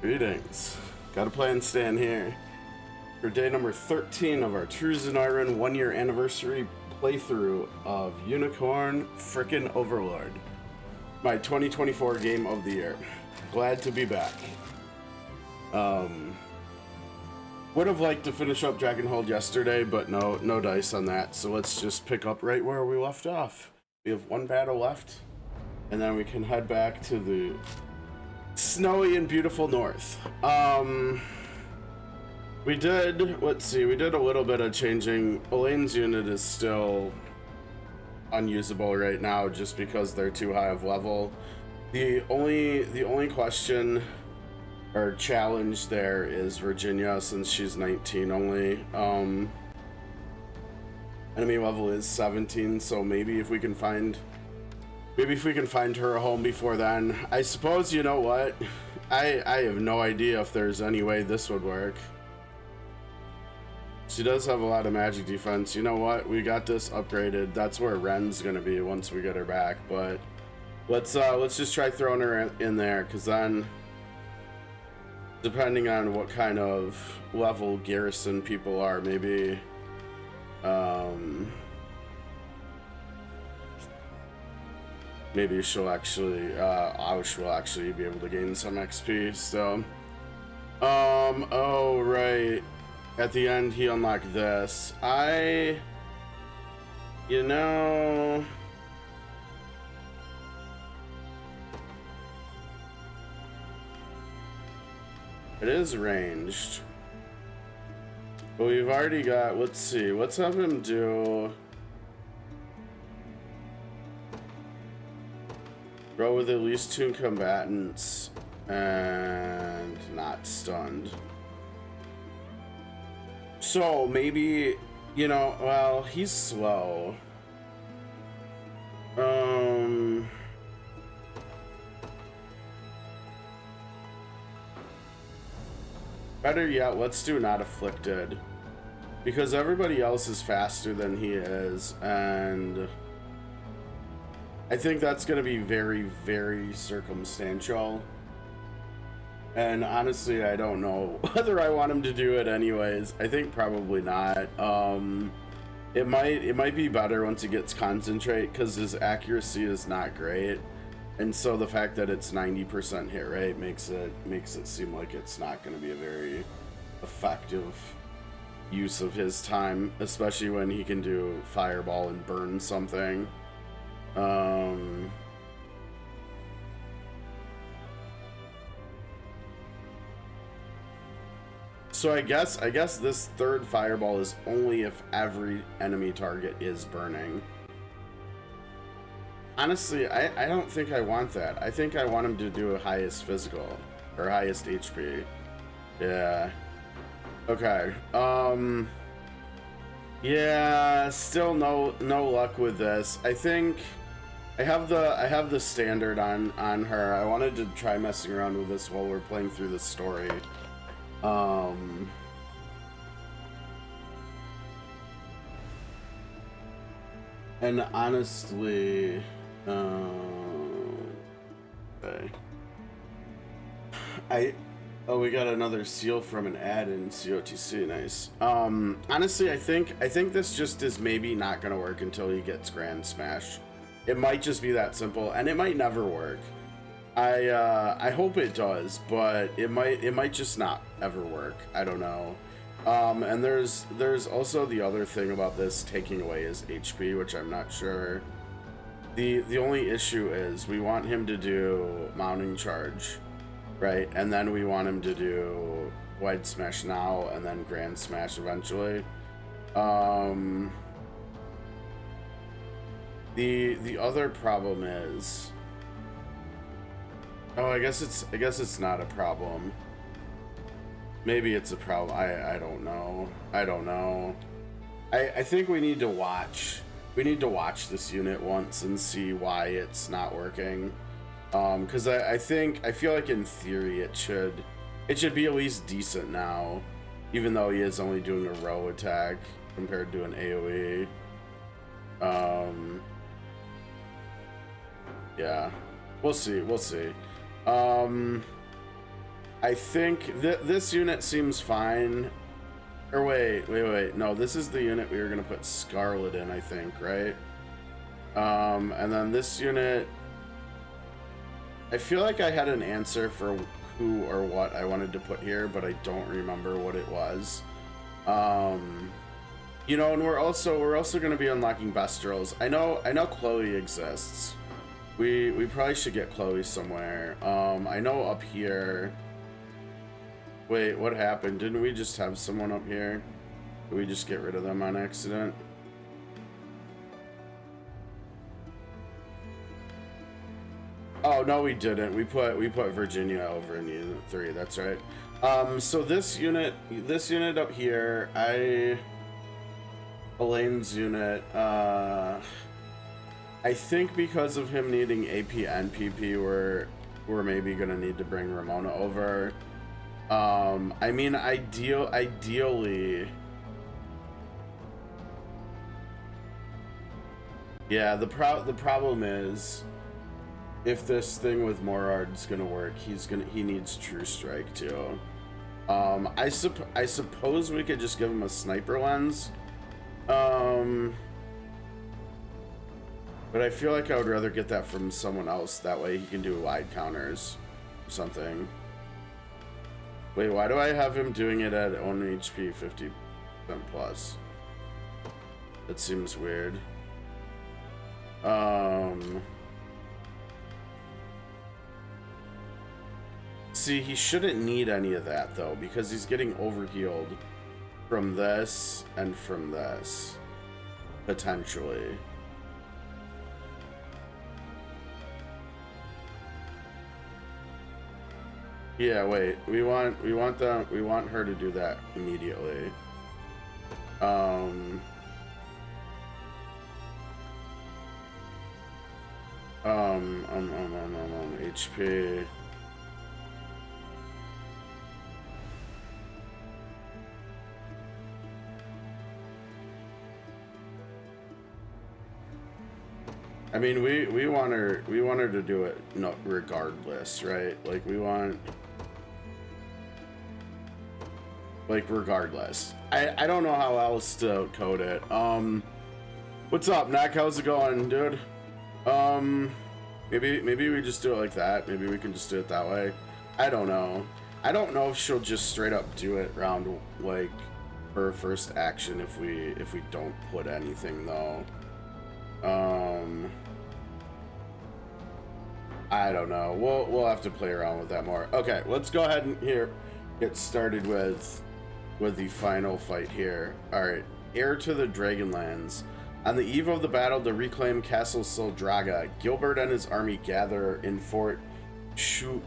Greetings. Got a plan staying here for day number 13 of our True Zenoiran 1-year anniversary playthrough of Unicorn frickin' Overlord. My 2024 game of the year. Glad to be back. Would have liked to finish up Dragonhold yesterday, but no dice on that. So let's just pick up right where we left off. We have one battle left, and then we can head back to the snowy and beautiful north. We did a little bit of changing. Elaine's unit is still unusable right now just because they're too high of level. The only question or challenge there is Virginia, since she's 19 only. Enemy level is 17, so maybe if we can find her a home before then. I suppose, you know what? I have no idea if there's any way this would work. She does have a lot of magic defense. You know what? We got this upgraded. That's where Ren's gonna be once we get her back. But let's just try throwing her in there, because then, depending on what kind of level garrison people are, maybe maybe she'll actually, Aush will actually be able to gain some XP, so. Oh, right. At the end, he unlocked this. You know. It is ranged. But we've already got, let's see, let's have him do. Row with at least 2 combatants and not stunned. So maybe, you know, well, he's slow. Better yet, let's do not afflicted, because everybody else is faster than he is, and I think that's going to be very, very circumstantial. And honestly, I don't know whether I want him to do it anyways. I think probably not. It might be better once he gets concentrate, because his accuracy is not great. And so the fact that it's 90% hit rate makes it seem like it's not going to be a very effective use of his time, especially when he can do fireball and burn something. So I guess this third fireball is only if every enemy target is burning. Honestly, I don't think I want that. I think I want him to do a highest physical or highest HP. Yeah. Okay. Yeah, still no luck with this. I think I have the standard on her. I wanted to try messing around with this while we're playing through the story. And honestly, okay. We got another seal from an ad in COTC. Nice. Honestly, I think this just is maybe not gonna work until he gets Grand Smash. It might just be that simple, and it might never work. I hope it does, but it might just not ever work. I don't know. And there's also the other thing about this taking away his HP, which I'm not sure. The only issue is we want him to do mounting charge, right? And then we want him to do wide smash now and then grand smash eventually. The other problem is, oh, I guess it's not a problem. Maybe it's a problem. I don't know. I think we need to watch. We need to watch this unit once and see why it's not working. Because I feel like in theory it should be at least decent now, even though he is only doing a row attack compared to an AoE. Yeah, we'll see. I think this unit seems fine. Or wait. No, this is the unit we were gonna put Scarlet in, I think, right? And then this unit, I feel like I had an answer for who or what I wanted to put here, but I don't remember what it was. You know, and we're also gonna be unlocking Bestrels. I know Chloe exists. We probably should get Chloe somewhere. I know up here. Wait, what happened? Didn't we just have someone up here? Did we just get rid of them on accident? Oh no, we didn't. We put Virginia over in Unit 3. That's right. So this unit up here, Elaine's unit. I think because of him needing AP and PP, we're maybe gonna need to bring Ramona over. I mean, ideally, yeah. The problem is, if this thing with Morard's gonna work, he needs True Strike too. I suppose we could just give him a sniper lens. But I feel like I would rather get that from someone else. That way he can do wide counters or something. Wait, why do I have him doing it at 1 HP 50% plus? That seems weird. See, he shouldn't need any of that though, because he's getting overhealed from this and from this, potentially. Yeah, wait. We want her to do that immediately. HP. I mean, we want her to do it regardless, right? Like we want, like, regardless. I don't know how else to code it. What's up, Nak? How's it going, dude? Maybe we just do it like that. Maybe we can just do it that way. I don't know. I don't know if she'll just straight up do it round, like, her first action if we don't put anything though. I don't know. We'll have to play around with that more. Okay, let's go ahead and get started with the final fight here. All right, heir to the Dragonlands. On the eve of the battle to reclaim Castle Sildraga, Gilbert and his army gather in Fort Chusay.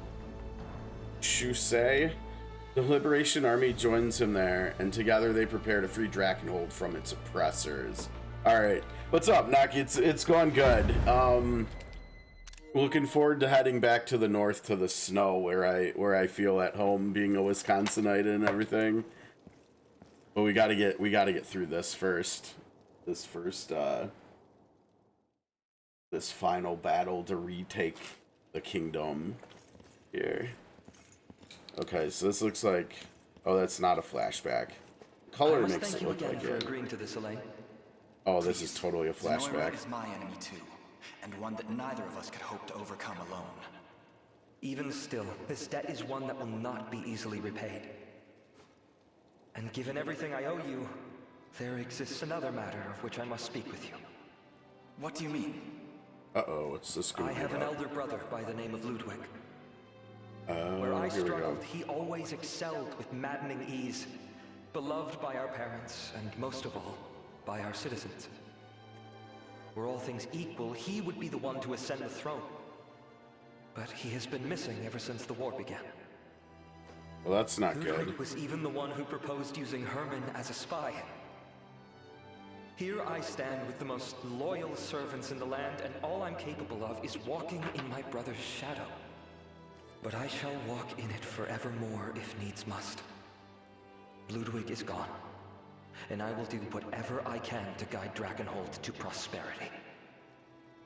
The Liberation Army joins him there, and together they prepare to free Drakenhold from its oppressors. All right, what's up, Nak? It's going good. Looking forward to heading back to the north to the snow, where I feel at home, being a Wisconsinite and everything. But we gotta get through this first. This final battle to retake the kingdom here. Okay, so this looks like, oh, that's not a flashback. Color makes it look like it. Agreeing to this, Elaine. Oh, this is totally a flashback. Zenoiran is my enemy too, and one that neither of us could hope to overcome alone. Even still, this debt is one that will not be easily repaid. And given everything I owe you, there exists another matter of which I must speak with you. What do you mean? Uh-oh, what's this going I on? have an elder brother by the name of Ludwig. Oh, Where I here we go. struggled, he always excelled with maddening ease, beloved by our parents, and most of all, by our citizens. Were all things equal, he would be the one to ascend the throne. But he has been missing ever since the war began. Well, that's not Ludwig good. was even the one who proposed using Herman as a spy. Here I stand with the most loyal servants in the land, and all I'm capable of is walking in my brother's shadow. But I shall walk in it forevermore if needs must. Ludwig is gone, and I will do whatever I can to guide Drakenhold to prosperity.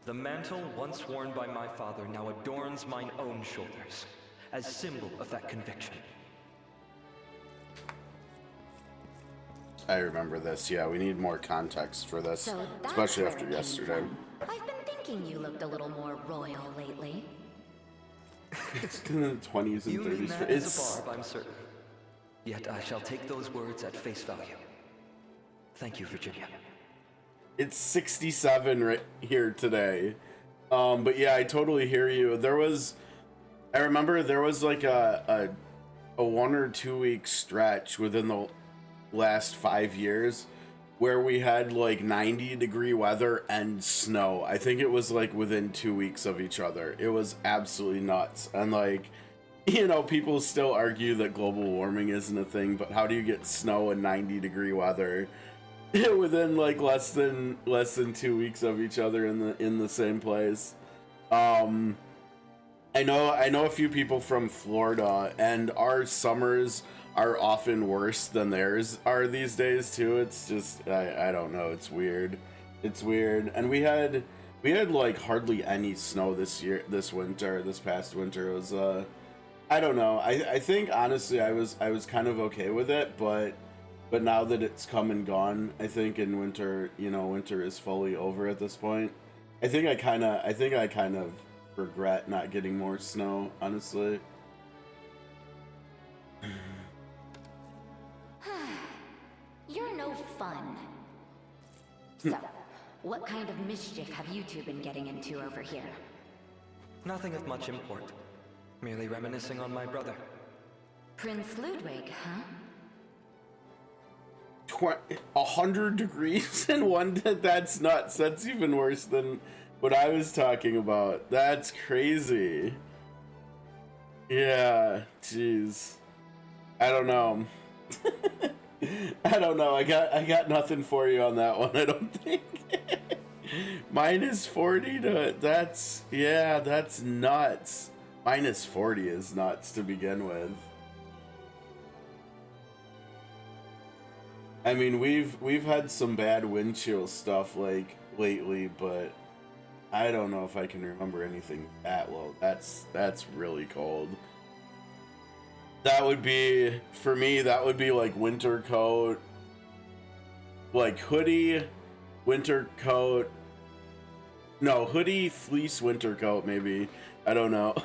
The mantle once worn by my father now adorns mine own shoulders, as symbol of that conviction. I remember this. Yeah, we need more context for this, So that's especially where after it came yesterday. from. I've been thinking you looked a little more royal lately. It's in the 20s and You mean 30s. that as It's a barb, I'm certain. Yet I shall take those words at face value. Thank you, Virginia. it's 67 right here today. But yeah, I totally hear you. I remember there was like a 1 or 2 week stretch within the last 5 years where we had like 90-degree weather and snow. I think it was like within 2 weeks of each other. It was absolutely nuts. And like, you know, people still argue that global warming isn't a thing, but how do you get snow and 90-degree weather within like less than 2 weeks of each other in the same place? I know a few people from Florida, and our summers are often worse than theirs are these days too. It's just I don't know, it's weird. It's weird. And we had like hardly any snow this past winter. It was I don't know. I think honestly I was kind of okay with it, but now that it's come and gone, I think in winter, you know, winter is fully over at this point. I think I kind of regret not getting more snow, honestly. You're no fun. So, what kind of mischief have you two been getting into over here? Nothing of much import. Merely reminiscing on my brother. Prince Ludwig, huh? 100 degrees in one day? That's nuts. That's even worse than what I was talking about. That's crazy. Yeah, jeez. I don't know. I don't know. I got nothing for you on that one, I don't think. Minus 40 to that's nuts. Minus 40 is nuts to begin with. I mean, we've had some bad wind chill stuff like lately, but I don't know if I can remember anything that low. That's really cold. That would be, for me, that would be like winter coat, like hoodie, winter coat. No, hoodie, fleece, winter coat, maybe. I don't know.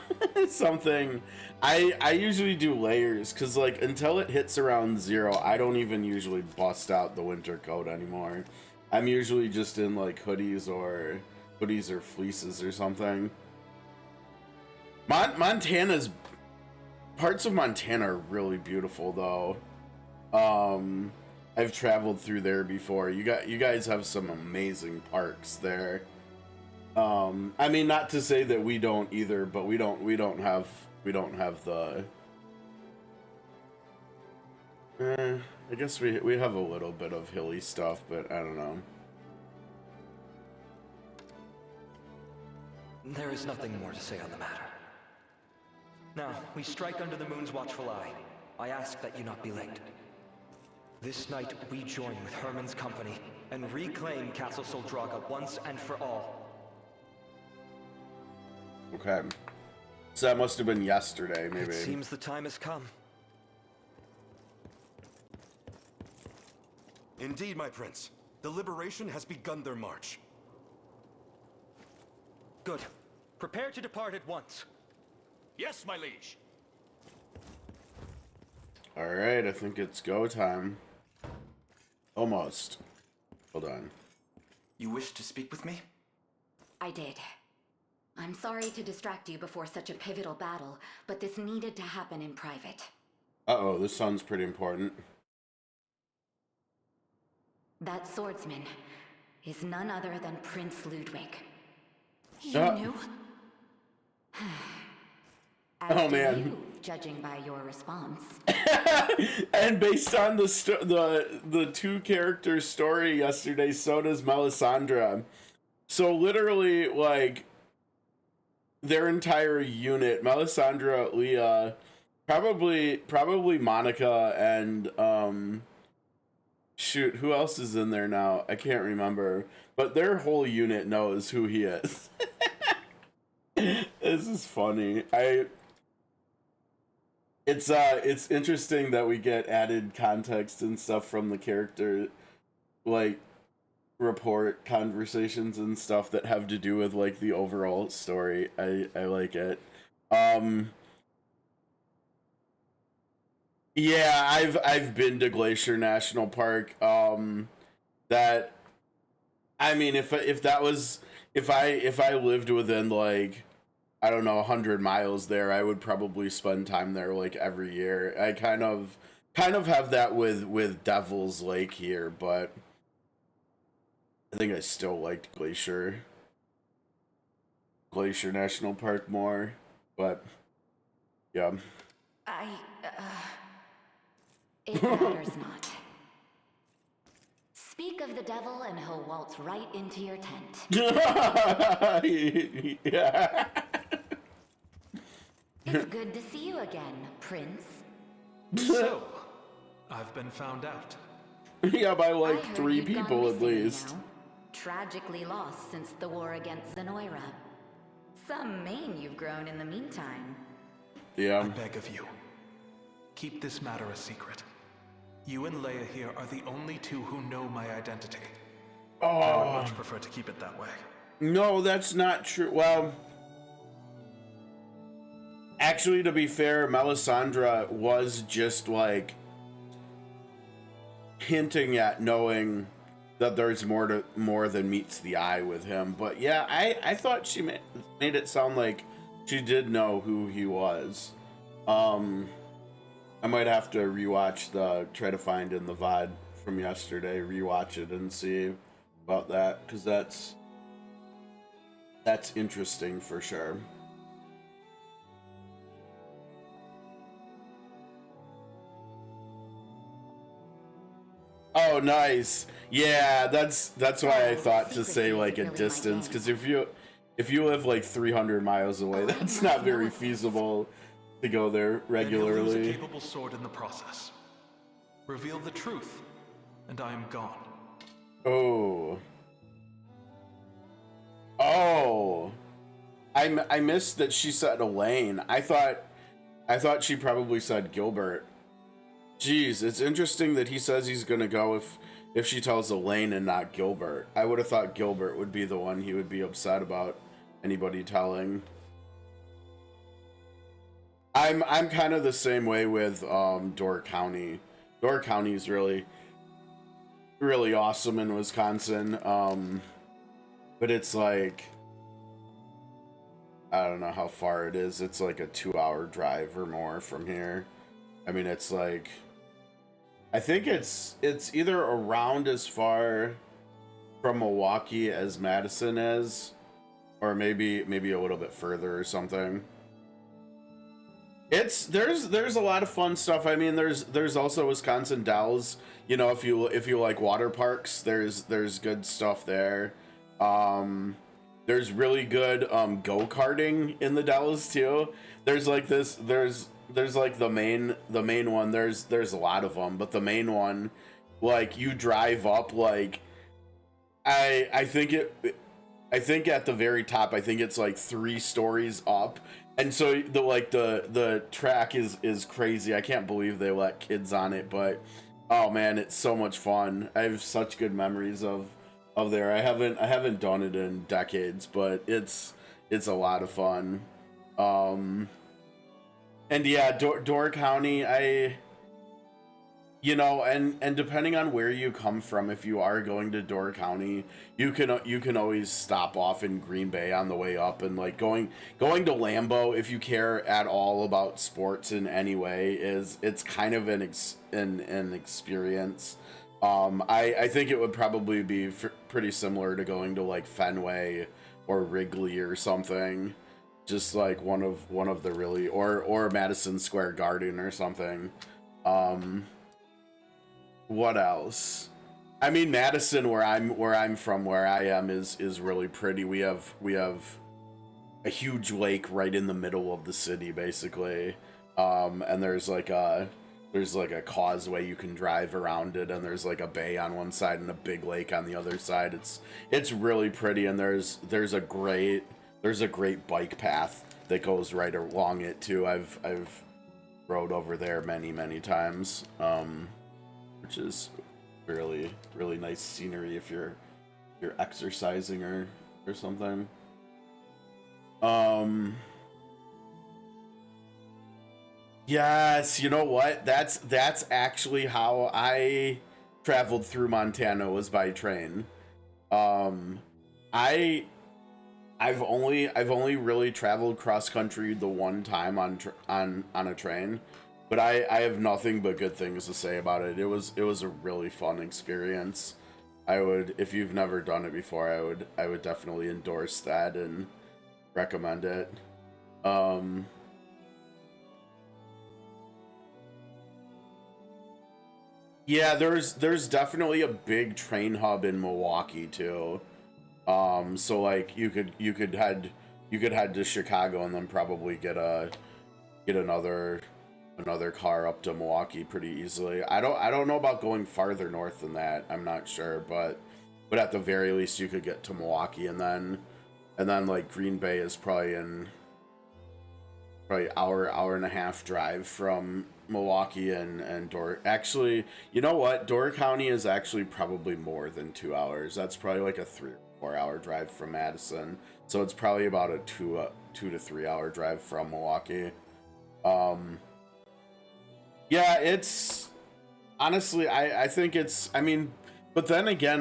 Something. I usually do layers because like until it hits around 0, I don't even usually bust out the winter coat anymore. I'm usually just in like hoodies or fleeces or something. Montana's parts of Montana are really beautiful though. I've traveled through there before. You guys have some amazing parks there. I mean, not to say that we don't either, but we don't have the I guess we have a little bit of hilly stuff, but I don't know. There is nothing more to say on the matter. Now, we strike under the moon's watchful eye. I ask that you not be late. This night, we join with Herman's company and reclaim Castle Soldraga once and for all. Okay. So that must have been yesterday, maybe. It seems the time has come. Indeed, my prince. The liberation has begun their march. Good. Prepare to depart at once. Yes, my liege. All right, I think it's go time. Almost. Hold on. You wish to speak with me? I did. I'm sorry to distract you before such a pivotal battle, but this needed to happen in private. Uh-oh, this sounds pretty important. That swordsman is none other than Prince Ludwig. You knew? Oh man. You, judging by your response. And based on the two character story yesterday, so does Melisandre. So literally, like, their entire unit, Melisandre, Leah, probably Monica, and shoot, who else is in there now? I can't remember. But their whole unit knows who he is. This is funny. It's interesting that we get added context and stuff from the character, like report conversations and stuff that have to do with like the overall story. I like it. Um yeah, I've been to Glacier National Park. That I mean, if that was if I lived within like I don't know 100 miles there, I would probably spend time there like every year. I kind of have that with Devil's Lake here, but I think I still liked Glacier National Park more. But yeah. It matters not. Speak of the devil and he'll waltz right into your tent. Yeah. It's good to see you again, Prince. So, I've been found out. Yeah, by I like heard 3 you'd gone people at missing, least. you know? Tragically lost since the war against Zenoiran. Some mane you've grown in the meantime. I Yeah. beg of you, keep this matter a secret. You and Leia here are the only two who know my identity. I would much prefer to keep it that way. No, that's not true. Well, actually, to be fair, Melisandre was just like hinting at knowing that there's more than meets the eye with him. But yeah, I thought she made it sound like she did know who he was. I might have to try to find in the VOD from yesterday, rewatch it and see about that, because that's interesting for sure. Oh, nice. Yeah, that's why I thought to say like a distance, because if you live like 300 miles away, that's not very feasible to go there Then you'll lose a regularly. capable sword in the process. Reveal the truth, and I am gone. Oh. Oh. I missed that she said Elaine. I thought she probably said Gilbert. Jeez, it's interesting that he says he's gonna go if she tells Elaine and not Gilbert. I would have thought Gilbert would be the one he would be upset about anybody telling. I'm kind of the same way with Door County. Door County is really awesome in Wisconsin. But it's like I don't know how far it is. It's like a 2-hour drive or more from here. I mean, it's like I think it's either around as far from Milwaukee as Madison is, or maybe a little bit further or something. There's a lot of fun stuff. I mean, there's also Wisconsin Dells. You know, if you like water parks, there's good stuff there. There's really good go-karting in the Dells too. There's like the main one. There's a lot of them, but the main one, like you drive up like I think at the very top, I think it's like 3 stories up. And so the track is crazy. I can't believe they let kids on it, but oh man, it's so much fun. I have such good memories of there. I haven't done it in decades, but it's a lot of fun. And yeah, Door County, and depending on where you come from, if you are going to Door County, you can always stop off in Green Bay on the way up, and like going to Lambeau, if you care at all about sports in any way, it's kind of an experience. I think it would probably be pretty similar to going to like Fenway or Wrigley or something, just like one of the really or Madison Square Garden or something. What else? I mean, Madison, where I'm from, where I am, is really pretty. We have a huge lake right in the middle of the city, basically, and there's like a causeway you can drive around it, and there's like a bay on one side and a big lake on the other side. It's really pretty, and there's a great bike path that goes right along it too. rode over there many times, which is really nice scenery if you're exercising or something. Yes, you know what? That's actually how I traveled through Montana, was by train. I've only really traveled cross country the one time on a train, but I have nothing but good things to say about it. It was a really fun experience. I would, if you've never done it before, I would definitely endorse that and recommend it. Yeah, there's definitely a big train hub in Milwaukee too. So like you could head to Chicago and then probably get another car up to Milwaukee pretty easily. I don't know about going farther north than that. I'm not sure, but at the very least you could get to Milwaukee, and then like Green Bay is probably hour and a half drive from Milwaukee, and Door. Actually, you know what? Door County is actually probably more than 2 hours. That's probably like a 3 or 4 hour drive from Madison. So it's probably about a 2 to 3 hour drive from Milwaukee. Yeah, it's honestly, I think it's, I mean, but then again,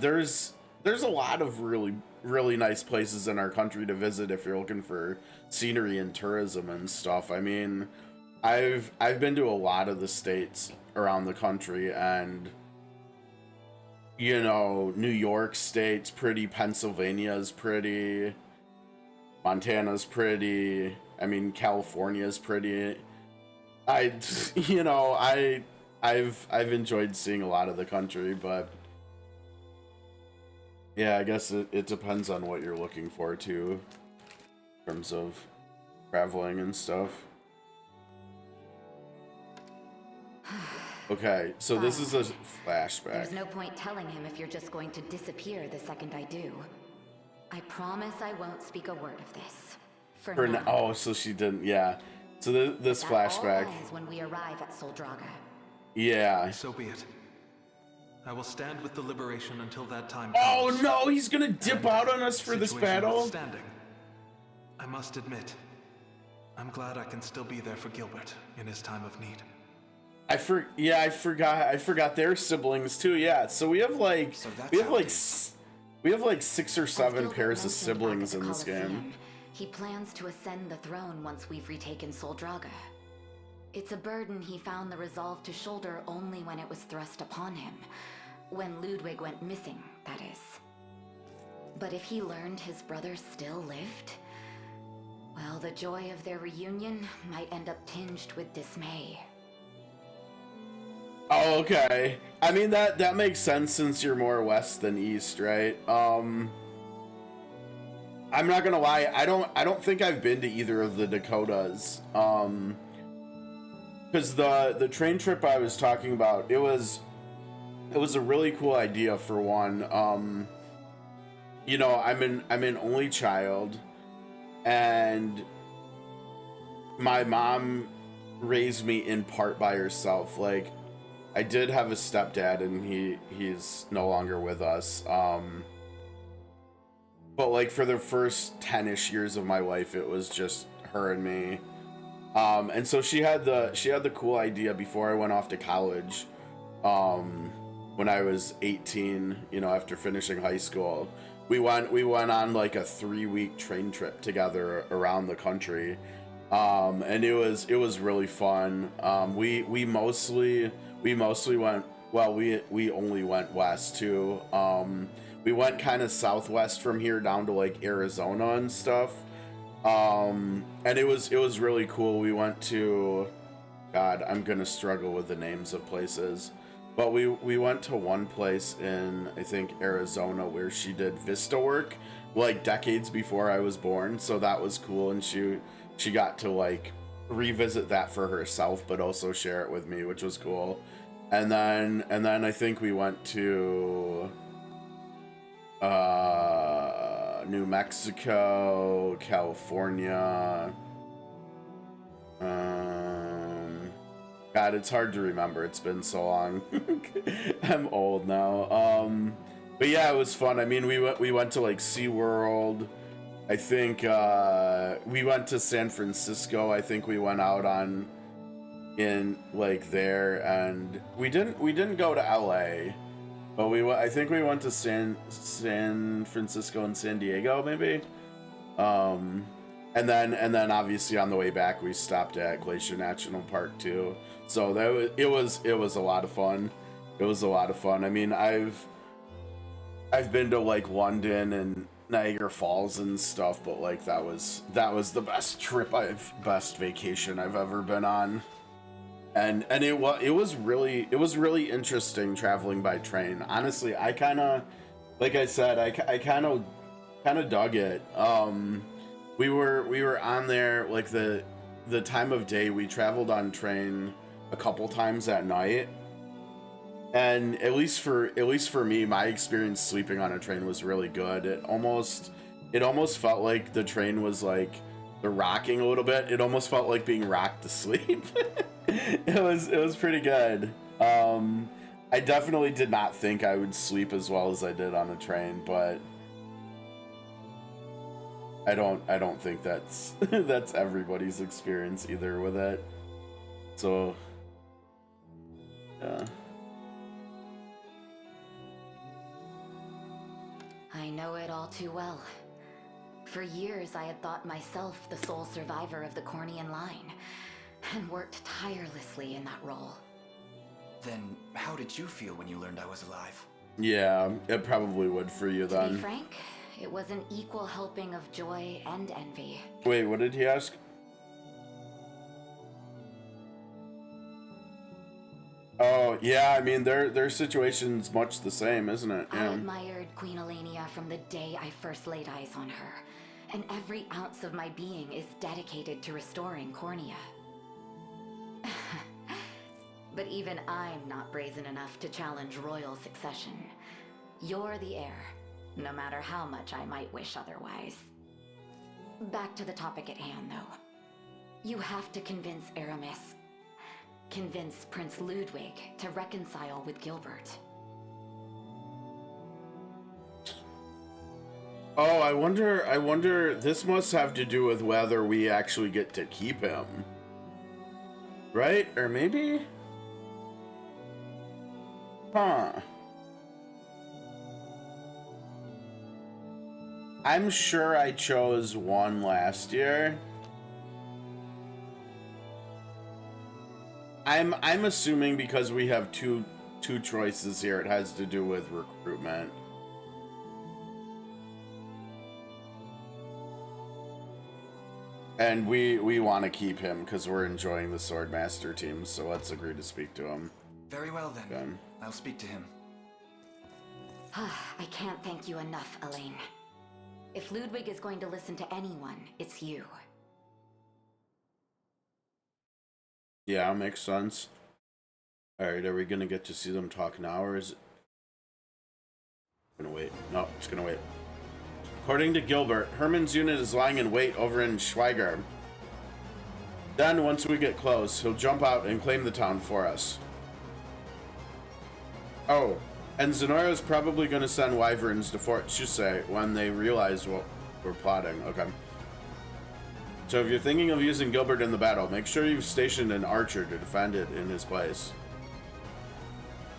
there's a lot of really nice places in our country to visit if you're looking for scenery and tourism and stuff. I mean, I've been to a lot of the states around the country, and you know, New York State's pretty, Pennsylvania's pretty, Montana's pretty, I mean, California's pretty. I've enjoyed seeing a lot of the country, but yeah, I guess it depends on what you're looking for too, in terms of traveling and stuff. Okay, so this is a flashback. There's no point telling him if you're just going to disappear the second I do. I promise I won't speak a word of this. For now. Oh, so she didn't, yeah. So this flashback. All ends when we arrive at Soldraga. Yeah. So be it. I will stand with the liberation until that time comes. Oh no, he's gonna dip out on us for this battle. I must admit, I'm glad I can still be there for Gilbert in his time of need. I forgot they're siblings too. Yeah, so we have like 6 or 7 pairs of siblings in this game. He plans to ascend the throne once we've retaken Soldraga. It's a burden he found the resolve to shoulder only when it was thrust upon him. When Ludwig went missing, that is. But if he learned his brother still lived, well, the joy of their reunion might end up tinged with dismay. Oh, okay. I mean, that makes sense since you're more west than east, right? I'm not gonna lie, I don't think I've been to either of the Dakotas. Because the train trip I was talking about, it was a really cool idea for one. You know, I'm an only child, and my mom raised me in part by herself. Like, I did have a stepdad, and he's no longer with us. But like for the first 10-ish years of my life, it was just her and me. And so she had the cool idea before I went off to college, when I was 18, you know, after finishing high school, we went on like a 3-week train trip together around the country. And it was really fun. We mostly went, well, we only went west too. We went kind of southwest from here down to like Arizona and stuff. And it was really cool. We went to, God, I'm gonna struggle with the names of places, but we went to one place in, I think, Arizona, where she did Vista work like decades before I was born. So that was cool, and she got to like revisit that for herself, but also share it with me, which was cool. And then I think we went to New Mexico, California, bad. It's hard to remember. It's been so long. I'm old now. But yeah, it was fun. I mean, we went to like SeaWorld. I think we went to San Francisco. I think we went out in like there, and we didn't go to LA, but I think we went to San Francisco and San Diego maybe. And then obviously on the way back we stopped at Glacier National Park too. So it was a lot of fun. It was a lot of fun. I mean, I've been to like London and Niagara Falls and stuff, but like that was the best vacation I've ever been on. And it was really interesting traveling by train. Honestly, I kind of, like I said, I kind of dug it. We were on there like the time of day. We traveled on train a couple times at night, and at least for me, my experience sleeping on a train was really good. It almost felt like the train was like the rocking a little bit. It almost felt like being rocked to sleep. It was pretty good. I definitely did not think I would sleep as well as I did on a train, but I don't think that's that's everybody's experience either with it. So yeah. I know it all too well. For years, I had thought myself the sole survivor of the Cornian line, and worked tirelessly in that role. Then, how did you feel when you learned I was alive? Yeah, it probably would for you then. To be frank, it was an equal helping of joy and envy. Wait, what did he ask? Oh, yeah, I mean, their situation's much the same, isn't it? Yeah. I admired Queen Elenia from the day I first laid eyes on her, and every ounce of my being is dedicated to restoring Cornia. But even I'm not brazen enough to challenge royal succession. You're the heir, no matter how much I might wish otherwise. Back to the topic at hand, though. You have to convince Aramis. Convince Prince Ludwig to reconcile with Gilbert. Oh, I wonder, this must have to do with whether we actually get to keep him. Right? Or maybe? Huh. I'm sure I chose one last year. I'm assuming because we have two choices here, it has to do with recruitment. And we want to keep him because we're enjoying the Swordmaster team, so let's agree to speak to him. Very well then. Okay. I'll speak to him. I can't thank you enough, Elaine. If Ludwig is going to listen to anyone, it's you. Yeah, makes sense. Alright, are we gonna get to see them talk now, or is it... Gonna wait. No, it's gonna wait. According to Gilbert, Herman's unit is lying in wait over in Schweiger. Then, once we get close, he'll jump out and claim the town for us. Oh, and Zenoiran's probably gonna send wyverns to Fort Chusei when they realize what we're plotting. Okay. So if you're thinking of using Gilbert in the battle, make sure you've stationed an archer to defend it in his place.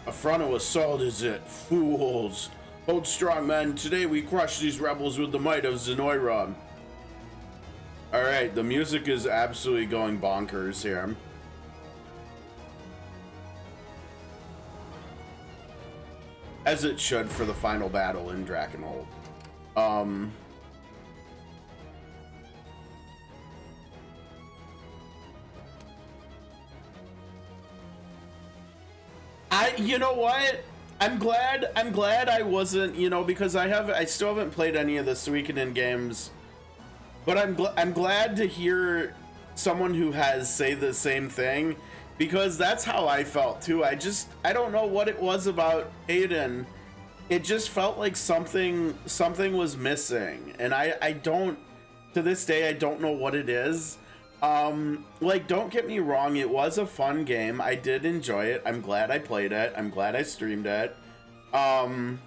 A frontal assault is it, fools! Hold strong, men. Today we crush these rebels with the might of Zenoiran. Alright, the music is absolutely going bonkers here. As it should for the final battle in Drakenhold. You know what? I'm glad I wasn't, you know, because I still haven't played any of the Suikoden games, but I'm glad to hear someone who has say the same thing, because that's how I felt too. I don't know what it was about Aiden. It just felt like something was missing, and I don't, to this day, I don't know what it is. Like, don't get me wrong, it was a fun game. I did enjoy it. I'm glad I played it. I'm glad I streamed it. But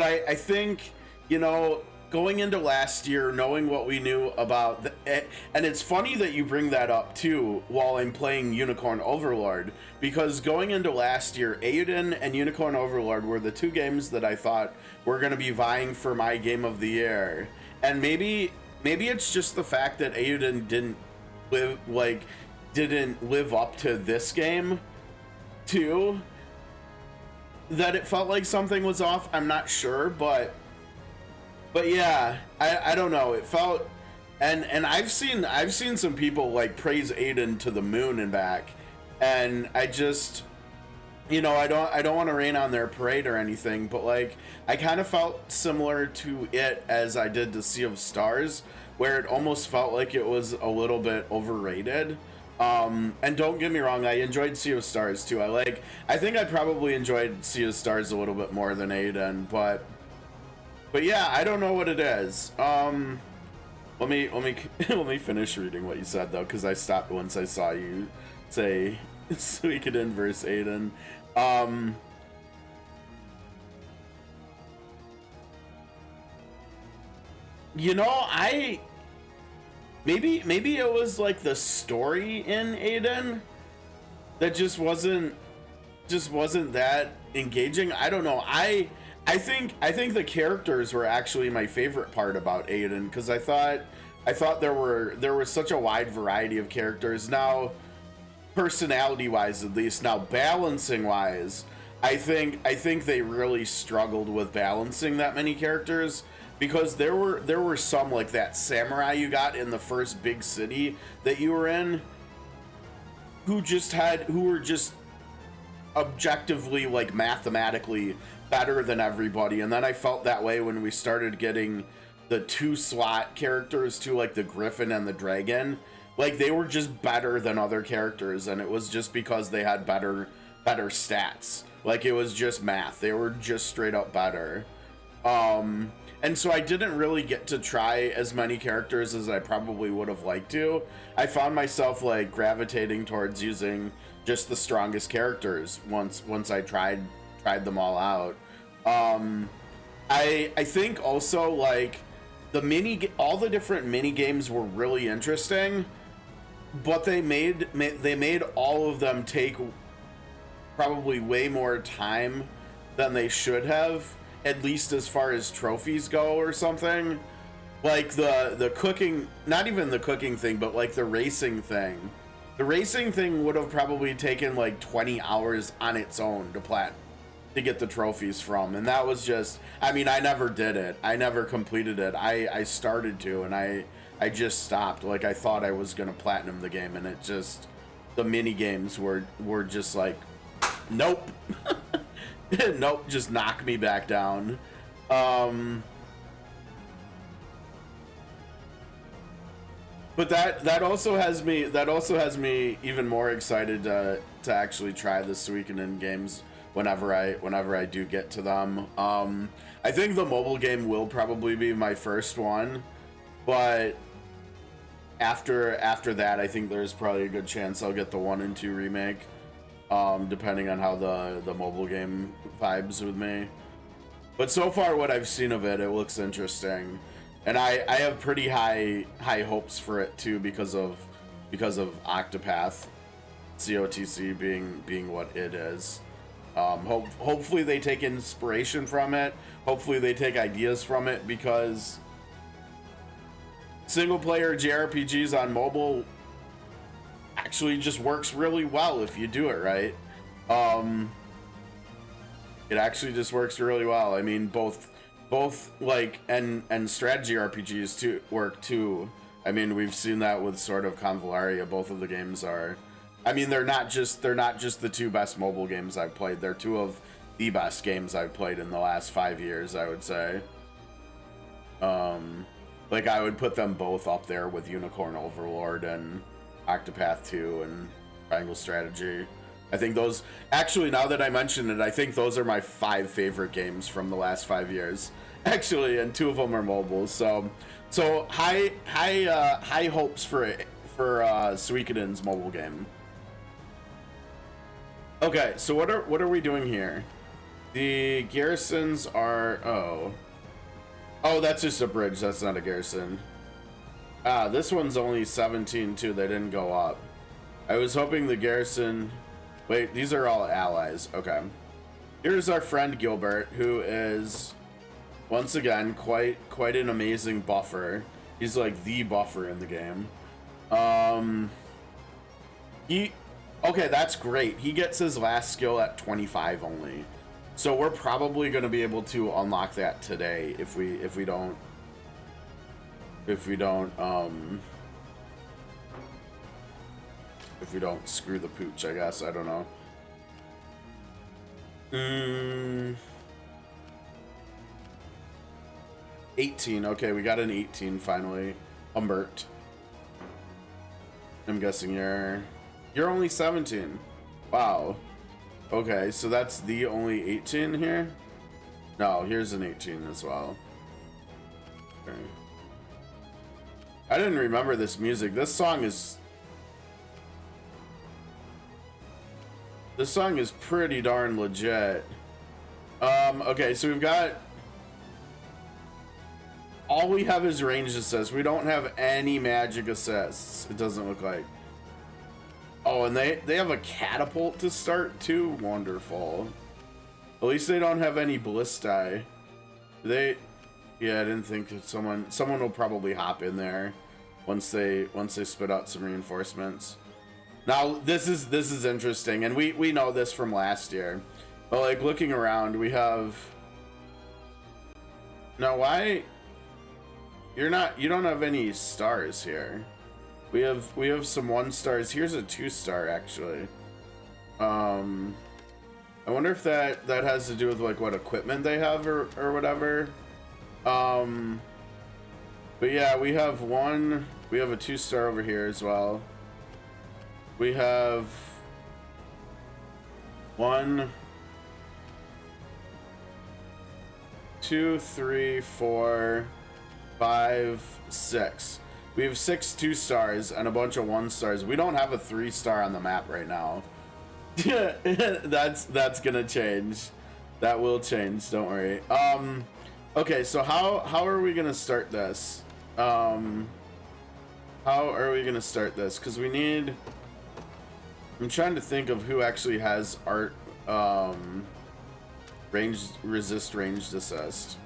I think, you know, going into last year, knowing what we knew about and it's funny that you bring that up too while I'm playing Unicorn Overlord, because going into last year, Aiden and Unicorn Overlord were the two games that I thought were going to be vying for my game of the year. And maybe it's just the fact that Aiden didn't live up to this game too, that it felt like something was off. I'm not sure, but yeah, I don't know. It felt, and I've seen some people like praise Aiden to the moon and back, and I just, you know, I don't want to rain on their parade or anything, but like I kind of felt similar to it as I did to Sea of Stars, where it almost felt like it was a little bit overrated. And don't get me wrong, I enjoyed Sea of Stars too. I think I probably enjoyed Sea of Stars a little bit more than Aiden, but yeah, I don't know what it is. Let me let me finish reading what you said though, because I stopped once I saw you say Suikoden versus Aiden. You know, maybe it was like the story in Aiden that just wasn't that engaging. I don't know. I think the characters were actually my favorite part about Aiden, because I thought there was such a wide variety of characters. Now, personality wise at least, now balancing wise, I think they really struggled with balancing that many characters, because there were some, like that samurai you got in the first big city that you were in, who were just objectively, like mathematically better than everybody. And then I felt that way when we started getting the 2 slot characters too, like the Griffin and the Dragon. Like, they were just better than other characters, and it was just because they had better stats. Like, it was just math. They were just straight up better. And so I didn't really get to try as many characters as I probably would have liked to. I found myself like gravitating towards using just the strongest characters once I tried them all out. I think also like all the different mini games were really interesting, but they made all of them take probably way more time than they should have, at least as far as trophies go or something. Like the cooking, not even the cooking thing, but like the racing thing. The racing thing would have probably taken like 20 hours on its own to get the trophies from, and that was just, I mean, I never did it. I never completed it. I started to, and I just stopped. Like, I thought I was gonna platinum the game, and it just, the mini games were just like, nope. Nope, just knock me back down. But that also has me even more excited to actually try the Suikoden games whenever I do get to them. I think the mobile game will probably be my first one, but after that, I think there's probably a good chance I'll get the 1 and 2 remake, depending on how the mobile game vibes with me. But so far, what I've seen of it, it looks interesting, and I have pretty high hopes for it too, because of Octopath, COTC being what it is. Hopefully they take inspiration from it. Hopefully they take ideas from it, because single player JRPGs on mobile actually just works really well if you do it right. It actually just works really well. I mean, both like and strategy RPGs too work too. I mean, we've seen that with Sword of Convallaria. Both of the games are, I mean, they're not just the 2 best mobile games I've played. They're 2 of the best games I've played in the last 5 years, I would say. Like, I would put them both up there with Unicorn Overlord and Octopath 2 and Triangle Strategy. I think those, actually, now that I mention it, I think those are my 5 favorite games from the last 5 years. Actually, and 2 of them are mobile. So high hopes for Suikoden's mobile game. Okay, so what are we doing here? The garrisons are, oh, that's just a bridge. That's not a garrison. Ah, this one's only 17 too. They didn't go up. I was hoping the garrison. Wait, these are all allies. Okay. Here's our friend Gilbert, who is once again quite an amazing buffer. He's like the buffer in the game. Okay, that's great. He gets his last skill at 25 only. So we're probably going to be able to unlock that today if we don't screw the pooch, I guess. I don't know. 18. Okay, we got an 18 finally. Humbert. I'm guessing you're only 17. Wow. Okay, so that's the only 18 here? No, here's an 18 as well. Okay. I didn't remember this music. This song is pretty darn legit. Okay, so we've got, all we have is ranged assists. We don't have any magic assists, it doesn't look like. Oh, and they have a catapult to start too? Wonderful. At least they don't have any ballistae. Yeah, I didn't think that someone will probably hop in there once they spit out some reinforcements. Now this is interesting, and we know this from last year. But like looking around, we have, now why you don't have any stars here. We have some 1 stars. Here's a 2-star actually. I wonder if that has to do with like what equipment they have or whatever. But yeah, we have a 2-star over here as well. We have 1, 2, 3, 4, 5, 6. We have 6 2-stars and a bunch of 1-stars. We don't have a 3-star on the map right now. That's gonna change. That will change, don't worry. Okay, so how are we gonna start this? How are we gonna start this? Because we need, I'm trying to think of who actually has resist ranged assist.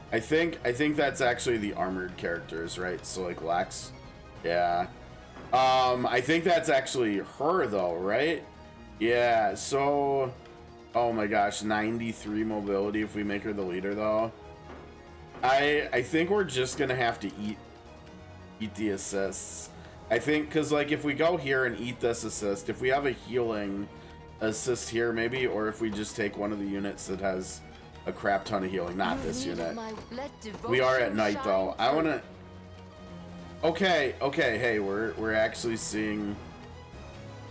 I think that's actually the armored characters, right? So like Lex. Yeah. I think that's actually her though, right? Yeah, so oh my gosh, 93 mobility if we make her the leader though. I think we're just gonna have to eat the assists. I think because like if we go here and eat this assist, if we have a healing assist here maybe, or if we just take one of the units that has a crap ton of healing, not this unit. We are at night though. I want to. Okay. Hey, we're actually seeing.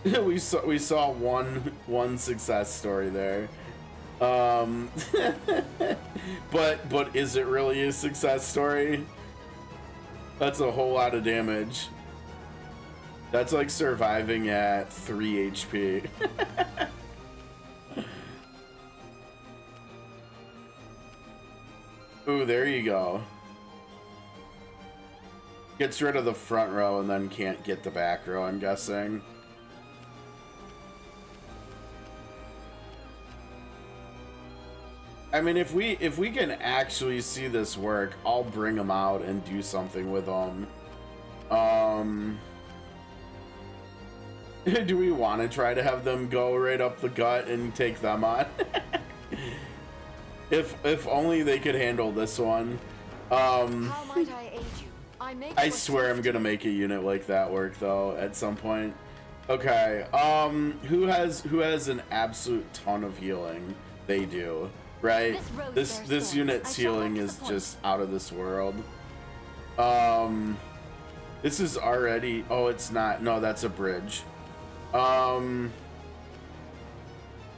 we saw one success story there. But is it really a success story? That's a whole lot of damage. That's like surviving at 3 HP. Ooh, there you go. Gets rid of the front row and then can't get the back row, I'm guessing. I mean, if we can actually see this work, I'll bring them out and do something with them. Do we want to try to have them go right up the gut and take them on? If only they could handle this one. How might I aid you? I swear I'm gonna make a unit like that work though at some point. Okay. Who has an absolute ton of healing? They do, right? This unit's healing is just out of this world. This is already. Oh, it's not. No, that's a bridge.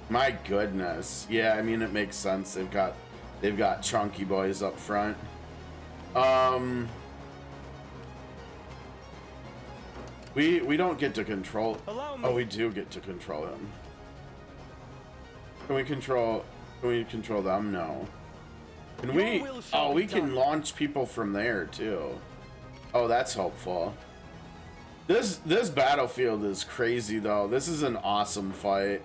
My goodness. Yeah, I mean, it makes sense. They've got chunky boys up front. We don't get to control. Oh, we do get to control him. Can we control them? No. Can we? Oh, we can launch people from there too. Oh, that's helpful. This battlefield is crazy though. This is an awesome fight,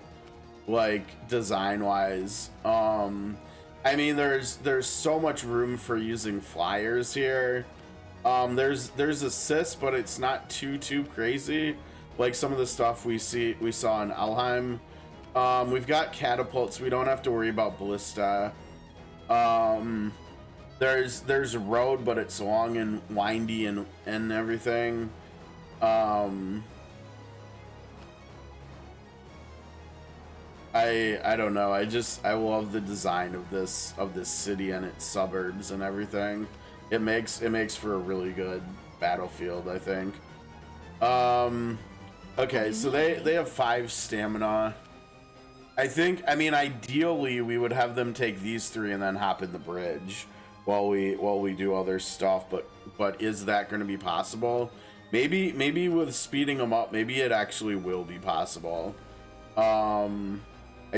like design wise. I mean, there's so much room for using flyers here. There's assists, but it's not too crazy like some of the stuff we saw in Elheim. We've got catapults. We don't have to worry about ballista. There's a road, but it's long and windy and everything. I don't know. I love the design of this city and its suburbs and everything. It makes for a really good battlefield, I think. Okay, so they have 5 stamina. I mean, ideally we would have them take these 3 and then hop in the bridge while we do other stuff, but is that going to be possible? Maybe with speeding them up, maybe it actually will be possible. I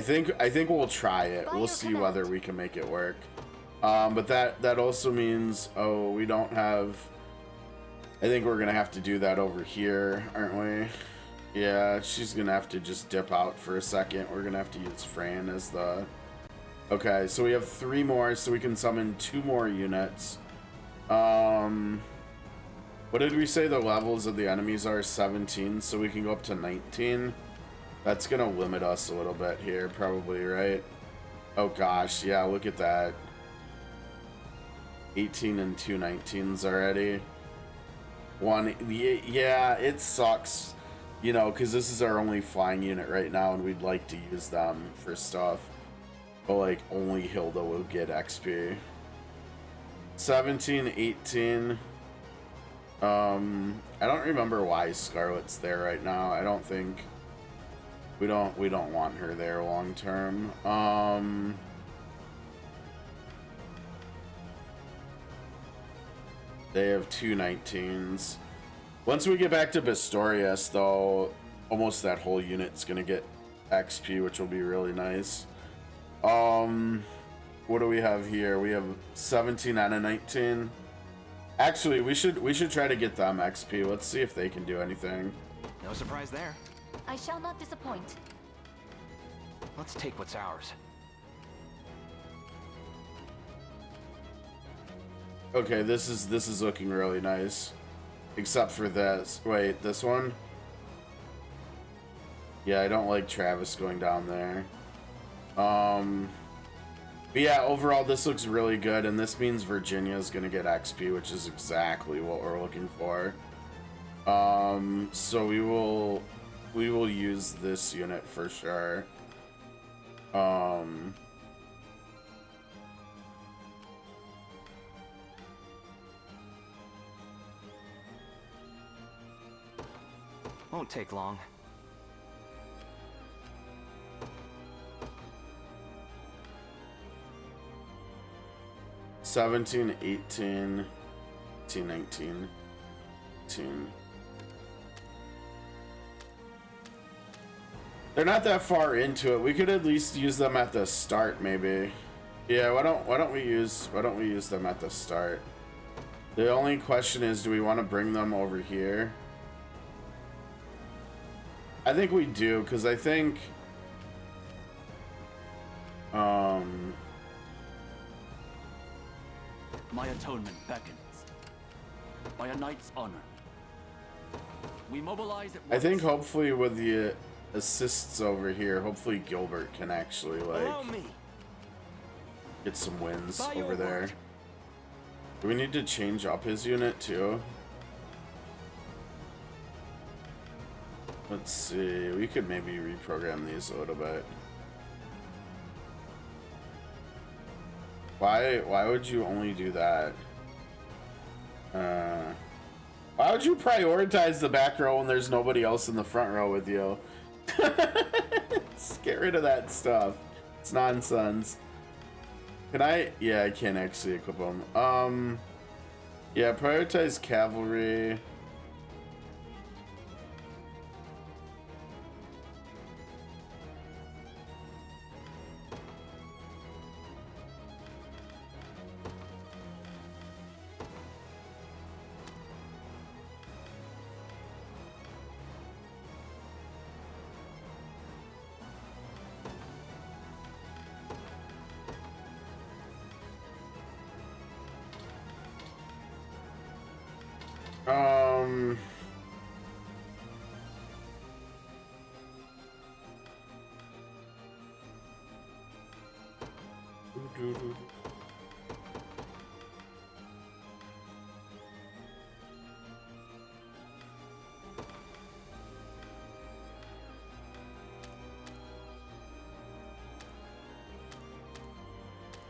think we'll try it. We'll see whether we can make it work. But that also means, oh, we don't have. I think we're gonna have to do that over here, aren't we? Yeah, she's gonna have to just dip out for a second. We're gonna have to use Fran as the. Okay, so we have 3 more, so we can summon 2 more units. What did we say the levels of the enemies are? 17, so we can go up to 19. That's gonna limit us a little bit here, probably, right? Oh gosh, yeah, look at that. 18 and 2 19s already. Yeah, it sucks, you know, because this is our only flying unit right now, and we'd like to use them for stuff. But, like, only Hilda will get XP. 17, 18. I don't remember why Scarlet's there right now. I don't think we don't want her there long term. They have 2 19s. Once we get back to Bistorius, though, almost that whole unit's gonna get XP, which will be really nice. What do we have here? We have 17 and a 19. Actually, we should try to get them XP. Let's see if they can do anything. No surprise there. I shall not disappoint. Let's take what's ours. Okay, this is looking really nice. Except for this. Wait, this one? Yeah, I don't like Travis going down there. But yeah, overall this looks really good, and this means Virginia's gonna get XP, which is exactly what we're looking for. So we will use this unit for sure. Won't take long. $17, $18, $19, $18. They're not that far into it. We could at least use them at the start, maybe. Yeah, why don't we use them at the start? The only question is, do we want to bring them over here? I think we do, because I think my atonement beckons. By a knight's honor. We mobilize at once. I think hopefully with the assists over here, hopefully Gilbert can actually like get some wins over there. Do we need to change up his unit too? Let's see, we could maybe reprogram these a little bit. Why would you only do that? Why would you prioritize the back row when there's nobody else in the front row with you? Get rid of that stuff. It's nonsense. Can I? Yeah, I can't actually equip them. Yeah, prioritize cavalry.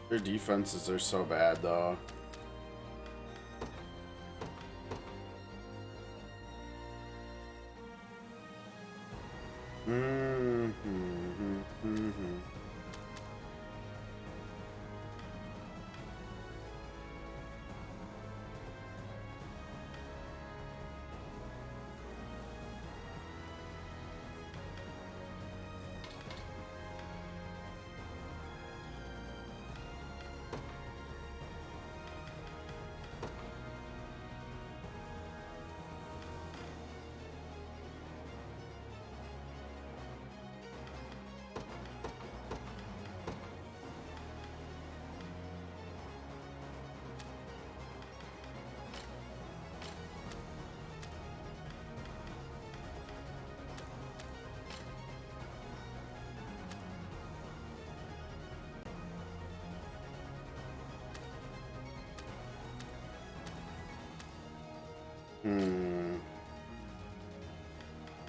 Their defenses are so bad, though.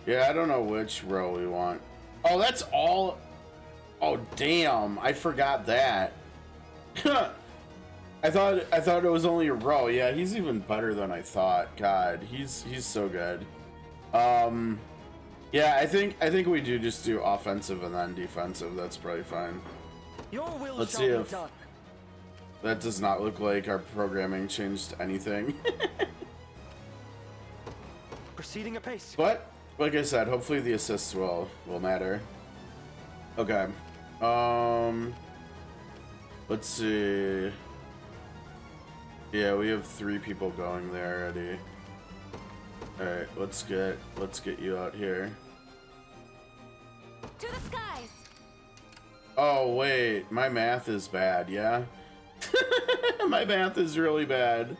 Yeah, I don't know which row we want. Oh, that's all. Oh, damn. I forgot that. I thought it was only a row. Yeah, he's even better than I thought. God, he's so good. Yeah, I think we do just do offensive and then defensive. That's probably fine. Your will Let's shall see be if done. that does not look like our programming changed anything. Proceeding apace. But like I said, hopefully the assists will matter. Okay. Let's see. Yeah, we have 3 people going there already. All right, let's get you out here. To the skies. Oh wait, my math is bad. Yeah, my math is really bad.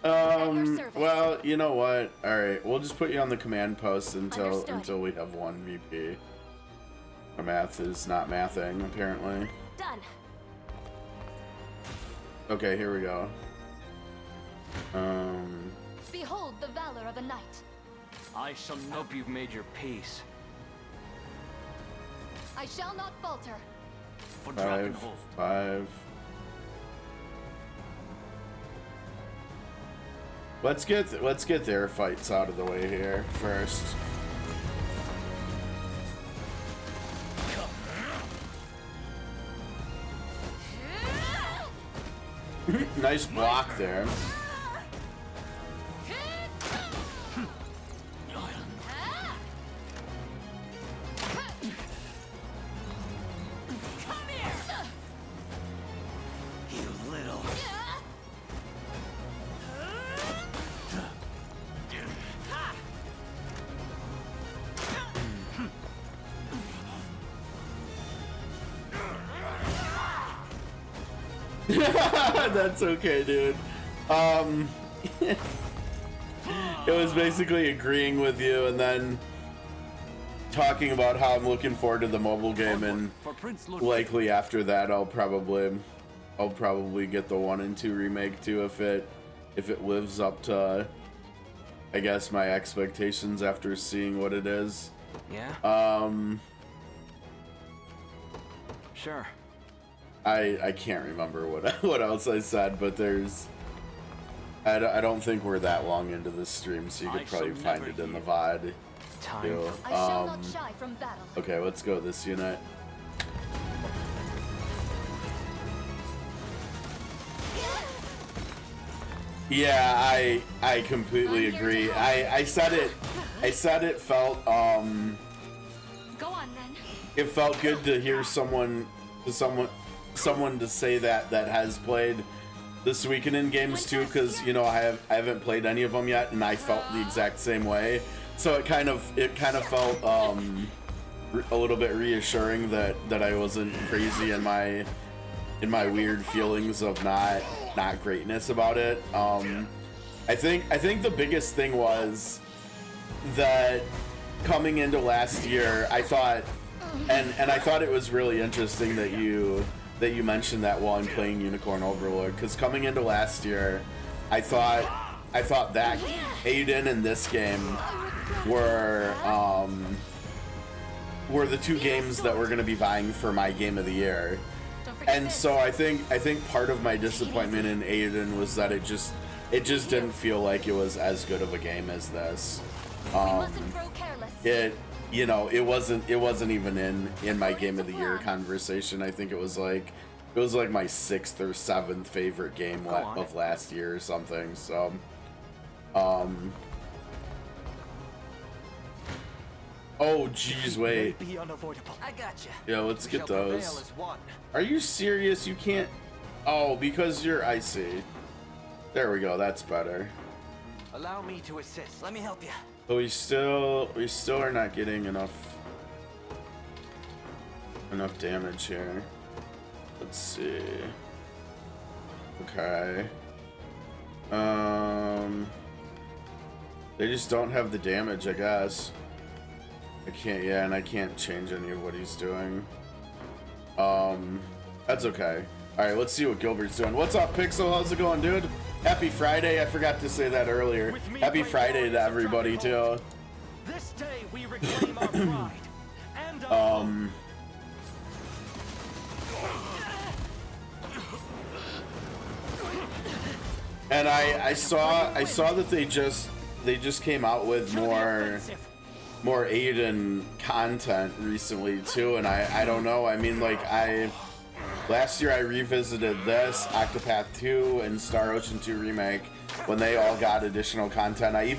Well, you know what? All right, we'll just put you on the command post until we have 1 VP. My math is not mathing apparently. Done. Okay, here we go. Behold the valor of a knight. I shall nope you've made your peace. I shall not falter. For 5, Drakenhof. 5. Let's get their fights out of the way here first. Nice block there. That's okay, dude. It was basically agreeing with you and then talking about how I'm looking forward to the mobile game, and likely after that I'll probably get the 1 and 2 remake too if it lives up to, I guess, my expectations after seeing what it is. Yeah. Sure. I can't remember what else I said, but I don't think we're that long into this stream, so you could probably find it in the VOD. do. I shall not shy from battle. Okay, let's go this unit. Yeah, I completely agree. I said it felt Go on then. it felt good to hear someone to say that has played the Suikoden games too, because you know I haven't played any of them yet, and I felt the exact same way. So it kind of felt a little bit reassuring that I wasn't crazy in my weird feelings of not greatness about it. I think the biggest thing was that coming into last year, I thought, and I thought it was really interesting that you mentioned that while I'm playing Unicorn Overlord, because coming into last year, I thought that Aiden and this game were the two games that were going to be vying for my game of the year. And so I think part of my disappointment in Aiden was that it just didn't feel like it was as good of a game as this. It wasn't even in my game of the year conversation. I think it was like my 6th or 7th favorite game of last year or something. So oh geez, wait. I gotcha. Yeah, let's get those. Are you serious? You can't. Oh, because you're icy. There we go. That's better. Allow me to assist. Let me help you. But we still are not getting enough damage here. Let's see. Okay. They just don't have the damage, I guess. I can't. Yeah, and I can't change any of what he's doing. That's okay. All right, let's see what Gilbert's doing. What's up, Pixel? How's it going, dude? Happy Friday. I forgot to say that earlier. Happy Friday to everybody, too. This day we reclaim our pride and and I saw that they just came out with more Aiden content recently too, and I don't know. I mean, like last year I revisited this, Octopath 2 and Star Ocean 2 Remake when they all got additional content. I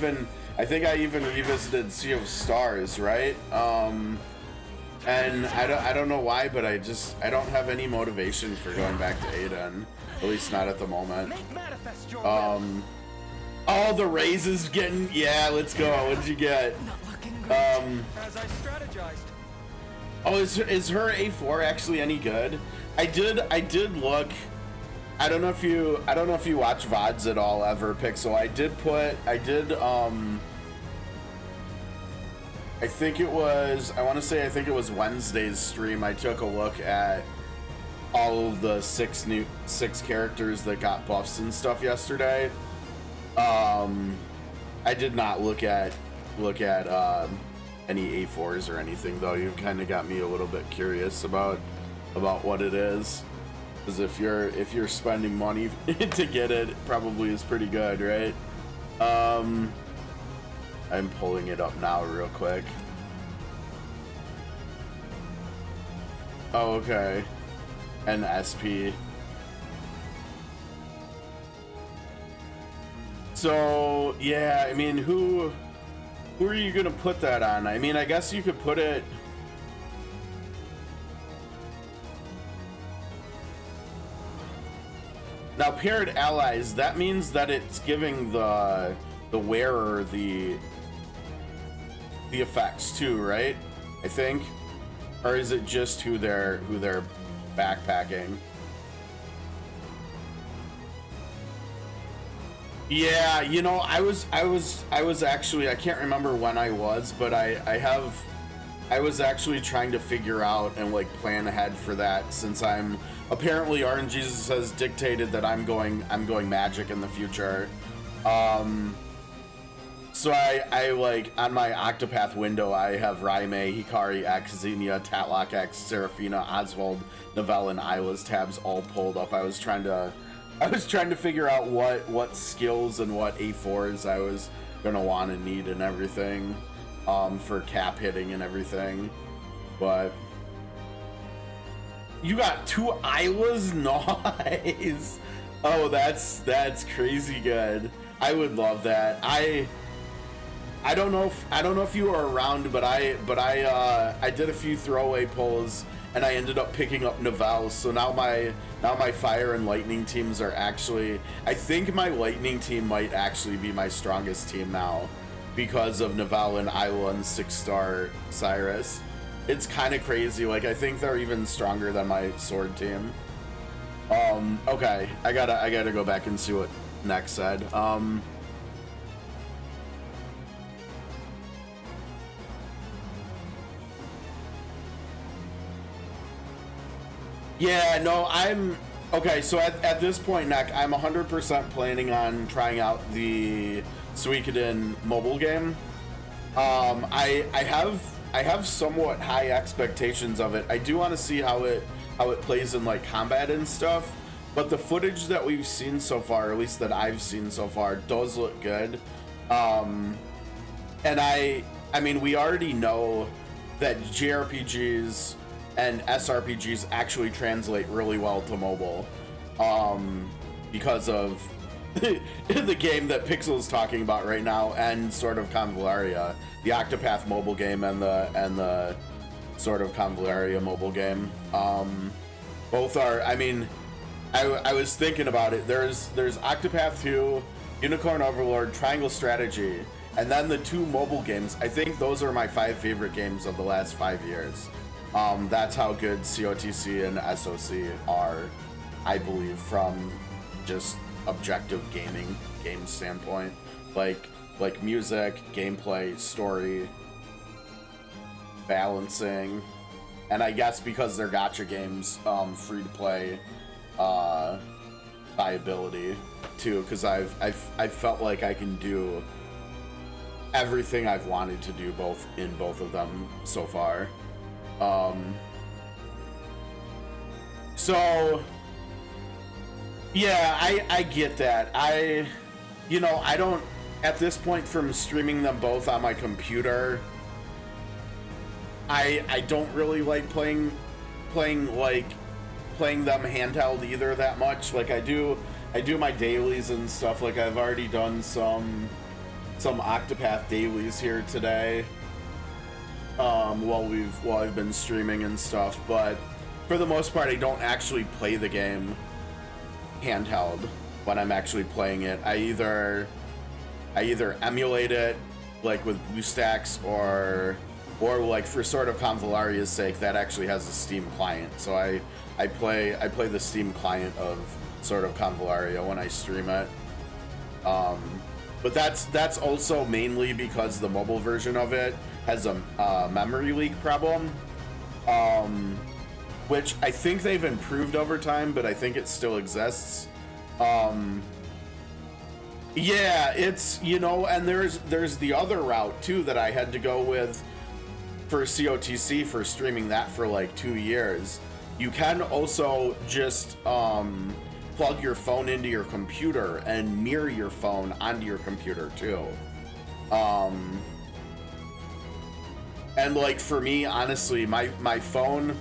think I even revisited Sea of Stars, right? And I don't know why, but I don't have any motivation for going back to Aiden, at least not at the moment. All the raises getting, yeah, let's go. What'd you get? as I strategized. Oh, is her A4 actually any good? I did look. I don't know if you watch VODs at all ever, Pixel. I think it was Wednesday's stream. I took a look at all of the six characters that got buffs and stuff yesterday. I did not look at any A4s or anything, though. You've kind of got me a little bit curious about what it is, because if you're spending money to get it, probably is pretty good, right? I'm pulling it up now real quick. Oh, okay. And SP. So yeah, I mean, who are you gonna put that on? I mean, I guess you could put it. Now, paired allies, that means that it's giving the wearer the effects too, right? I think, or is it just who they're backpacking? Yeah, you know, I was actually, I can't remember when I was, but I was actually trying to figure out and like plan ahead for that, since apparently RNGs has dictated that I'm going magic in the future. So I like on my Octopath window, I have Raime, Hikari X, Xenia, Tatlock X, Seraphina, Oswald, Novell, and Isla's tabs all pulled up. I was trying to figure out what skills and what A4s I was gonna want and need and everything. for cap hitting and everything. But you got 2 Islas? Nice. Oh, that's crazy good. I would love that. I don't know if you were around, but I did a few throwaway pulls and I ended up picking up Nivelle. So now my fire and lightning teams are actually, I think my lightning team might actually be my strongest team now because of Nivelle and Isla and 6-star Cyrus. It's kind of crazy. Like, I think they're even stronger than my sword team. Okay, I gotta go back and see what Next said. Yeah, no, I'm okay. So at this point, Neck, I'm 100% planning on trying out the Suikoden mobile game. I have somewhat high expectations of it. I do want to see how it plays in like combat and stuff. But the footage that we've seen so far, or at least that I've seen so far, does look good. And I mean, we already know that Jrpgs and Srpgs actually translate really well to mobile, because of the game that Pixel is talking about right now, and sort of Convallaria, the Octopath mobile game, and the sort of Convallaria mobile game. Both are. I mean, I was thinking about it. There's Octopath 2, Unicorn Overlord, Triangle Strategy, and then the 2 mobile games. I think those are my 5 favorite games of the last 5 years. That's how good COTC and SOC are, I believe, from just objective game standpoint. Like music, gameplay, story, balancing, and I guess because they're gacha games, free to play, viability too. Because I've felt like I can do everything I've wanted to do in both of them so far. So yeah, I get that. I don't, at this point, from streaming them both on my computer, I don't really like playing them handheld either that much. Like I do my dailies and stuff. Like I've already done some Octopath dailies here today, while I've been streaming and stuff, but for the most part I don't actually play the game handheld when I'm actually playing it. I either emulate it like with BlueStacks, or like for sort of Convallaria's sake, that actually has a Steam client, so I play the Steam client of sort of Convallaria when I stream it. But that's also mainly because the mobile version of it has a memory leak problem, which I think they've improved over time, but I think it still exists. Yeah, it's, and there's the other route too that I had to go with for COTC for streaming that for like 2 years. You can also just plug your phone into your computer and mirror your phone onto your computer too. And like for me, honestly, my phone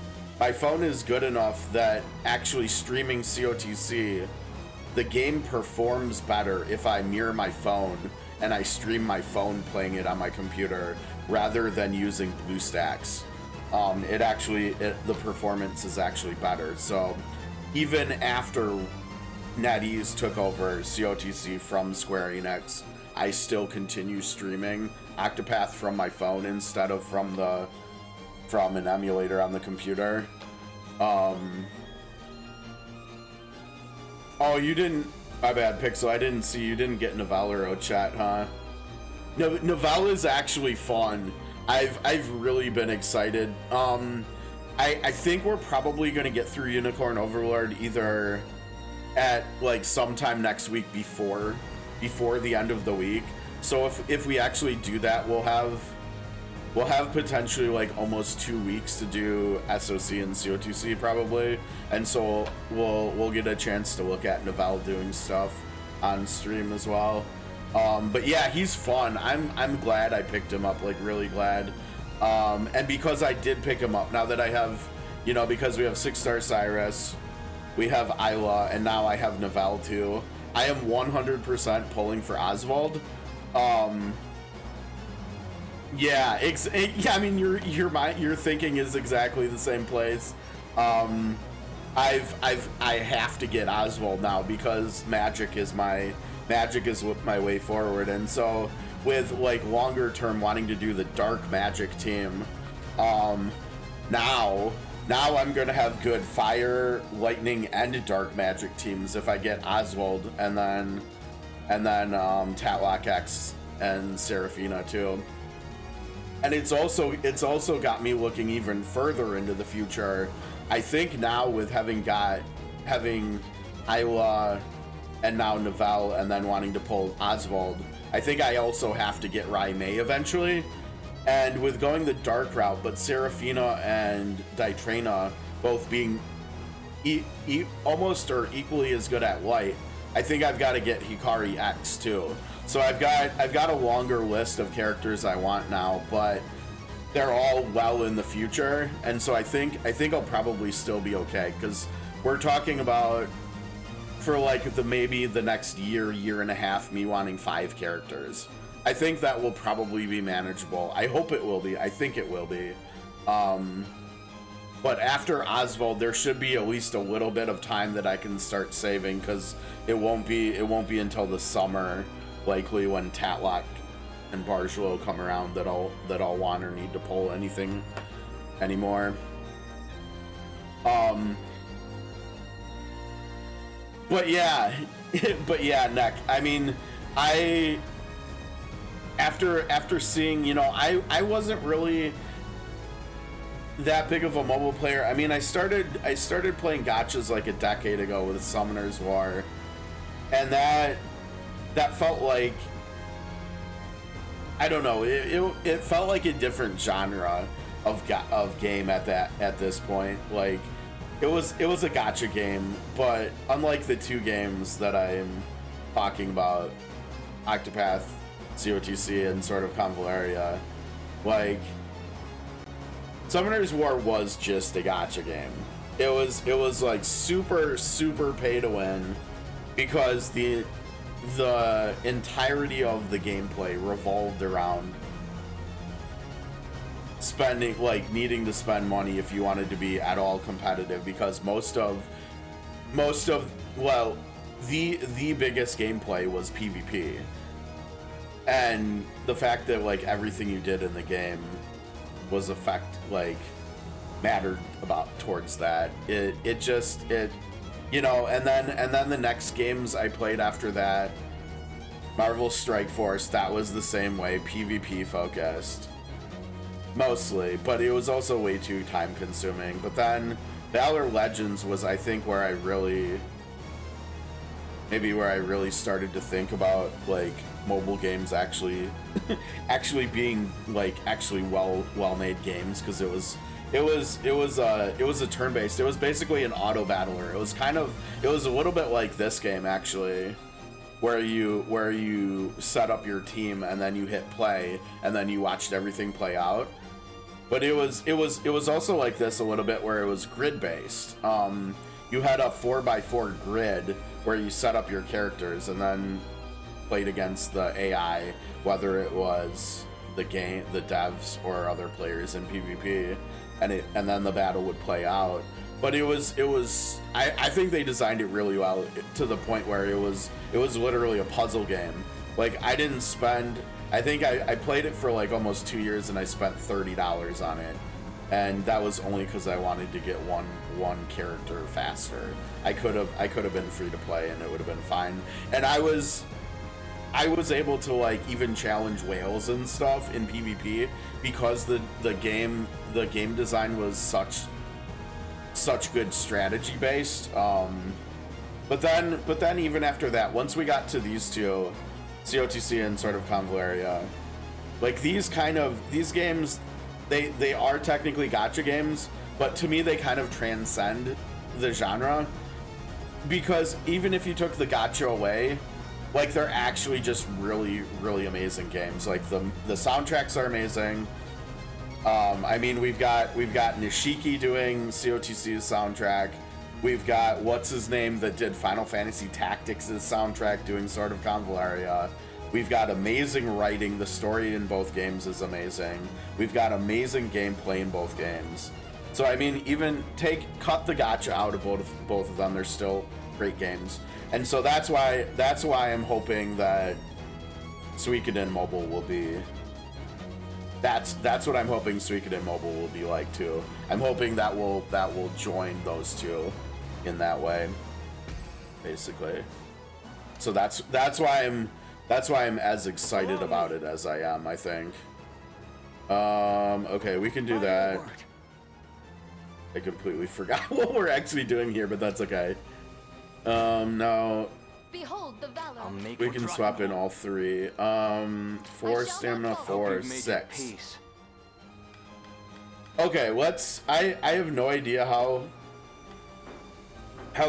is good enough that actually streaming COTC, the game performs better if I mirror my phone and I stream my phone playing it on my computer rather than using BlueStacks. The performance is actually better. So even after NetEase took over COTC from Square Enix, I still continue streaming Octopath from my phone instead of from an emulator on the computer. Oh, you didn't. My bad, Pixel. I didn't see you. Didn't get Nivelle or chat, huh? No, Nivelle is actually fun. I've really been excited. I think we're probably gonna get through Unicorn Overlord either at like sometime next week before the end of the week. So if we actually do that, we'll have potentially like almost 2 weeks to do SOC and COTC probably, and so we'll get a chance to look at Nivelle doing stuff on stream as well. But yeah, he's fun. I'm glad I picked him up, like really glad. And because I did pick him up, now that I have, you know, because we have 6-star Cyrus, we have Isla, and now I have Nivelle too. I am 100% pulling for Oswald. Yeah, yeah. I mean, your thinking is exactly the same place. I have to get Oswald now because magic is my way forward, and so with like longer term wanting to do the dark magic team, now I'm gonna have good fire, lightning, and dark magic teams if I get Oswald, and then Tatlock X and Seraphina too. And it's also got me looking even further into the future. I think now with having Isla and now Nivelle and then wanting to pull Oswald, I think I also have to get Raimei eventually. And with going the dark route, but Seraphina and Ditrana both being almost or equally as good at light, I think I've got to get Hikari X too. So I've got a longer list of characters I want now, but they're all well in the future, and so I think I'll probably still be okay, because we're talking about for like maybe the next year and a half me wanting 5 characters. I think that will probably be manageable. I hope it will be. I think it will be. But after Oswald, there should be at least a little bit of time that I can start saving, because it won't be until the summer, likely, when Tatlock and Barjalo come around, that I'll want or need to pull anything anymore. But yeah, Neck. I mean, after seeing, you know, I wasn't really that big of a mobile player. I mean, I started playing gachas like a decade ago with Summoner's War, and that felt like, I don't know, it felt like a different genre of game at this point. Like it was a gacha game, but unlike the 2 games that I'm talking about, Octopath, COTC, and sort of Convaleria, like Summoner's War was just a gacha game. It was like super pay to win, because the entirety of the gameplay revolved around spending, like needing to spend money if you wanted to be at all competitive, because most of well, the biggest gameplay was PvP, and the fact that like everything you did in the game was mattered about towards that. It you know, and then the next games I played after that, Marvel Strike Force, that was the same way, PvP focused mostly, but it was also way too time consuming. But then Valor Legends was, I think, where I really started to think about like mobile games actually being like actually well made games, because it was a turn-based. It was basically an auto battler. It was a little bit like this game actually, where you set up your team and then you hit play and then you watched everything play out. But it was also like this a little bit, where it was grid based. You had a 4x4 grid where you set up your characters and then played against the AI, whether it was the devs or other players in PvP, and then the battle would play out. But I think they designed it really well, to the point where it was literally a puzzle game. Like I think I played it for like almost 2 years, and I spent $30 on it, and that was only because I wanted to get one character faster. I could have been free to play and it would have been fine. And I was able to like even challenge whales and stuff in PvP, because the game design was such good strategy based. But then even after that, once we got to these 2, COTC and sort of Convaleria, like these games, they are technically gacha games, but to me they kind of transcend the genre, because even if you took the gacha away, like they're actually just really, really amazing games. Like the soundtracks are amazing. I mean, we've got Nishiki doing COTC's soundtrack. We've got what's his name that did Final Fantasy Tactics' soundtrack doing Sword of Convalaria. We've got amazing writing. The story in both games is amazing. We've got amazing gameplay in both games. So I mean, even cut the gacha out of both of them, they're still great games. And so that's why I'm hoping that Suikoden Mobile will be. That's what I'm hoping Suikoden Mobile will be like too. I'm hoping that will join those two in that way, basically. So that's why I'm as excited about it as I am, I think. Okay, we can do that. I completely forgot what we're actually doing here, but that's okay. Now Behold the valor. we can swap in all three. 4 stamina, 4, 6. Okay, I have no idea how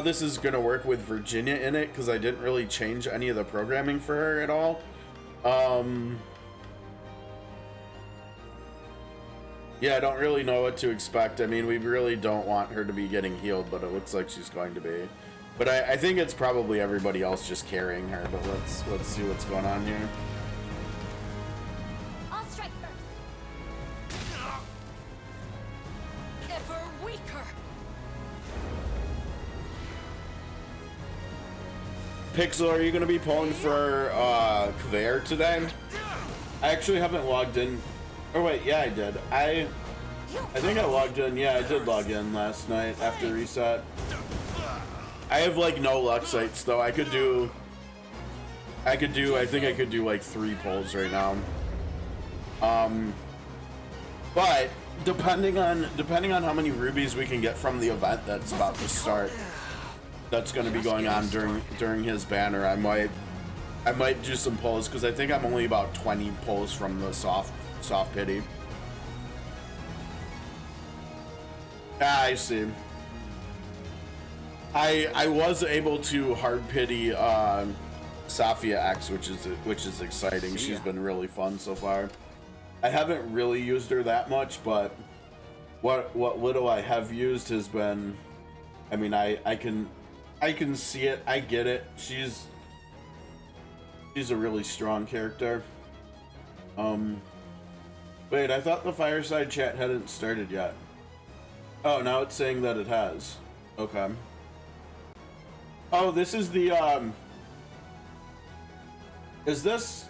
this is gonna work with Virginia in it, because I didn't really change any of the programming for her at all. Yeah, I don't really know what to expect. I mean, we really don't want her to be getting healed, but it looks like she's going to be. But I think it's probably everybody else just carrying her, but let's see what's going on here. I'll strike first. Ever weaker. Pixel, are you going to be pulling for Kvaer today? I actually haven't logged in. Oh wait, yeah, I did. I think I logged in. Yeah, I did log in last night after reset. I have like no luck sites though. I think I could do like 3 pulls right now. But depending on how many rubies we can get from the event that's about to start, that's going to be going on during his banner, I might do some pulls, because I think I'm only about 20 pulls from the soft pity. Ah, I see. I was able to hard pity Safia X, which is exciting. She's been really fun so far. I haven't really used her that much, but what little I have used has been, I mean, I can see it. I get it. She's a really strong character. Wait, I thought the fireside chat hadn't started yet. Oh, now it's saying that it has. Okay. Oh, this is the, is this,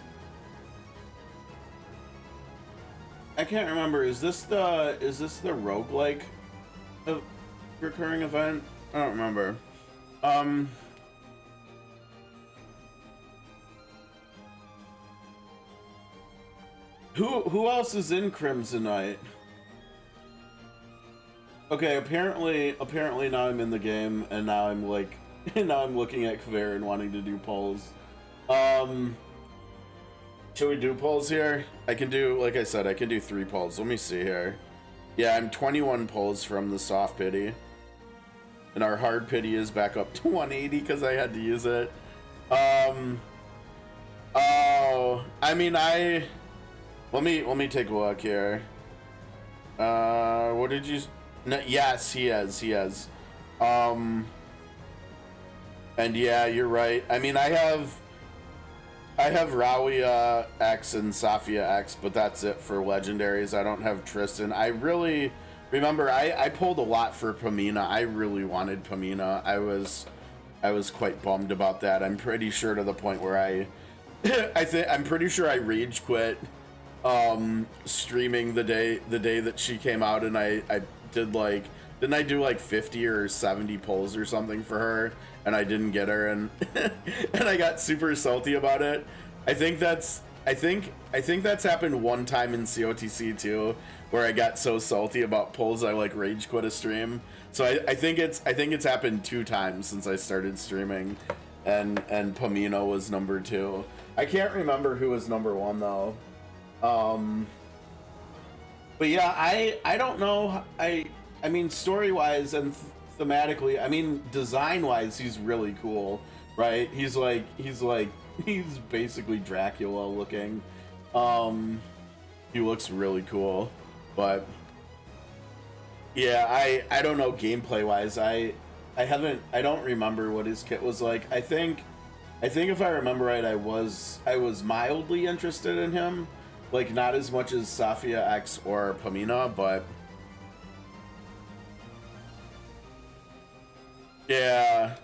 I can't remember, is this the roguelike recurring event? I don't remember. Who else is in Crimsonite? Okay, apparently now I'm in the game, and now I'm like, now I'm looking at Kvaer and wanting to do polls. Should we do polls here? I can do, like I said, I can do 3 polls. Let me see here. Yeah, I'm 21 polls from the soft pity. And our hard pity is back up to 180 because I had to use it. Oh, I mean, let me take a look here. What did you? No, yes, he has. And yeah, you're right. I mean, I have Rawia X and Safia X, but that's it for legendaries. I don't have Tristan. I really remember I pulled a lot for Pamina. I really wanted Pamina. I was quite bummed about that. I'm pretty sure to the point where I'm pretty sure I rage quit streaming the day that she came out, and I did like, didn't I do like 50 or 70 pulls or something for her, and I didn't get her, and and I got super salty about it. I think that's happened one time in COTC too, where I got so salty about pulls I like rage quit a stream. So I think it's happened 2 times since I started streaming, and Pamina was number 2. I can't remember who was number 1 though. But yeah, I don't know. I mean, story-wise and thematically, I mean, design-wise, he's really cool. right? He's basically Dracula looking. He looks really cool, but yeah, I don't know gameplay wise. I don't remember what his kit was like. I think if I remember right, I was mildly interested in him, like not as much as Safia X or Pamina, but yeah,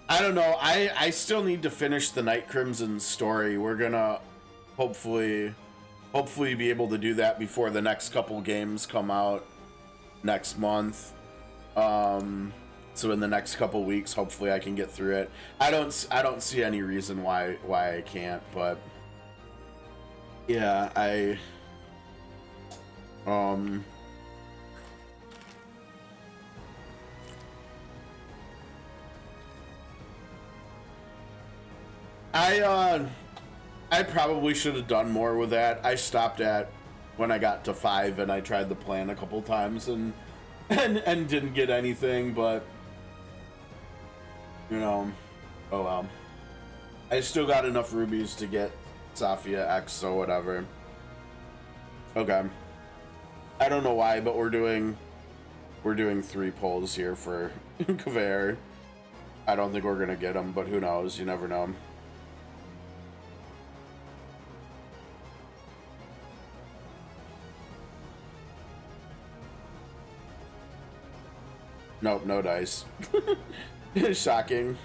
I don't know. I still need to finish the Night Crimson story. We're gonna hopefully be able to do that before the next couple games come out next month. So in the next couple weeks, hopefully I can get through it. I don't see any reason why I can't, but yeah, I probably should have done more with that. I stopped at when I got to 5, and I tried the plan a couple times and didn't get anything, but you know, oh well. I still got enough rubies to get Safia X or whatever. Okay. I don't know why, but we're doing 3 polls here for Kvaer. I don't think we're gonna get them, but who knows? You never know. Nope, no dice. Shocking.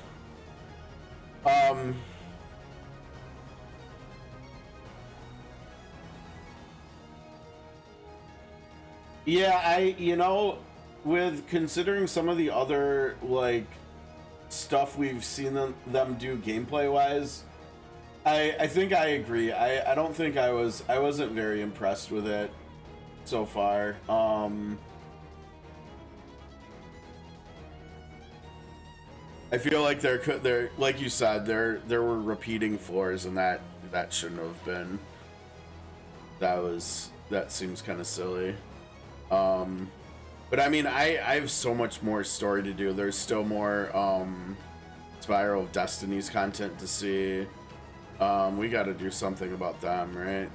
Yeah, you know, with considering some of the other like stuff we've seen them do gameplay wise, I think I agree. I don't think I wasn't very impressed with it so far. I feel like there like you said, there were repeating floors, and that shouldn't have been. That seems kind of silly. But I mean, I have so much more story to do. There's still more Spiral of Destiny's content to see. We got to do something about them, right?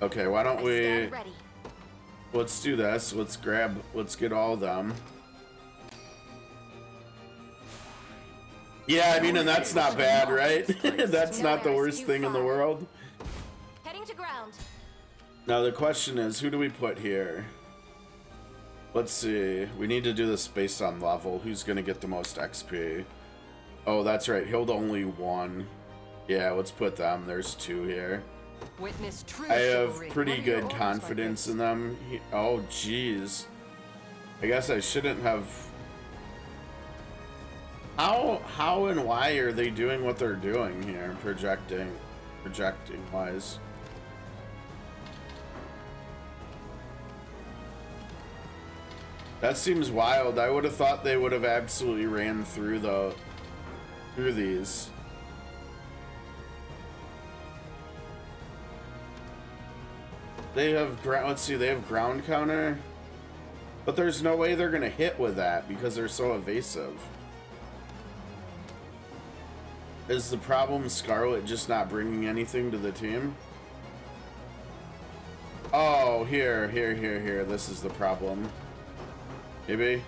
Okay, why don't we? Let's do this. Let's get all of them. Yeah, I mean, and that's not bad, right? That's not the worst thing in the world. Heading to ground. Now the question is, who do we put here? Let's see. We need to do this based on level. Who's gonna get the most XP? Oh, that's right. He'll only 1. Yeah, let's put them. There's 2 here. Witness true I have chivalry. pretty What are your good orders, confidence my in them. Oh, jeez. I guess I shouldn't have. How and why are they doing what they're doing here? Projecting wise. That seems wild. I would have thought they would have absolutely ran through these. They have let's see, they have ground counter. But there's no way they're gonna hit with that because they're so evasive. Is the problem Scarlet just not bringing anything to the team? Oh, here. This is the problem. Maybe?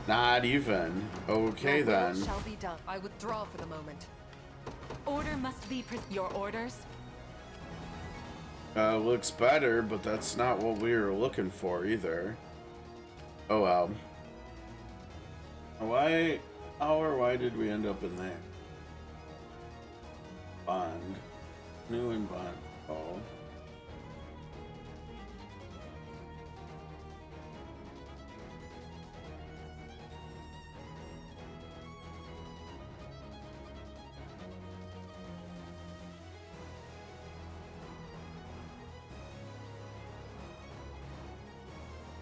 Not even. Okay, then. Your will shall be done. I withdraw for the moment. Order must be your orders. Looks better, but that's not what we were looking for either. Oh well. Why did we end up in there? Bond. New and bond. Oh.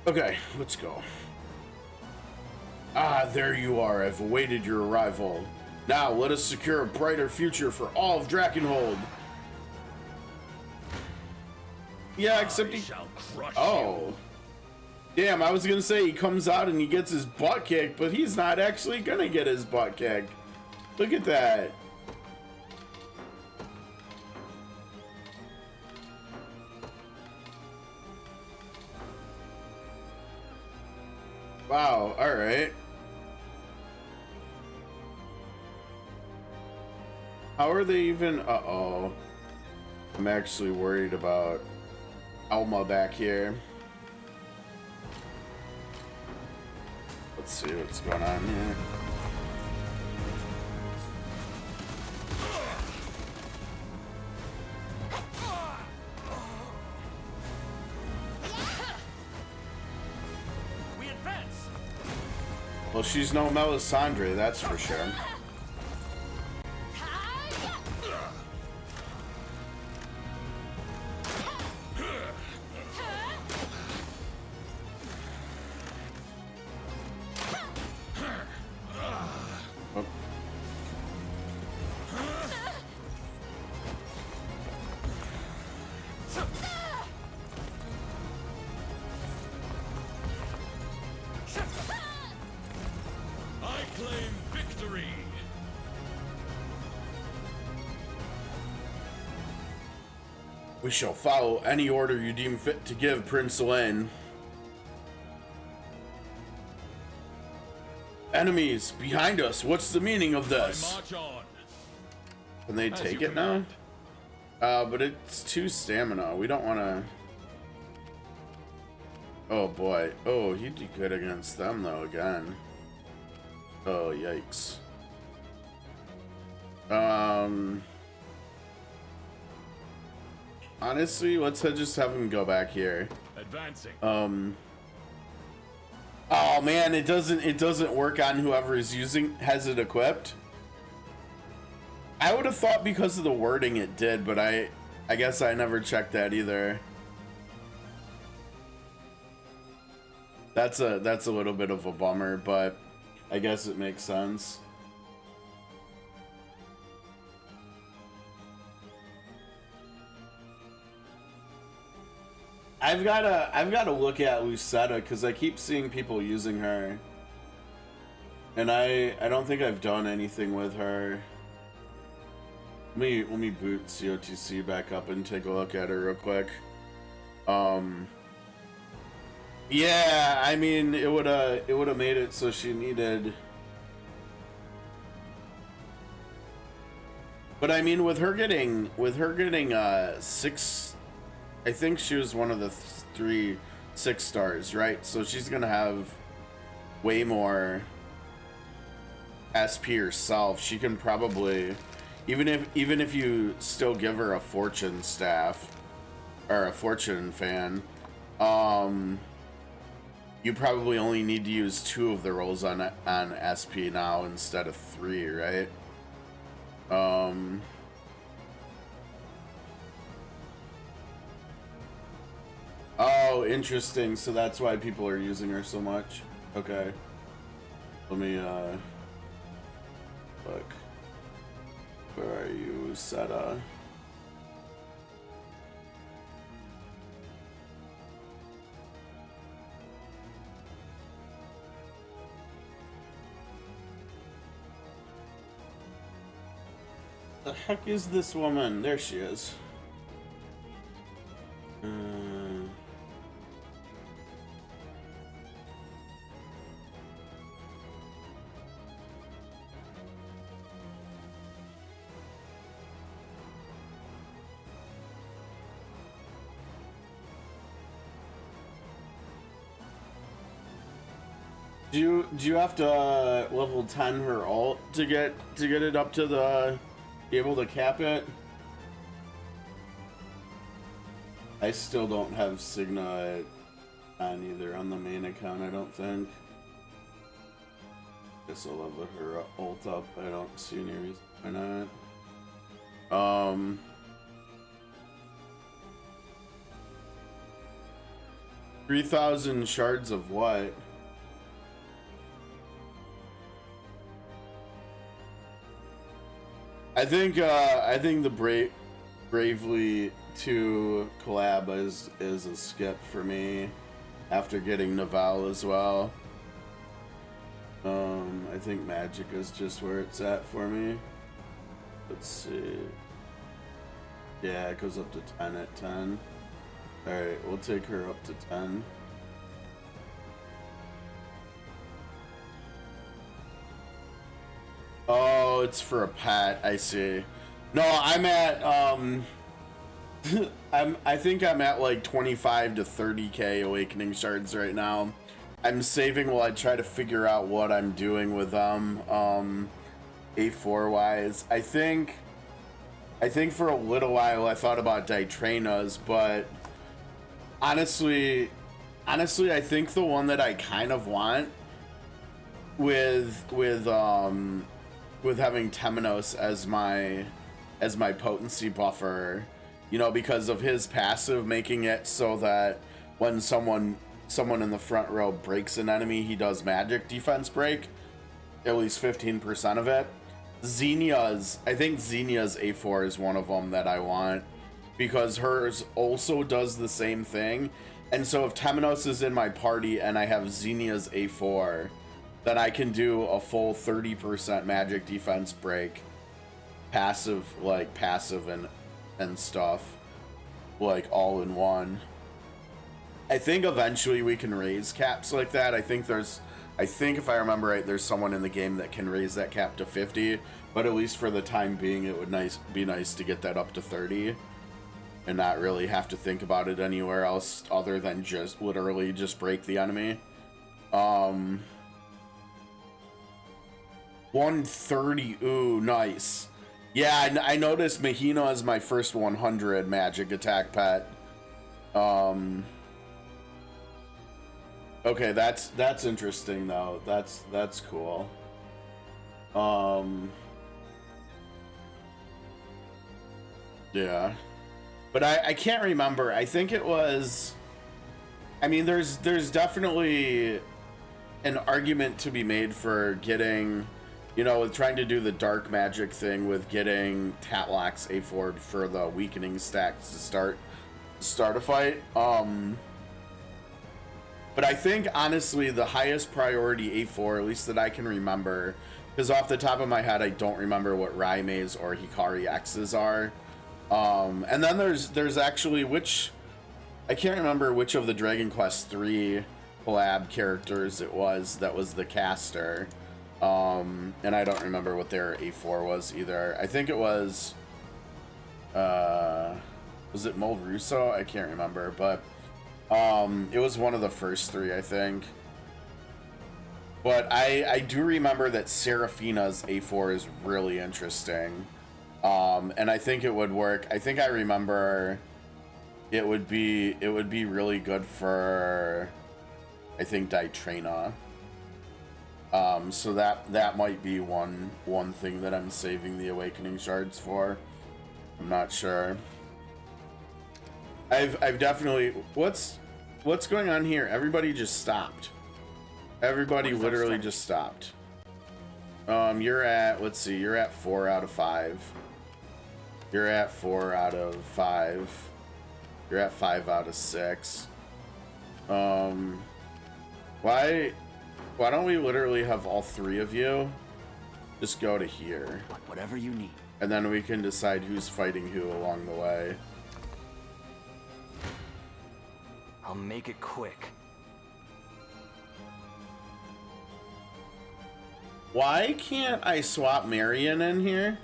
Okay, let's go. Ah, there you are. I've awaited your arrival. Now, let us secure a brighter future for all of Drakenhold. Yeah, except he... Oh. Damn, I was gonna say he comes out and he gets his butt kicked, but he's not actually gonna get his butt kicked. Look at that. Wow, alright. How are they even... Uh-oh. I'm actually worried about Alma back here. Let's see what's going on here. We advance. Well, she's no Melisandre, that's for sure. We shall follow any order you deem fit to give, Prince Elaine. Enemies behind us. What's the meaning of this? March on. Can they take it now? But it's 2 stamina. We don't want to. Oh boy. Oh, he'd do good against them though. Again. Oh yikes. Honestly, let's just have him go back here. Advancing. Oh man, it doesn't work on whoever is has it equipped. I would have thought because of the wording it did, but I guess I never checked that either. That's a little bit of a bummer, but I guess it makes sense. I've gotta look at Lucetta because I keep seeing people using her, and I don't think I've done anything with her. Let me boot COTC back up and take a look at her real quick. Yeah, I mean it would have made it so she needed. But I mean with her getting 6. I think she was one of the 3 6 stars, right? So she's gonna have way more SP herself. She can probably, even if you still give her a fortune staff or a fortune fan, you probably only need to use 2 of the rolls on SP now instead of 3, right? Oh, interesting. So that's why people are using her so much. Okay. Let me, look. Where are you, Seta? The heck is this woman? There she is. Do you have to level 10 her ult to get it up to the be able to cap it? I still don't have Signa on either on the main account, I don't think. Guess I'll level her ult up. I don't see any reason why not. 3,000 shards of what? I think the Bravely 2 collab is a skip for me after getting Naval as well. I I think magic is just where it's at for me. Let's see. Yeah, it goes up to 10 at 10. Alright, we'll take her up to 10. Oh, it's for a pet. I see. No, I'm at I think I'm at like 25 to 30k awakening shards right now. I'm saving while I try to figure out what I'm doing with them A4 wise. I think for a little while I thought about Ditranas, but honestly I think the one that I kind of want with having Temenos as my potency buffer, you know, because of his passive making it so that when someone in the front row breaks an enemy, he does magic defense break, at least 15% of it. I think Xenia's A4 is one of them that I want, because hers also does the same thing. And so if Temenos is in my party and I have Xenia's A4, then I can do a full 30% magic defense break, passive and stuff, like all in one. I think eventually we can raise caps like that. I think if I remember right, there's someone in the game that can raise that cap to 50, but at least for the time being, it would be nice to get that up to 30 and not really have to think about it anywhere else other than just literally just break the enemy. 130, ooh, nice. Yeah, I noticed Mahina is my first 100 magic attack pet. Okay, that's interesting though. That's cool. Yeah. But I can't remember. I think it was, I mean, there's definitely an argument to be made for getting, you know, with trying to do the dark magic thing with getting Tatlock's A4 for the weakening stacks to start a fight. But I think, honestly, the highest priority A4, at least that I can remember, because off the top of my head, I don't remember what Raime's or Hikari X's are. And then there's actually, I can't remember which of the Dragon Quest III collab characters it was that was the caster. And I don't remember what their A4 was either. I think it was it Mold Russo? I can't remember, but it was one of the first three, I think. But I do remember that Seraphina's A4 is really interesting. And I think it would work. I think I remember it would be really good for, I think, Ditrana. So that might be one thing that I'm saving the awakening shards for. I'm not sure. I've definitely, what's going on here? Everybody just stopped. Everybody literally just stopped. You're at, let's see, you're at 4 out of 5. You're at 4 out of 5. You're at 5 out of 6. Why don't we literally have all three of you just go to here? Whatever you need. And then we can decide who's fighting who along the way. I'll make it quick. Why can't I swap Marion in here?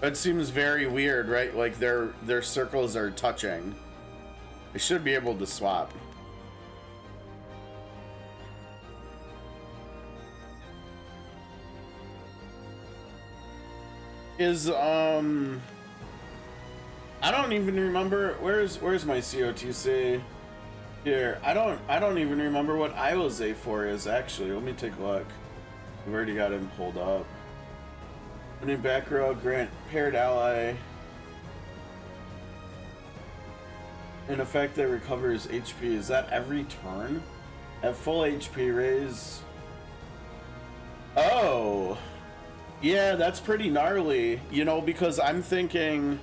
That seems very weird, right? Like their circles are touching. I should be able to swap. Is I don't even remember where's my COTC here. I don't even remember what Isla's A4 is actually. Let me take a look. We've already got him pulled up. New back row, grant paired ally an effect that recovers HP. Is that every turn? At full HP raise. Oh, yeah, that's pretty gnarly. You know, because I'm thinking,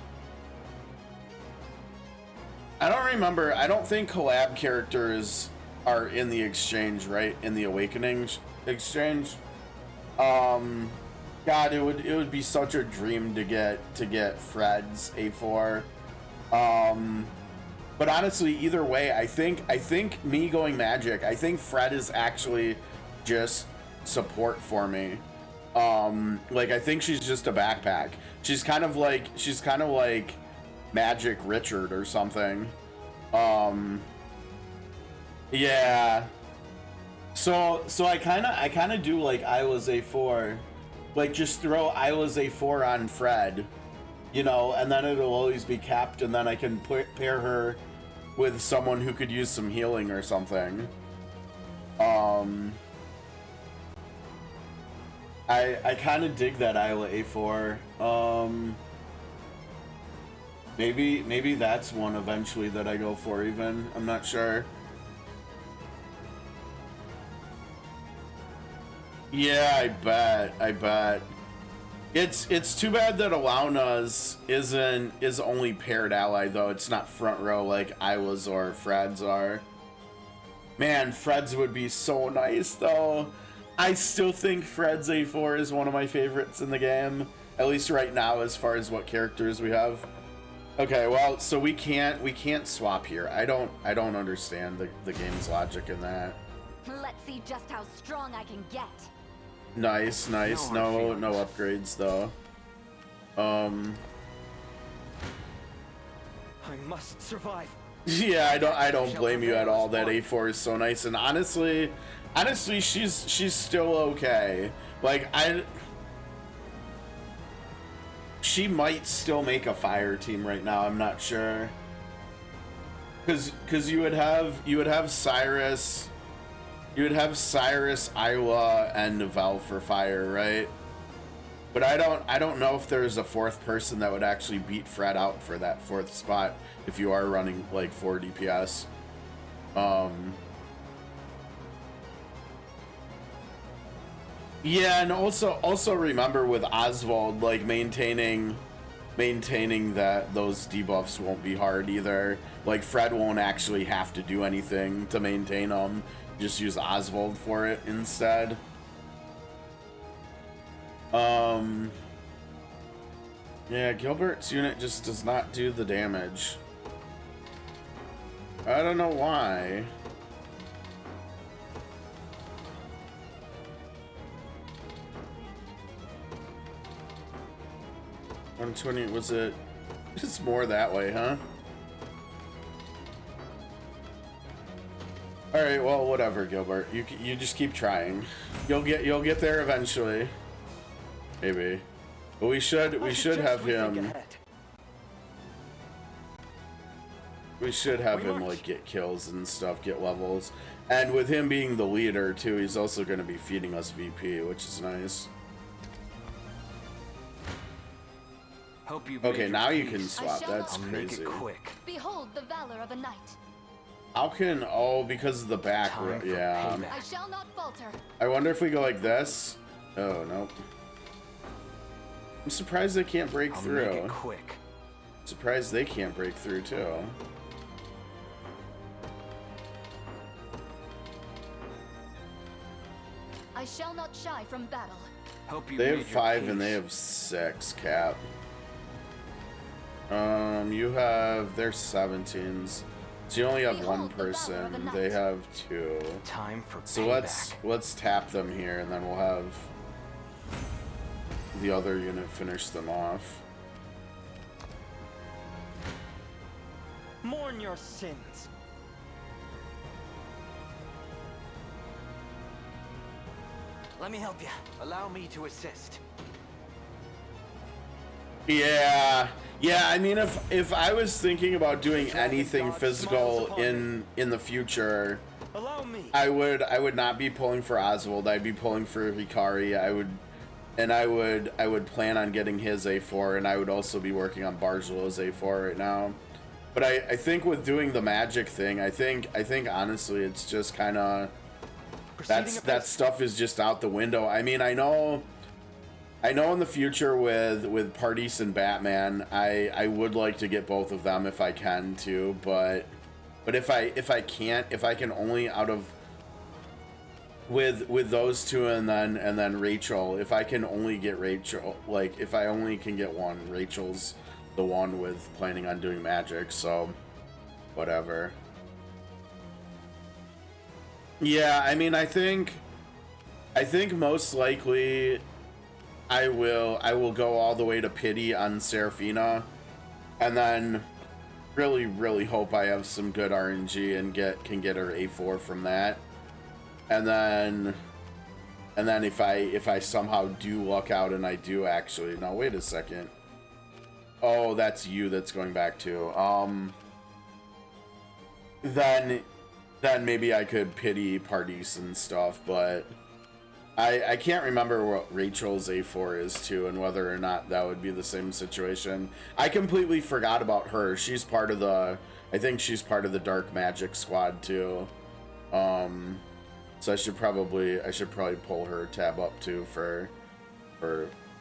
I don't remember. I don't think collab characters are in the exchange, right? In the awakening exchange. God, it would be such a dream to get Fred's A4. But honestly, either way, I think me going magic, I think Fred is actually just support for me. Like I think she's just a backpack. She's kind of like Magic Richard or something. Yeah. So I kind of do like Isla's A4. Like just throw Isla's A4 on Fred, you know, and then it'll always be capped, and then I can pair her with someone who could use some healing or something. I kind of dig that Isla A4. Maybe that's one eventually that I go for even. I'm not sure. Yeah, I bet. It's too bad that Alauna's is only paired ally though. It's not front row like Isla's or Fred's are. Man, Fred's would be so nice though. I still think Fred's A4 is one of my favorites in the game, at least right now as far as what characters we have. Okay, well, so we can't swap here. I don't understand the game's logic in that. Let's see just how strong I can get. Nice. No upgrades though. I must survive. Yeah, I don't blame you at all. That A4 is so nice, and honestly, she's still okay. Like she might still make a fire team right now. I'm not sure. Cause you would have Cyrus. You would have Cyrus, Isla, and Novell for fire, right? But I don't know if there's a fourth person that would actually beat Fred out for that fourth spot if you are running like 4 DPS. Yeah, and also remember with Oswald, like maintaining that those debuffs won't be hard either. Like Fred won't actually have to do anything to maintain them. Just use Oswald for it instead. Yeah, Gilbert's unit just does not do the damage. I don't know why. $120, was it? It's more that way, huh? All right, well, whatever, Gilbert. You just keep trying. You'll get there eventually. Maybe. But we should have him. We should have him like get kills and stuff, get levels. And with him being the leader too, he's also going to be feeding us VP, which is nice. Okay, now you can swap. That's crazy. Quick. Behold the valor of a knight. How can, oh, because of the back, yeah. I shall not falter. I wonder if we go like this. Oh, nope. I'm surprised they can't break through. Make it quick. Surprised they can't break through too. I shall not shy from battle. They have 5 and they have 6 cap. You have, they're 17s. So you only have one person. They have 2. Time for so let's tap them here, and then we'll have the other unit finish them off. Mourn your sins. Let me help you. Allow me to assist. Yeah, I mean, if I was thinking about doing anything physical in the future, I would not be pulling for Oswald. I'd be pulling for Hikari. I would plan on getting his A4, and I would also be working on Bargelow's A4 right now. But I think with doing the magic thing, I think honestly it's just kind of that stuff is just out the window. I mean, I know in the future with Pardis and Batman, I would like to get both of them if I can too, but But if I can't, if I can only out of with those two and then Rachel, if I can only get Rachel, like if I only can get one, Rachel's the one with planning on doing magic, so whatever. Yeah, I mean, I think most likely I will go all the way to pity on Seraphina, and then really hope I have some good RNG and can get her A4 from that. And then if I somehow do luck out and I do actually, no, wait a second. Oh, that's you that's going back to. Then maybe I could pity Pardis and stuff, but I can't remember what Rachel's A4 is too, and whether or not that would be the same situation. I completely forgot about her. She's part of the, I think she's part of the Dark Magic squad too. So I should probably pull her tab up too for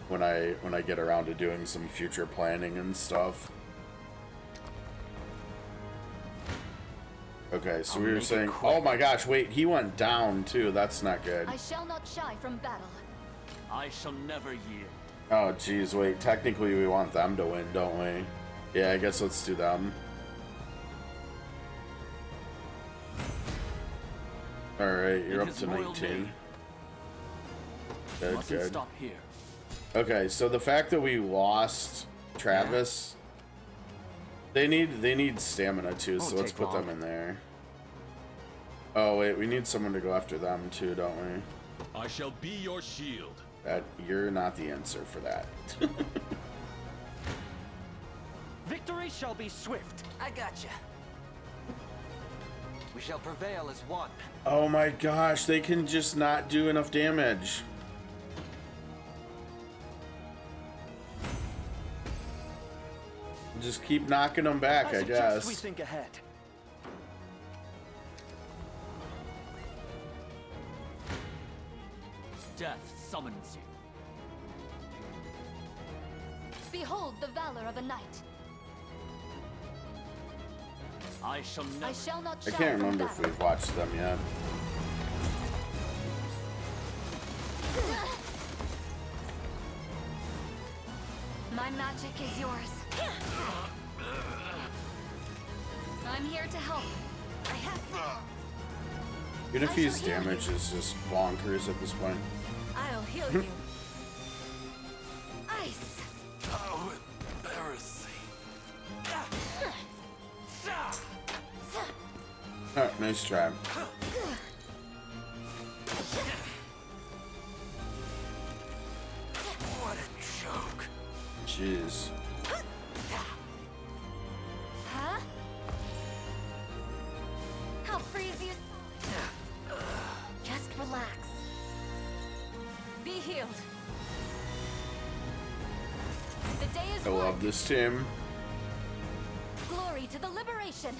when I get around to doing some future planning and stuff. Okay, so we were saying, oh my gosh, wait, he went down too. That's not good. I shall not shy from battle. I shall never yield. Oh geez, wait, technically we want them to win, don't we? Yeah, I guess let's do them. Alright, you're up to 19. Good, good. Stop here. Okay, so the fact that we lost Travis, they need stamina too, so let's put them in there. Oh wait, we need someone to go after them too, don't we? I shall be your shield. That you're not the answer for that. Victory shall be swift. I gotcha. We shall prevail as one. Oh my gosh, they can just not do enough damage. Just keep knocking them back, I guess. We think ahead. Death summons you. Behold the valor of a knight. I shall never. I shall not I shy can't from remember if battle. we've watched them yet. My magic is yours. I'm here to help. I have. Even if I his shall heal damage is just bonkers at this point. I'll heal you. Ice. How embarrassing. Oh, nice try. What a joke. Jeez. Huh? I'll freeze you. Just relax. Be healed. The day is I won. love this team. Glory to the liberation.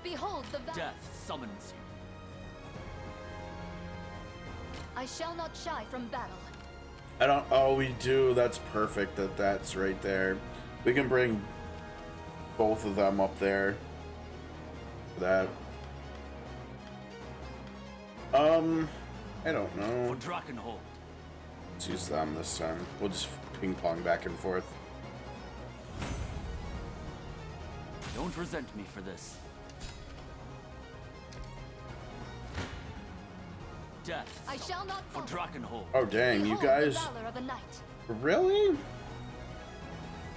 Behold the Death summons you. I shall not shy from battle. I don't. Oh, we do. That's perfect. That's right there. We can bring both of them up there. For that. I don't For know. Drakenhold. Let's use them this time. We'll just ping pong back and forth. Don't resent me for this. Death. I shall not For falter. Drakenhold. Oh dang, you Behold guys! the valor of a knight. Really?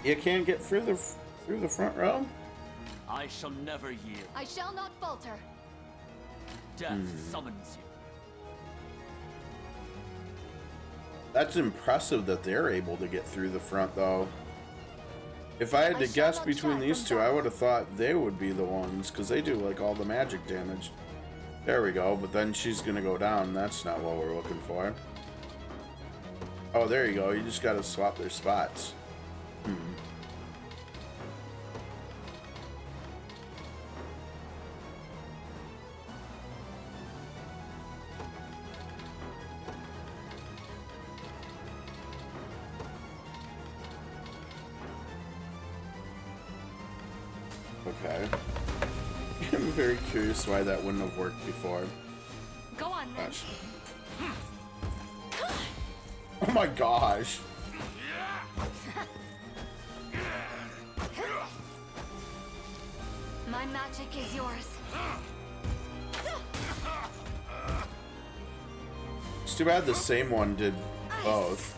You can't get through the front row? I shall never yield. I shall not falter. Death summons you. That's impressive that they're able to get through the front, though. If I had I to shall guess not between shy these from two, I battle. would have thought they would be the ones, because they do, like, all the magic damage. There we go, but then she's gonna go down. That's not what we're looking for. Oh, there you go. You just gotta swap their spots. Okay. I'm very curious why that wouldn't have worked before. Go on, then. Gosh. Oh my gosh. My magic is yours. It's too bad the same one did both.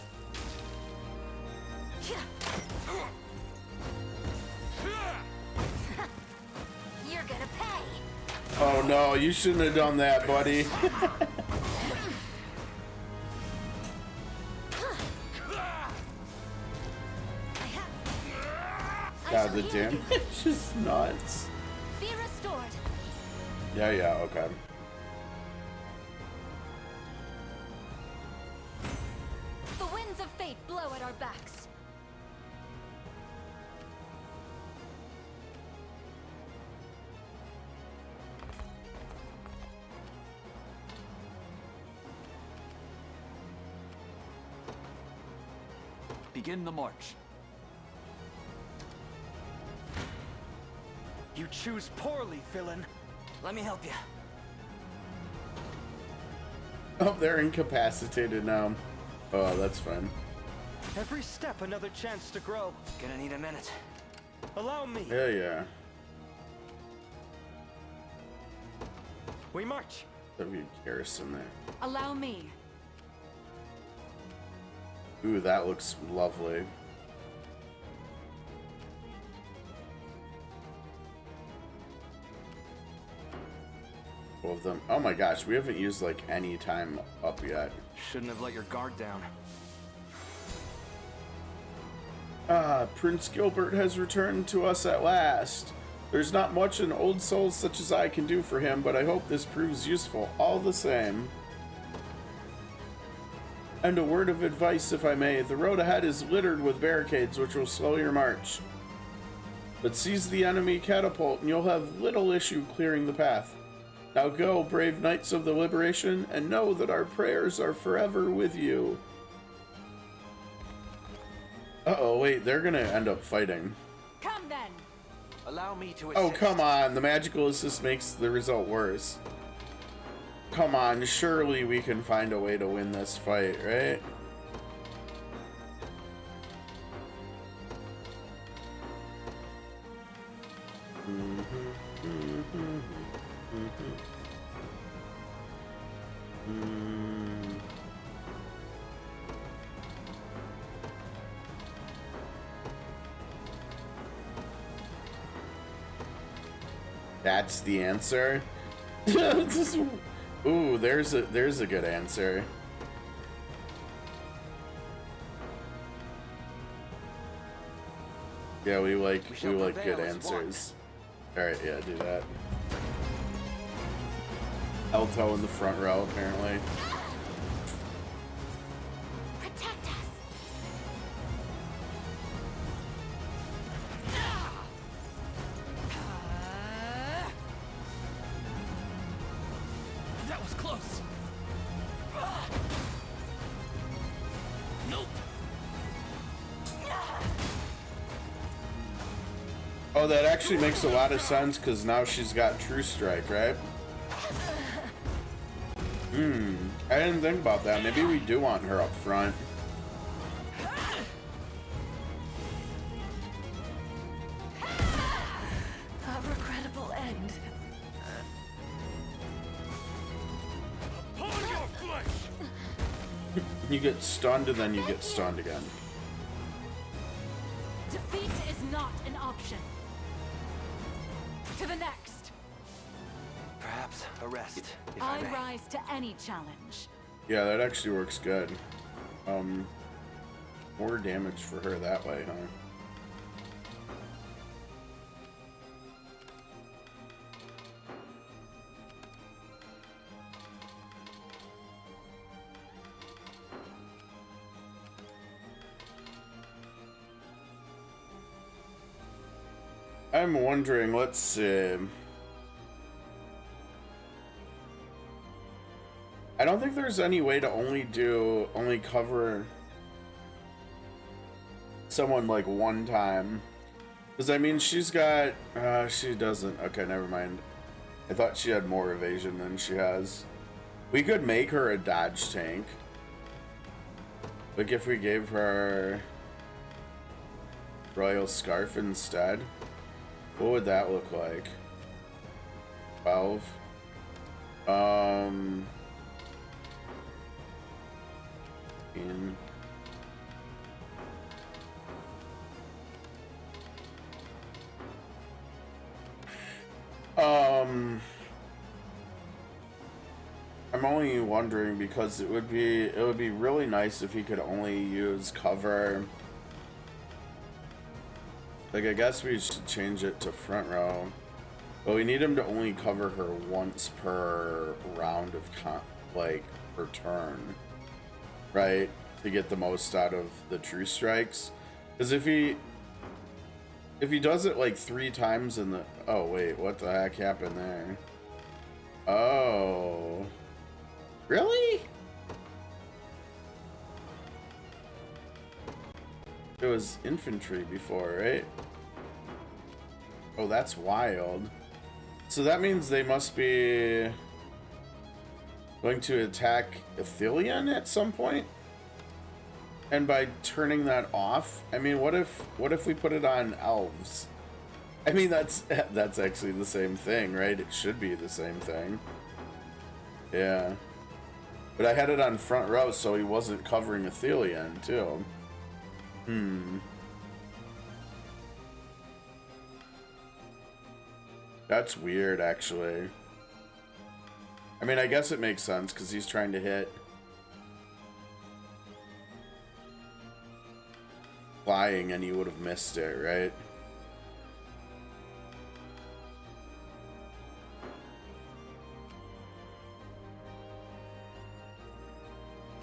You're gonna pay. Oh no, you shouldn't have done that, buddy. God, the damage is nuts. Be restored. Yeah, okay. The winds of fate blow at our backs. Begin the march. You choose poorly, villain. Let me help you. Oh, they're incapacitated now. Oh, that's fine. Every step another chance to grow. Gonna need a minute. Allow me. Yeah. We march. W Garrison there. Allow me. Ooh, that looks lovely. Both of them. Oh my gosh, we haven't used like any time up yet. Shouldn't have let your guard down. Ah, Prince Gilbert has returned to us at last. There's not much an old soul such as I can do for him, but I hope this proves useful all the same. And a word of advice, if I may. The road ahead is littered with barricades, which will slow your march. But seize the enemy catapult, and you'll have little issue clearing the path. Now go, brave knights of the liberation, and know that our prayers are forever with you. Uh-oh, wait, they're gonna end up fighting. Come then. Allow me to assist. Oh, come on, the magical assist makes the result worse. Come on, surely we can find a way to win this fight, right? That's the answer. Ooh, there's a good answer. Yeah, we like good answers. All right, yeah, do that. Elto in the front row, apparently. Protect us. That was close. Nope. Oh, that actually makes a lot of sense because now she's got True Strike, right? I didn't think about that. Maybe we do want her up front. A regrettable end. Upon your flesh! You get stunned and then you get stunned again. Defeat is not an option. To the next. Perhaps a rest, if I I may. rise to any challenge. Yeah, that actually works good. More damage for her that way, huh? I'm wondering, let's see. I don't think there's any way to only cover someone like one time. Because, I mean, she's got... she doesn't. Okay, never mind. I thought she had more evasion than she has. We could make her a dodge tank. Like, if we gave her... Royal Scarf instead. What would that look like? 12. In... I'm only wondering because it would be really nice if he could only use cover. Like, I guess we should change it to front row, but we need him to only cover her once per round of per turn, right? To get the most out of the true strikes. Because if he does it like 3 times in the... Oh, wait, what the heck happened there? Oh. Really? It was infantry before, right? Oh, that's wild. So that means they must be going to attack Athelion at some point? And by turning that off, I mean, what if we put it on elves? I mean, that's actually the same thing, right? It should be the same thing. Yeah. But I had it on front row, so he wasn't covering Athelion, too. That's weird, actually. I mean, I guess it makes sense, because he's trying to hit flying, and he would have missed it, right?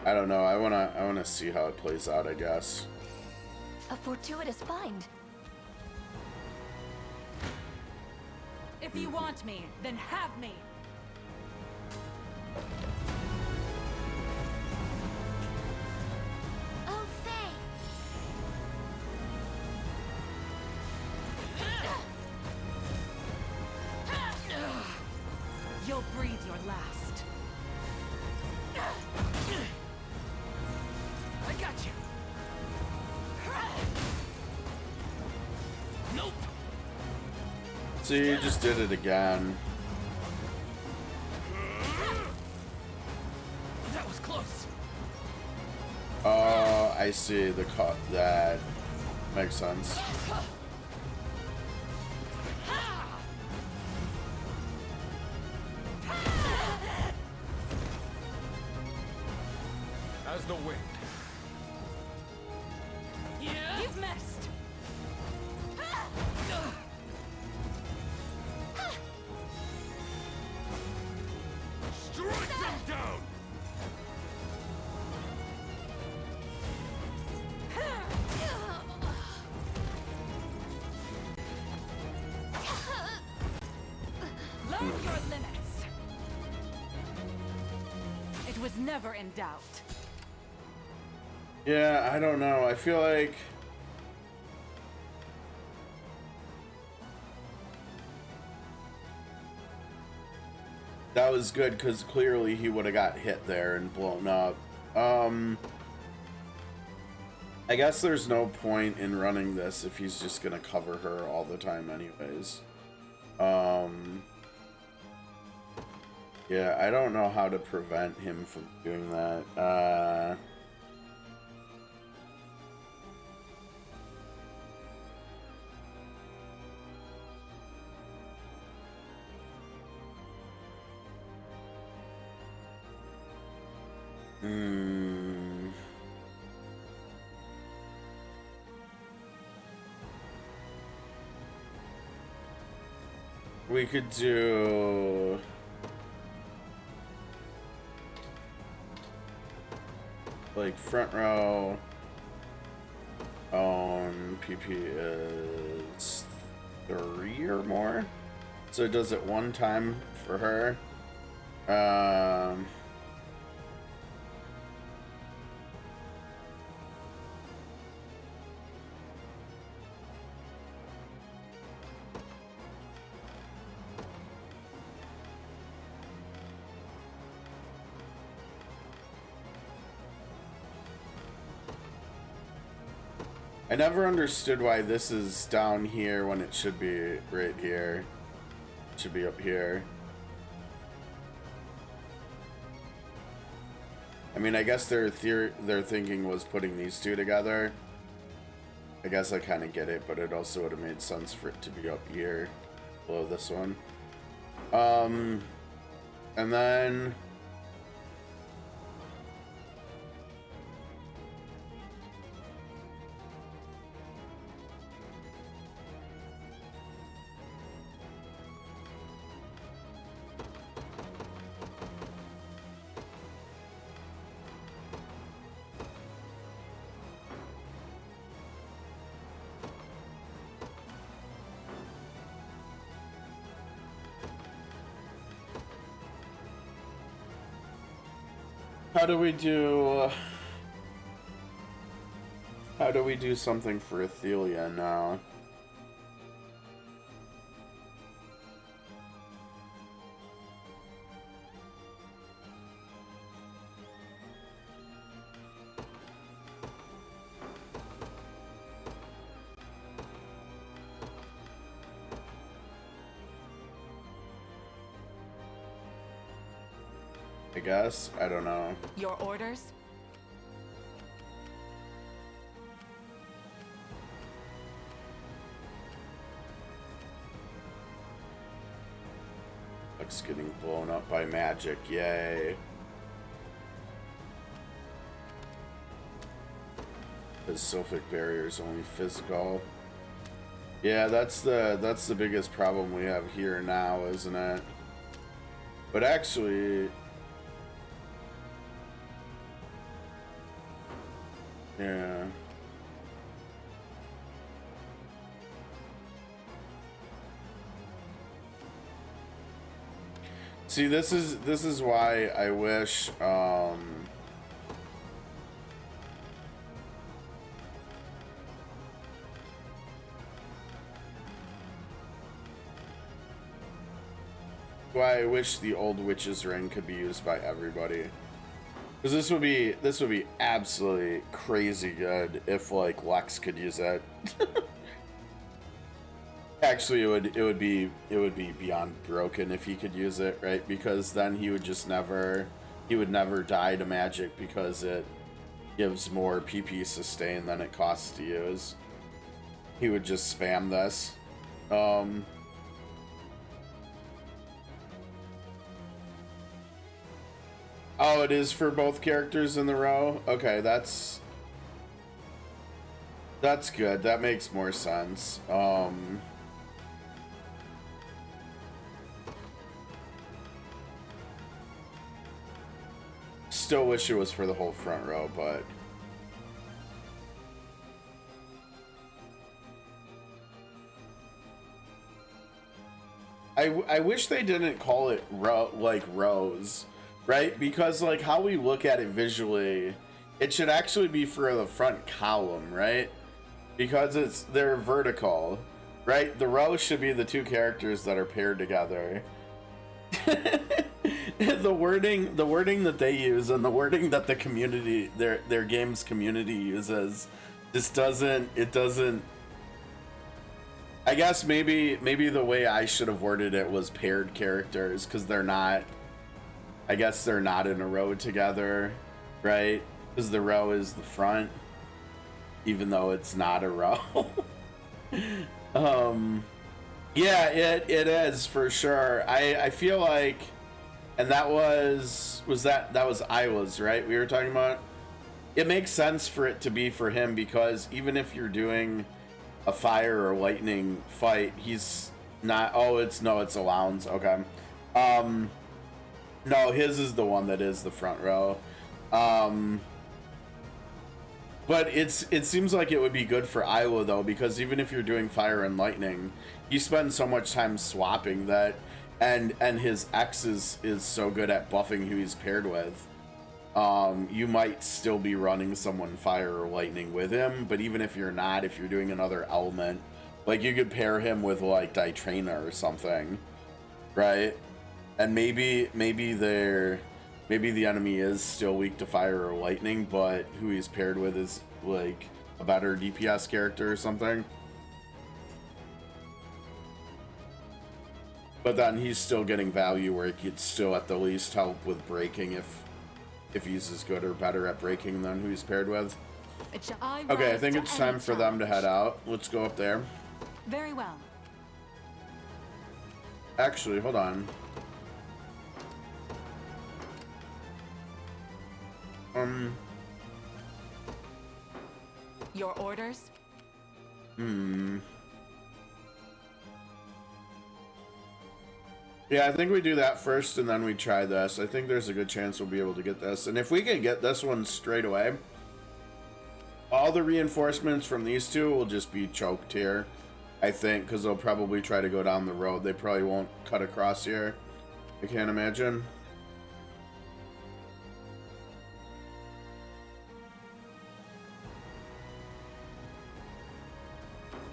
I don't know. I wanna see how it plays out, I guess. A fortuitous find. If you want me, then have me. Oh, Faye. You'll breathe your last. I got you. Nope. So you just did it again. That was close. Oh, I see the cut. That makes sense. As the wind. Yeah. You've missed. Strike them down! Learn your limits. It was never in doubt. Yeah, I don't know. I feel like that was good because clearly he would have got hit there and blown up. I guess there's no point in running this if he's just gonna cover her all the time anyways. Yeah, I don't know how to prevent him from doing that. We could do like front row on PP is 3 or more, so it does it 1 time for her. I never understood why this is down here when it should be right here. It should be up here. I mean, I guess their thinking was putting these two together. I guess I kind of get it, but it also would have made sense for it to be up here below this one. And then how do we do something for Athelia now? I guess. I don't know. Your orders? It's getting blown up by magic. Yay. Because Sophic barrier is only physical. Yeah, that's the biggest problem we have here now, isn't it? But actually, yeah. See, this is why I wish the old witch's ring could be used by everybody. Because this would be absolutely crazy good if like Lex could use it. Actually, it would be beyond broken if he could use it, right? Because then he would never die to magic because it gives more PP sustain than it costs to use. He would just spam this. Oh, it is for both characters in the row? Okay, that's good. That makes more sense. Still wish it was for the whole front row, but I wish they didn't call it rows, right? Because like how we look at it visually, it should actually be for the front column, right? Because they're vertical, right? The row should be the two characters that are paired together. the wording that they use and the wording that the community, their game's community uses, just doesn't. I guess maybe the way I should have worded it was paired characters, because they're not. I guess they're not in a row together, right? Because the row is the front, even though it's not a row. Yeah, it is for sure. I feel like, and that was Isla's, right? We were talking about. It makes sense for it to be for him, because even if you're doing a fire or lightning fight, he's not. Oh, it's Alloun's. Okay. No, his is the one that is the front row. But it seems like it would be good for Isla though, because even if you're doing fire and lightning, you spend so much time swapping that, and his X is so good at buffing who he's paired with. You might still be running someone fire or lightning with him, but even if you're not, if you're doing another element, like you could pair him with like Ditrana or something, right? And maybe the enemy is still weak to fire or lightning, but who he's paired with is like a better DPS character or something. But then he's still getting value where he could still at the least help with breaking if he's as good or better at breaking than who he's paired with. Okay, I think it's time for them to head out. Let's go up there. Very well. Actually, hold on. Your orders? Yeah, I think we do that first and then we try this. I think there's a good chance we'll be able to get this. And if we can get this one straight away, all the reinforcements from these two will just be choked here, I think, because they'll probably try to go down the road. They probably won't cut across here. I can't imagine.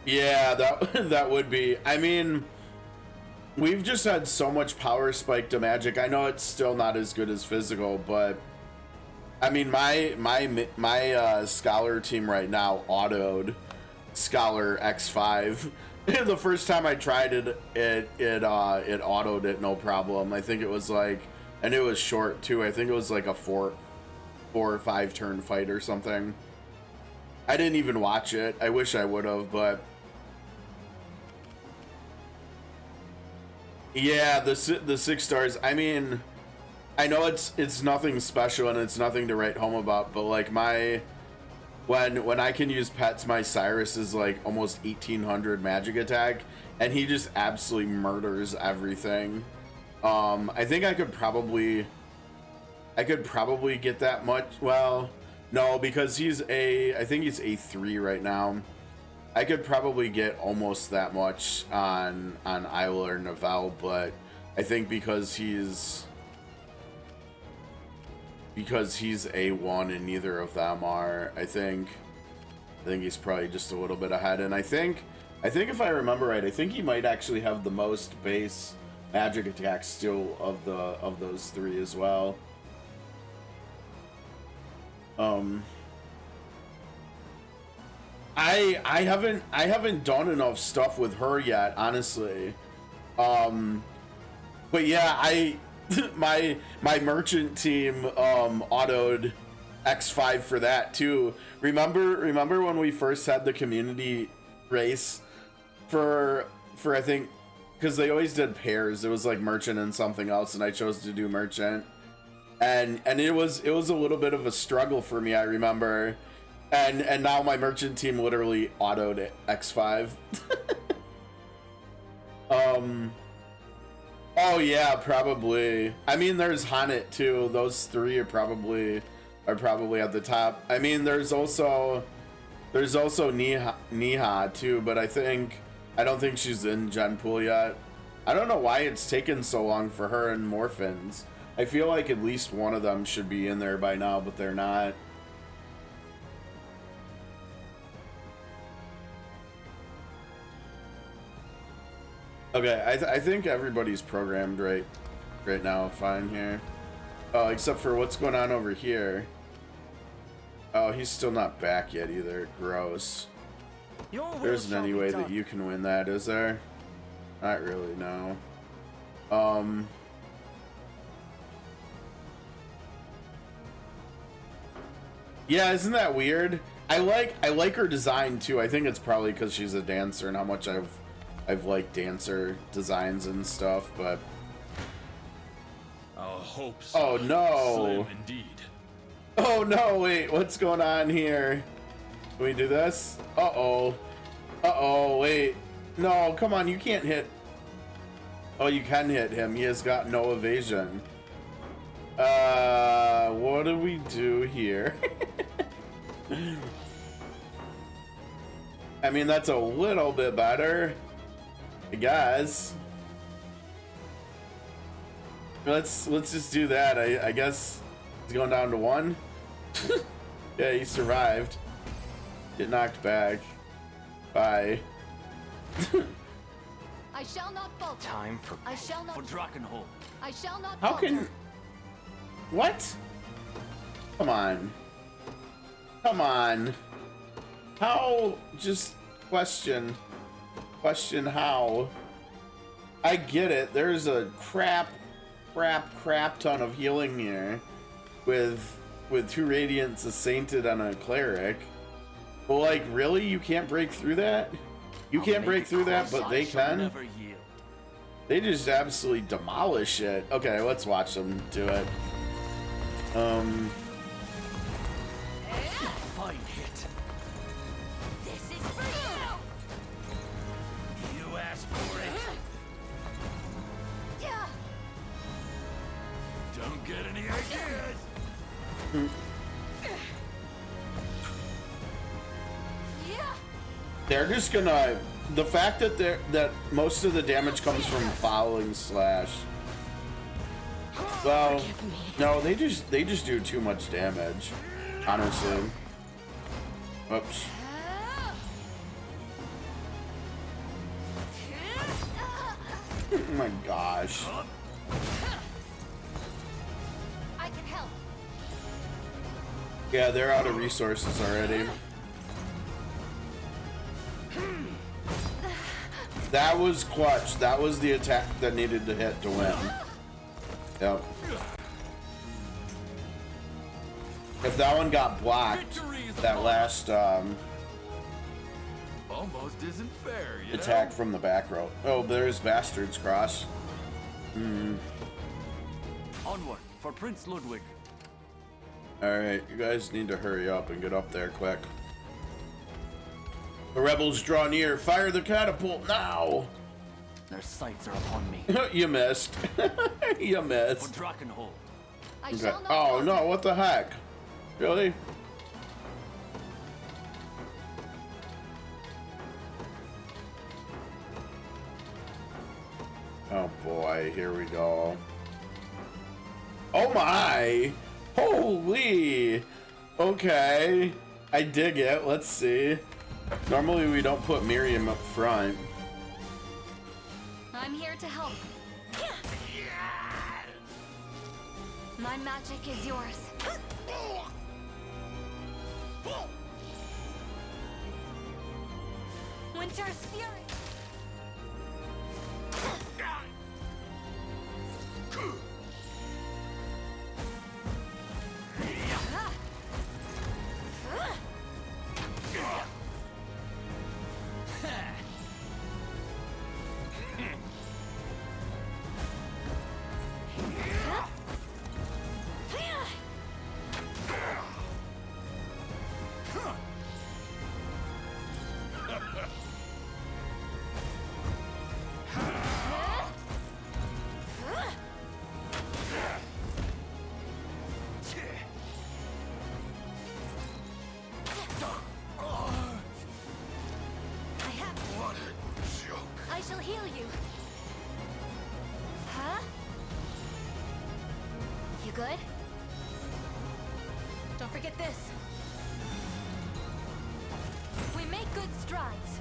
Yeah, that would be. I mean, we've just had so much power spike to magic. I know it's still not as good as physical, but I mean, my scholar team right now autoed Scholar X5. The first time I tried it autoed it no problem. I think it was like, and it was short too. I think it was like a 4 or 5 turn fight or something. I didn't even watch it. I wish I would have, but yeah, the 6 stars. I mean, I know it's nothing special and it's nothing to write home about, but like when I can use pets, my Cyrus is like almost 1800 magic attack, and he just absolutely murders everything. I think I could probably get that much. Well, no, because I think he's A3 right now. I could probably get almost that much on Isla or Novell, but I think because he's A1 and neither of them are, I think he's probably just a little bit ahead. And I think if I remember right, I think he might actually have the most base magic attacks still of those 3 as well. I haven't done enough stuff with her yet, honestly. But yeah, my merchant team autoed X5 for that too. Remember when we first had the community race for I think, because they always did pairs. It was like merchant and something else, and I chose to do merchant. And it was a little bit of a struggle for me, I remember. And now my merchant team literally autoed X5. Oh yeah, probably. I mean, there's Hanet too. Those 3 are probably at the top. I mean, there's also Niha too, but I don't think she's in Gen Pool yet. I don't know why it's taken so long for her and Morphins. I feel like at least one of them should be in there by now, but they're not. Okay, I think everybody's programmed right now fine here. Oh, except for what's going on over here. Oh, he's still not back yet either. Gross. There isn't any way that you can win that, is there? Not really, no. Yeah, isn't that weird? I like her design too. I think it's probably because she's a dancer and how much I've liked dancer designs and stuff, but our hopes oh no. slim indeed. Oh no, wait, what's going on here? Can we do this? Uh-oh. Uh-oh, wait. No, come on, you can't hit. Oh, you can hit him. He has got no evasion. What do we do here? I mean, that's a little bit better, I guess. Let's just do that. I guess he's going down to 1. Yeah, he survived. Get knocked back. Bye. I shall not falter. Time for I shall not For Drakenhold. I shall not How falter. can... What? Come on. Come on. How? Just question how? I get it. There's a crap ton of healing here with 2 Radiants, a Sainted, and a Cleric. But like, really? You can't break through that? You can't break through that, but they can? They just absolutely demolish it. Okay, let's watch them do it. Fine hit. This is for you! You asked for it. Yeah! Don't get any ideas. Yeah! They're just gonna... The fact that most of the damage comes from following slash. Well, no, they just do too much damage, honestly. Oops. Oh my gosh. I can help. Yeah, they're out of resources already. That was clutch. That was the attack that needed to hit to win. Yep. If that one got blocked, that last Almost isn't fair, you attack know? from the back row. Oh, there's Bastard's Cross. Onward for Prince Ludwig. Alright, you guys need to hurry up and get up there quick. The rebels draw near. Fire the catapult now! Their sights are upon me. You missed. You For missed. Drakenhold. I Okay. shall not Oh falter. no, what the heck? Really? Oh boy, here we go. Oh my! Holy! Okay. I dig it. Let's see. Normally we don't put Miriam up front. I'm here to help. My magic is yours. Winter's Fury. I shall heal you. Huh? You good? Don't forget this. We make good strides.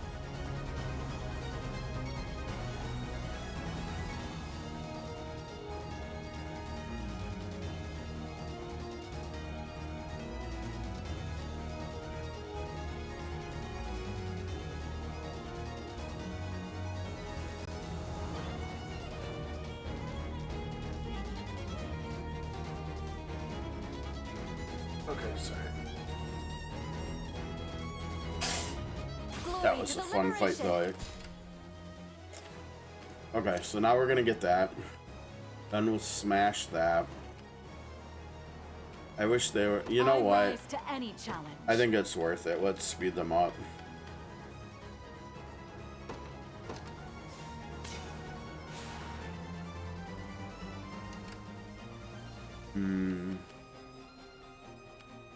Okay, sorry. Glory That was to a the fun fight, liberation. though. Okay, so now we're gonna get that. Then we'll smash that. I wish they were. You know I what? rise to any challenge. I think it's worth it. Let's speed them up.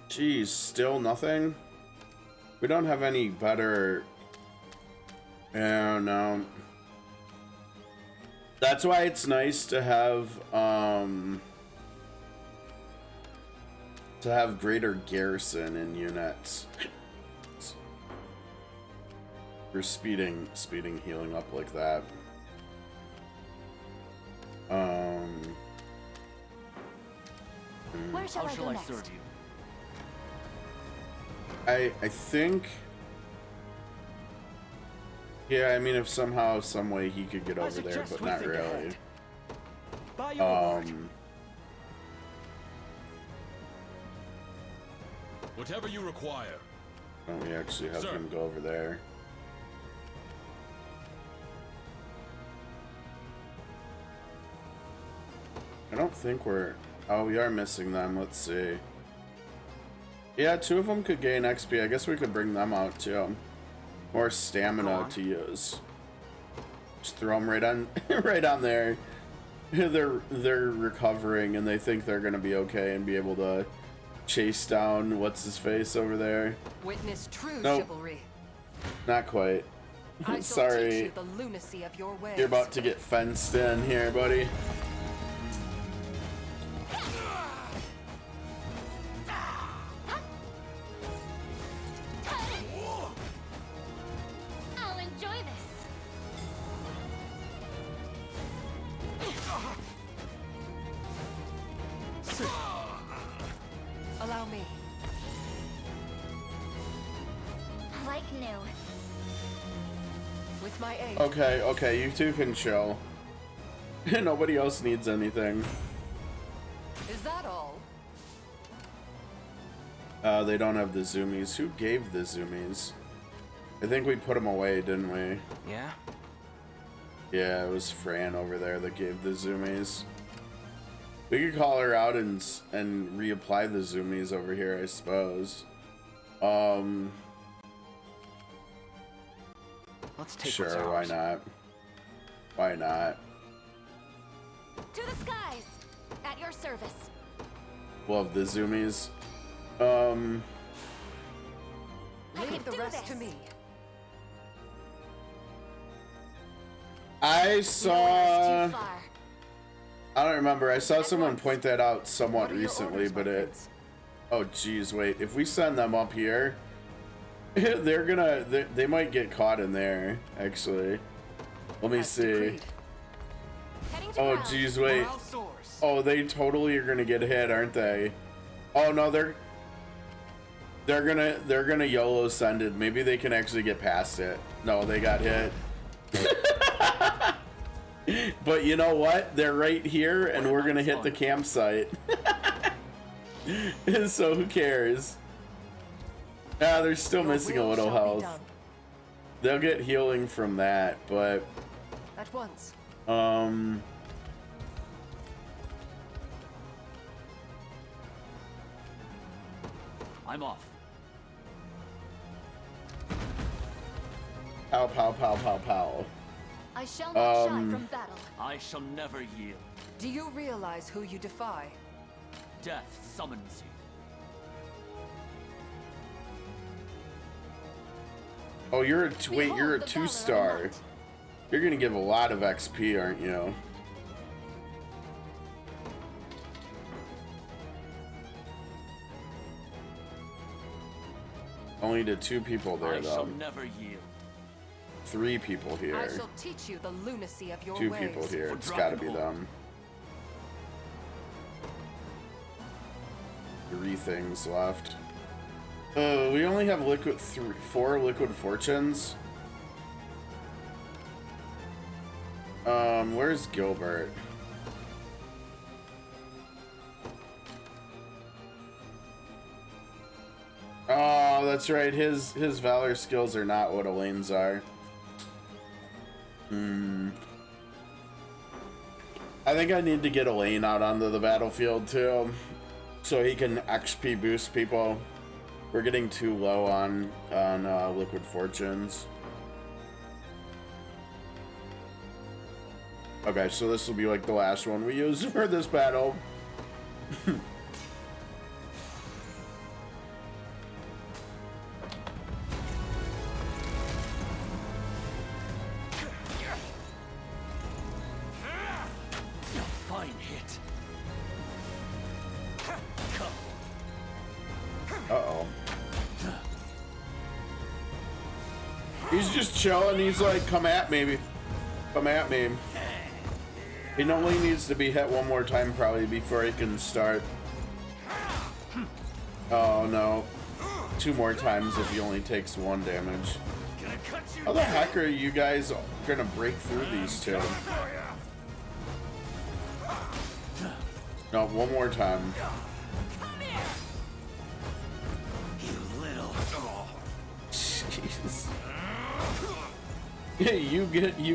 Jeez, still nothing? We don't have any better... Yeah, no. That's why it's nice to have greater garrison in units. For speeding healing up like that. Where shall How I shall go I next? serve you? I think Yeah, I mean, if somehow, some way he could get over there, but not really. Whatever you require. Don't we actually have him go over there? I don't think we're... Oh, we are missing them. Let's see. Yeah, 2 of them could gain XP. I guess we could bring them out too. More stamina to use. Just throw them right on, right on there. They're recovering and they think they're gonna be okay and be able to chase down what's his face over there. Witness true chivalry. Not quite. I Sorry. Teach you the lunacy of your ways. You're about to get fenced in here, buddy. I'll enjoy this. Allow me. Like new. With my aid. Okay, you two can chill. Nobody else needs anything. Is that all? They don't have the zoomies. Who gave the zoomies? I think we put them away, didn't we? Yeah? Yeah, it was Fran over there that gave the zoomies. We could call her out and reapply the zoomies over here, I suppose. Let's take sure, why not? Why not? To the skies! At your service. Love the zoomies. Leave the rest to me. I saw... I don't remember. I saw someone point that out somewhat recently, but it... Oh, geez, wait. If we send them up here, they're gonna... They might get caught in there, actually. Let me see. Oh, geez, wait. Oh, they totally are gonna get hit, aren't they? Oh, no, they're gonna YOLO send it. Maybe they can actually get past it. No, they got hit. But you know what? They're right here, and we're gonna hit the campsite. So who cares? Ah, they're still missing a little health. They'll get healing from that, but at once. I'm off. Pow, pow, pow, pow, pow. I shall not shy from battle. I shall never yield. Do you realize who you defy? Death summons you. Oh, you're a wait, you're a 2-star. You're gonna give a lot of XP, aren't you? Only to 2 people there, though. I shall never yield. 3 people here. I shall teach you the lunacy of your 2 ways. people here. It's gotta be them. 3 things left. We only have 4 liquid fortunes. Where's Gilbert? Oh, that's right. His valor skills are not what Elaine's are. I think I need to get Elaine out onto the battlefield too, so he can XP boost people. We're getting too low on liquid fortunes. Okay, so this will be like the last one we use for this battle. Fine hit. Uh-oh. He's just chilling. He's like, come at me. Come at me. He only needs to be hit one more time probably before he can start. Oh no. 2 more times if he only takes 1 damage. How the heck are you guys gonna break through these two? No, one more time. Jeez. you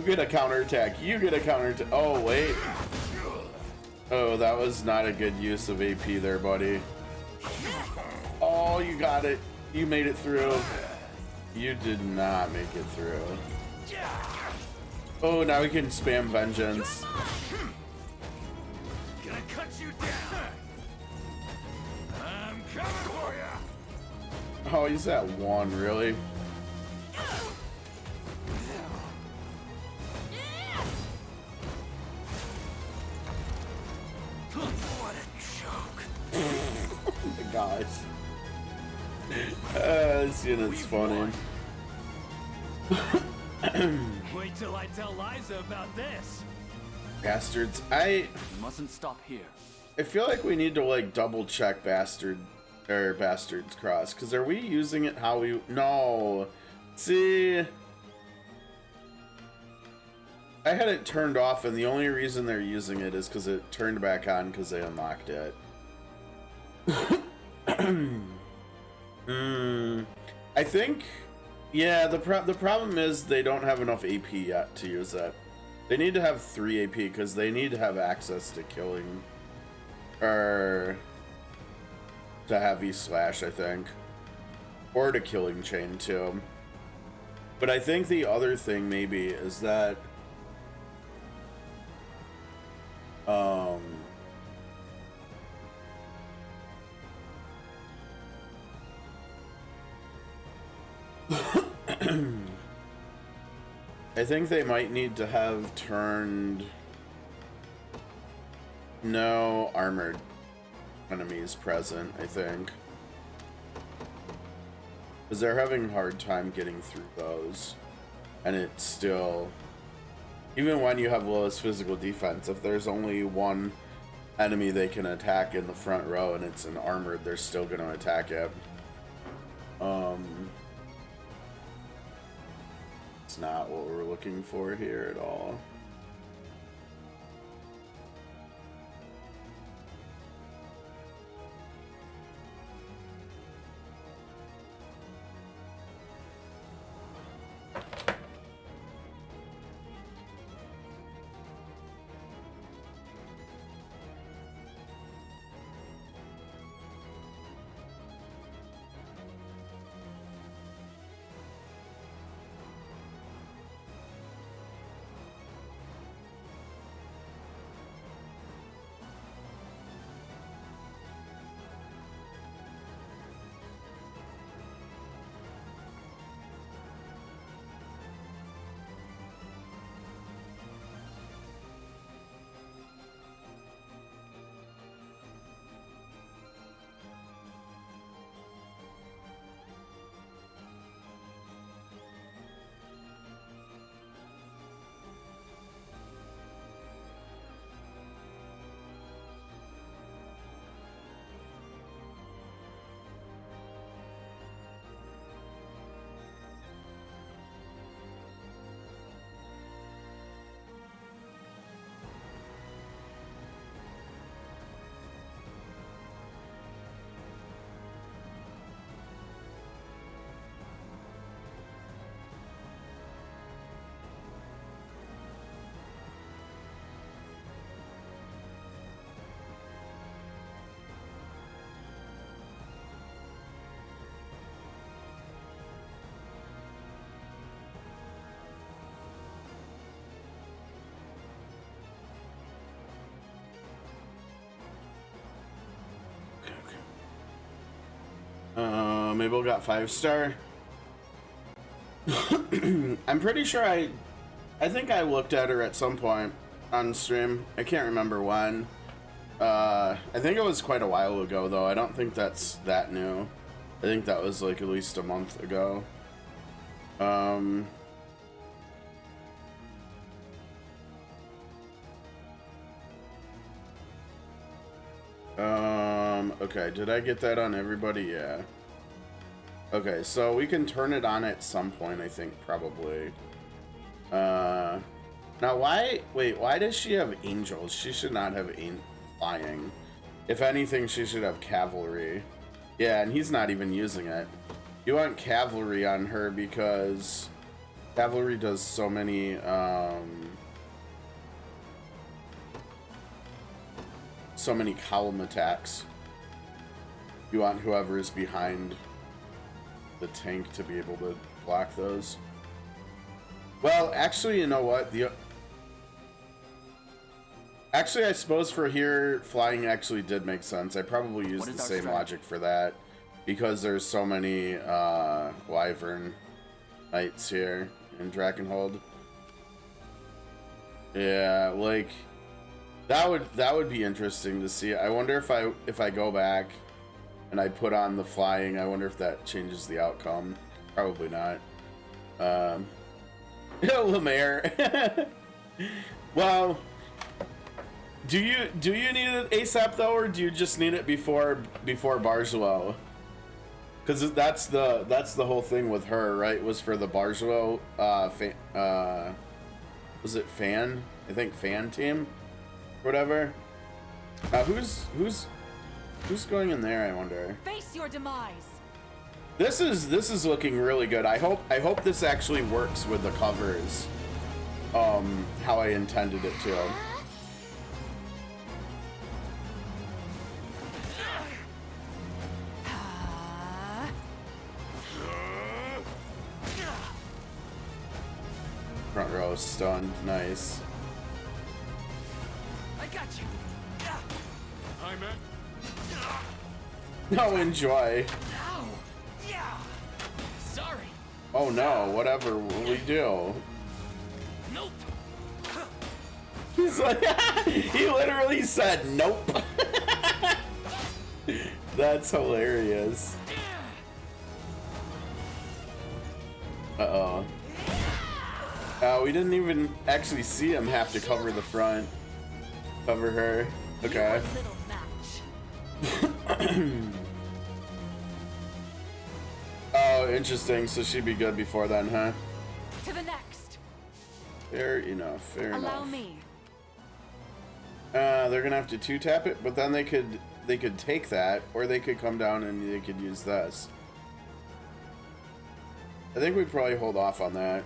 get a counterattack. You get a counterattack. Oh wait. Oh, that was not a good use of AP there, buddy. Oh, you got it. You made it through. You did not make it through. Oh, now we can spam vengeance. Gonna cut you down. I'm coming for you. Oh, he's at one, really? What a joke. Oh my gosh. This unit's funny. Wait till I tell Liza about this. Bastards. We mustn't stop here. I feel like we need to like double check Bastards Cross, because are we using it how we... No. See, I had it turned off, and the only reason they're using it is because it turned back on because they unlocked it. I think, yeah, the problem is they don't have enough AP yet to use that. They need to have 3 AP because they need to have access to killing, or to heavy slash, I think, or to killing chain too. But I think the other thing maybe is that I think they might need to have turned no armored enemies present, I think. Because they're having a hard time getting through those. And it's still, even when you have lowest physical defense, if there's only one enemy they can attack in the front row and it's an armored, they're still going to attack it. It's not what we're looking for here at all. Mabel got 5-star. I'm pretty sure I think I looked at her at some point on stream. I can't remember when. I think it was quite a while ago though. I don't think that's that new. I think that was like at least a month ago. Okay, did I get that on everybody? Yeah. Okay, so we can turn it on at some point, I think, probably. Now why does she have angels? She should not have flying. If anything, she should have cavalry. Yeah, and he's not even using it. You want cavalry on her because cavalry does so many, column attacks. You want whoever is behind the tank to be able to block those. Well, actually, you know what? Actually, I suppose for here, flying actually did make sense. I probably used the same logic for that because there's so many Wyvern Knights here in Dragonhold. Yeah, like that would be interesting to see. I wonder if I go back and I put on the flying, I wonder if that changes the outcome. Probably not. Lemaire. Well, do you need it ASAP though, or do you just need it before Bargello? Because that's the whole thing with her, right? Was for the Bargello was it Fan? I think Fan team, whatever. Who's going in there? I wonder. Face your demise. This is looking really good. I hope this actually works with the covers, how I intended it to. Front row is stunned. Nice. I got you. Hi, man. No, enjoy. Ow. Yeah. Sorry. Oh no, whatever will we do? Nope. He's like, he literally said nope. That's hilarious. Uh-oh. We didn't even actually see him have to cover the front. Cover her. Okay. Oh, interesting. So she'd be good before then, huh? To the next. Fair enough. Fair enough. Allow me. They're gonna have to 2-tap it, but then they could take that, or they could come down and they could use this. I think we'd probably hold off on that.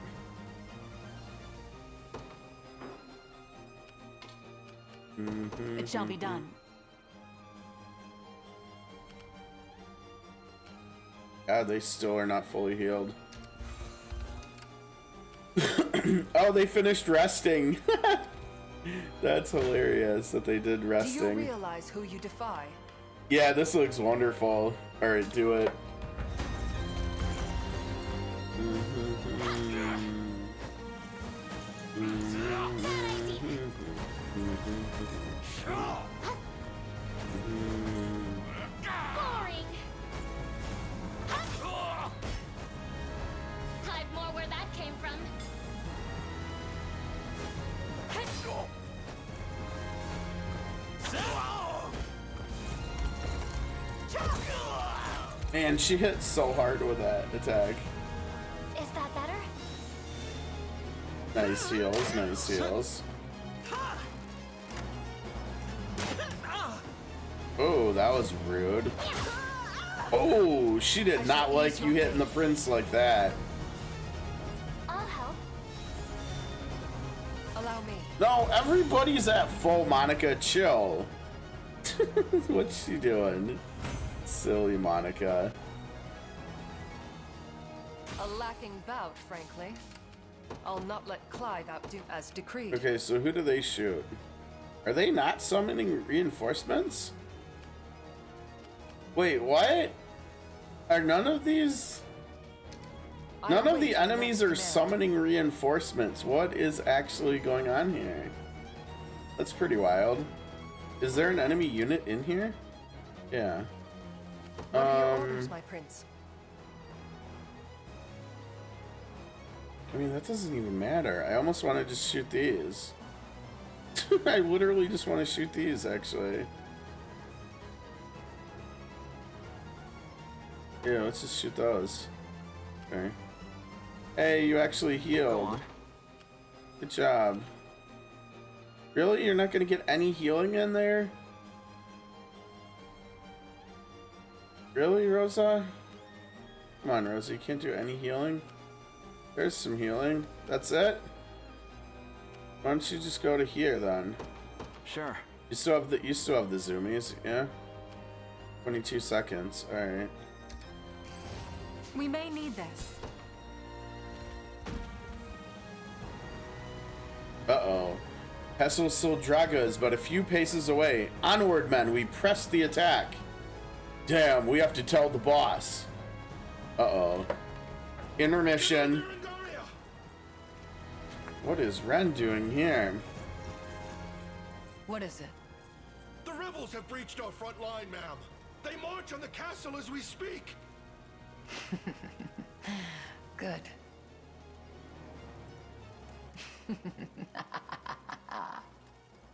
It shall be done. God, they still are not fully healed. Oh, they finished resting. That's hilarious that they did resting. Do you realize who you defy? Yeah, this looks wonderful. All right, do it. Boring. Hide more where that came from. Man, she hit so hard with that attack. Is that better? Nice heals, nice heals. Oh, that was rude. Oh, she did not like you hitting the prince like that. I'll help. Allow me. No, everybody's at full, Monica. Chill. What's she doing? Silly Monica. A lacking bout, frankly. I'll not let Clive outdo as decreed. Okay, so who do they shoot? Are they not summoning reinforcements? Wait, what? Are none of these... None of the enemies are summoning reinforcements. What is actually going on here? That's pretty wild. Is there an enemy unit in here? Yeah. What are your orders, my prince? I mean, that doesn't even matter. I almost want to just shoot these. I literally just want to shoot these, actually. Yeah, let's just shoot those. Okay. Hey, you actually healed. Good job. Really? You're not gonna get any healing in there? Really, Rosa? Come on, Rosa, you can't do any healing? There's some healing. That's it? Why don't you just go to here then? Sure. You still have the zoomies, yeah? 22 seconds, alright. We may need this. Uh-oh. Pestle Soldraga is but a few paces away. Onward, men, we press the attack. Damn, we have to tell the boss. Uh-oh. Intermission. What is Ren doing here? What is it? The rebels have breached our front line, ma'am. They march on the castle as we speak. Good.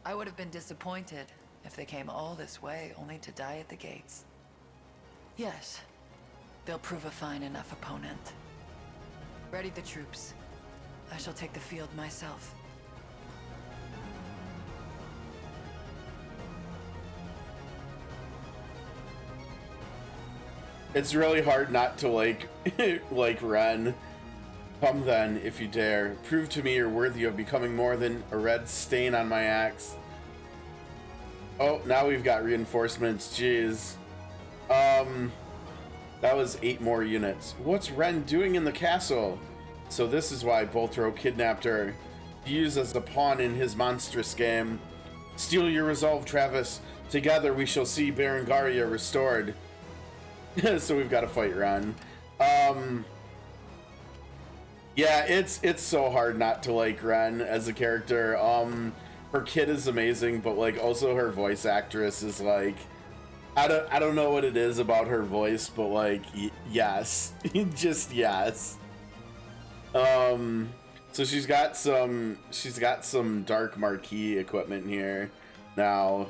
I would have been disappointed if they came all this way only to die at the gates. Yes, they'll prove a fine enough opponent. Ready the troops. I shall take the field myself. It's really hard not to like Ren. Come then, if you dare. Prove to me you're worthy of becoming more than a red stain on my axe. Oh, now we've got reinforcements. Jeez. That was 8 more units. What's Ren doing in the castle? So this is why Boltro kidnapped her. Used as a pawn in his monstrous game. Steel your resolve, Travis. Together we shall see Berengaria restored. So we've got to fight Ren. Yeah, it's so hard not to like Ren as a character. Her kid is amazing, but like also her voice actress is like, I don't know what it is about her voice, but like yes, just yes. So she's got some Dark Marquee equipment here now.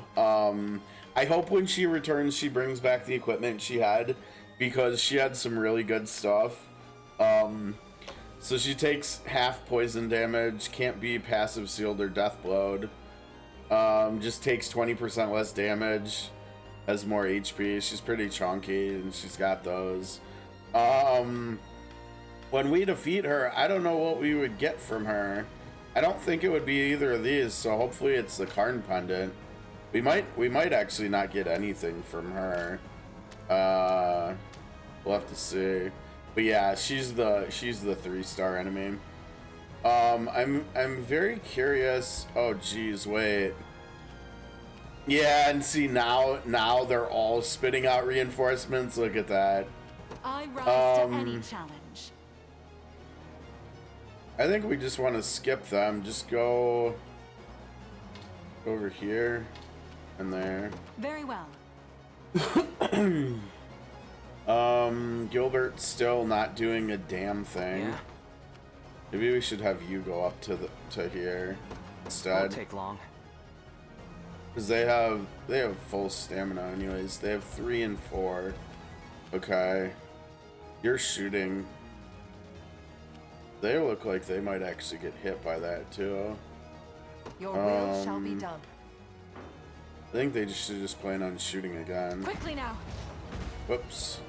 I hope when she returns she brings back the equipment she had, because she had some really good stuff. So she takes half poison damage, can't be passive sealed or death blowed. Just takes 20% less damage, has more HP. She's pretty chunky and she's got those. When we defeat her, I don't know what we would get from her. I don't think it would be either of these, so hopefully it's the Karn pendant. We might actually not get anything from her. We'll have to see. But yeah, she's the 3-star enemy. I'm very curious. Oh geez, wait. Yeah, and see now they're all spitting out reinforcements. Look at that. I rise to any challenge. I think we just want to skip them. Just go over here and there. Very well. Gilbert's still not doing a damn thing. Yeah. Maybe we should have you go up to here instead. Won't take long. Because they have full stamina anyways. They have 3 and 4. Okay. You're shooting. They look like they might actually get hit by that too. Your will shall be done. I think they should just plan on shooting again. Quickly now. Whoops.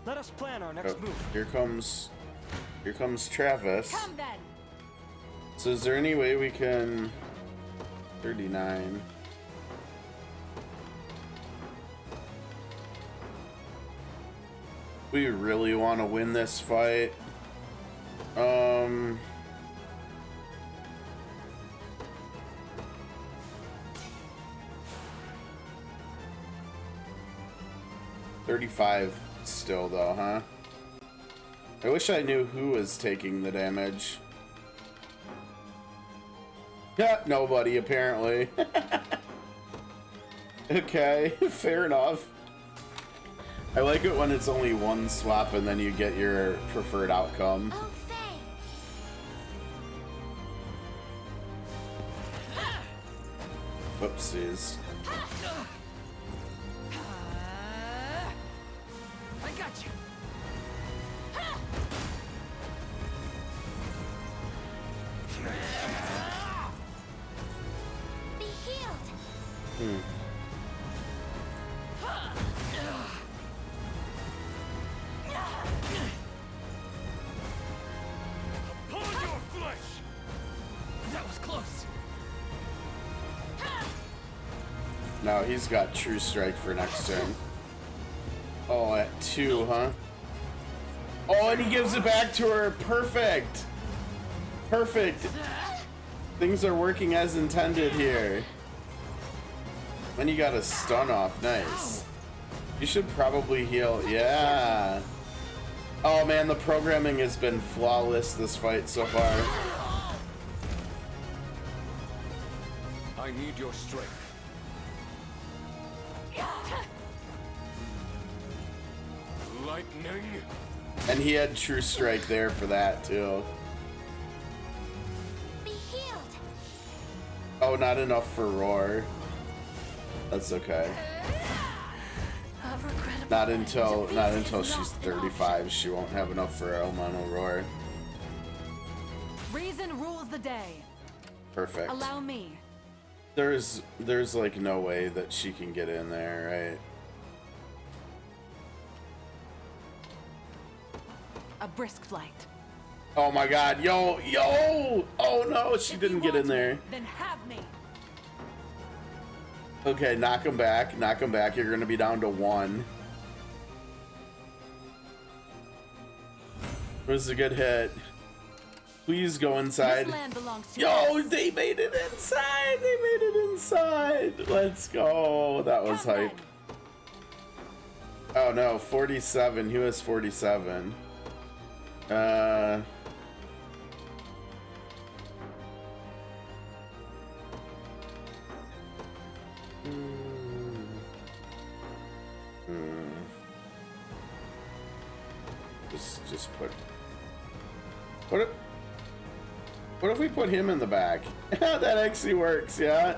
Let us plan our next move. Here comes Travis. Come then. So is there any way we can 39? We really want to win this fight. 35 still though, huh? I wish I knew who was taking the damage. Yeah, nobody apparently. Okay, fair enough. I like it when it's only one swap and then you get your preferred outcome. Whoopsies. Upon your flesh! That was close. No, he's got True Strike for next turn. Oh, at 2, huh? Oh, and he gives it back to her. Perfect. Perfect. Things are working as intended here. And you got a stun off. Nice. You should probably heal. Yeah. Oh man, the programming has been flawless this fight so far. I need your strength. Lightning. And he had True Strike there for that too. Be healed. Oh, not enough for Roar. That's okay. Not until she's 35, she won't have enough for Elemental Roar. Reason rules the day. Perfect. Allow me. There's like no way that she can get in there, right? A brisk flight. Oh my god, yo! Oh no, she didn't get in there. Then have me. Okay, knock him back. You're gonna be down to 1. It was a good hit. Please go inside. This land belongs to Yo, us. they made it inside. Let's go. That was hype. Oh no, 47. He was 47. Just what if we put him in the back? That actually works, yeah.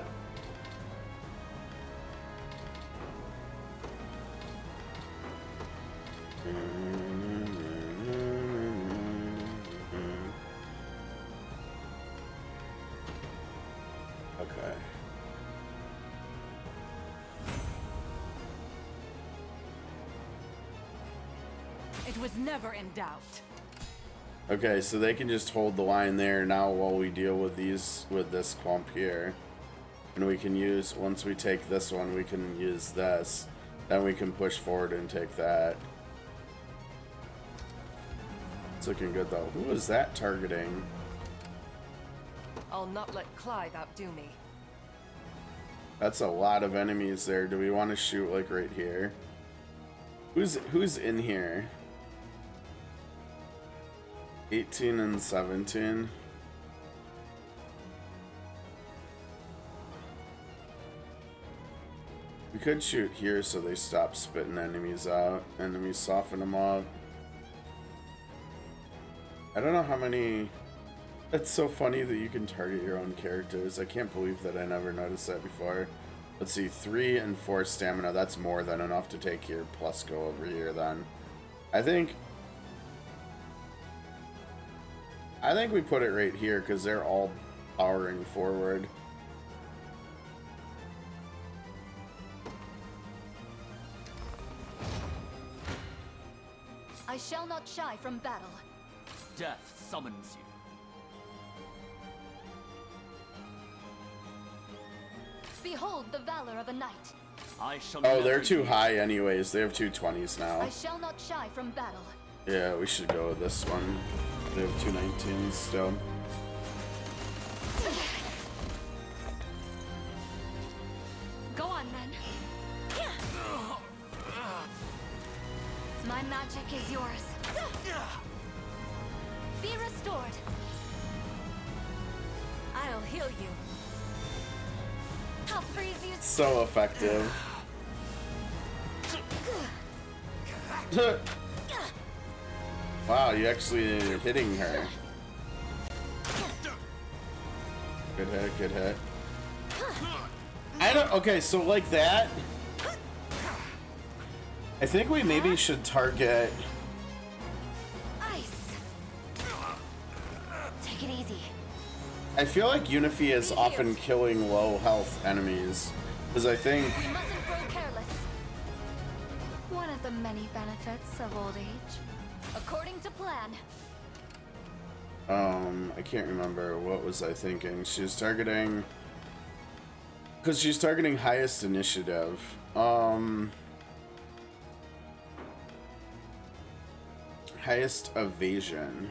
Okay. It was never in doubt. Okay, so they can just hold the line there now while we deal with this clump here. And we can use, once we take this one, we can use this. Then we can push forward and take that. It's looking good though. Who is that targeting? I'll not let Clive outdo me. That's a lot of enemies there. Do we want to shoot like right here? Who's in here? 18 and 17. We could shoot here so they stop spitting enemies out. Enemies soften them up. I don't know how many... It's so funny that you can target your own characters. I can't believe that I never noticed that before. Let's see, 3 and 4 stamina. That's more than enough to take here, plus go over here then. I think we put it right here because they're all powering forward. I shall not shy from battle. Death summons you. Behold the valor of a knight. I shall Oh, they're never too yield. high anyways. They have 220s I now. shall not shy from battle. Yeah, we should go with this one. They have 219s still. Go on, then. My magic is yours. Be restored. I'll heal you. I'll freeze you. So effective. Wow, you actually are hitting her. Good hit, good hit. I don't, okay, so like that, I think we maybe should target. Ice. Take it easy. I feel like Unify is often killing low health enemies. Because I think... We mustn't grow careless. One of the many benefits of old age. According to plan. I can't remember. What was I thinking? She was targeting... Because she's targeting highest initiative. Highest evasion.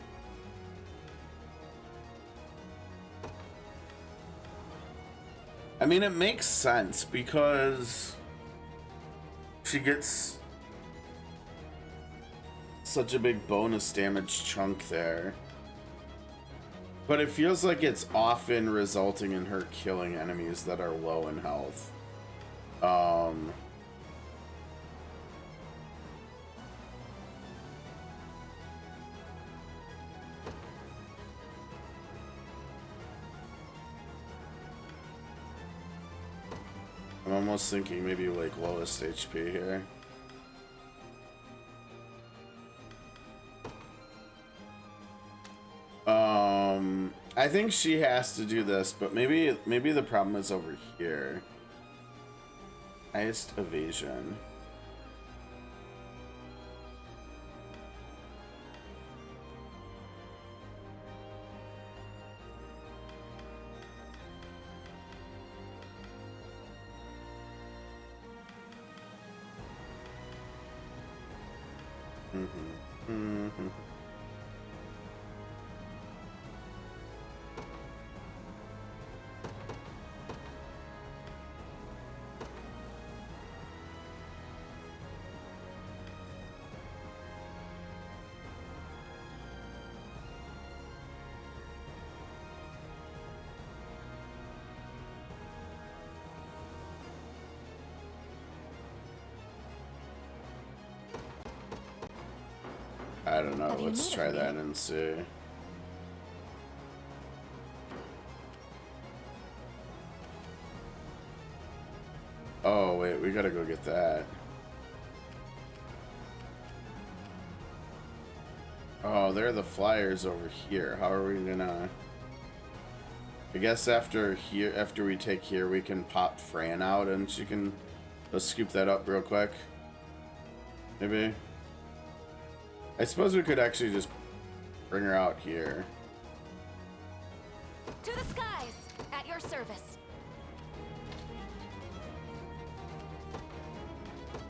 I mean, it makes sense because she gets such a big bonus damage chunk there. But it feels like it's often resulting in her killing enemies that are low in health. I'm almost thinking maybe like lowest HP here. I think she has to do this, but maybe the problem is over here. Highest evasion. I don't know. Let's try that and see. Oh, wait. We gotta go get that. Oh, there are the flyers over here. How are we gonna... I guess after we take here, we can pop Fran out and she can... Let's scoop that up real quick. Maybe. I suppose we could actually just bring her out here. To the skies, at your service.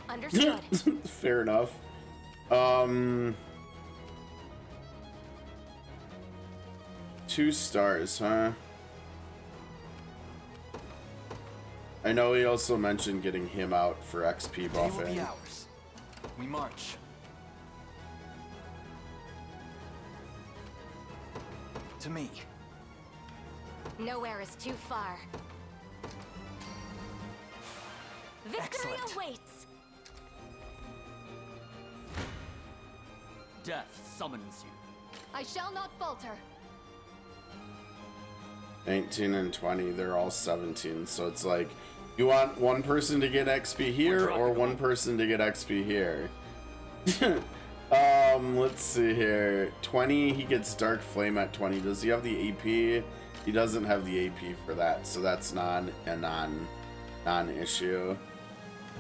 Understood. Fair enough. 2 stars, huh? I know he also mentioned getting him out for XP buffing. They will be ours. We march. To me. Nowhere is too far. Victory awaits. Death summons you. I shall not falter. 19 and 20, they're all 17, so it's like, you want one person to get XP here or one person to get XP here? Let's see here. 20, he gets Dark Flame at 20. Does he have the AP? He doesn't have the AP for that, so that's non-issue.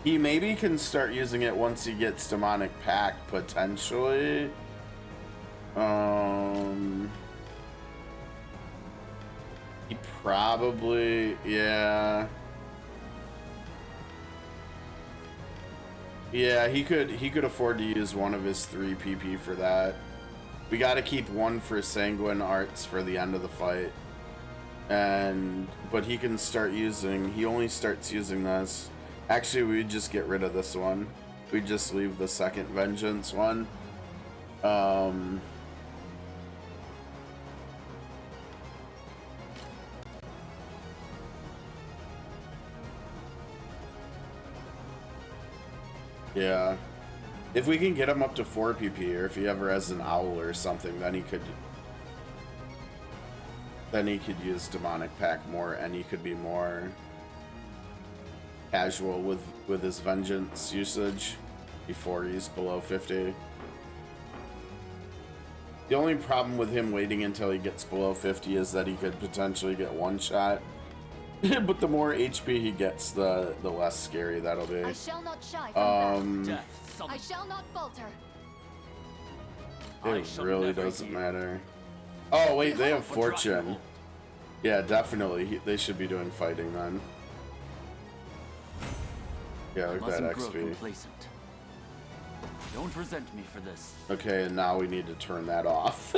He maybe can start using it once he gets Demonic Pact, potentially. He probably, yeah. Yeah, he could afford to use one of his 3 PP for that. We got to keep one for Sanguine Arts for the end of the fight. But he can start using, he only starts using this. Actually, we'd just get rid of this one. We'd just leave the second Vengeance one. Yeah. If we can get him up to 4 PP, or if he ever has an owl or something, then he could use Demonic Pact more, and he could be more casual with his Vengeance usage before he's below 50. The only problem with him waiting until he gets below 50 is that he could potentially get one shot But the more HP he gets, the less scary that'll be. I shall not shy from battle. I shall not falter. It really doesn't matter. Oh wait, they have fortune. Yeah, definitely. They should be doing fighting then. Yeah, look at that XP. Don't resent me for this. Okay, and now we need to turn that off.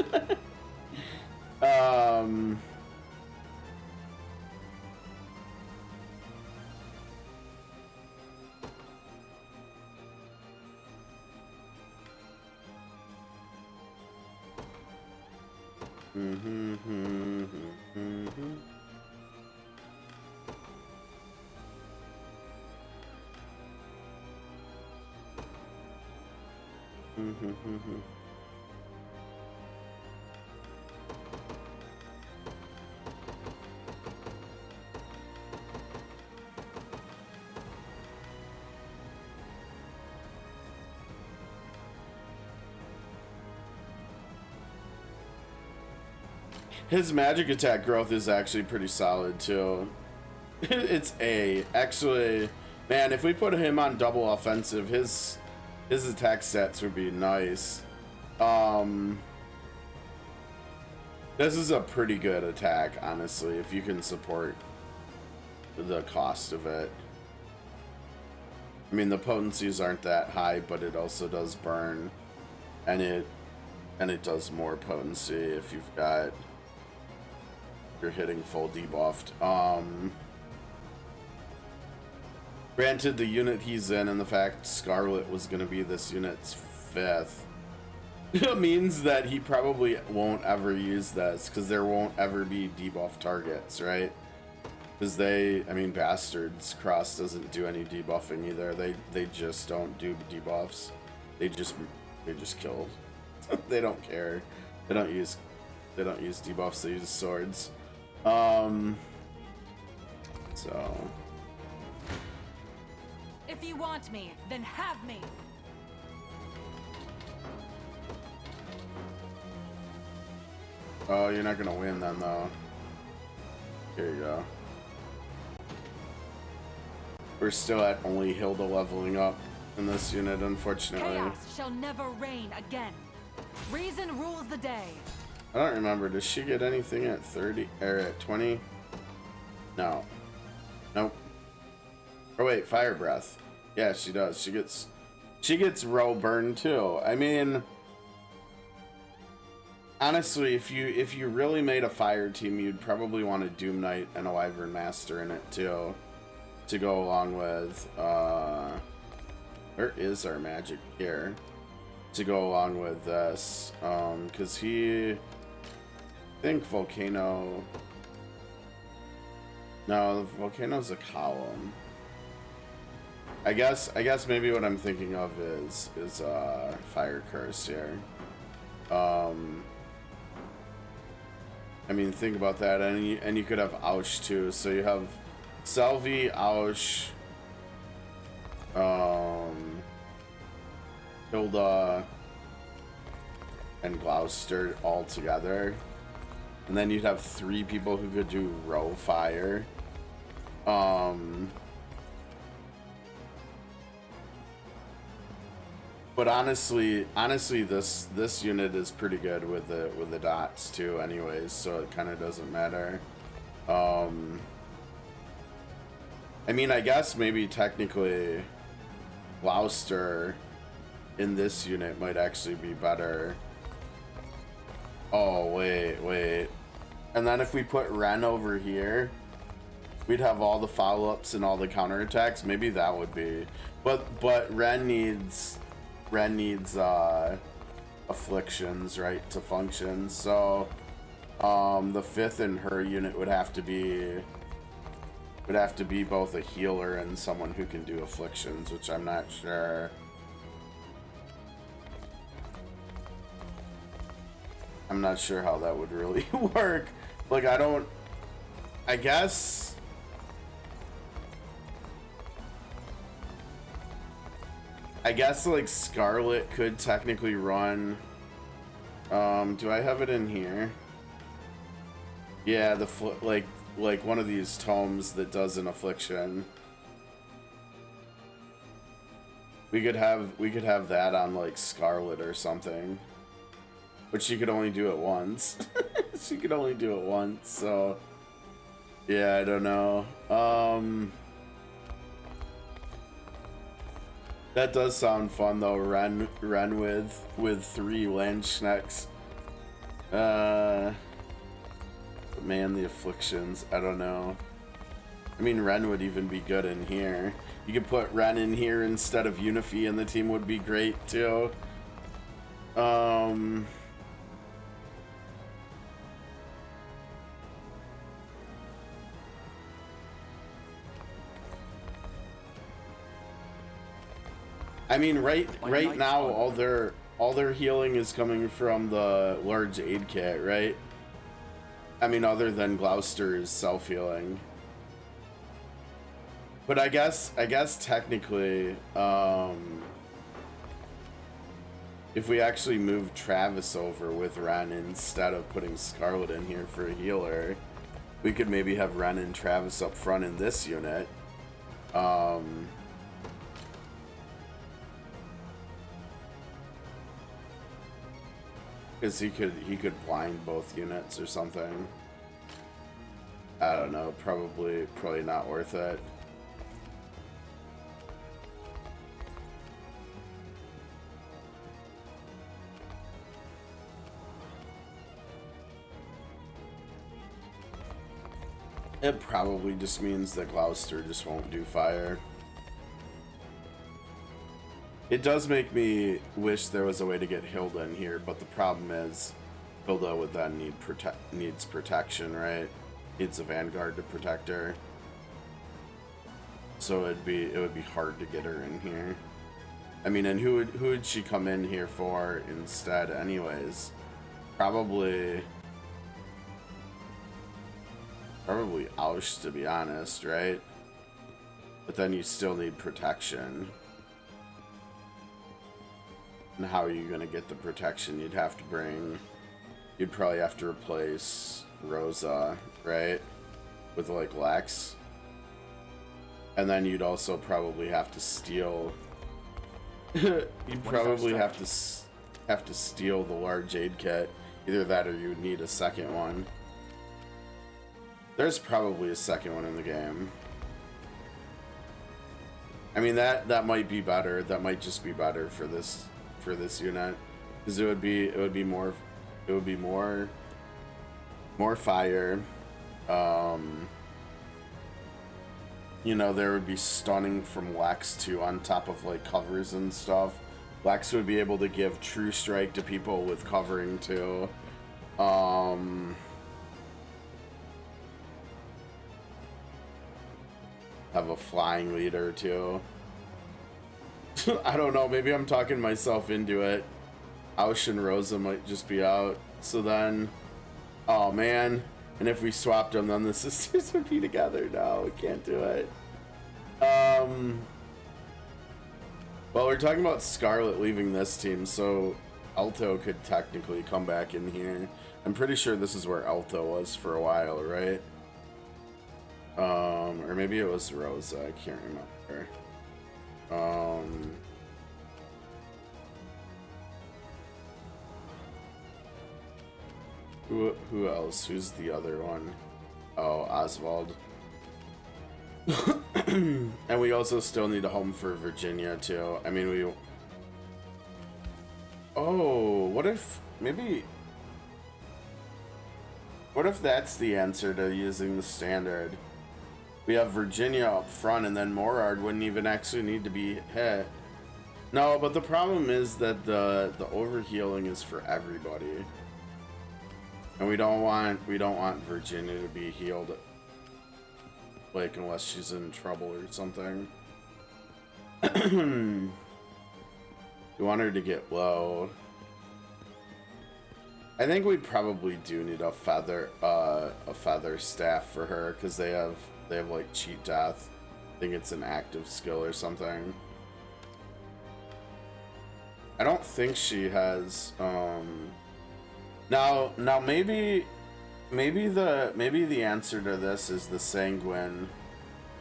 His magic attack growth is actually pretty solid too. It's A. Actually, man, if we put him on double offensive, his attack stats would be nice. This is a pretty good attack, honestly, if you can support the cost of it. I mean, the potencies aren't that high, but it also does burn, and it does more potency if you're hitting full debuffed. Granted, the unit he's in and the fact Scarlet was going to be this unit's 5th means that he probably won't ever use this, because there won't ever be debuff targets, right? Because I mean, Bastards Cross doesn't do any debuffing either. They just don't do debuffs. They just kill. They don't care. They don't use debuffs. They use swords. So. If you want me, then have me. Oh, you're not gonna win then, though. Here you go. We're still at only Hilda leveling up in this unit, unfortunately. Chaos shall never reign again. Reason rules the day. I don't remember. Does she get anything at 30 or at 20? No. Nope. Oh wait, fire breath. Yeah, she does. She gets row burn too. I mean, honestly, if you really made a fire team, you'd probably want a Doom Knight and a Wyvern Master in it too, to go along with where is our magic here to go along with this, because I think Volcano. No, the Volcano's a column. I guess maybe what I'm thinking of is Fire Curse here. I mean, think about that, and you could have Ausch too. So you have Selvi, Ausch, Hilda, and Gloucester all together, and then you'd have 3 people who could do row fire. But honestly, this unit is pretty good with the dots too, anyways. So it kind of doesn't matter. I mean, I guess maybe technically, Gloucester in this unit might actually be better. Oh wait, and then if we put Ren over here, we'd have all the follow-ups and all the counterattacks. Maybe that would be, but Ren needs afflictions, right, to function. So the 5th in her unit would have to be both a healer and someone who can do afflictions, which I'm not sure. I'm not sure how that would really work. Like, I guess like Scarlet could technically run. Do I have it in here? Yeah, like one of these tomes that does an affliction. We could have that on like Scarlet or something. But she could only do it once. She could only do it once, so yeah, I don't know. That does sound fun though, Ren with 3 Landsknecks. But man, the afflictions, I don't know. I mean, Ren would even be good in here. You could put Ren in here instead of Unifi and the team would be great too. I mean, right now, all their healing is coming from the large aid kit, right? I mean, other than Gloucester's self-healing. But I guess technically, if we actually move Travis over with Ren instead of putting Scarlet in here for a healer, we could maybe have Ren and Travis up front in this unit. Because he could blind both units or something. I don't know, probably not worth it. It probably just means that Gloucester just won't do fire. It does make me wish there was a way to get Hilda in here, but the problem is Hilda would then needs protection, right? Needs a Vanguard to protect her. So it would be hard to get her in here. I mean, and who would she come in here for instead anyways? Probably Ausch, to be honest, right? But then you still need protection. And how are you going to get the protection? You'd probably have to replace Rosa, right? With like Lex. And then you'd also probably have to steal you'd probably have to steal the large aid kit. Either that or you would need a second one. There's probably a second one in the game. I mean, that might be better. That might just be better for this unit, because it would be more fire. You know, there would be stunning from Lex too, on top of like covers and stuff. Lex would be able to give true strike to people with covering too. Have a flying leader too. I don't know, maybe I'm talking myself into it. Ausch and Rosa might just be out. So then, oh man, and if we swapped them, then the sisters would be together. No, we can't do it. Well, we're talking about Scarlet leaving this team, so Alto could technically come back in here. I'm pretty sure this is where Alto was for a while, right? Or maybe it was Rosa, I can't remember. Who else? Who's the other one? Oh, Oswald. And we also still need a home for Virginia too. I mean, what if that's the answer to using the standard? We have Virginia up front, and then Morard wouldn't even actually need to be hit. No, but the problem is that the overhealing is for everybody, and we don't want Virginia to be healed, like unless she's in trouble or something. We want her to get low. I think we probably do need a feather staff for her, because they have like cheat death. I think it's an active skill or something. I don't think she has now maybe Maybe the answer to this is the Sanguine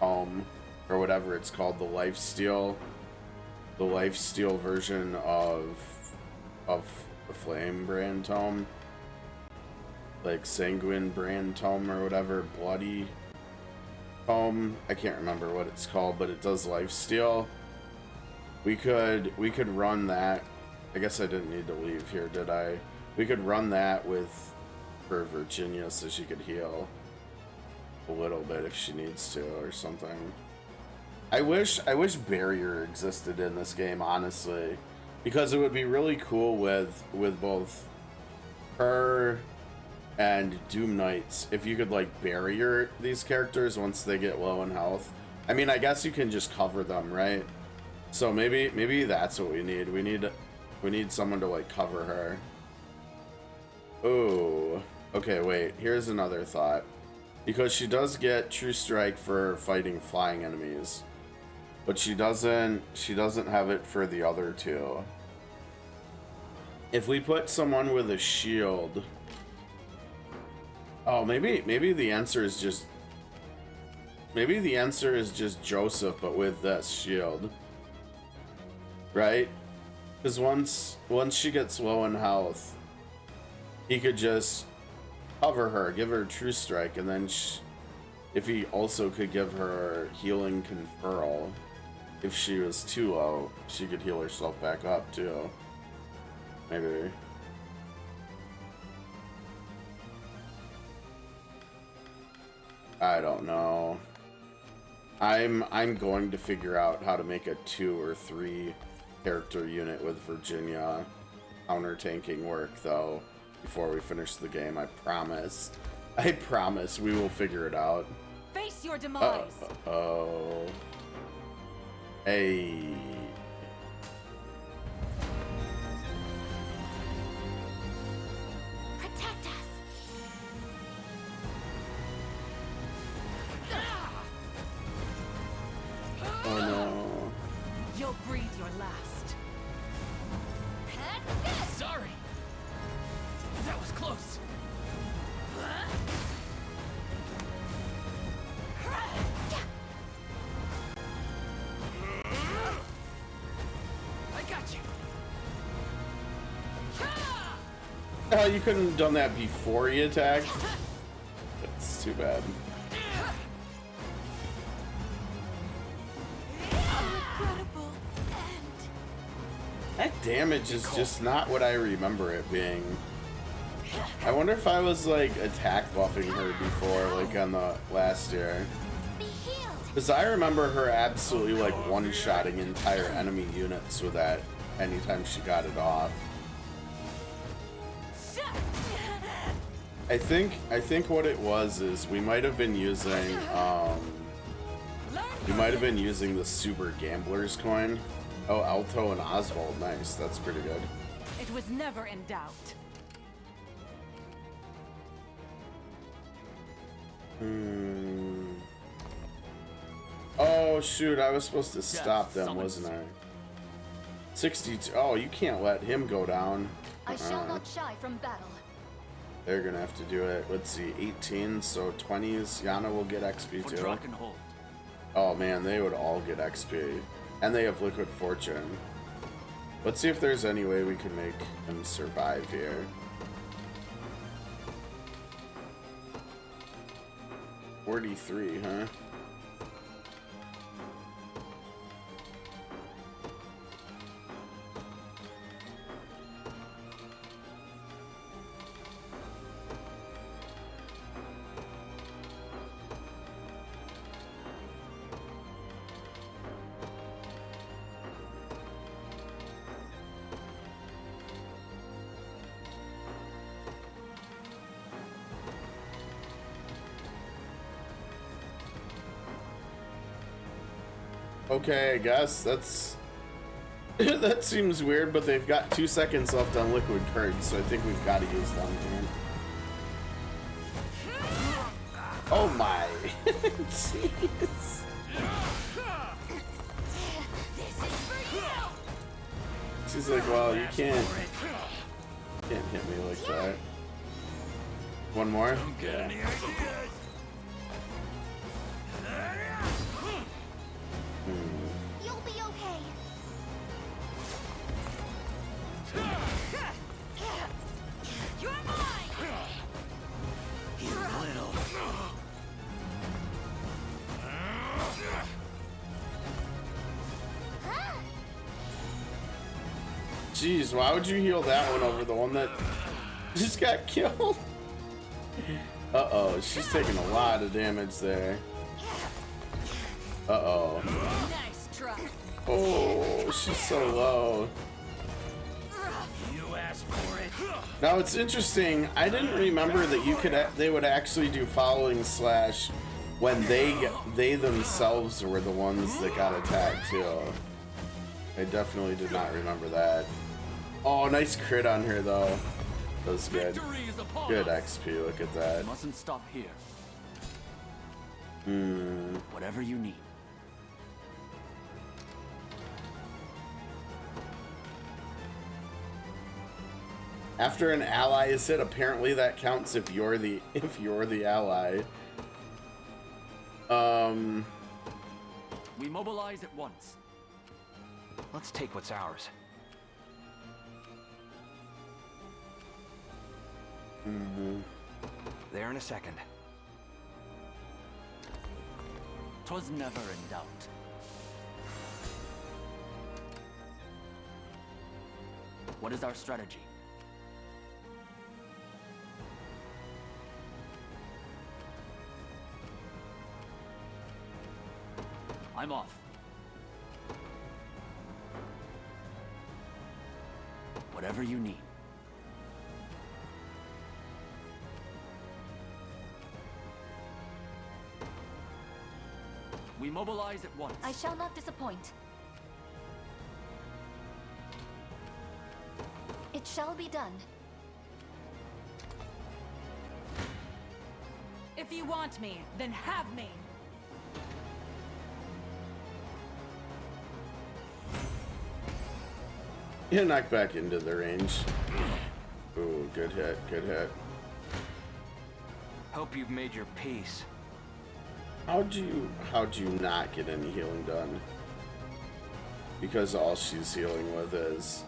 Tome, or whatever it's called, the lifesteal version of the Flame brand tome, like Sanguine brand tome or whatever, bloody tome. I can't remember what it's called, but it does lifesteal. We could run that. I guess I didn't need to leave here, did I? We could run that for Virginia so she could heal a little bit if she needs to or something. I wish barrier existed in this game, honestly, because it would be really cool with both her and Doom Knights if you could like barrier these characters once they get low in health. I mean, I guess you can just cover them, right? So maybe that's what we need. We need someone to like cover her. Oh, okay, wait, here's another thought. Because she does get True Strike for fighting flying enemies, but she doesn't have it for the other two. If we put someone with a shield, oh, maybe the answer is just Joseph, but with this shield, right? Because once she gets low in health, he could just cover her, give her True Strike, and then if he also could give her healing conferral, if she was too low, she could heal herself back up too. Maybe. I don't know. I'm going to figure out how to make a 2 or 3 character unit with Virginia counter tanking work though before we finish the game. I promise. I promise we will figure it out. Face your demise. Oh. Hey. Protect us. Oh no. You'll breathe your last. Sorry. That was close. I got you. Oh, you couldn't have done that before he attacked? That's too bad. That damage is just not what I remember it being. I wonder if I was like attack buffing her before, like on the last year. Because I remember her absolutely like one-shotting entire enemy units with that anytime she got it off. I think what it was is we might have been using the Super Gambler's coin. Oh, Alto and Oswald, nice. That's pretty good. It was never in doubt. Oh shoot, I was supposed to stop them, wasn't I? 62. Oh, you can't let him go down. I shall not shy from battle. They're gonna have to do it. Let's see, 18, so 20s. Yana will get XP too. Oh man, they would all get XP. And they have Liquid Fortune. Let's see if there's any way we can make him survive here. $43, huh? Okay, I guess that's that seems weird, but they've got 2 seconds left on Liquid Courage, so I think we've got to use them here. Oh my! Jeez. She's like, well, you can't hit me like that. One more? Don't get any ideas. You'll be okay. You're mine. You little. Jeez, why would you heal that one over the one that just got killed? Uh-oh, she's taking a lot of damage there. Uh-oh. Nice try. Oh, she's so low. You asked for it. Now it's interesting. I didn't remember that they would actually do following slash when they themselves were the ones that got attacked too. I definitely did not remember that. Oh, nice crit on her though. That was good. Good XP. Look at that. You mustn't stop here. Whatever you need. After an ally is hit, apparently that counts if you're the ally. We mobilize at once. Let's take what's ours. There in a second. 'Twas never in doubt. What is our strategy? I'm off. Whatever you need. We mobilize at once. I shall not disappoint. It shall be done. If you want me, then have me. Yeah, knock back into the range. Ooh, good hit, good hit. Hope you've made your peace. How'd you not get any healing done? Because all she's healing with is,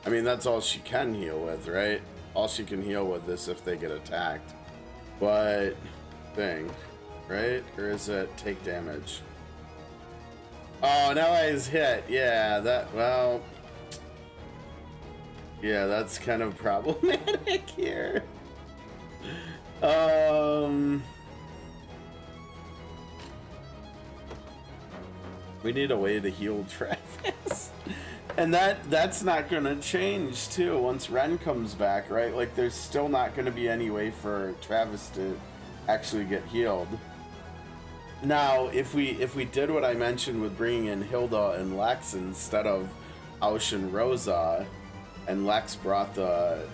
I mean, that's all she can heal with, right? All she can heal with is if they get attacked. But thing, right? Or is it take damage? Oh, now he's hit. Yeah, well, yeah, that's kind of problematic here. We need a way to heal Travis. And that's not gonna change too once Ren comes back, right? Like there's still not gonna be any way for Travis to actually get healed. Now, if we did what I mentioned with bringing in Hilda and Lex instead of Aush and Rosa, and Lex brought the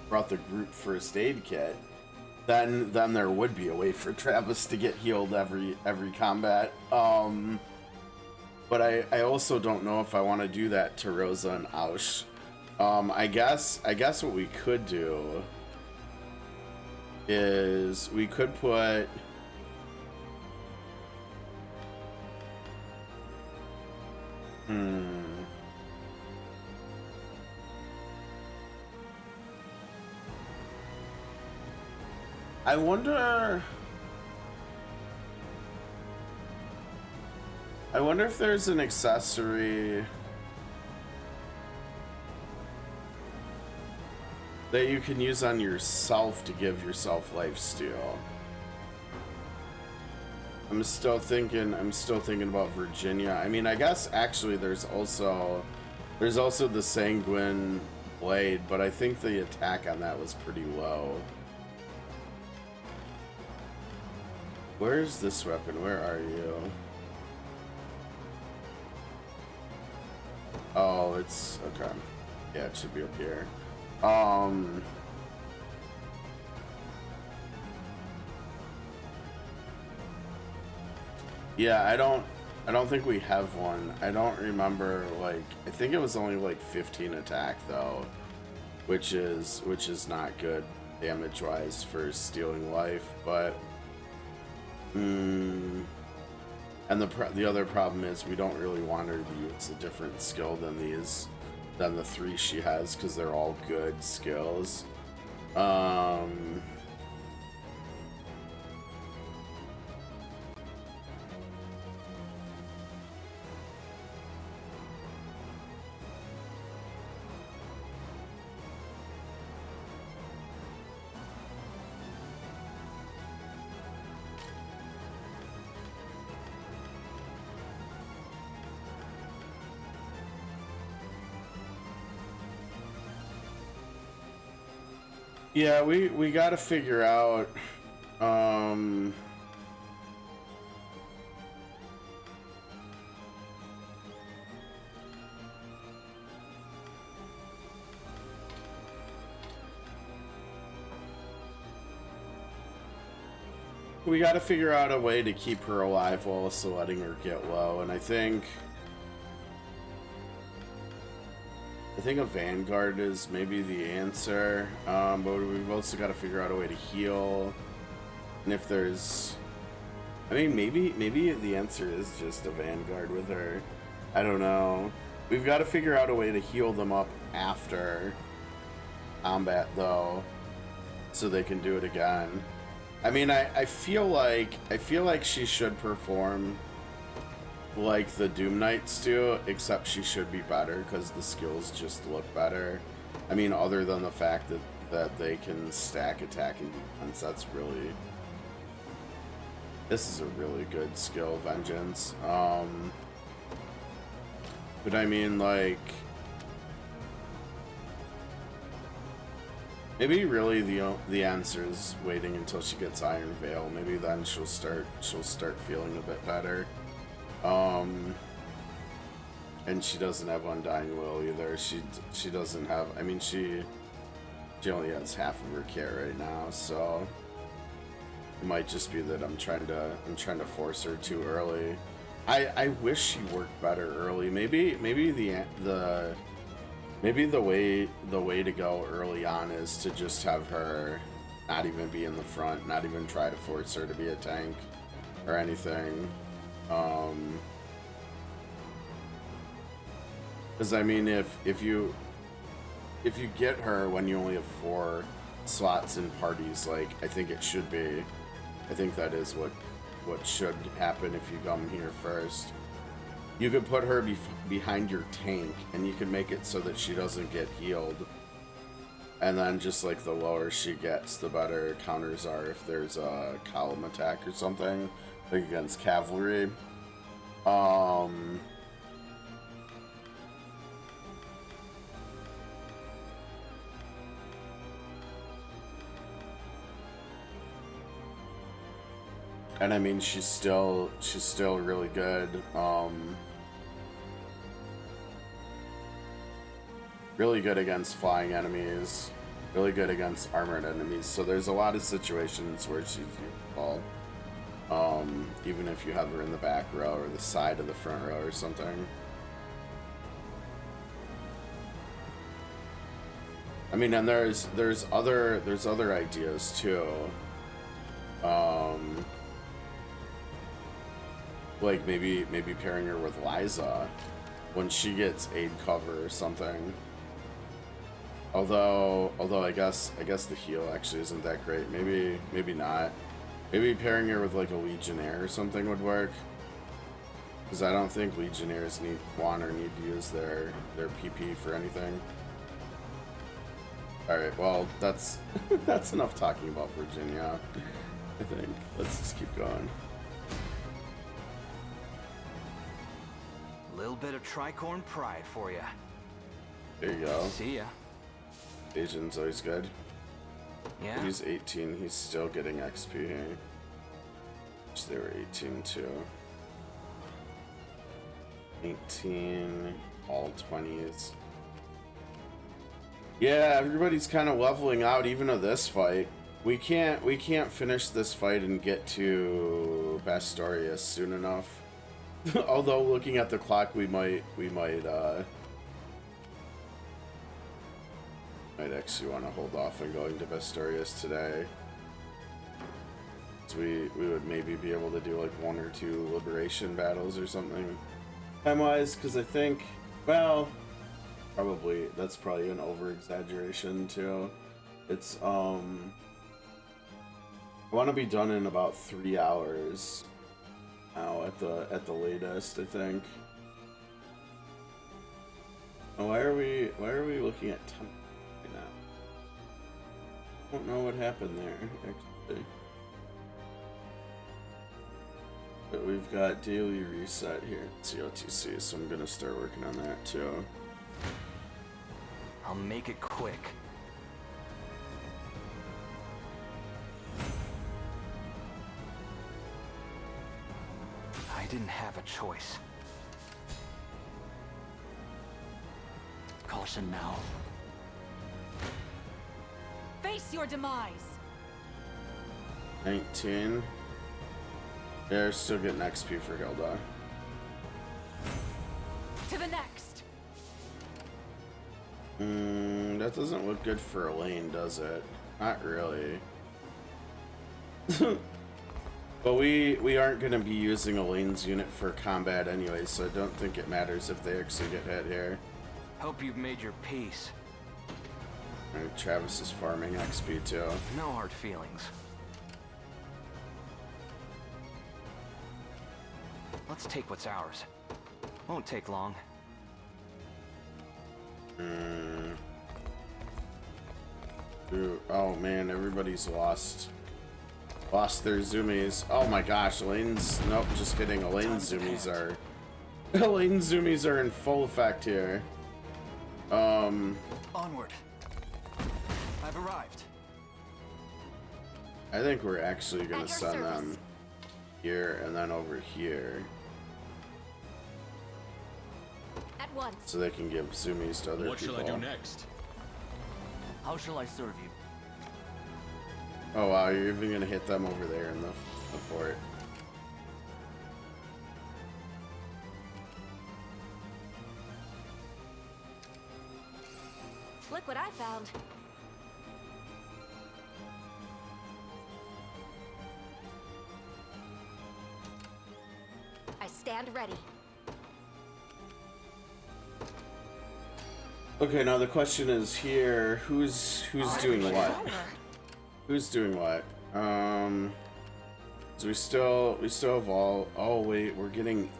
group first aid kit, then there would be a way for Travis to get healed every combat. But I also don't know if I want to do that to Rosa and Aush. I guess what we could do is we could put I wonder if there's an accessory that you can use on yourself to give yourself lifesteal. I'm still thinking about Virginia. I mean, I guess actually there's also the Sanguine Blade, but I think the attack on that was pretty low. Where's this weapon? Where are you? Oh, it's okay. Yeah, it should be up here. Yeah, I don't think we have one. I don't remember, like, I think it was only like 15 attack though, which is not good. damage-wise for stealing life, but and the other problem is we don't really want her to use a different skill than the 3 she has, because they're all good skills. Yeah, we got to figure out we got to figure out a way to keep her alive while also letting her get low, and I think a Vanguard is maybe the answer, but we've also got to figure out a way to heal. And if there's, I mean, maybe the answer is just a Vanguard with her. I don't know. We've got to figure out a way to heal them up after combat, though, so they can do it again. I mean, I feel like she should perform like the Doom Knights do, except she should be better because the skills just look better. I mean, other than the fact that they can stack attack and defense, this is a really good skill, Vengeance. But I mean, like, maybe really the answer is waiting until she gets Iron Veil. Maybe then she'll start feeling a bit better. And she doesn't have Undying Will either. She doesn't have, I mean, she only has half of her kit right now, so it might just be that I'm trying to force her too early. I wish she worked better early. Maybe the way to go early on is to just have her not even be in the front, not even try to force her to be a tank or anything. Because I mean, if you get her when you only have 4 slots in parties, like I think it should be, I think that is what should happen if you come here first. You could put her behind your tank, and you can make it so that she doesn't get healed. And then just like the lower she gets, the better counters are if there's a column attack or something, like against cavalry. And I mean, she's still really good. Really good against flying enemies, really good against armored enemies. So there's a lot of situations where she's useful, even if you have her in the back row or the side of the front row or something. I mean, and there's other ideas too. Like maybe pairing her with Liza when she gets aid cover or something. Although I guess the heal actually isn't that great. Maybe not. Maybe pairing her with like a Legionnaire or something would work. Because I don't think Legionnaires need to use their PP for anything. Alright, well that's enough talking about Virginia, I think. Let's just keep going. Little bit of tricorn pride for you. There you go. See ya. Asian's always good. Yeah. He's 18. He's still getting XP here. Which they were 18 too. 18, all 20s. Yeah, everybody's kind of leveling out even of this fight. We can't finish this fight and get to Bastorius soon enough. Although looking at the clock, we might Might actually want to hold off on going to Bastorius today. So we would maybe be able to do like 1 or 2 liberation battles or something time-wise, because I think, well, probably that's probably an over-exaggeration too. It's I want to be done in about 3 hours now at the latest, I think. Oh, why are we looking at time right now? I don't know what happened there actually. But we've got daily reset here at COTC, so I'm gonna start working on that too. I'll make it quick. I didn't have a choice. Caution now. Face your demise. 19. They're still getting XP for Hilda. To the next. That doesn't look good for Elaine, does it? Not really. But we aren't going to be using Elaine's unit for combat anyway, so I don't think it matters if they actually get hit here. Hope you've made your peace. Alright, Travis is farming XP too. No hard feelings. Let's take what's ours. Won't take long. Ooh, oh man, everybody's lost their zoomies. Oh my gosh, Elaine's, nope, just kidding. Elaine's zoomies are in full effect here. Onward. I've arrived. I think we're actually gonna send them here and then over here. At once. So they can give zoomies to other people. What shall I do next? How shall I serve you? Oh wow, you're even gonna hit them over there in the fort. Look what I found. I stand ready. Okay, now the question is here, who's doing what? Who's doing what? So we still have all. Oh wait, we're getting.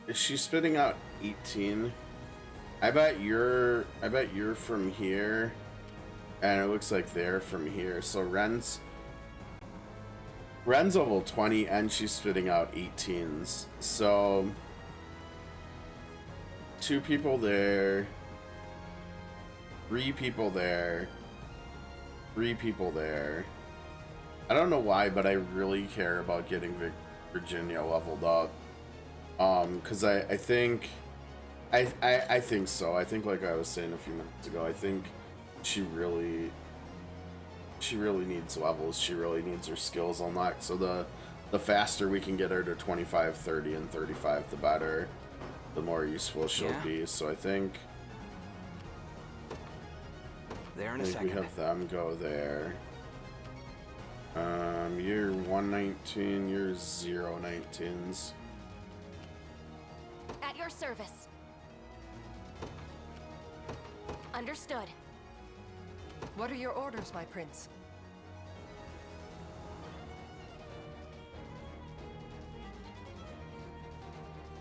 Is she spitting out 18? I bet you're from here, and it looks like they're from here. So Ren's level 20, and she's spitting out 18s. So 2 people there, 3 people there, 3 people there. I don't know why, but I really care about getting Virginia leveled up. Because I think so. I think, like I was saying a few minutes ago, I think she really needs levels. She really needs her skills unlocked. So the faster we can get her to 25, 30, and 35, the better. The more useful she'll be. So I think there in a second. We have them go there. You're 119, you're 019s. At your service. Understood. What are your orders, my prince?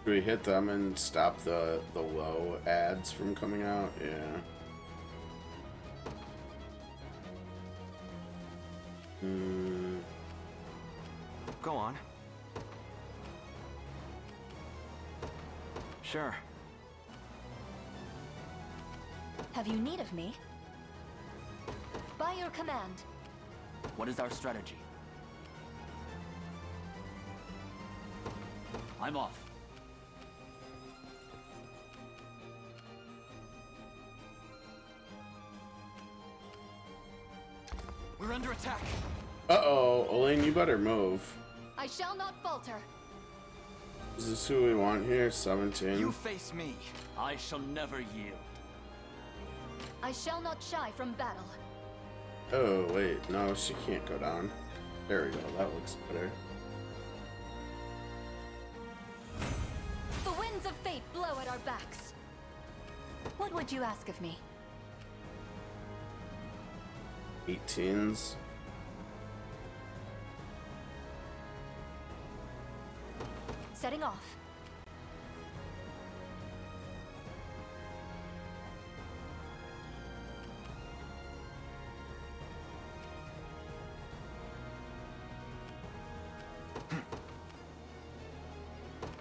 Do we hit them and stop the low ads from coming out? Yeah. Go on. Sure. Have you need of me? By your command. What is our strategy? I'm off. We're under attack. Uh-oh, Elaine, you better move. I shall not falter. Is this who we want here? 17. You face me. I shall never yield. I shall not shy from battle. Oh, wait. No, she can't go down. There we go. That looks better. The winds of fate blow at our backs. What would you ask of me? 18s. Setting off.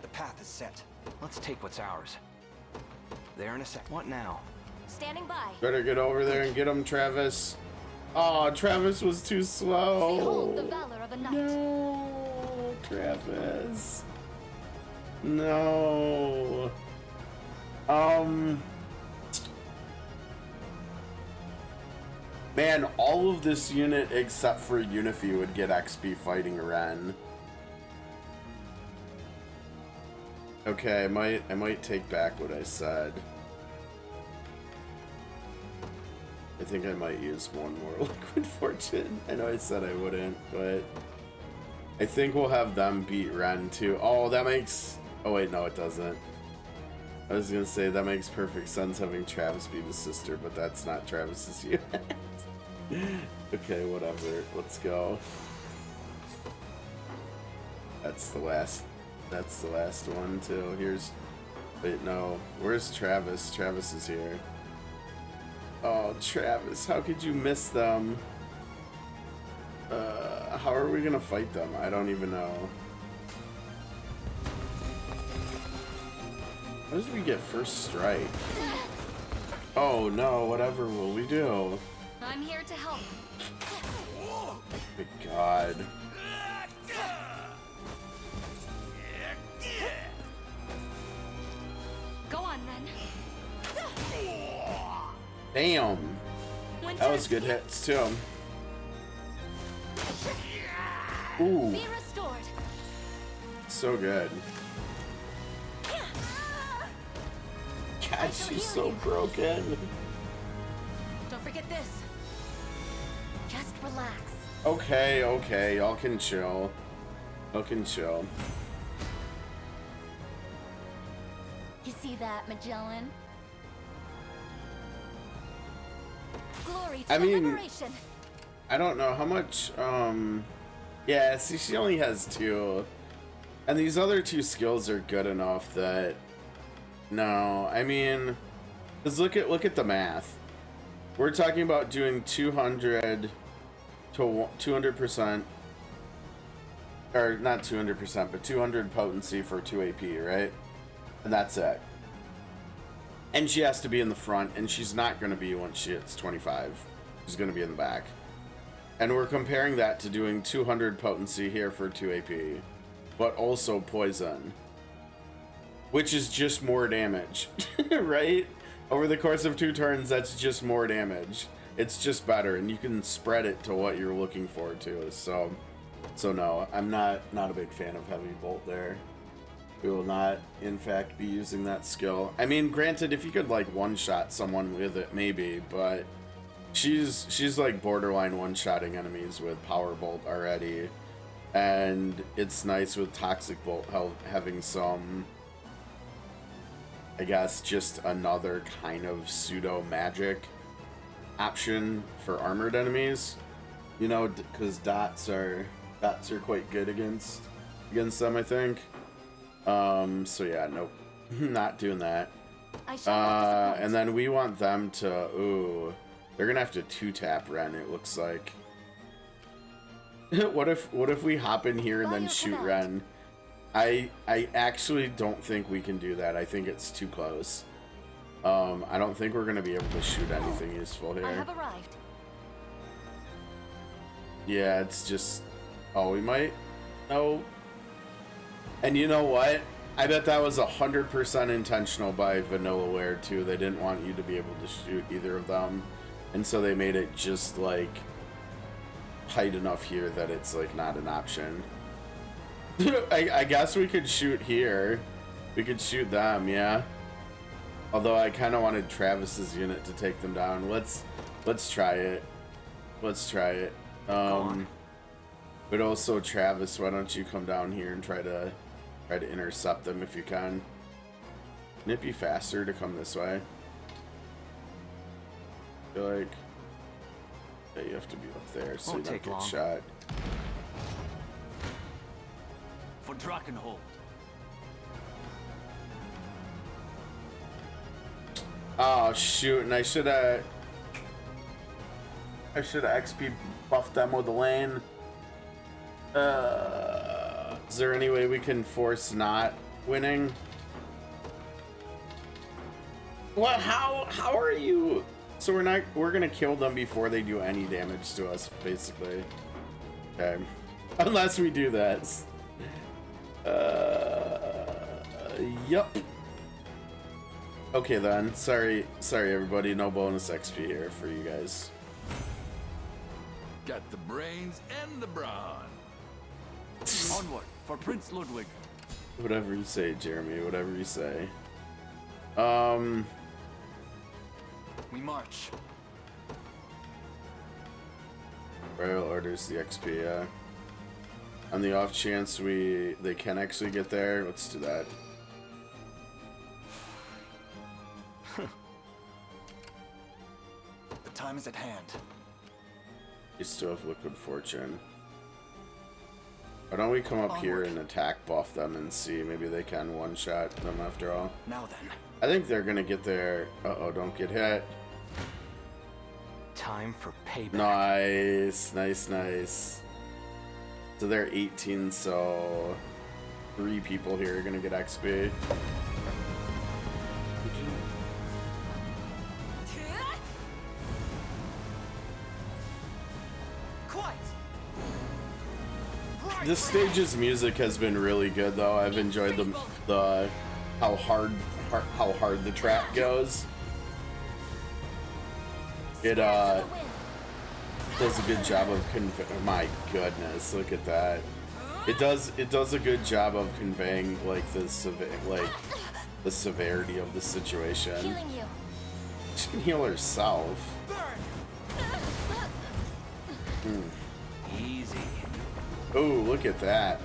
The path is set. Let's take what's ours. There in a sec. What now? Standing by. Better get over there and get him, Travis. Oh, Travis was too slow. Behold the valor of a knight. No, Travis. No. Man, all of this unit except for Unifi would get XP fighting Ren. Okay, I might take back what I said. I think I might use one more Liquid Fortune. I know I said I wouldn't, but I think we'll have them beat Ren too. Oh, that makes... Oh wait, no it doesn't. I was gonna say that makes perfect sense having Travis be the sister, but that's not Travis's unit. Okay, whatever. Let's go. That's the last one too. Here's... Wait, no. Where's Travis? Travis is here. Oh, Travis, how could you miss them? How are we gonna fight them? I don't even know. How did we get first strike? Oh no, whatever will we do? I'm here to help. Good God. Go on then. Damn. That was good hits too. Ooh. Be restored. So good. God, she's so broken. Don't forget this. Just relax. Okay, okay, y'all can chill. Y'all can chill. You see that, Magellan? Glory to liberation. I don't know how much, yeah, see, she only has 2. And these other 2 skills are good enough that, no, I mean, because look at the math. We're talking about doing 200 to 200%, or not 200%, but 200 potency for 2 AP, right? And that's it. And she has to be in the front, and she's not going to be once she hits 25. She's going to be in the back. And we're comparing that to doing 200 potency here for 2 AP, but also poison, which is just more damage, right? Over the course of 2 turns, that's just more damage. It's just better, and you can spread it to what you're looking for too. So no, I'm not a big fan of Heavy Bolt there. We will not, in fact, be using that skill. I mean, granted, if you could like one-shot someone with it, maybe, but she's like borderline one-shotting enemies with Power Bolt already, and it's nice with Toxic Bolt having some, I guess, just another kind of pseudo magic option for armored enemies, you know, because dots are quite good against them, I think. So yeah, nope, not doing that. And then we want them to, ooh, they're gonna have to 2-tap Ren, it looks like. What if we hop in here and then shoot Ren? I actually don't think we can do that. I think it's too close. I don't think we're gonna be able to shoot anything useful here. I have arrived. Yeah, it's just, oh, we might, no. And you know what? I bet that was 100% intentional by Vanillaware too. They didn't want you to be able to shoot either of them, and so they made it just like tight enough here that it's like not an option. I guess we could shoot here. We could shoot them, yeah. Although I kind of wanted Travis's unit to take them down. Let's try it. Let's try it. But also Travis, why don't you come down here and try to intercept them if you can? Wouldn't it be faster to come this way? I feel like yeah, you have to be up there so you don't get shot. For Drakenhold. Oh shoot, and I should have XP buffed them with the lane. Is there any way we can force not winning? What? How are you? So we're gonna kill them before they do any damage to us, basically. Okay. Unless we do that. Yup. Okay then. Sorry everybody, no bonus XP here for you guys. Got the brains and the brawn. Onward for Prince Ludwig. Whatever you say, Jeremy, whatever you say. We march. Royal orders the XP, yeah. On the off chance they can actually get there, let's do that. The time is at hand. You still have liquid fortune. Why don't we come up here and attack buff them and see, maybe they can one-shot them after all. Now then. I think they're gonna get there. Uh-oh, don't get hit. Time for payback. Nice. So they're 18, so 3 people here are gonna get XP. This stage's music has been really good, though. I've enjoyed the how hard the track goes. It does a good job of my goodness, look at that. It does a good job of conveying like the severity of the situation. She can heal herself. Easy. Oh, look at that.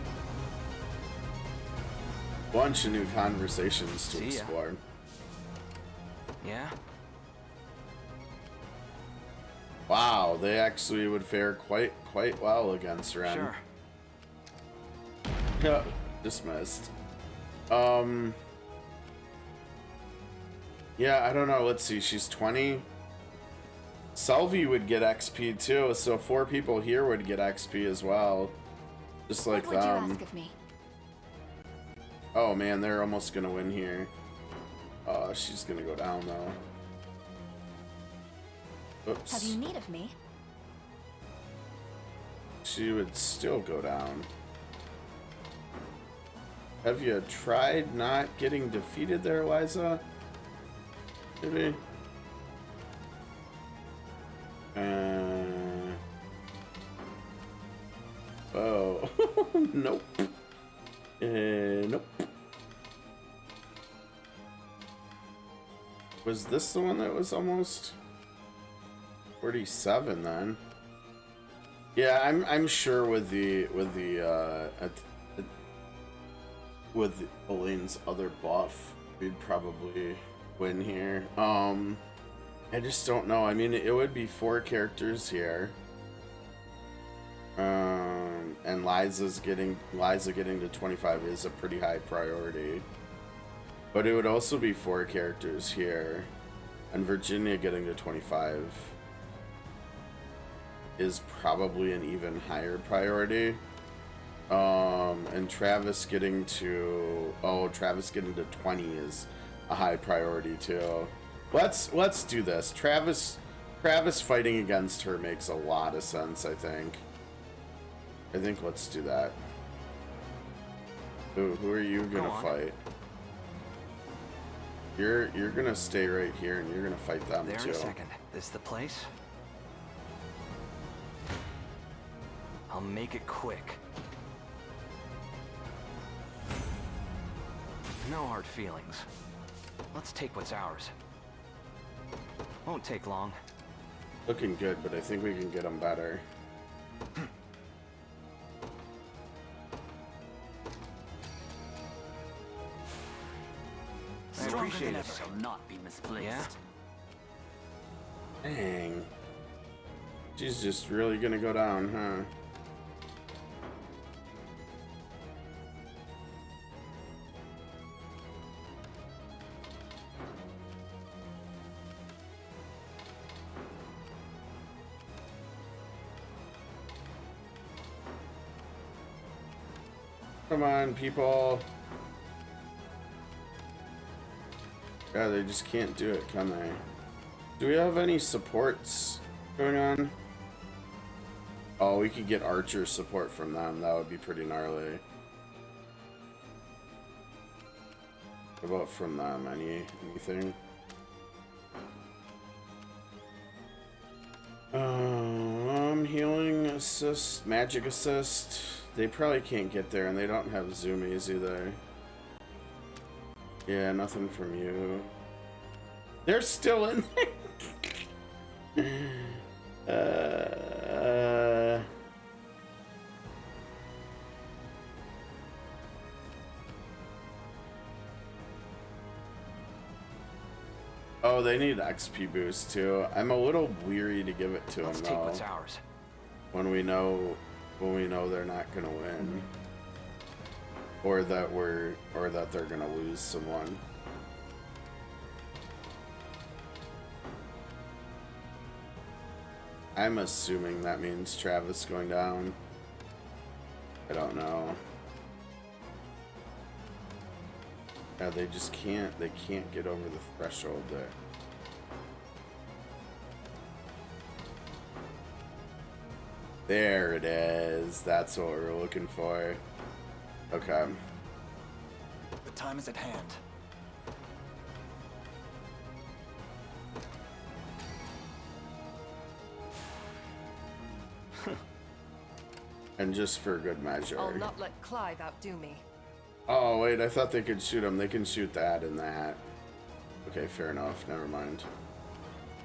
Bunch of new conversations to explore. Yeah? Wow, they actually would fare quite well against Ren. Sure. Yeah, dismissed. Yeah, I don't know. Let's see. She's 20. Selvi would get XP too, so 4 people here would get XP as well. Just like what would them. You ask of me? Oh man, they're almost gonna win here. She's gonna go down though. Oops. Have you need of me? She would still go down. Have you tried not getting defeated there, Liza? Maybe. Oh. Nope. Nope. Was this the one that was almost 47 then? Yeah, I'm sure with Elaine's other buff, we'd probably win here. I just don't know. I mean, it would be 4 characters here. And Liza getting to 25 is a pretty high priority. But it would also be 4 characters here. And Virginia getting to 25 is probably an even higher priority. And Travis getting to 20 is a high priority too. Let's do this. Travis fighting against her makes a lot of sense, I think. Let's do that. Who are you gonna fight? You're gonna stay right here and you're gonna fight them there too. in a second. This the place? I'll make it quick. No hard feelings. Let's take what's ours. Won't take long. Looking good, but I think we can get them better. I appreciate it. Shall not be misplaced. Yeah? Dang. She's just really gonna go down, huh? Come on, people. Yeah, they just can't do it, can they? Do we have any supports going on? Oh, we could get archer support from them. That would be pretty gnarly. What about from them? Anything? Healing assist, magic assist. They probably can't get there, and they don't have zoomies either. Yeah, nothing from you. They're still in there. Oh, they need XP boost too. I'm a little weary to give it to them though. Take what's ours. When we know they're not gonna win, or that they're gonna lose someone. I'm assuming that means Travis going down. I don't know. Yeah, they just can't. They can't get over the threshold there. There it is. That's what we're looking for. Okay. The time is at hand. And just for good measure. I'll not let Clive outdo me. Oh wait, I thought they could shoot him. They can shoot that and that. Okay, fair enough. Never mind.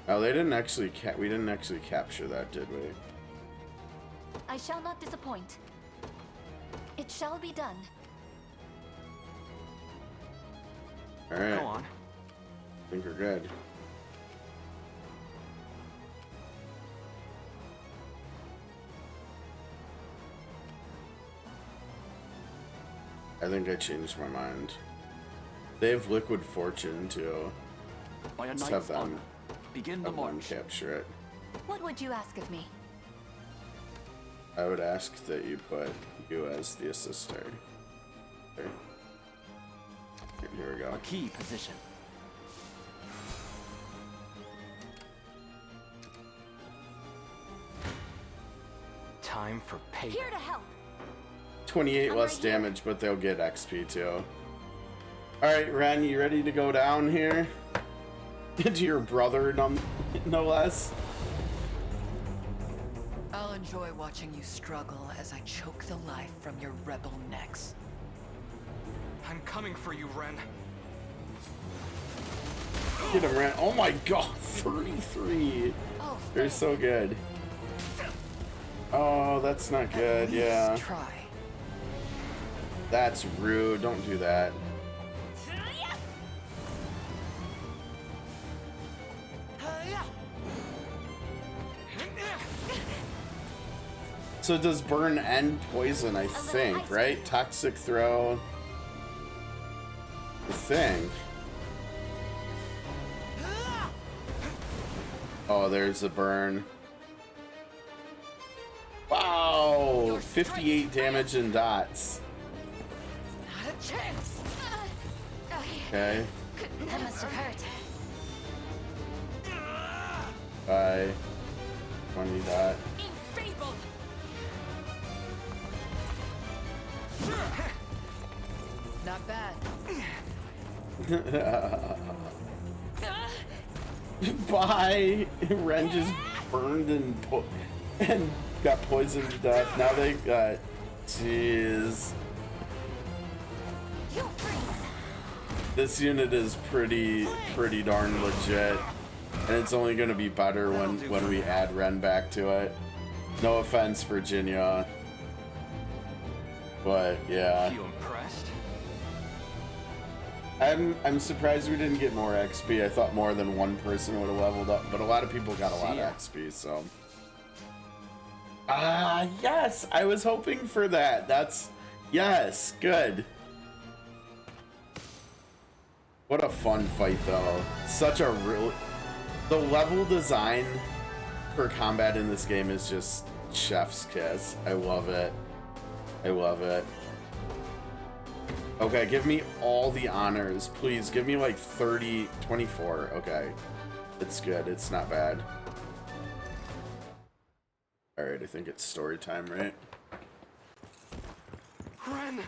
Oh, they didn't actually. We didn't actually capture that, did we? I shall not disappoint. It shall be done. All right. Go on. I think we're good. I think I changed my mind. They have liquid fortune too. By a Let's knight's have them, honor, begin the march. Capture it. What would you ask of me? I would ask that you put you as the assister. There. Here we go. A key position. Time for payback. Here to help. 28 less damage, but they'll get XP too. Alright, Ren, you ready to go down here? To your brother, no less? I'll enjoy watching you struggle as I choke the life from your rebel necks. I'm coming for you, Ren. Get him, Ren. Oh my god, 33. Oh, they're so good. Oh, that's not good, yeah. Try. That's rude. Don't do that. So does burn end poison, I think, right? Toxic throw. I think. Oh, there's a burn. Wow! 58 damage in dots. Not a chance. Okay. That must have hurt. Bye. 20 dot. Enfeebled. Not bad. Bye. Ren just burned and got poisoned to death. Now they got. Jeez. This unit is pretty darn legit, and it's only going to be better when we add Ren back to it. No offense, Virginia, but yeah. You impressed? I'm surprised we didn't get more XP. I thought more than one person would have leveled up, but a lot of people got a lot of XP, so. Yes, I was hoping for that. Yes, good. What a fun fight, though. Such a the level design for combat in this game is just chef's kiss. I love it. I love it. Okay, give me all the honors. Please, give me like 24. Okay. It's good. It's not bad. Alright, I think it's story time, right? Ren!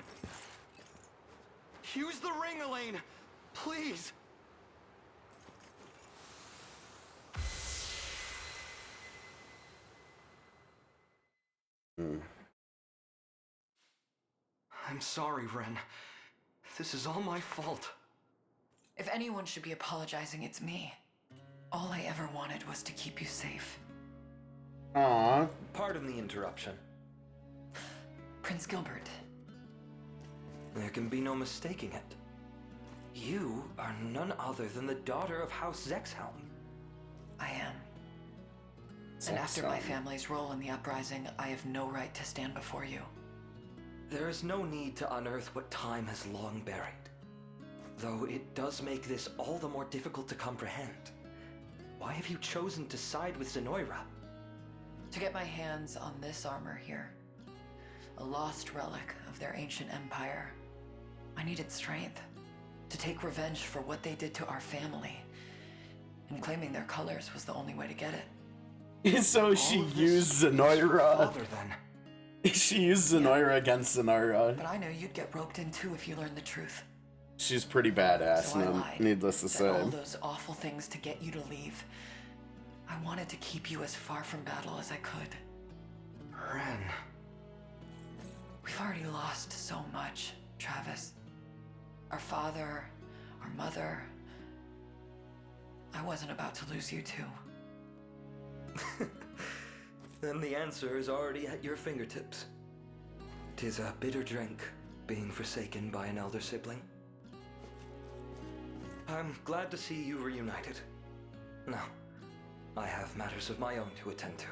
Use the ring, Elaine! Please! I'm sorry, Ren. This is all my fault. If anyone should be apologizing, it's me. All I ever wanted was to keep you safe. Aww. Pardon the interruption. Prince Gilbert. There can be no mistaking it. You are none other than the daughter of House Zexhelm. I am. And after my family's role in the uprising, I have no right to stand before you. There is no need to unearth what time has long buried. Though it does make this all the more difficult to comprehend. Why have you chosen to side with Zenoiran? To get my hands on this armor here. A lost relic of their ancient empire. I needed strength. To take revenge for what they did to our family. And claiming their colors was the only way to get it. So she used Zenoiran. She used Zenoiran against Zenoiran. But I know you'd get roped in too if you learned the truth. She's pretty badass, So I lied. needless to say. All those awful things to get you to leave. I wanted to keep you as far from battle as I could. Ren. We've already lost so much, Travis. Our father, our mother. I wasn't about to lose you too. Then the answer is already at your fingertips. 'Tis a bitter drink, being forsaken by an elder sibling. I'm glad to see you reunited. Now, I have matters of my own to attend to.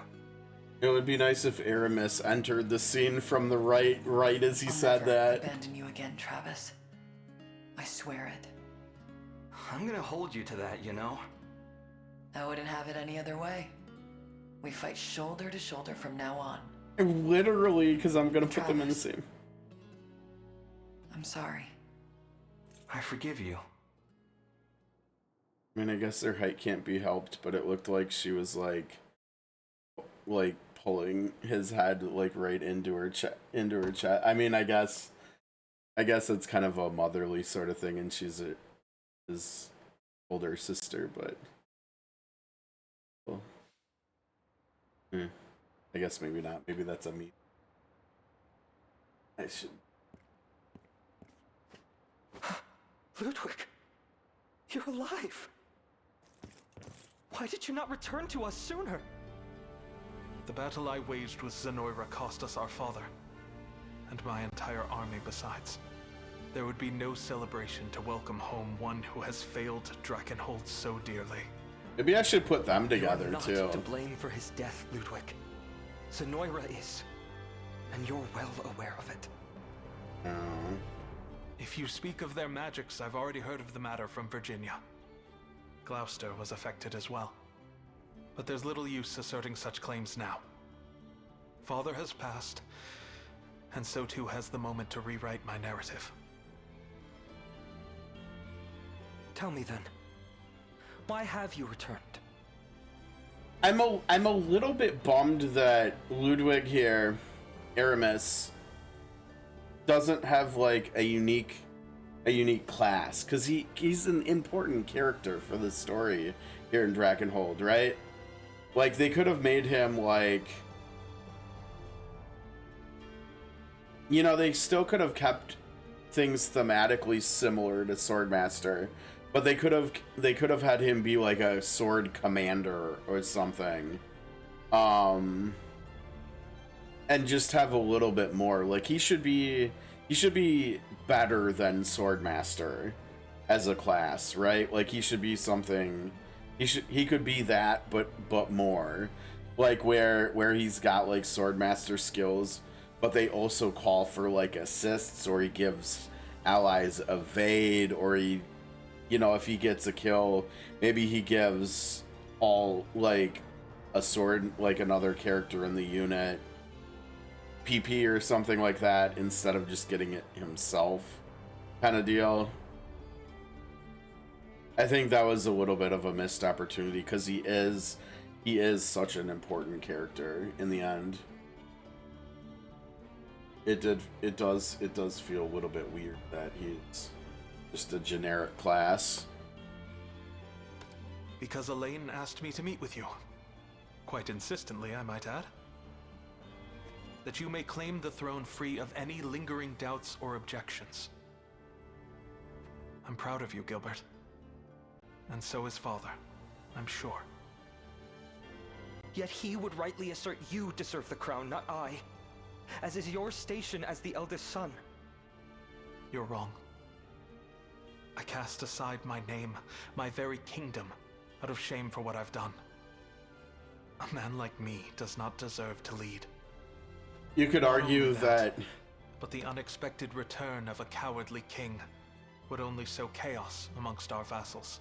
It would be nice if Aramis entered the scene from the right as he said I'll never that. abandon you again, Travis. I swear it. I'm gonna hold you to that, you know? I wouldn't have it any other way. We fight shoulder to shoulder from now on. Literally, because I'm gonna put them in the same. I'm sorry. I forgive you. I mean, I guess their height can't be helped, but it looked like she was like pulling his head like right into her chest. I mean, I guess it's kind of a motherly sort of thing, and she's his older sister, but well, I guess maybe not. Maybe that's a me. I should. Ludwig, you're alive. Why did you not return to us sooner? The battle I waged with Zenoiran cost us our father, and my entire army besides. There would be no celebration to welcome home one who has failed Drakenhold so dearly. Maybe I should put them together you're not too. to blame for his death, Ludwig. Zenoiran is, and you're well aware of it. If you speak of their magics, I've already heard of the matter from Virginia. Gloucester was affected as well. But there's little use asserting such claims now. Father has passed, and so too has the moment to rewrite my narrative. Tell me then, why have you returned? I'm a little bit bummed that Ludwig here, Aramis, doesn't have like a unique class, because he's an important character for the story here in Drakenhold, right? Like, they could have made him like, you know, they still could have kept things thematically similar to Swordmaster, but they could have had him be like a sword commander or something, and just have a little bit more. Like he should be better than Swordmaster as a class, right? Like he should be something. He could be that, but more, like where he's got like Swordmaster skills, but they also call for like assists, or he gives allies evade, or he, you know, if he gets a kill, maybe he gives all like a sword, like another character in the unit PP or something like that, instead of just getting it himself, kind of deal. I think that was a little bit of a missed opportunity, because he is such an important character in the end. It does feel a little bit weird that he's just a generic class. Because Elaine asked me to meet with you. Quite insistently, I might add. That you may claim the throne free of any lingering doubts or objections. I'm proud of you, Gilbert. And so is Father, I'm sure. Yet he would rightly assert you deserve the crown, not I. As is your station as the eldest son. You're wrong. I cast aside my name, my very kingdom, out of shame for what I've done. A man like me does not deserve to lead. You could argue that... But the unexpected return of a cowardly king would only sow chaos amongst our vassals.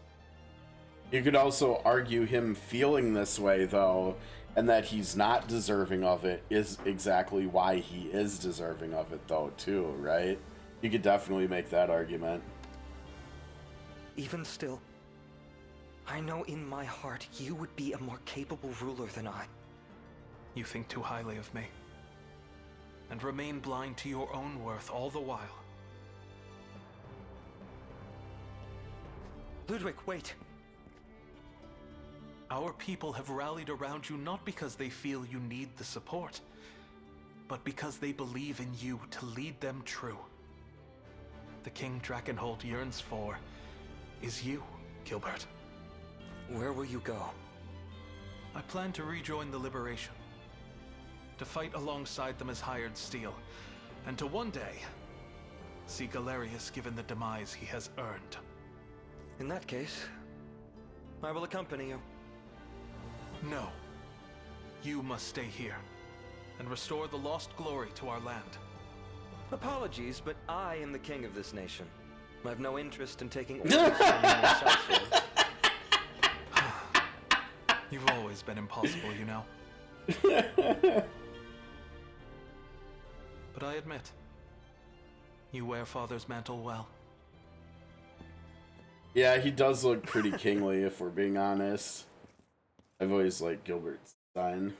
You could also argue him feeling this way, though, and that he's not deserving of it is exactly why he is deserving of it, though, too, right? You could definitely make that argument. Even still, I know in my heart you would be a more capable ruler than I. You think too highly of me, and remain blind to your own worth all the while. Ludwig, wait. Our people have rallied around you not because they feel you need the support, but because they believe in you to lead them true. The King Drakenholt yearns for is you, Gilbert. Where will you go? I plan to rejoin the Liberation, to fight alongside them as hired steel, and to one day see Galerius given the demise he has earned. In that case, I will accompany you. No. You must stay here and restore the lost glory to our land. Apologies, but I am the king of this nation. I have no interest in taking orders from anyone else. You've always been impossible, you know. But I admit, you wear Father's mantle well. Yeah, he does look pretty kingly, if we're being honest. I've always liked Gilbert's design.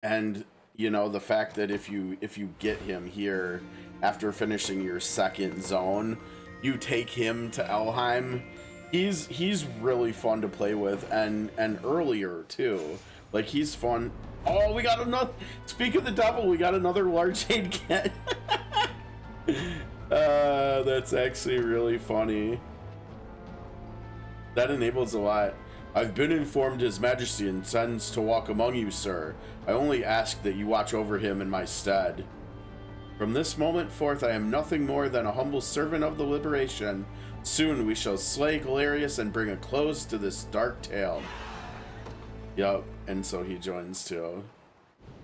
And, you know, the fact that if you get him here after finishing your second zone, you take him to Elheim, he's really fun to play with, and earlier too. Like, he's fun. Oh, we got another, speak of the devil, we got another large aid kit. That's actually really funny. That enables a lot. I've been informed His Majesty intends to walk among you, sir. I only ask that you watch over him in my stead. From this moment forth, I am nothing more than a humble servant of the Liberation. Soon we shall slay Galerius and bring a close to this dark tale. Yup, and so he joins too.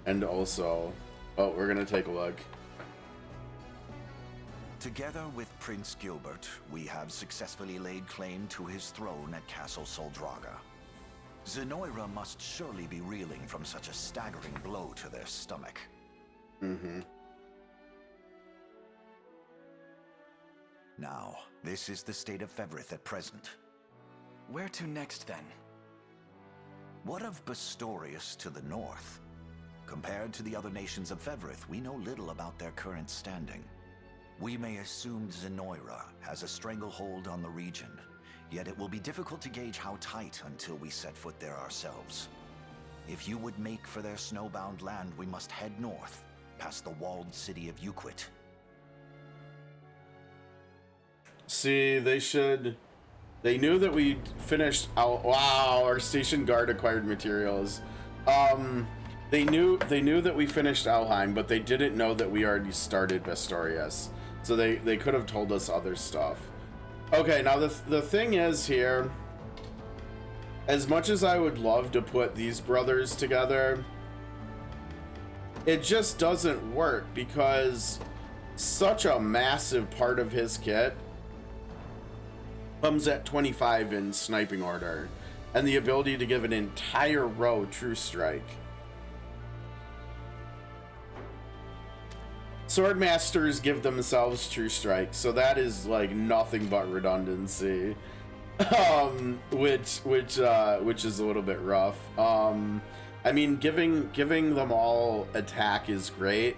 And also, oh, we're gonna take a look. Together with Prince Gilbert, we have successfully laid claim to his throne at Castle Soldraga. Zenoiran must surely be reeling from such a staggering blow to their stomach. Mm-hmm. Now, this is the state of Fevrith at present. Where to next, then? What of Bastorius to the north? Compared to the other nations of Fevrith, we know little about their current standing. We may assume Zenoiran has a stranglehold on the region, yet it will be difficult to gauge how tight until we set foot there ourselves. If you would make for their snowbound land, we must head north, past the walled city of Euquit. See, they knew that we finished out. Wow, our station guard acquired materials. They knew that we finished Alheim, but they didn't know that we already started Vestorius. So they could have told us other stuff. Okay, now the thing is here, as much as I would love to put these brothers together, it just doesn't work because such a massive part of his kit comes at 25 in sniping order, and the ability to give an entire row true strike. Swordmasters give themselves true strike, so that is like nothing but redundancy, which is a little bit rough. I mean, giving them all attack is great.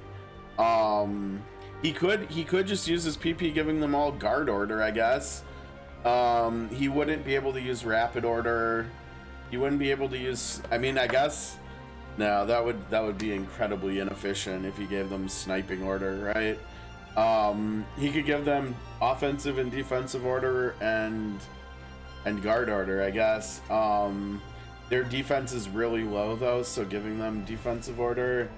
He could just use his PP giving them all guard order, I guess. He wouldn't be able to use rapid order. He wouldn't be able to use, I mean, I guess, no, that would be incredibly inefficient if he gave them sniping order, right? He could give them offensive and defensive order and guard order, I guess. Their defense is really low though, so giving them defensive order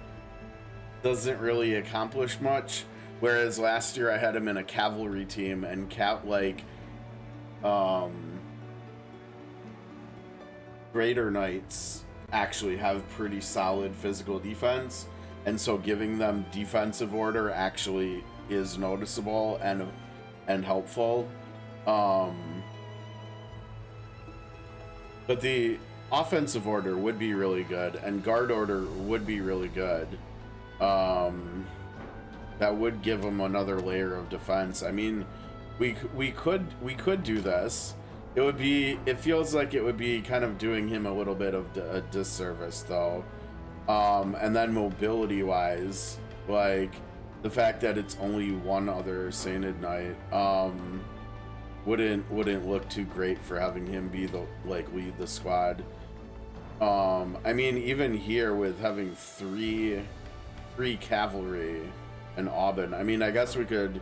doesn't really accomplish much. Whereas last year I had him in a cavalry team, and Greater Knights actually have pretty solid physical defense, and so giving them defensive order actually is noticeable and helpful. But the offensive order would be really good, and guard order would be really good. That would give them another layer of defense. I mean, we could do this. It feels like it would be kind of doing him a little bit of a disservice though. And then mobility wise, like the fact that it's only one other Sainted Knight wouldn't look too great for having him be the lead the squad. I mean, even here with having three cavalry and Aubin, I mean, I guess we could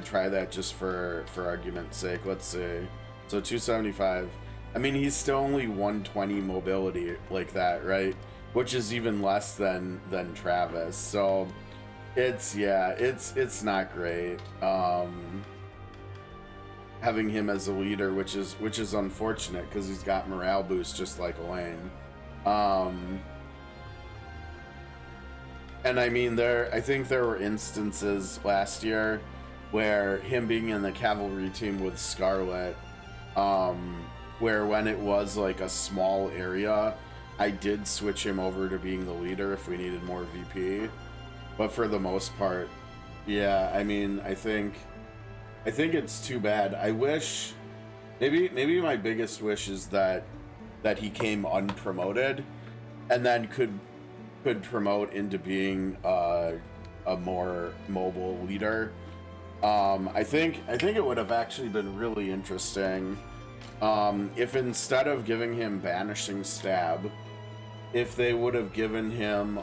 try that just for argument's sake. Let's see. So 275. I mean, he's still only 120 mobility like that, right? Which is even less than Travis. So it's not great. Having him as a leader, which is unfortunate because he's got morale boost just like Elaine. And I mean, I think there were instances last year where him being in the cavalry team with Scarlet, where when it was like a small area, I did switch him over to being the leader if we needed more VP. But for the most part, yeah, I mean, I think it's too bad. I wish, maybe my biggest wish is that he came unpromoted and then could promote into being a more mobile leader. I think it would have actually been really interesting if instead of giving him banishing stab, if they would have given him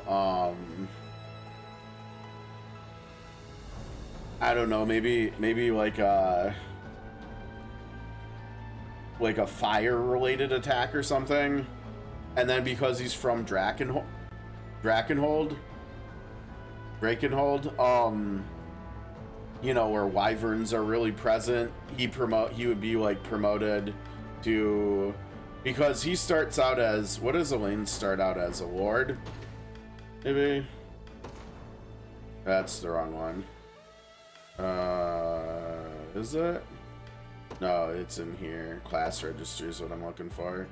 I don't know, maybe like a fire related attack or something, and then because he's from Drakenhold, you know, where wyverns are really present, he would be like promoted to, because he starts out as, what does Elaine start out as, a lord? Maybe? That's the wrong one. Is it? No, it's in here. Class registry is what I'm looking for.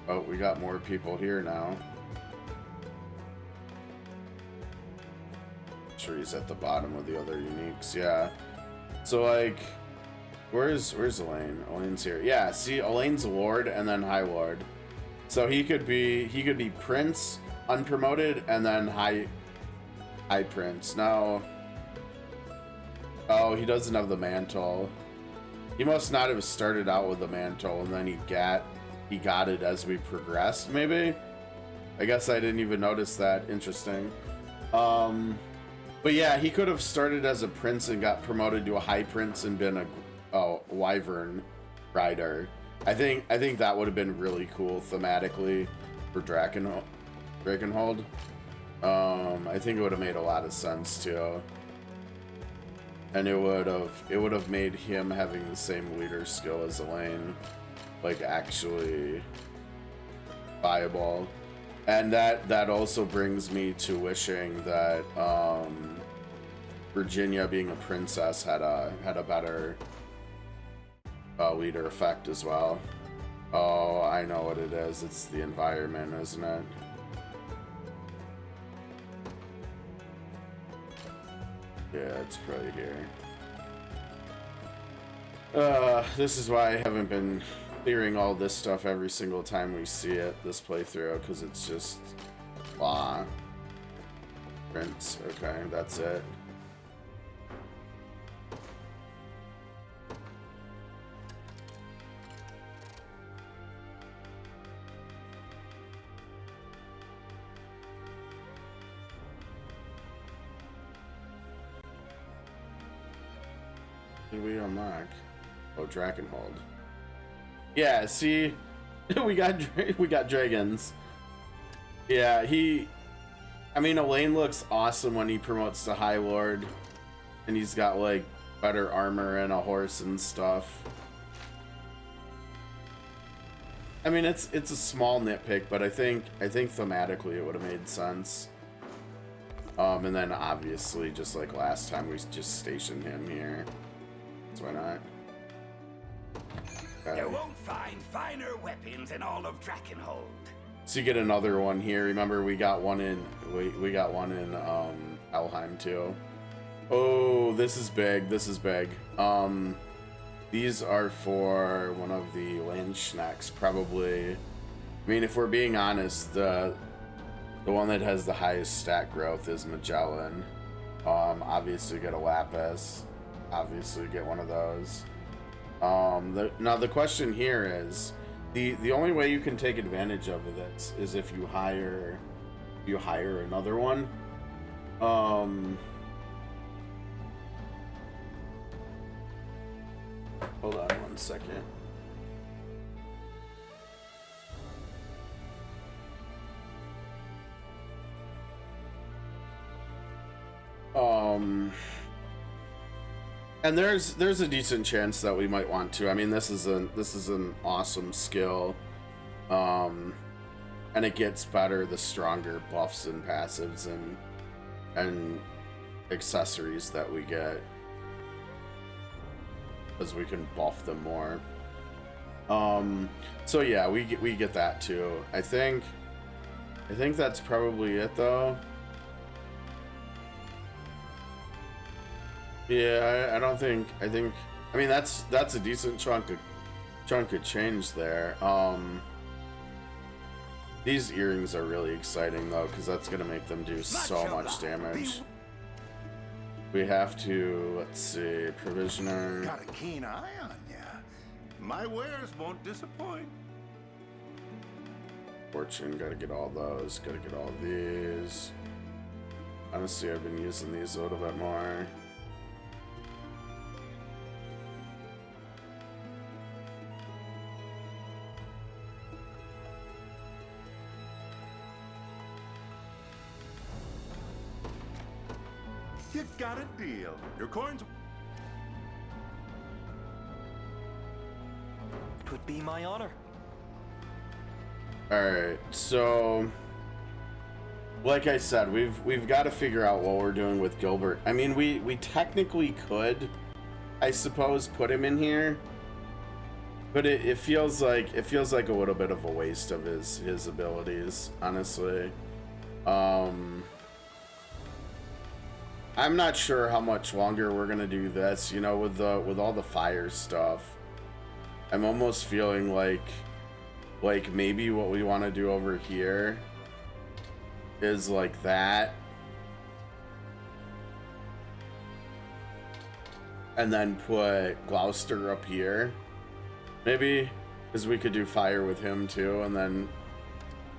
Oh, we got more people here now. Sure, he's at the bottom of the other uniques. Yeah. So like, where's Elaine? Elaine's here. Yeah. See, Elaine's Lord and then High Lord. So he could be Prince unpromoted and then High Prince. No. Oh, he doesn't have the mantle. He must not have started out with the mantle and then he got it as we progressed, maybe? I guess I didn't even notice that. Interesting. But yeah, he could have started as a prince and got promoted to a high prince and been a wyvern rider. I think that would have been really cool thematically for Drakenhold. I think it would have made a lot of sense too. And it would have made him having the same leader skill as Elaine, like, actually viable. And that also brings me to wishing that Virginia, being a princess, had a better leader effect as well. Oh, I know what it is. It's the environment, isn't it? Yeah, it's probably here. This is why I haven't been clearing all this stuff every single time we see it this playthrough, because it's just blah. Prince, okay, that's it. Did we unlock? Oh, Drakenhold. Yeah, see, we got dragons. Yeah, I mean, Elaine looks awesome when he promotes to High Lord, and he's got like better armor and a horse and stuff. I mean, it's a small nitpick, but I think thematically it would have made sense. And then obviously, just like last time, we just stationed him here. So why not? Okay. You won't find finer weapons in all of Drakenhold. So you get another one here. Remember, we got one in Elheim too. Oh, this is big. This is big. These are for one of the Landschnacks, probably. I mean, if we're being honest, the one that has the highest stat growth is Magellan. Obviously get a Lapis. Obviously get one of those. Now the question here is, the only way you can take advantage of this is if you hire another one. Hold on one second. And there's a decent chance that we might want to. I mean, this is an awesome skill, and it gets better the stronger buffs and passives and accessories that we get, as we can buff them more. So yeah, we get that too. I think that's probably it though. Yeah, I mean that's a decent chunk of change there. These earrings are really exciting though, because that's gonna make them do so much damage. We have to, let's see, provisioner. Got a keen eye on ya. My wares won't disappoint. Fortune, gotta get all those, gotta get all these. Honestly, I've been using these a little bit more. You got a deal. Your coins. Could be my honor. Alright, so like I said, we've got to figure out what we're doing with Gilbert. I mean, we technically could, I suppose, put him in here, but it feels like a little bit of a waste of his abilities, honestly. I'm not sure how much longer we're gonna do this, you know, with all the fire stuff. I'm almost feeling like maybe what we want to do over here is like that, and then put Gloucester up here. Maybe, because we could do fire with him too, and then,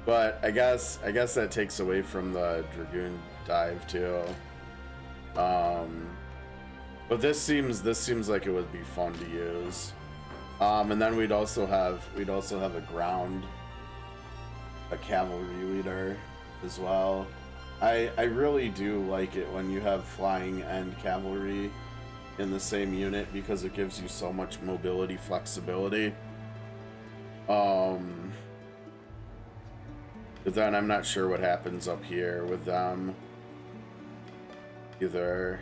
but I guess that takes away from the Dragoon dive too. But this seems like it would be fun to use. And then we'd also have a cavalry leader as well. I really do like it when you have flying and cavalry in the same unit because it gives you so much mobility flexibility. But then I'm not sure what happens up here with them either.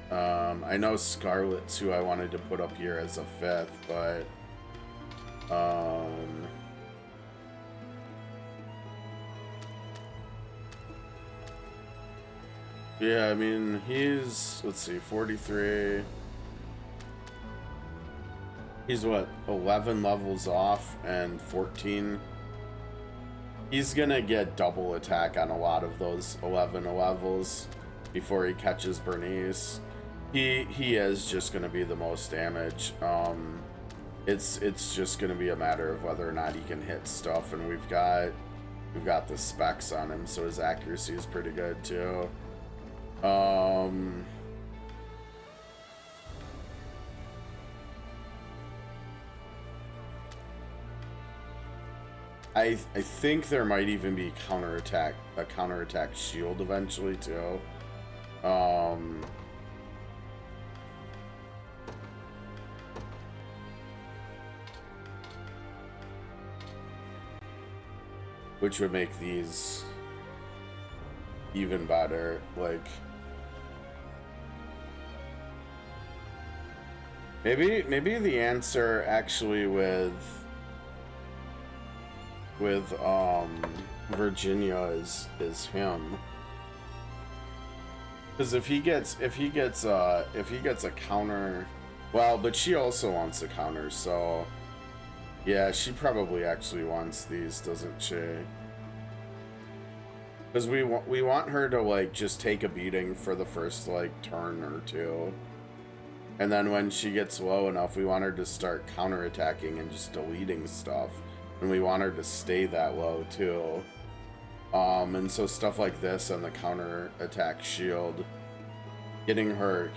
I know Scarlet's who I wanted to put up here as a 5th, but yeah, I mean, he's, let's see, 43. He's what, 11 levels off and 14. He's gonna get double attack on a lot of those 11 levels before he catches Bernice. He is just gonna be the most damage. It's just gonna be a matter of whether or not he can hit stuff, and we've got the specs on him, so his accuracy is pretty good too. I think there might even be a counterattack shield eventually too. Which would make these even better. Like, maybe the answer actually with Virginia is him, because if he gets a counter, well, but she also wants a counter, so yeah, she probably actually wants these, doesn't she? Because we want her to like just take a beating for the first like turn or two, and then when she gets low enough, we want her to start counterattacking and just deleting stuff. And we want her to stay that low too. And so stuff like this and the counter attack shield, getting her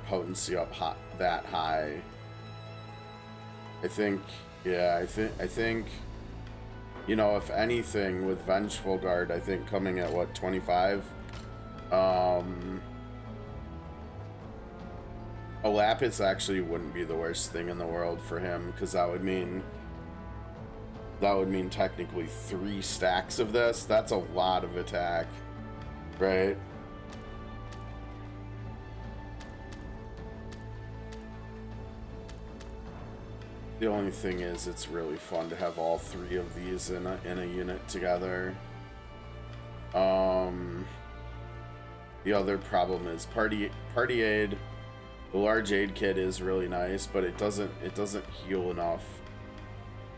potency up that high. I think, yeah, I think, you know, if anything with Vengeful Guard, I think coming at what, 25? A Lapis actually wouldn't be the worst thing in the world for him, because that would mean technically 3 stacks of this. That's a lot of attack, right? The only thing is, it's really fun to have all 3 of these in a unit together. The other problem is party aid. The large aid kit is really nice, but it doesn't heal enough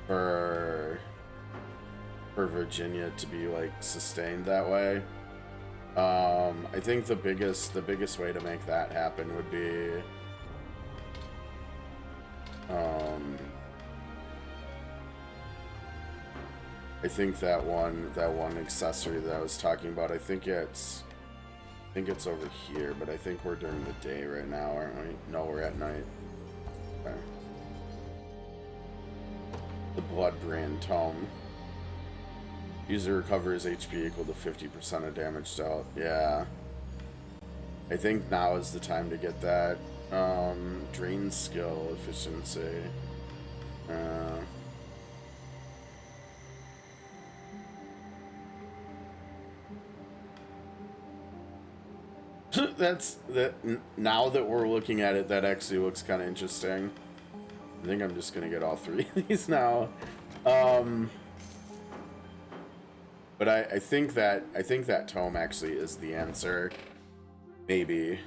for Virginia to be like sustained that way. I think the biggest way to make that happen would be I think that one accessory that I was talking about, I think it's over here, but I think we're during the day right now, aren't we? No, we're at night. Okay. The Bloodbrand Tome. User recovers HP equal to 50% of damage dealt. Yeah. I think now is the time to get that. Drain skill efficiency. Now that we're looking at it, that actually looks kind of interesting. I think I'm just gonna get all 3 of these now. But I think that tome actually is the answer. Maybe.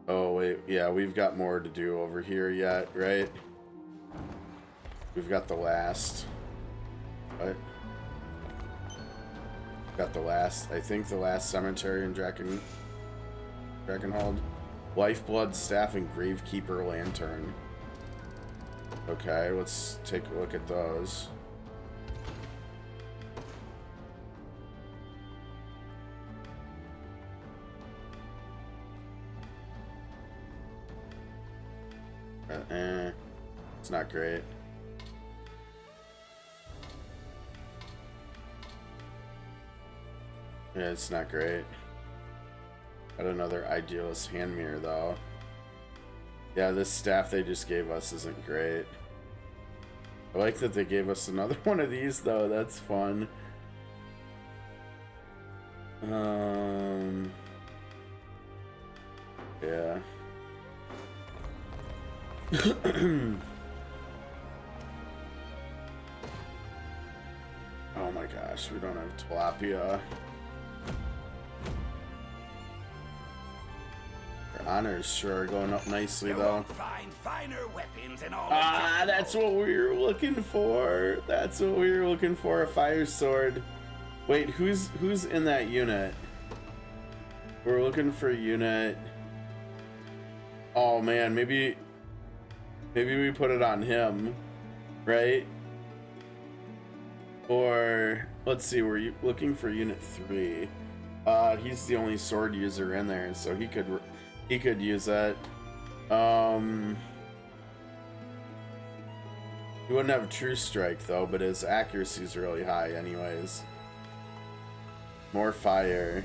Oh wait, yeah, we've got more to do over here yet, right? We've got the last. What? Got the last. I think the last cemetery in Drakenhold. Lifeblood Staff and Gravekeeper Lantern. Okay, let's take a look at those. It's not great. Yeah, it's not great. Got another Idealist Hand Mirror though. Yeah, this staff they just gave us isn't great. I like that they gave us another one of these though. That's fun. Yeah. Oh my gosh, we don't have tilapia. Our honors sure are going up nicely though. Find finer weapons and all. That's what we were looking for. That's what we were looking for, a fire sword. Wait, who's in that unit? We're looking for a unit. Oh man, maybe we put it on him, right? Or let's see, we're looking for unit 3. He's the only sword user in there, so he could use that. He wouldn't have a true strike though, but his accuracy is really high anyways. More fire.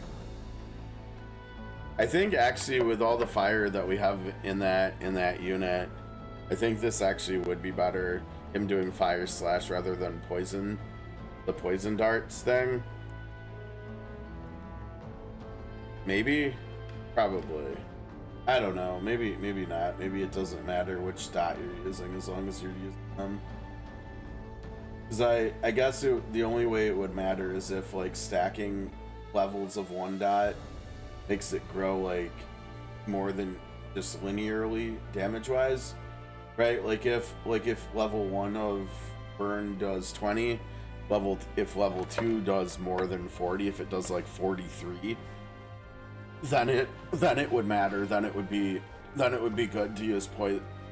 I think actually with all the fire that we have in that unit, I think this actually would be better, him doing fire slash rather than poison, the poison darts thing. Maybe, probably. I don't know. Maybe not. Maybe it doesn't matter which dot you're using as long as you're using them. Because I guess the only way it would matter is if like stacking levels of one dot makes it grow like more than just linearly damage wise, right? Like if level 1 of burn does 20, if level 2 does more than 40, if it does like 43, then it would matter. Then it would be good to use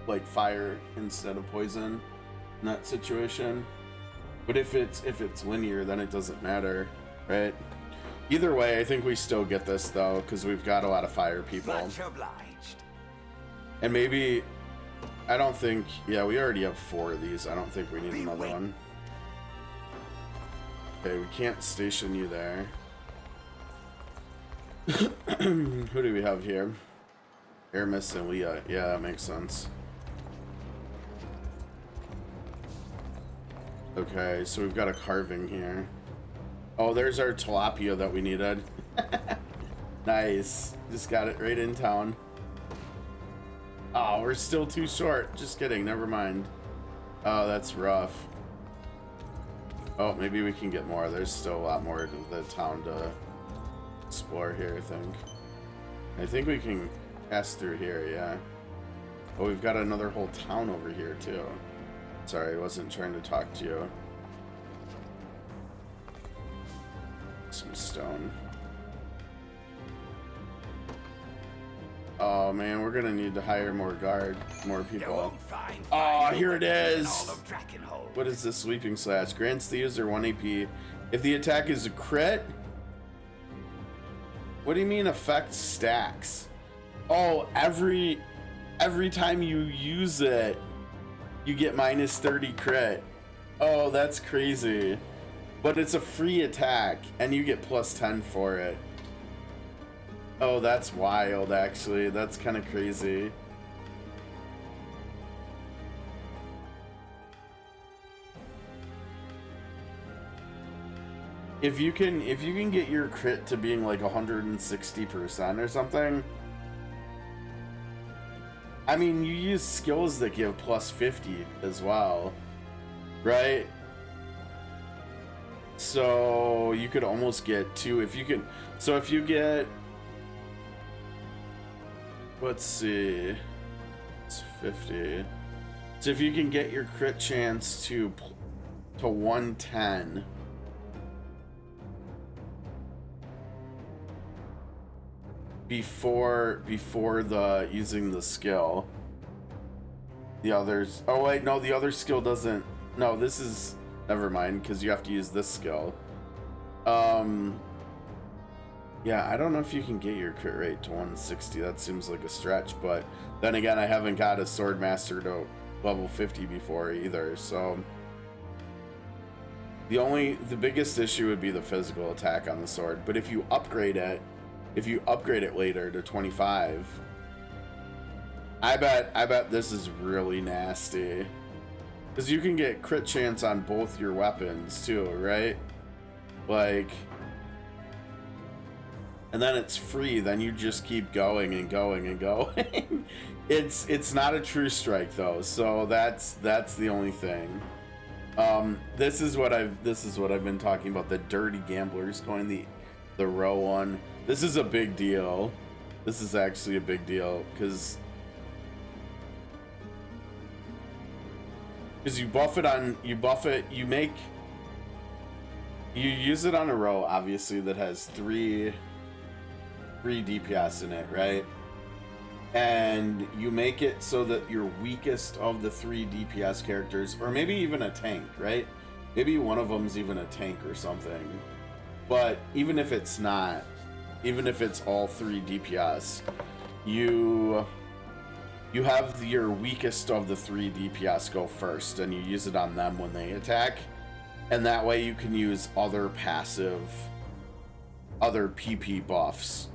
like fire instead of poison in that situation. But if it's linear, then it doesn't matter, right? Either way, I think we still get this though, because we've got a lot of fire people. Much obliged. And maybe, I don't think, yeah, we already have 4 of these. I don't think we need another one. Okay, we can't station you there. Who do we have here? Aramis and Leah. Yeah, that makes sense. Okay, so we've got a carving here. Oh, there's our tilapia that we needed. Nice. Just got it right in town. Oh, we're still too short. Just kidding. Never mind. Oh, that's rough. Oh, maybe we can get more. There's still a lot more to the town to explore here, I think. I think we can pass through here, yeah. Oh, we've got another whole town over here, too. Sorry, I wasn't trying to talk to you. Some stone. Oh man, we're gonna need to hire more people. Oh, here it is. What is this? Sweeping slash grants the user 1 AP if the attack is a crit. What do you mean affects stacks? Oh, every time you use it, you get minus 30 crit. Oh, that's crazy. But it's a free attack, and you get plus 10 for it. Oh, that's wild, actually. That's kind of crazy. If you can get your crit to being like 160% or something, I mean, you use skills that give plus 50 as well, right? So you could almost get 2 if you can. So if you get, let's see, it's 50. So if you can get your crit chance to 110, before the using the skill. The others, oh wait, no, the other skill doesn't, no, this is, never mind, because you have to use this skill. Yeah, I don't know if you can get your crit rate to 160. That seems like a stretch, but then again, I haven't got a sword master to level 50 before either, so the biggest issue would be the physical attack on the sword. But if you upgrade it later to 25, I bet this is really nasty, because you can get crit chance on both your weapons too, right? Like, and then it's free, then you just keep going and going and going. It's not a true strike though, so that's the only thing. This is what I've been talking about, the dirty gamblers going the row one. This is a big deal. This is actually a big deal, because you buff it, you use it on a row, obviously, that has three DPS in it, right? And you make it so that your weakest of the 3 DPS characters, or maybe even a tank, right? Maybe one of them's even a tank or something. But even if it's not, even if it's all 3 DPS, you have your weakest of the 3 DPS go first, and you use it on them when they attack. And that way you can use other PP buffs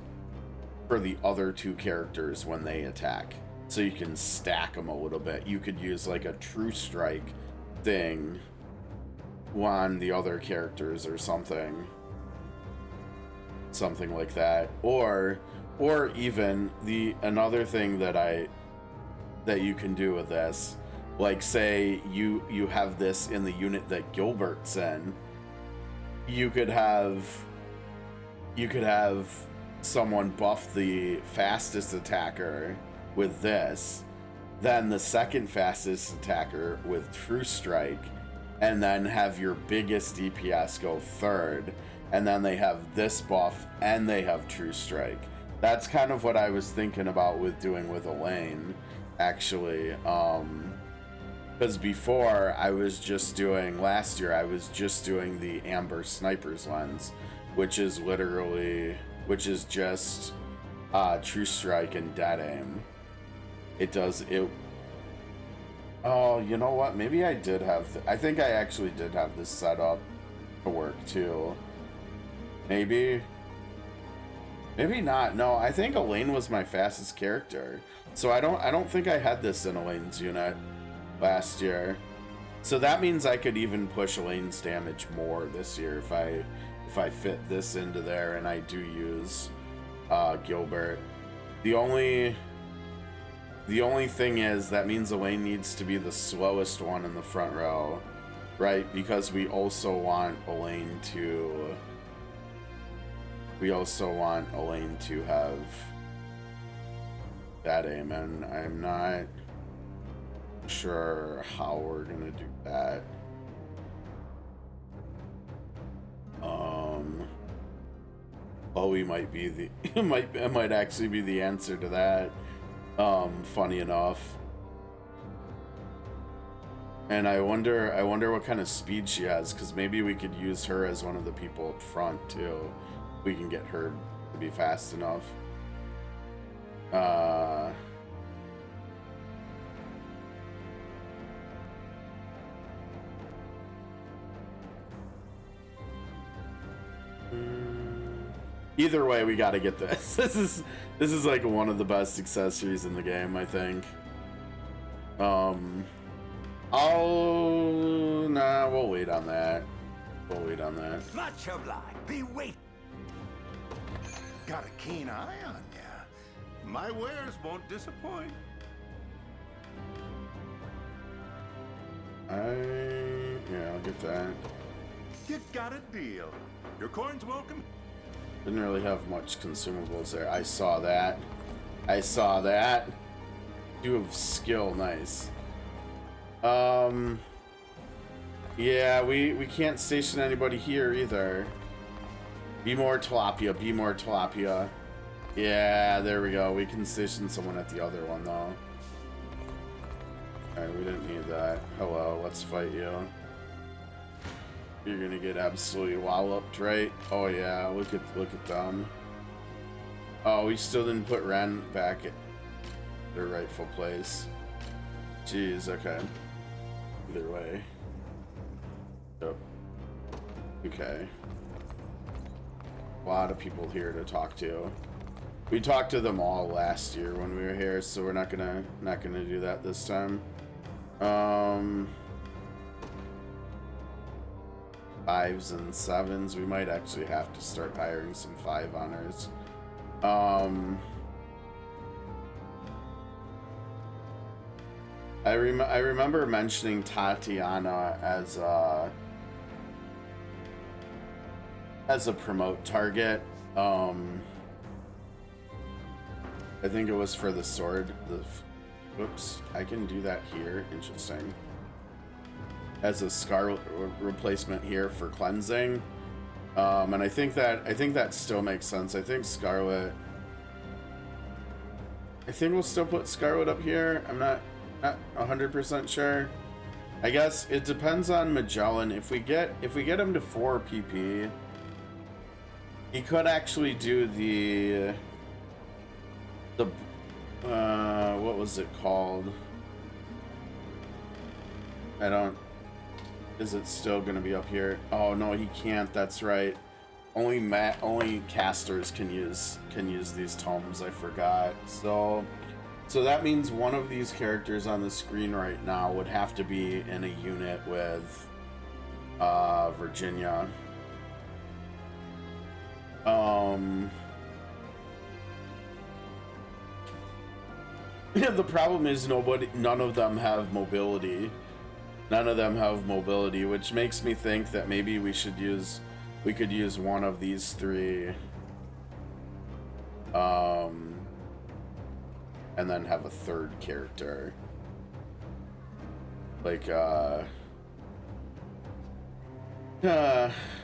for the other 2 characters when they attack. So you can stack them a little bit. You could use like a true strike thing on the other characters or something like that. Or even another thing that you can do with this, like say you have this in the unit that Gilbert's in, you could have someone buff the fastest attacker with this, then the second fastest attacker with True Strike, and then have your biggest DPS go third, and then they have this buff and they have True Strike. That's kind of what I was thinking about doing with Elaine, actually. Because before last year I was just doing the Amber Sniper's Lens, which is just True Strike and Dead Aim. Oh, you know what? Maybe I did I think I actually did have this set up to work too. Maybe not. No, I think Elaine was my fastest character. So I don't think I had this in Elaine's unit last year. So that means I could even push Elaine's damage more this year if I fit this into there and I do use Gilbert. The only thing is that means Elaine needs to be the slowest one in the front row, right? Because we also want Elaine to have that aim, and I'm not sure how we're gonna do that. Bowie might be it might actually be the answer to that. Funny enough. And I wonder what kind of speed she has, because maybe we could use her as one of the people up front too. We can get her to be fast enough. Either way, we got to get this. This is like one of the best accessories in the game, I think. We'll wait on that. Much obliged. Be wait. Got a keen eye on ya. My wares won't disappoint. Yeah, I'll get that. You got a deal. Your coin's welcome. Didn't really have much consumables there. I saw that. You have skill, nice. Yeah, we can't station anybody here either. Be more tilapia. Yeah, there we go. We can station someone at the other one, though. Alright, we didn't need that. Hello, let's fight you. You're gonna get absolutely walloped, right? Oh yeah, look at them. Oh, we still didn't put Ren back at their rightful place. Jeez, okay. Either way. Yep. Okay. A lot of people here to talk to. We talked to them all last year when we were here, so we're not gonna do that this time. 5s and 7s. We might actually have to start hiring some 5 honors. I remember mentioning Tatiana as a promote target. I think it was for the sword. Whoops, I can do that here. Interesting. As a Scarlet replacement here for cleansing, and I think that still makes sense. I think Scarlet. I think we'll still put Scarlet up here. I'm not 100% sure. I guess it depends on Magellan. If we get him to 4 PP, he could actually do the what was it called? Is it still gonna be up here? Oh no, he can't. That's right. Only casters can use these tomes. I forgot. So that means one of these characters on the screen right now would have to be in a unit with Virginia. Yeah, the problem is none of them have mobility. None of them have mobility, which makes me think that maybe we could use one of these 3, and then have a 3rd character. Like,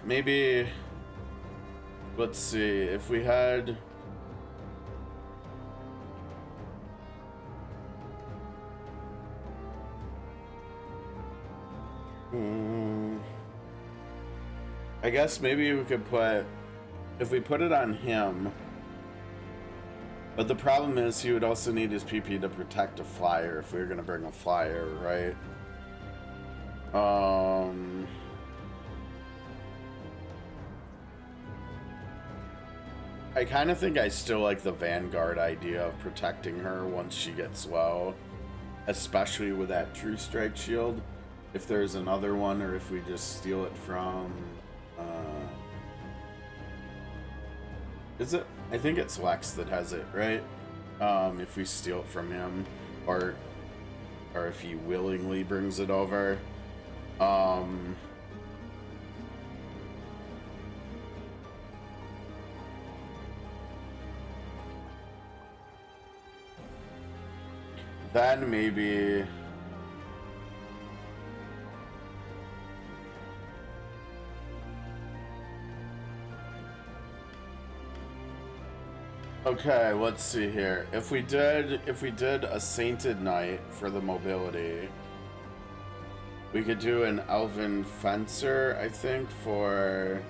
maybe, let's see, if we had... I guess maybe we could if we put it on him, but the problem is he would also need his PP to protect a flyer if we were going to bring a flyer, right? I kind of think I still like the Vanguard idea of protecting her once she gets low, especially with that True Strike shield. If there's another one, or if we just steal it from... is it? I think it's Lex that has it, right? If we steal it from him, or if he willingly brings it over. Then maybe... Okay, let's see here. If we did a Sainted Knight for the mobility, we could do an Elven Fencer, I think, for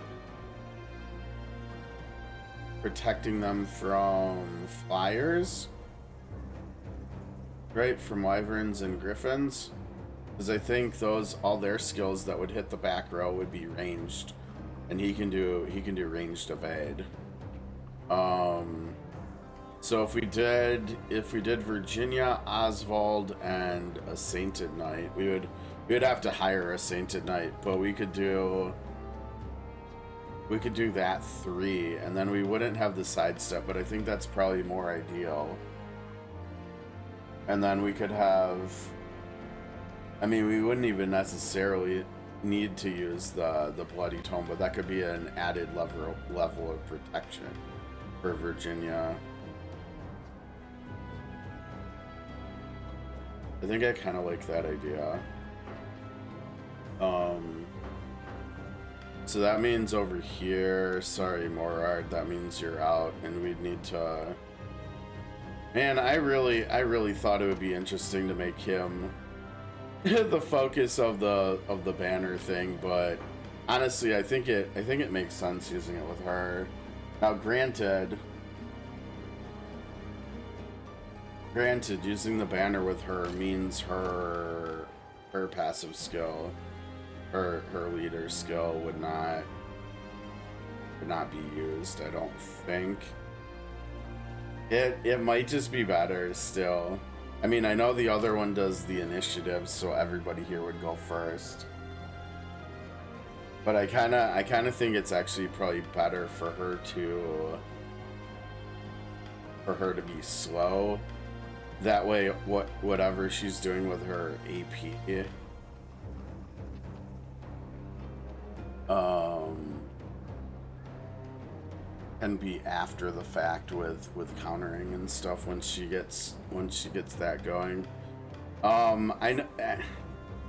protecting them from flyers, right? From wyverns and griffins, because I think all their skills that would hit the back row would be ranged, and he can do ranged evade. So if we did Virginia, Oswald, and a Sainted Knight, we would have to hire a Sainted Knight, but we could do that 3, and then we wouldn't have the sidestep, but I think that's probably more ideal. And then we could have, I mean, we wouldn't even necessarily need to use the Bloody Tome, but that could be an added level of protection for Virginia. I think I kind of like that idea. So that means over here, sorry Morard, that means you're out, and we'd need to... Man, I really thought it would be interesting to make him the focus of the banner thing, but honestly, I think it makes sense using it with her. Now, granted, using the banner with her means her passive skill, her leader skill would not be used. I don't think. It might just be better still. I mean, I know the other one does the initiative, so everybody here would go first. But I kind of think it's actually probably better for her to be slow. That way, whatever she's doing with her AP, can be after the fact with countering and stuff once she gets that going.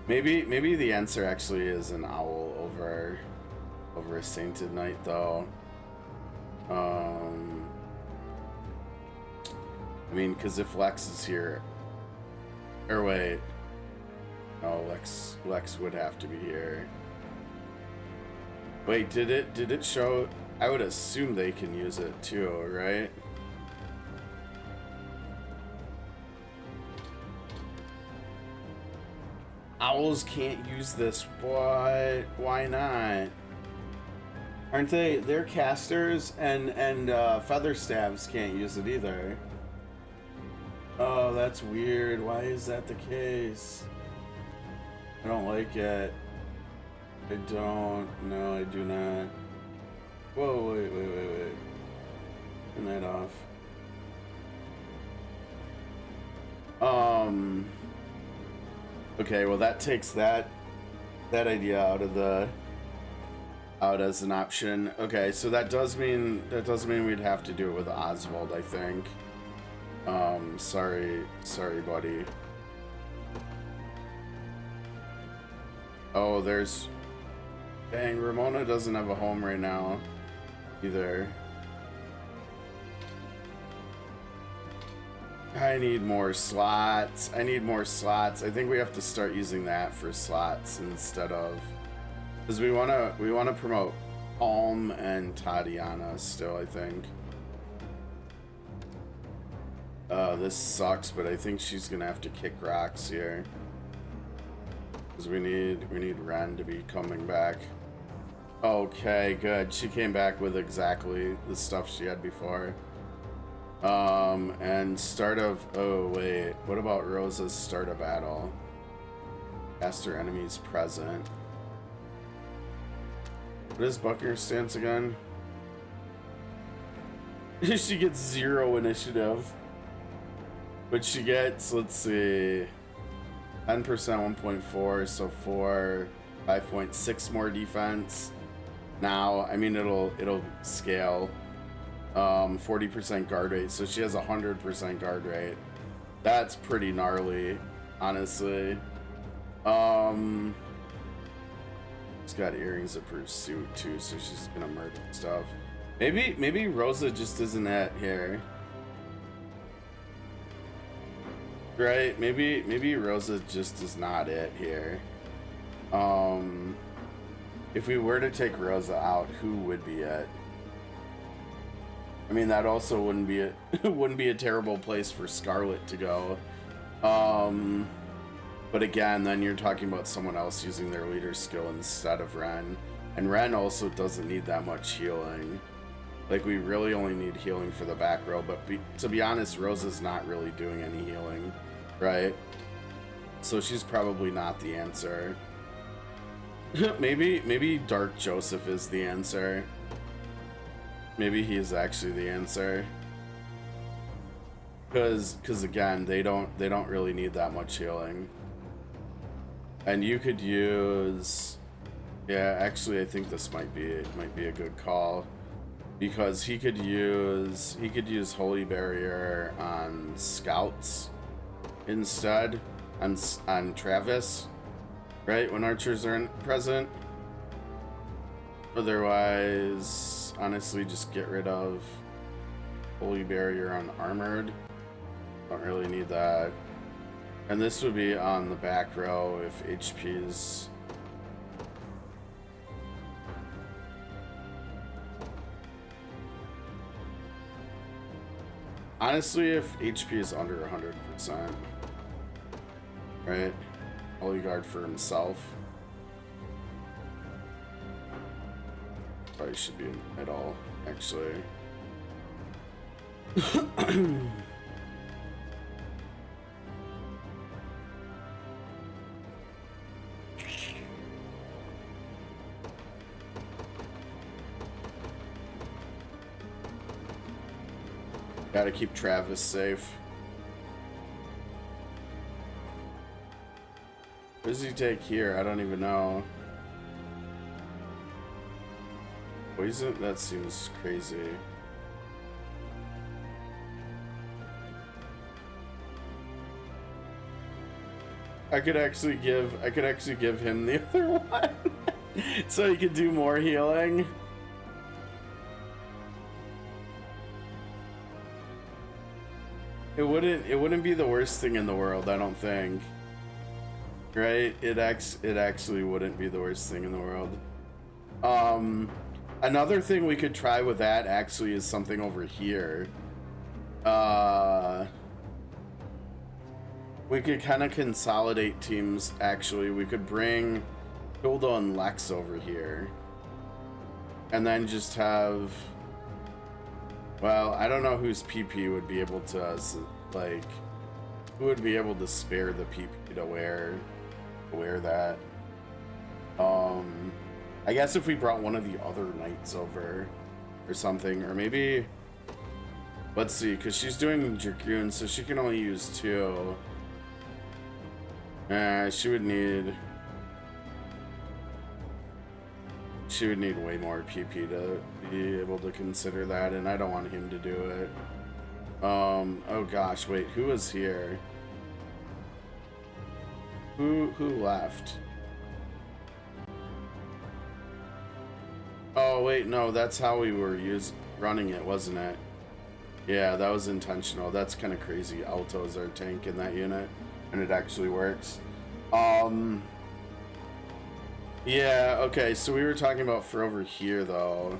Maybe the answer actually is an owl over a sainted knight though. I mean, because if Lex is here, or wait, no, Lex would have to be here. Wait, did it show? I would assume they can use it too, right? Owls can't use this. What? Why not? Aren't they? They're casters, and featherstaves can't use it either. Oh, that's weird. Why is that the case? I don't like it. I don't. No, I do not. Whoa, wait. Turn that off. Okay, well that takes that idea out as an option. Okay, so that does mean we'd have to do it with Oswald, I think. Sorry, buddy. Oh, dang, Ramona doesn't have a home right now either. I need more slots. I think we have to start using that for slots instead of, because we want to promote Palm and Tatiana still, I think. This sucks, but I think she's gonna have to kick rocks here. Because we need Ren to be coming back. Okay, good. She came back with exactly the stuff she had before. And start of, oh wait, what about Rosa's start of battle? Cast her enemies present. What is Buckinger's stance again? She gets 0 initiative. But she gets, let's see, 10%, 1.4, so 4, 5.6 more defense. Now, I mean, it'll scale. 40% guard rate, so she has 100% guard rate. That's pretty gnarly, honestly. She's got earrings of pursuit too, so she's gonna murder stuff. Maybe Rosa just isn't at here. Right? Maybe Rosa just is not it here. If we were to take Rosa out, who would be it? I mean, that also wouldn't be a terrible place for Scarlet to go. But again, then you're talking about someone else using their leader skill instead of Ren. And Ren also doesn't need that much healing. Like, we really only need healing for the back row, but to be honest, Rosa's not really doing any healing, right? So she's probably not the answer. Maybe Dark Joseph is the answer. Maybe he is actually the answer. Because again, they don't really need that much healing. And you could use, yeah, actually I think this might be a good call, because he could use Holy Barrier on scouts instead, on Travis, right, when archers are present. Otherwise, honestly, just get rid of Holy Barrier on Armored. Don't really need that. And this would be on the back row if HP's... Honestly, if HP is under 100%, right? Holy Guard for himself. Probably should be in the middle, actually. Gotta keep Travis safe. What does he take here? I don't even know. Poison? That seems crazy. I could actually give him the other one so he could do more healing. It wouldn't be the worst thing in the world, I don't think. Right? It actually wouldn't be the worst thing in the world. Another thing we could try with that actually is something over here. We could kind of consolidate teams, actually. We could bring Hilda and Lex over here. And then just have... Well, I don't know whose PP would be able to, like... Who would be able to spare the PP to wear that. I guess if we brought one of the other knights over or something, or maybe... Let's see, because she's doing Dragoon, so she can only use 2. She would need way more PP to be able to consider that, and I don't want him to do it. Oh gosh, wait, who was here? Who left? Oh wait, no, that's how we were running it, wasn't it? Yeah, that was intentional. That's kind of crazy. Alto's our tank in that unit, and it actually works. Yeah, okay, so we were talking about for over here though.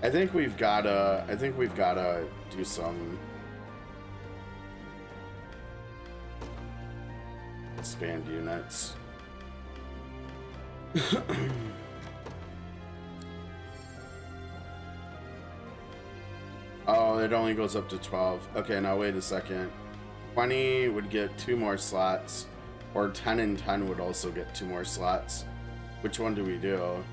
I think we've gotta do some expand units. Oh, it only goes up to 12. Okay, now wait a second. 20 would get 2 more slots, or 10 and 10 would also get 2 more slots. Which one do we do?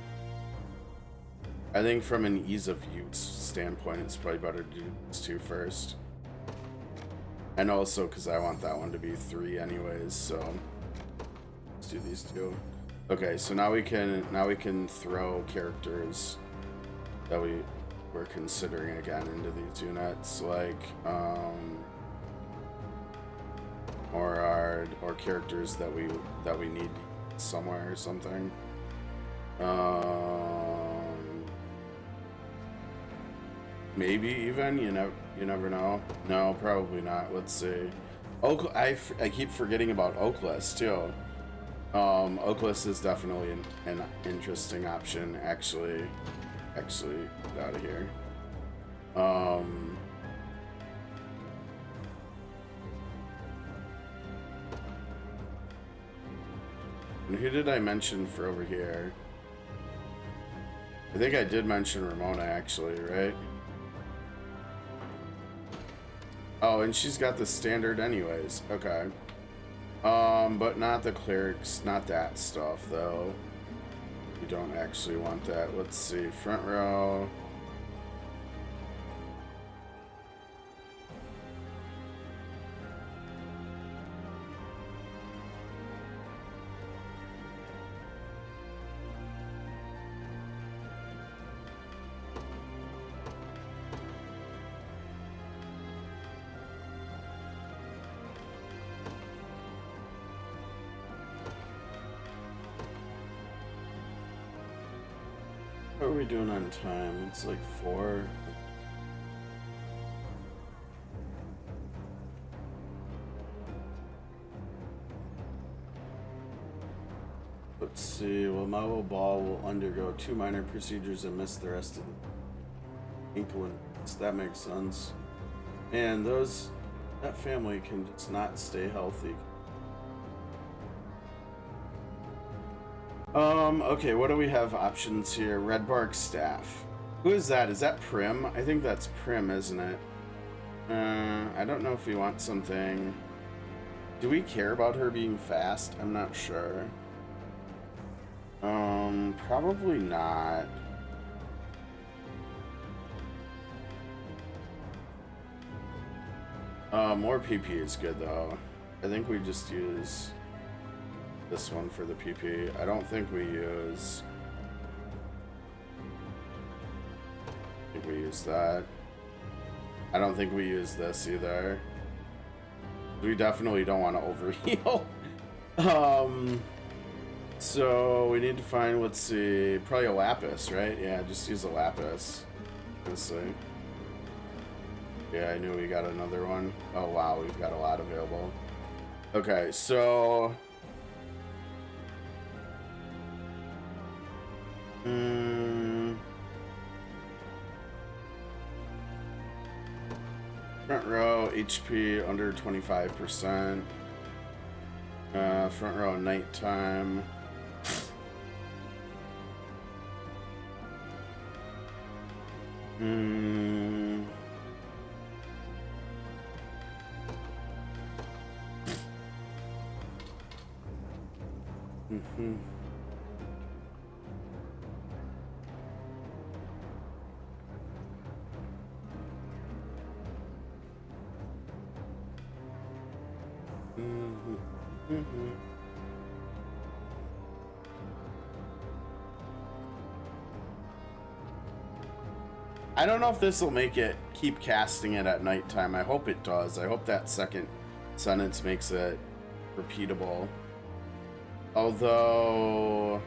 I think from an ease of use standpoint, it's probably better to do these 2 first. And also because I want that one to be 3 anyways, so let's do these 2. Okay, so now we can throw characters that we're considering again into these units, like or characters that we need somewhere or something. Maybe even, you never know. No, probably not. Let's see. I keep forgetting about Oakless too. Oakless is definitely an interesting option. Actually, get out of here. And who did I mention for over here? I think I did mention Ramona actually, right? Oh, and she's got the standard anyways. Okay. But not the clerics, not that stuff though. We don't actually want that. Let's see, front row. we doing on time? It's like 4. Let's see. Well, Marble Ball will undergo 2 minor procedures and miss the rest of the inclements. That makes sense. And that family can just not stay healthy. Okay, what do we have options here? Red Bark Staff. Who is that? Is that Prim? I think that's Prim, isn't it? I don't know if we want something... Do we care about her being fast? I'm not sure. Probably not. More PP is good, though. I think we just use this one for the PP. I don't think we use... I think we use that. I don't think we use this either. We definitely don't want to overheal. So we need to find, let's see, probably a Lapis, right? Yeah, just use a Lapis. Honestly. Yeah, I knew we got another one. Oh wow, we've got a lot available. Okay, so... Front row, HP under 25%. Front row, nighttime. I don't know if this will make it keep casting it at nighttime. I hope it does. I hope that second sentence makes it repeatable. Although,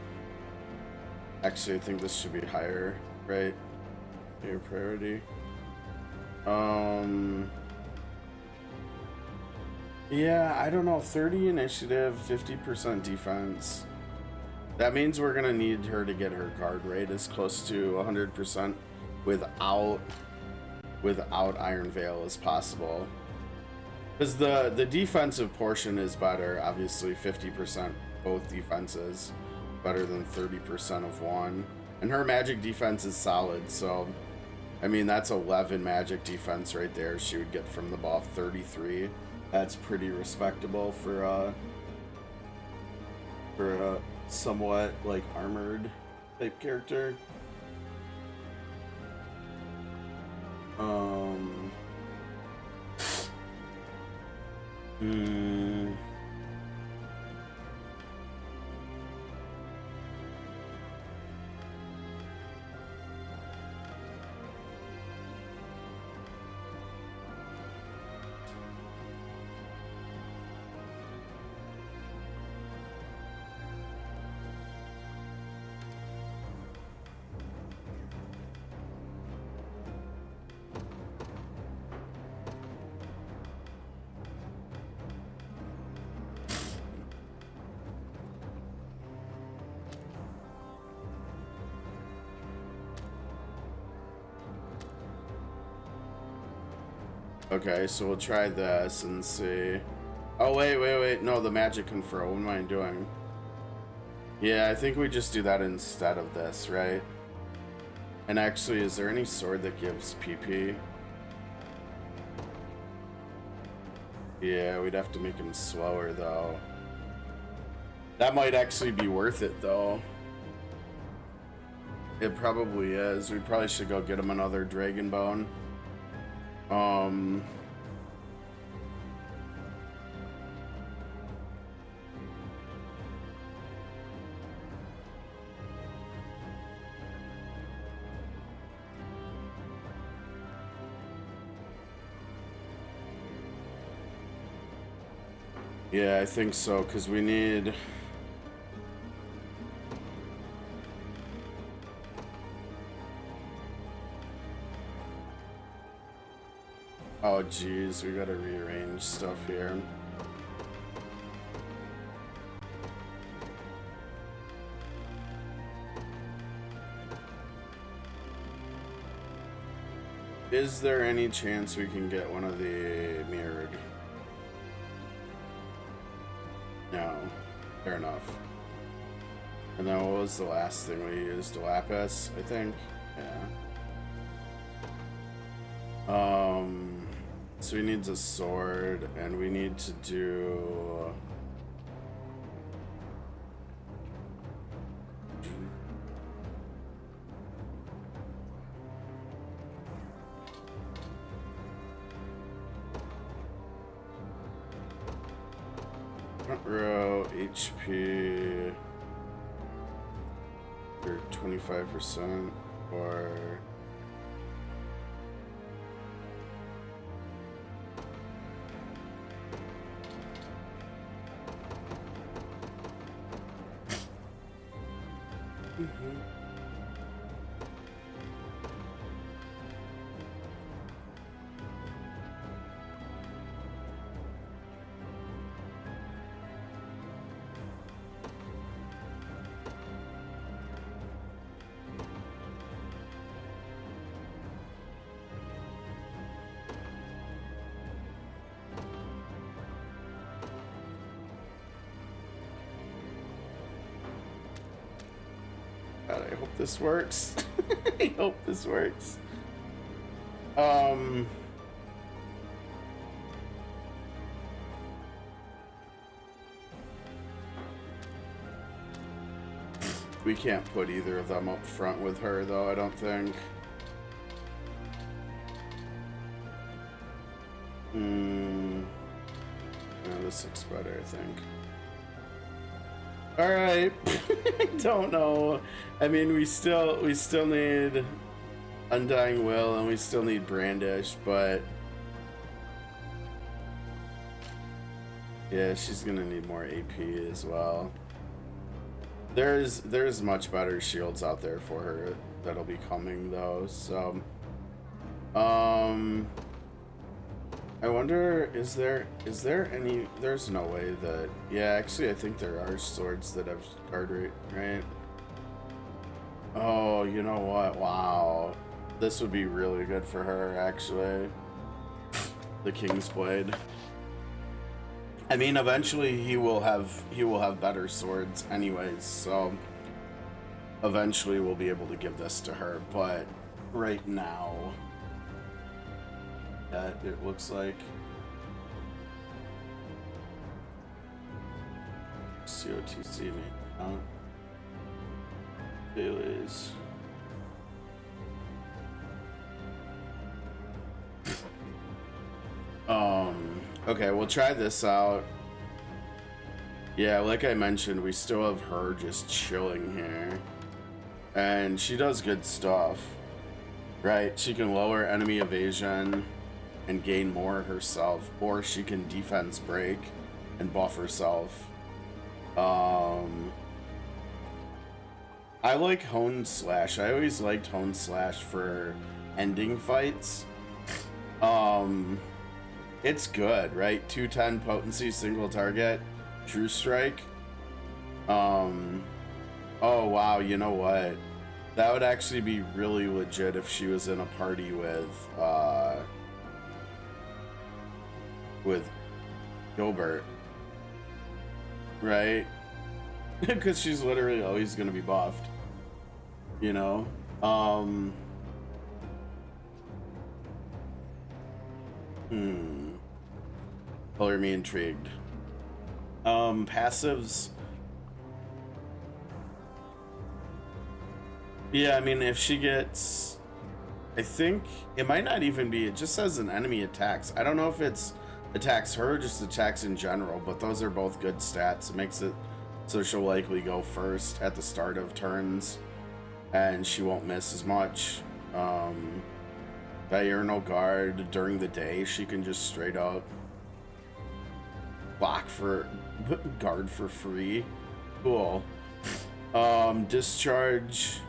actually, I think this should be higher, right? Your priority. Yeah, I don't know. 30 initiative, 50% defense. That means we're gonna need her to get her guard rate as close to 100% without Iron Veil as possible. Because the defensive portion is better. Obviously, 50% both defenses, better than 30% of one. And her magic defense is solid, so I mean that's 11 magic defense right there. She would get from the buff 33. That's pretty respectable for a somewhat like armored type character. Okay, so we'll try this and see. Oh, wait. No, the magic confer. What am I doing? Yeah, I think we just do that instead of this, right? And actually, is there any sword that gives PP? Yeah, we'd have to make him slower, though. That might actually be worth it, though. It probably is. We probably should go get him another Dragon Bone. Yeah, I think so, because we need... Oh geez, we gotta rearrange stuff here. Is there any chance we can get one of the mirrored? No. Fair enough. And then what was the last thing we used? Lapis, I think? Yeah. So we need a sword, and we need to do... Front row, HP... or 25%, or... God, I hope this works. I hope this works. We can't put either of them up front with her, though, I don't think. No, this looks better, I think. All right. I don't know. I mean, we still need Undying Will, and we still need Brandish, but yeah, she's gonna need more AP as well. There's much better shields out there for her that'll be coming though. So, I wonder, is there any? There's no way that. Yeah, actually, I think there are swords that have guard rate, right? Oh, you know what? Wow, this would be really good for her, actually. The King's Blade. I mean, eventually he will have better swords, anyways. So eventually we'll be able to give this to her, but right now. That it looks like. COTC me count. Dailies. Okay, we'll try this out. Yeah, like I mentioned, we still have her just chilling here. And she does good stuff. Right? She can lower enemy evasion and gain more herself, or she can defense break and buff herself. I like Hone Slash. I always liked Hone Slash for ending fights. It's good, right? 210 potency, single target, true strike. Oh wow, you know what? That would actually be really legit if she was in a party with Gilbert, right? Because she's literally always gonna be buffed, you know. Color me intrigued. Passives. Yeah, I mean, if she gets, I think it might not even be, it just says an enemy attacks. I don't know if it's attacks her or just attacks in general, but those are both good stats. It makes it so she'll likely go first at the start of turns and she won't miss as much. Diurnal Guard during the day, she can just straight up block for guard for free. Cool. Discharge.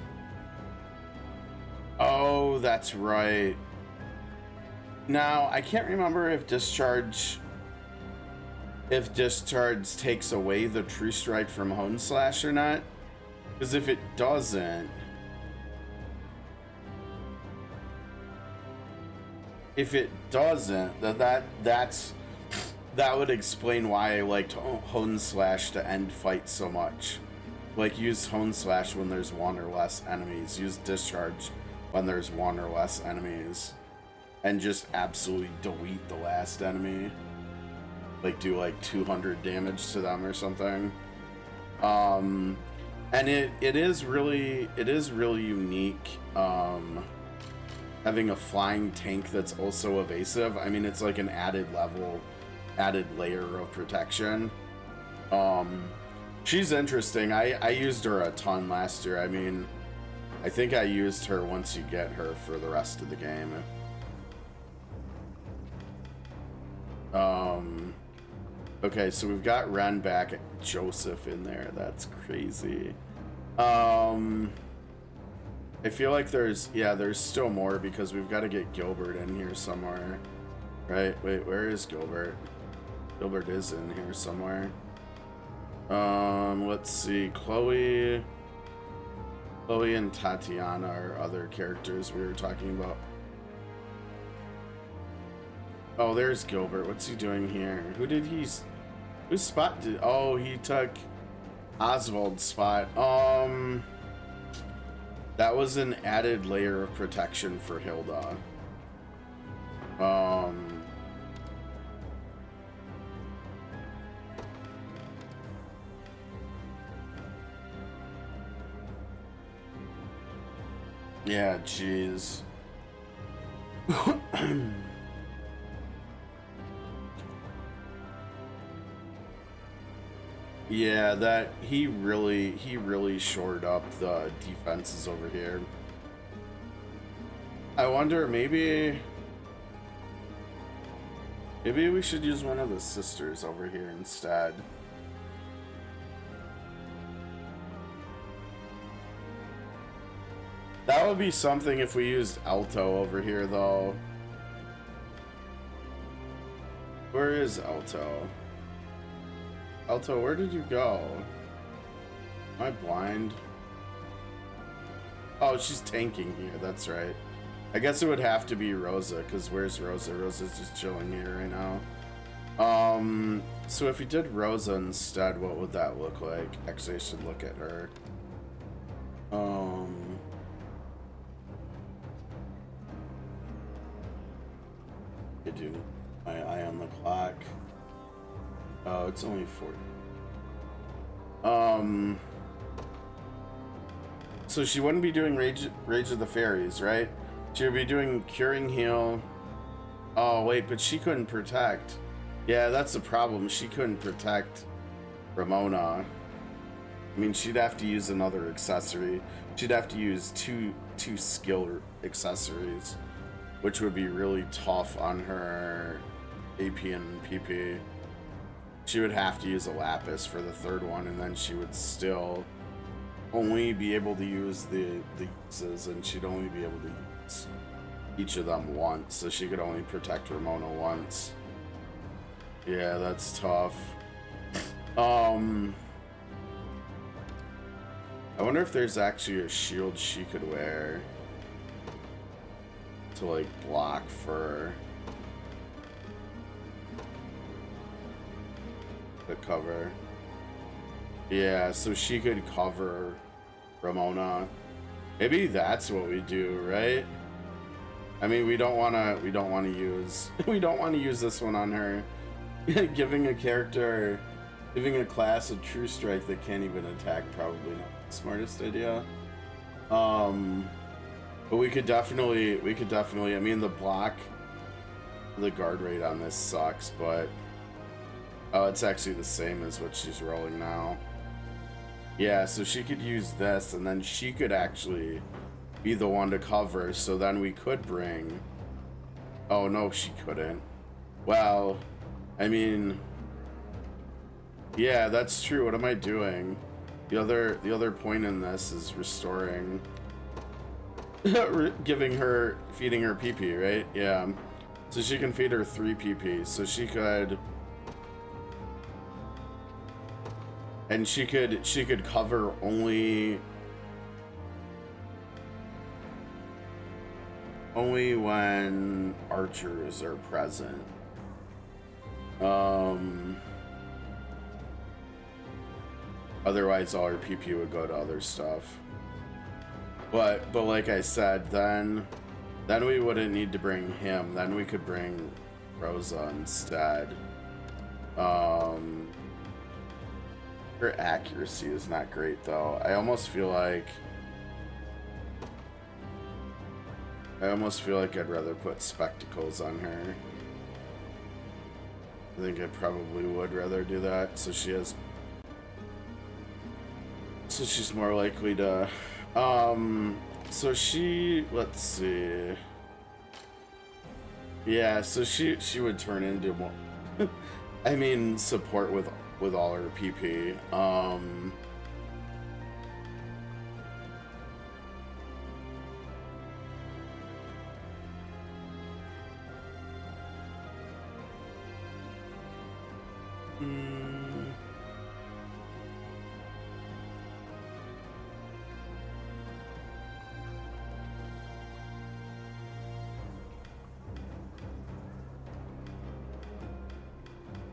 Oh, that's right. Now, I can't remember if discharge takes away the true strike from Hone Slash or not. Because if it doesn't, that would explain why I liked Hone Slash to end fights so much. Like, use Hone Slash when there's one or less enemies. Use Discharge when there's one or less enemies. And just absolutely delete the last enemy. Like, do like 200 damage to them or something. And it is really unique. Having a flying tank that's also evasive. I mean, it's like an added layer of protection. She's interesting. I used her a ton last year. I mean, I think I used her once you get her for the rest of the game. Okay, so we've got Ren back, Joseph in there. That's crazy. I feel like there's still more because we've got to get Gilbert in here somewhere. Right? Wait, where is Gilbert? Gilbert is in here somewhere. Let's see. Chloe and Tatiana are other characters we were talking about. Oh, there's Gilbert. What's he doing here? Whose spot did... Oh, he took Oswald's spot. That was an added layer of protection for Hilda. Yeah, jeez. Yeah, that he really shored up the defenses over here. I wonder, maybe we should use one of the sisters over here instead. That would be something if we used Alto over here, though. Where is Alto? Alto, where did you go? Am I blind? Oh, she's tanking here, that's right. I guess it would have to be Rosa, because where's Rosa? Rosa's just chilling here right now. So if we did Rosa instead, what would that look like? Actually, I should look at her. I do my eye on the clock. Oh, it's only 40. So she wouldn't be doing Rage of the Fairies, right? She would be doing Curing Heal. Oh, wait, but she couldn't protect. Yeah, that's the problem. She couldn't protect Ramona. I mean, she'd have to use another accessory. She'd have to use two skill accessories, which would be really tough on her AP and PP. She would have to use a Lapis for the third one, and then she would still only be able to use the uses, and she'd only be able to use each of them once, so she could only protect Ramona once. Yeah, that's tough. I wonder if there's actually a shield she could wear to, like, block for the cover. Yeah, so she could cover Ramona. Maybe that's what we do, right? I mean, we don't want to use this one on her. giving a class a true strike that can't even attack, probably not the smartest idea. But we could definitely, I mean, the guard rate on this sucks, but oh, it's actually the same as what she's rolling now. Yeah, so she could use this, and then she could actually be the one to cover, so then we could bring... Oh, no, she couldn't. Well, I mean... Yeah, that's true. What am I doing? The other point in this is restoring... feeding her PP, right? Yeah. So she can feed her 3 PP. So she could... And she could cover only when archers are present. Otherwise all her PP would go to other stuff. But like I said, then we wouldn't need to bring him. Then we could bring Rosa instead. Her accuracy is not great though. I almost feel like I'd rather put spectacles on her. I think I probably would rather do that, so she's more likely to so she, let's see. Yeah, so she would turn into more I mean support with all her PP.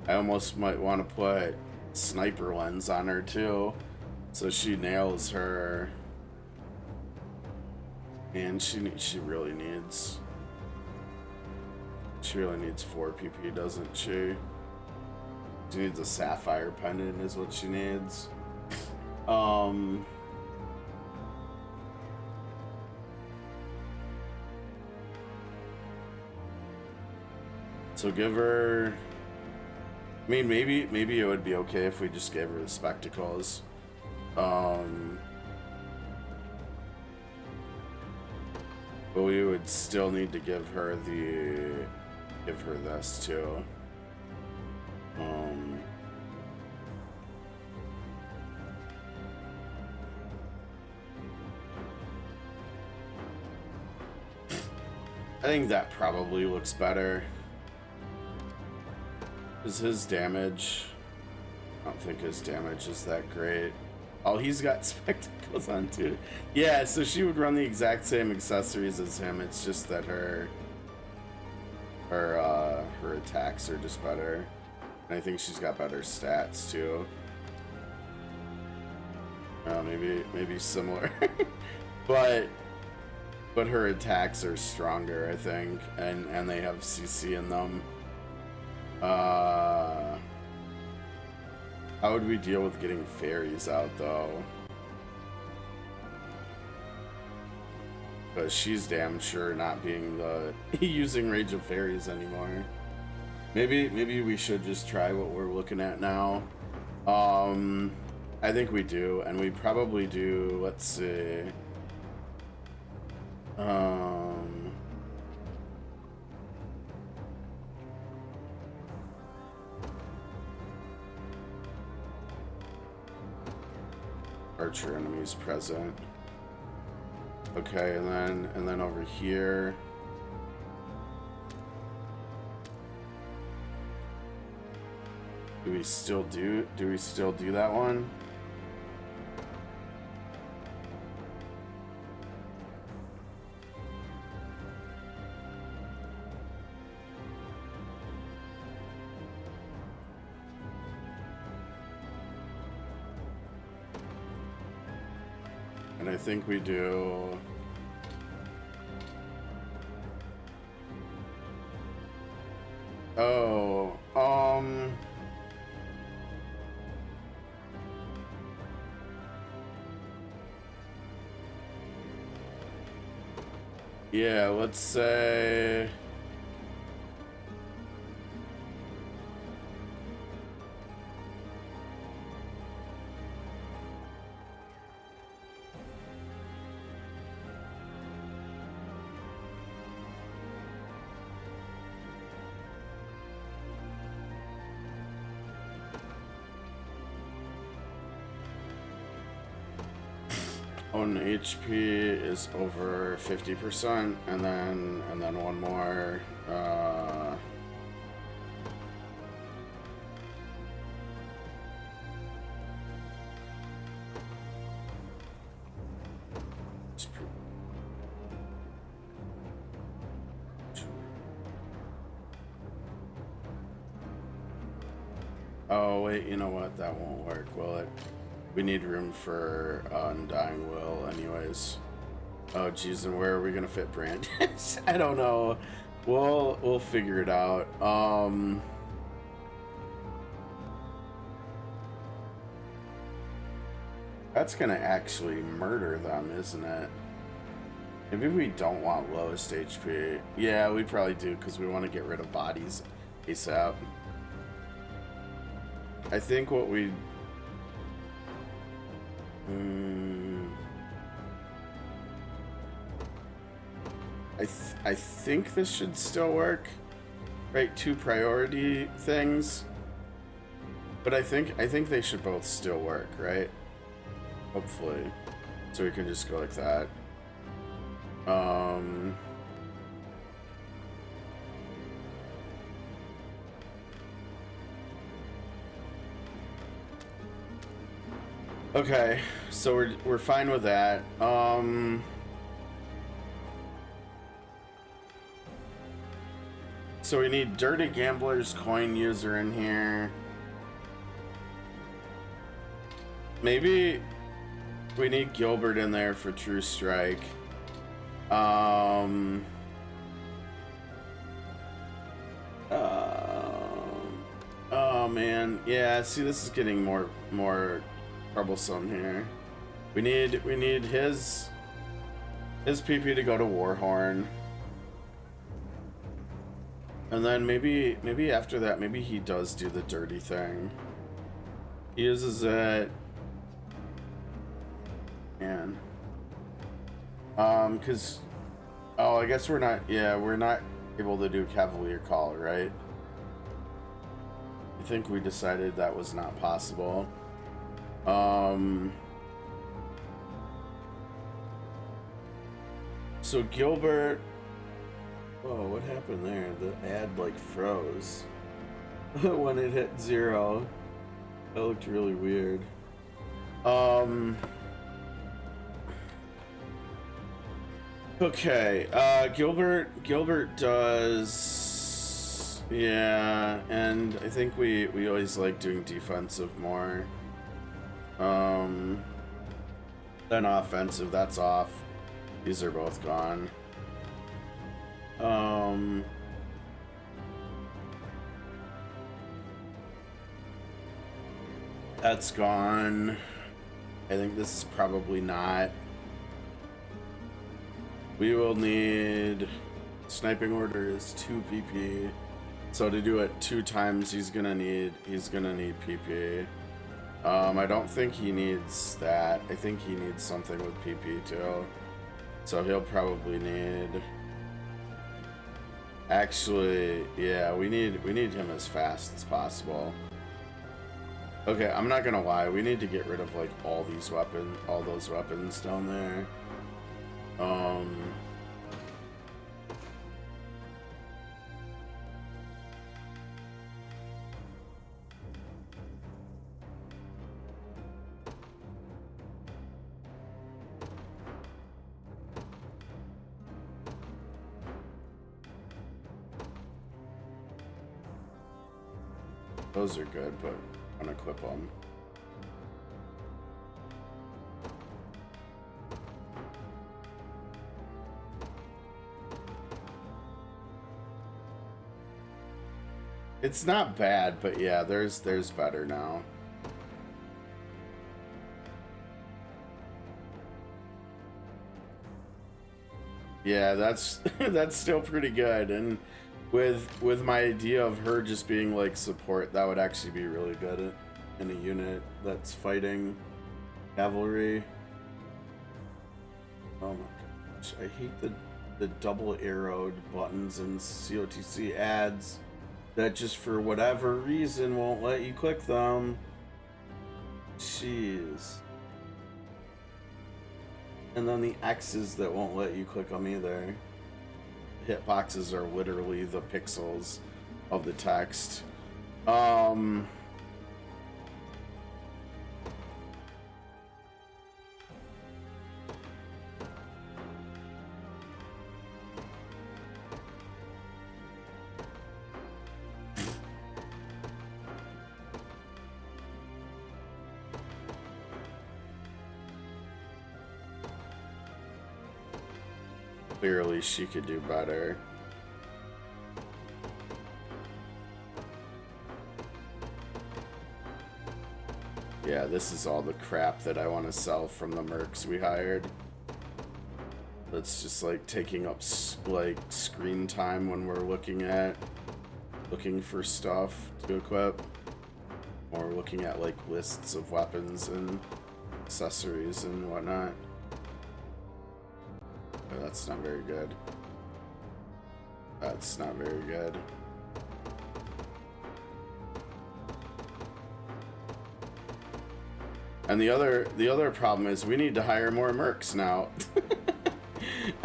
I almost might want to put sniper lens on her too, so she nails her. And she really needs 4 PP, doesn't she? She needs a sapphire pendant is what she needs. So give her, I mean, maybe it would be okay if we just gave her the spectacles. But we would still need to give her this too. I think that probably looks better. Is his damage? I don't think his damage is that great. Oh, he's got spectacles on too. Yeah, so she would run the exact same accessories as him. It's just that her attacks are just better. And I think she's got better stats too. Maybe similar. but her attacks are stronger, I think, and they have CC in them. How would we deal with getting fairies out though? But she's damn sure not being the using Rage of Fairies anymore. Maybe we should just try what we're looking at now. I think we do, and we probably do. Let's see. Archer enemies present. Okay, and then over here. Do we still do that one? And I think we do. Oh, yeah, let's say own HP is over 50%, and then one more. Oh, wait, you know what? That won't work, will it? We need room for Undying Will anyways. Oh, geez, and where are we gonna fit Brandis? I don't know. We'll figure it out. That's gonna actually murder them, isn't it? Maybe we don't want lowest HP. Yeah, we probably do, because we want to get rid of bodies ASAP. I think what we... I think this should still work. Right, 2 priority things. But I think they should both still work, right? Hopefully. So we can just go like that. Okay, so we're fine with that. So we need Dirty Gambler's coin user in here. Maybe we need Gilbert in there for True Strike. Oh man, yeah. See, this is getting more troublesome here. We need his PP to go to Warhorn, and then maybe after that, maybe he does do the dirty thing. He uses it, man. Cause, oh, I guess we're not able to do Cavalier Call, right? I think we decided that was not possible. So Gilbert, whoa, what happened there? The ad like froze when it hit 0. That looked really weird. Okay, Gilbert does, yeah, and I think we always like doing defensive more than offensive. That's off. These are both gone. That's gone. I think this is probably not. We will need, sniping order is 2 PP. So to do it 2 times, he's gonna need PP. I don't think he needs that. I think he needs something with PP too. So he'll probably need, actually, yeah, we need him as fast as possible. Okay, I'm not gonna lie, we need to get rid of like all those weapons down there. Those are good, but unequip them. It's not bad, but yeah, there's better now. Yeah, that's that's still pretty good, and with my idea of her just being like support, that would actually be really good in a unit that's fighting cavalry. Oh my gosh, I hate the double arrowed buttons and COTC ads that just for whatever reason won't let you click them. Jeez. And then the X's that won't let you click them either. Hitboxes are literally the pixels of the text. Clearly she could do better. Yeah, this is all the crap that I want to sell from the mercs we hired. That's just like taking up like screen time when we're looking for stuff to equip, or looking at like lists of weapons and accessories and whatnot. Oh, that's not very good. That's not very good. And the other problem is we need to hire more mercs now.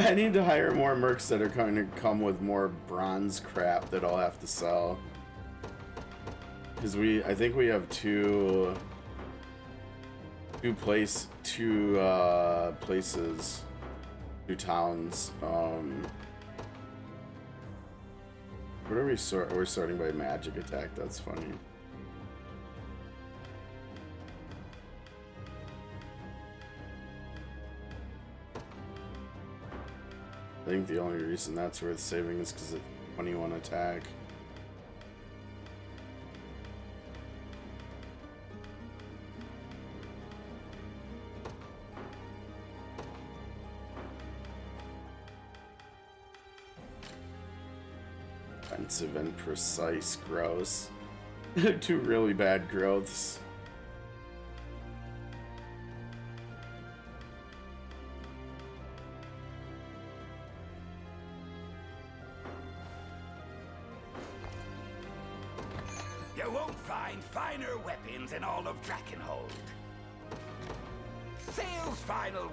I need to hire more mercs that are going to come with more bronze crap that I'll have to sell. Because I think we have two towns. What are we we're sorting by magic attack, that's funny. I think the only reason that's worth saving is because it's 21 attack. Offensive and precise, gross. Two really bad growths. You won't find finer weapons in all of Drakenhold. Sales final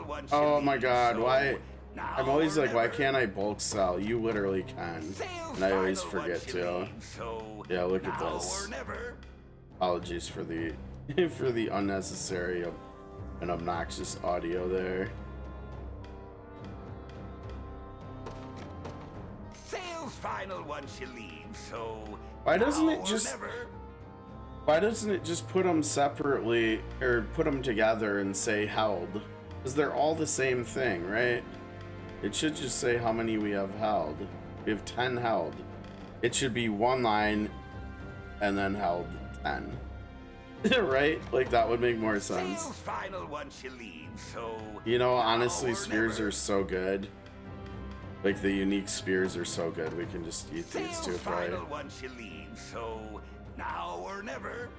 one. Oh my god, why? I'm always like, why can't I bulk sell? You literally can. And I always forget to. Yeah, look at this. Apologies for the for the unnecessary and obnoxious audio there. Sales final once you leave, so why doesn't it just put them separately, or put them together and say held? Because they're all the same thing, right? It should just say how many we have held. We have 10 held. It should be one line and then held 10. Right? Like that would make more sense. Final once you leave, so you know, honestly, spears are so good. Like the unique spears are so good. We can just eat these too, right? Final once you leave, so now or never.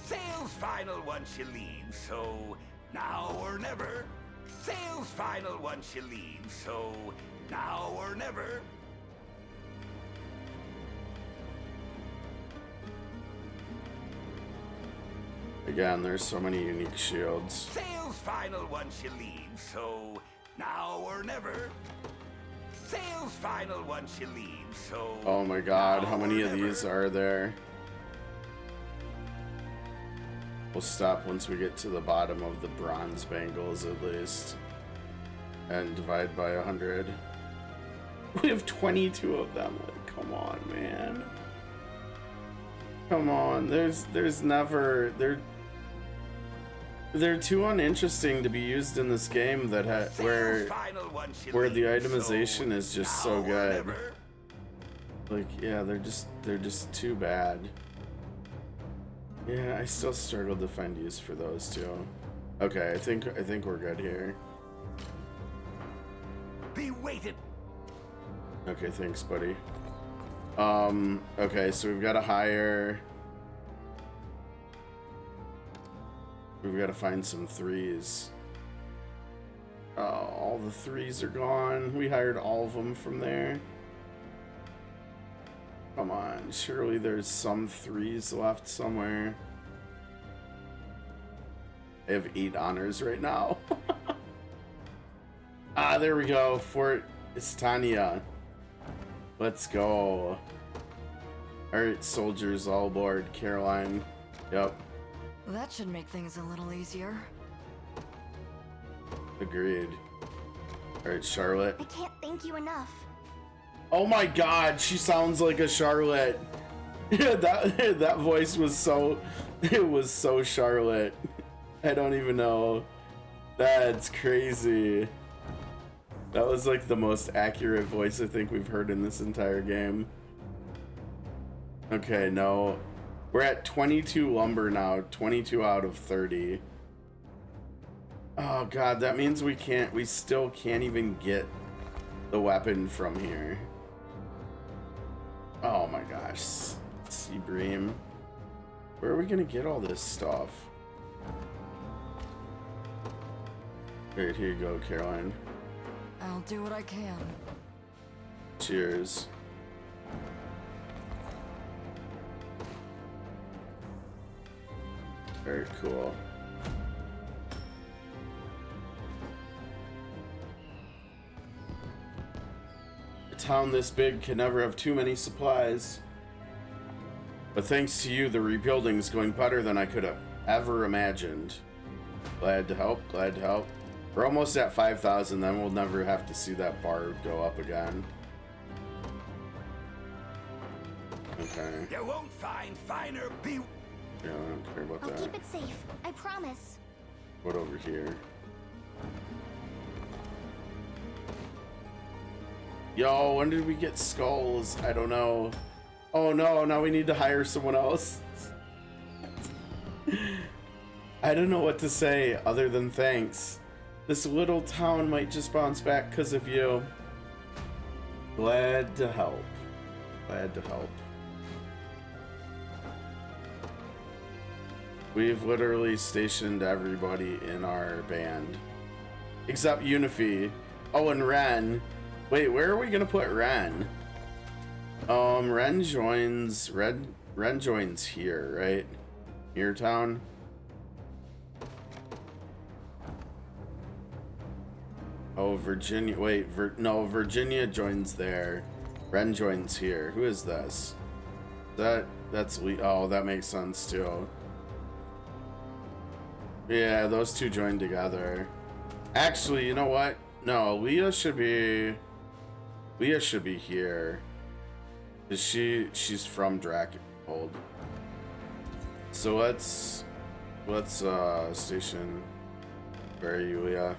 Sales final once you leave, so now or never. Sales final once you leave, so now or never. Again, there's so many unique shields. Sales final once you leave, so now or never. Sales final once you leave, so oh my god, how many of these are there? We'll stop once we get to the bottom of the bronze bangles at least. And divide by 100. We have 22 of them. Like, come on, man. Come on. There's never... They're too uninteresting to be used in this game that where the itemization is just so good. Like, yeah, they're just too bad. Yeah, I still struggled to find use for those two. Okay, I think we're good here. Be waited. Okay, thanks, buddy. Okay, so we've got to hire. We've got to find some threes. All the threes are gone. We hired all of them from there. Come on, surely there's some threes left somewhere. I have 8 honors right now. Ah, there we go. Fort Istania. Let's go. Alright, soldiers all aboard. Caroline. Yep. That should make things a little easier. Agreed. Alright, Charlotte. I can't thank you enough. Oh my god, she sounds like a Charlotte. that voice was so It was so Charlotte. I don't even know. That's crazy. That was like the most accurate voice I think we've heard in this entire game. Okay, no. We're at 22 lumber now. 22 out of 30. Oh god, that means we still can't even get the weapon from here. Oh my gosh. Sea Bream. Where are we gonna get all this stuff? Alright, here you go, Caroline. I'll do what I can. Cheers. Very cool. A town this big can never have too many supplies. But thanks to you, the rebuilding is going better than I could have ever imagined. Glad to help, glad to help. We're almost at 5,000, then we'll never have to see that bar go up again. Okay. You won't find finer be. Yeah, I don't care about that. I'll keep it safe. I promise. What over here? Yo, when did we get skulls? I don't know. Oh no, now we need to hire someone else. I don't know what to say other than thanks. This little town might just bounce back because of you. Glad to help. Glad to help. We've literally stationed everybody in our band. Except Unify. Oh, and Ren. Wait, where are we gonna put Ren? Ren joins here, right? Near town. Oh, Virginia. Wait, no, Virginia joins there. Ren joins here. Who is this? That's Lee. Oh, that makes sense too. Yeah, those two joined together. Actually, you know what? No, Leah should be here. She's from Drakenhold. So let's station. Where are you, Leah?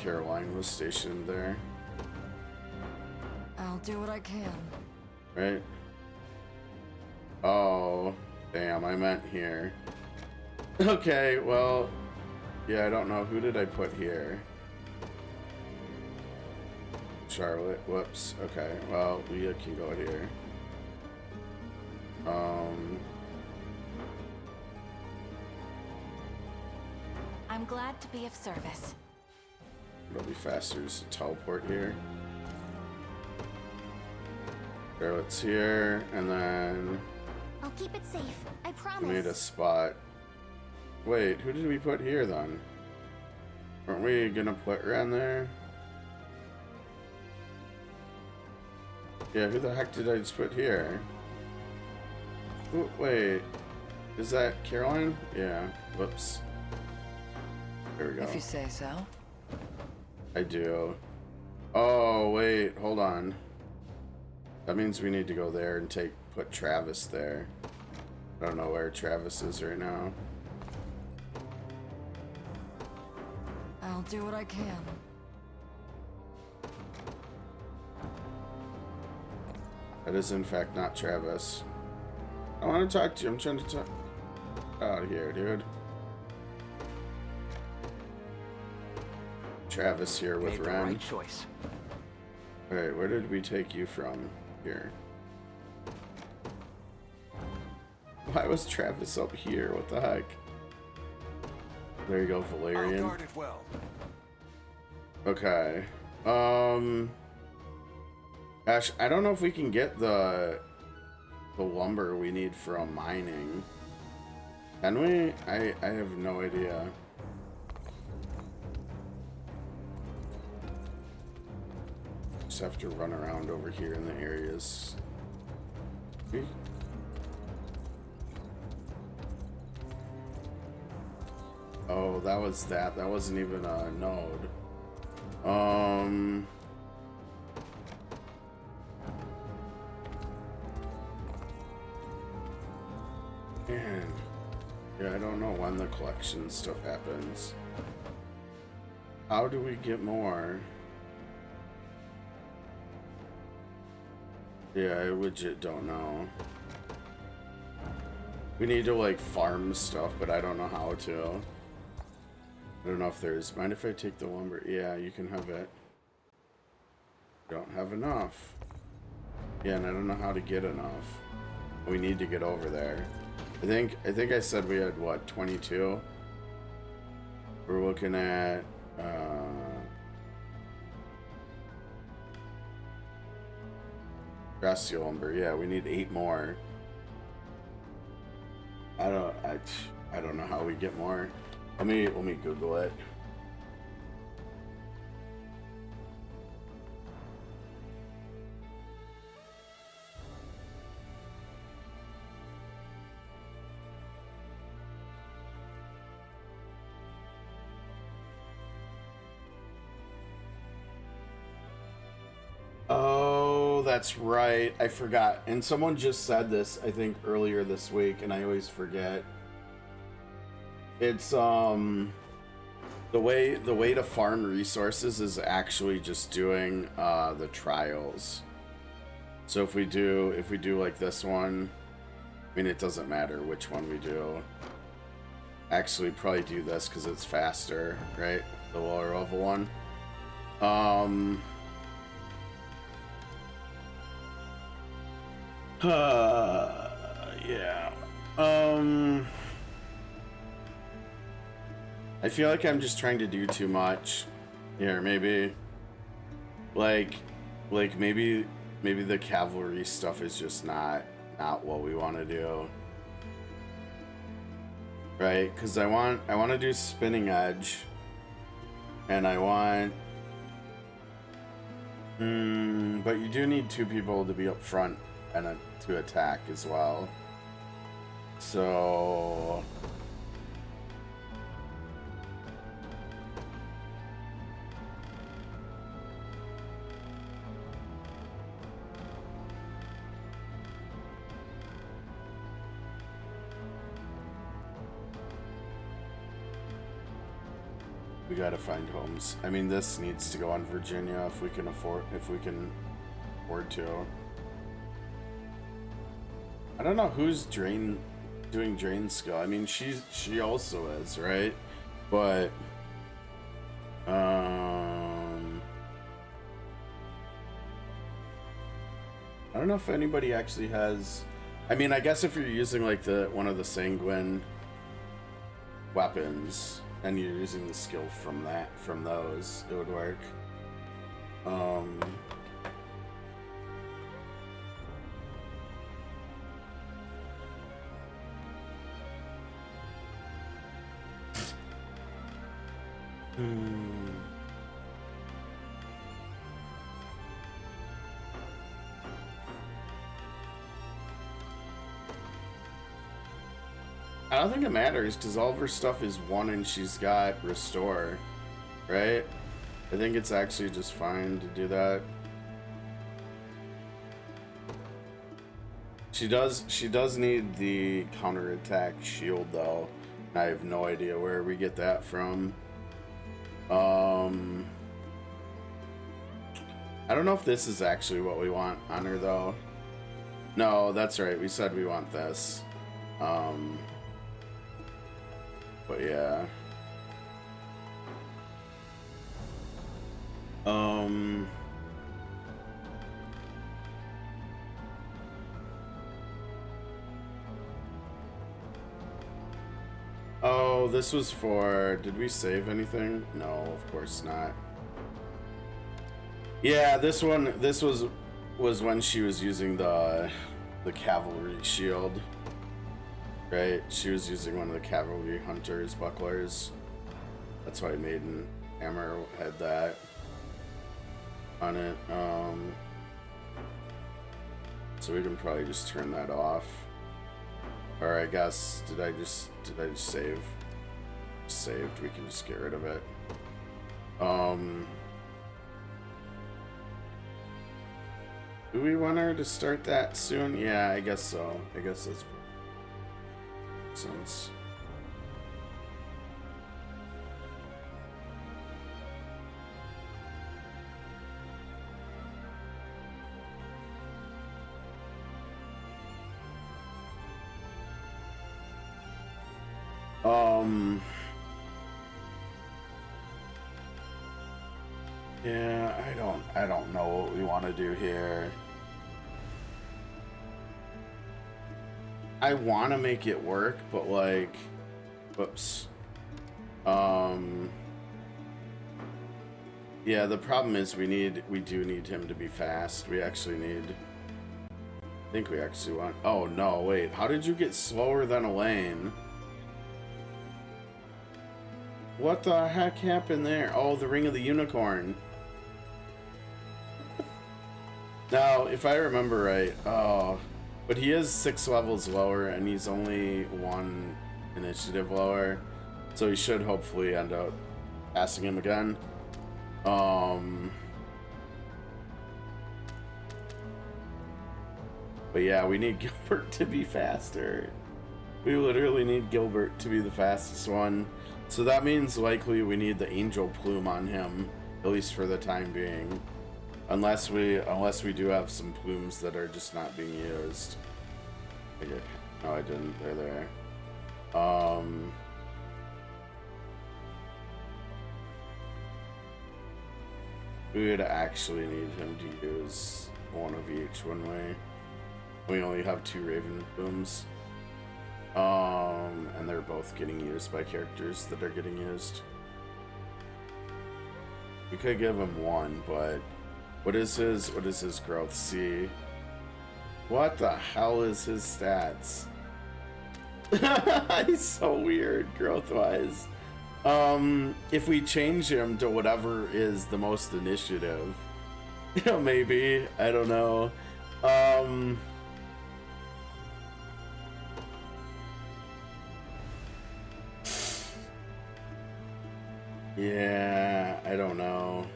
Caroline was stationed there. I'll do what I can. Right? Oh, damn, I meant here. Okay, well, yeah, I don't know. Who did I put here? Charlotte, whoops. Okay, well, Leah can go here. I'm glad to be of service. It'll be faster to teleport here. Charlotte's here, and then I'll keep it safe. I we promise. made a spot. Wait, who did we put here then? Weren't we gonna put Ren there? Yeah, who the heck did I just put here? Ooh, wait, is that Caroline? Yeah, whoops. There we go. If you say so. I do. Oh, wait, hold on. That means we need to go there and put Travis there. I don't know where Travis is right now. I'll do what I can. That is in fact not Travis. I want to talk to you. I'm trying to talk out here, dude. Travis here with Made the Ren. right choice. Alright, where did we take you from? Here. Why was Travis up here? What the heck? There you go, Valerian. I'll guard it well. Okay. Gosh, I don't know if we can get the lumber we need from mining. Can we? I have no idea. Just have to run around over here in the areas. Oh, that was that. That wasn't even a node. Man. Yeah, I don't know when the collection stuff happens. How do we get more? Yeah, I legit don't know. We need to like farm stuff, but I don't know how to. I don't know if there's... Mind if I take the lumber? Yeah, you can have it. Don't have enough. Yeah, and I don't know how to get enough. We need to get over there. I think I said we had what, 22? We're looking at grassy lumber. Yeah, we need 8 more. I don't know how we get more. Let me Google it. Oh, that's right. I forgot. And someone just said this, I think, earlier this week, and I always forget. It's the way to farm resources is actually just doing the trials. So if we do like this one, I mean, it doesn't matter which one we do. Actually, probably do this because it's faster, right? The lower level one. Yeah. I feel like I'm just trying to do too much here. Maybe like maybe the cavalry stuff is just not what we want to do, right? Because I want to do spinning edge, and I want but you do need 2 people to be up front and to attack as well. So we gotta find homes. I mean, this needs to go on Virginia if we can afford to. I don't know who's doing drain skill. I mean, she also is, right? But I don't know if anybody actually has. I mean, I guess if you're using like one of the sanguine weapons and you're using the skill from those, it would work. I don't think it matters because all of her stuff is 1 and she's got restore, right? I think it's actually just fine to do that. She does need the counterattack shield though. I have no idea where we get that from. I don't know if this is actually what we want on her though. No, that's right. We said we want this. But yeah. Oh, this was for... Did we save anything? No, of course not. Yeah, this was when she was using the cavalry shield. Right? She was using one of the cavalry hunters' bucklers. That's why Maiden Hammer had that on it. So we can probably just turn that off. Or I guess did I just save? saved. We can just get rid of it. Do we want her to start that soon? Yeah, I guess so. I guess that's sense. Yeah, I don't know what we want to do here. I want to make it work, but like, whoops. Yeah, the problem is we do need him to be fast. We actually need, I think we actually want, oh no, wait, how did you get slower than Elaine? What the heck happened there? Oh, the Ring of the Unicorn. Now, if I remember right, but he is 6 levels lower and he's only 1 initiative lower, so he should hopefully end up passing him again. But yeah, we need Gilbert to be faster. We literally need Gilbert to be the fastest one. So that means likely we need the Angel Plume on him, at least for the time being. Unless we do have some plumes that are just not being used. No, I didn't. They're there. We would actually need him to use one of each, wouldn't we? We only have 2 Raven plumes. And they're both getting used by characters that are getting used. We could give him 1, but what is his growth? C. What the hell is his stats? He's so weird growth wise. If we change him to whatever is the most initiative, maybe, I don't know. Yeah, I don't know.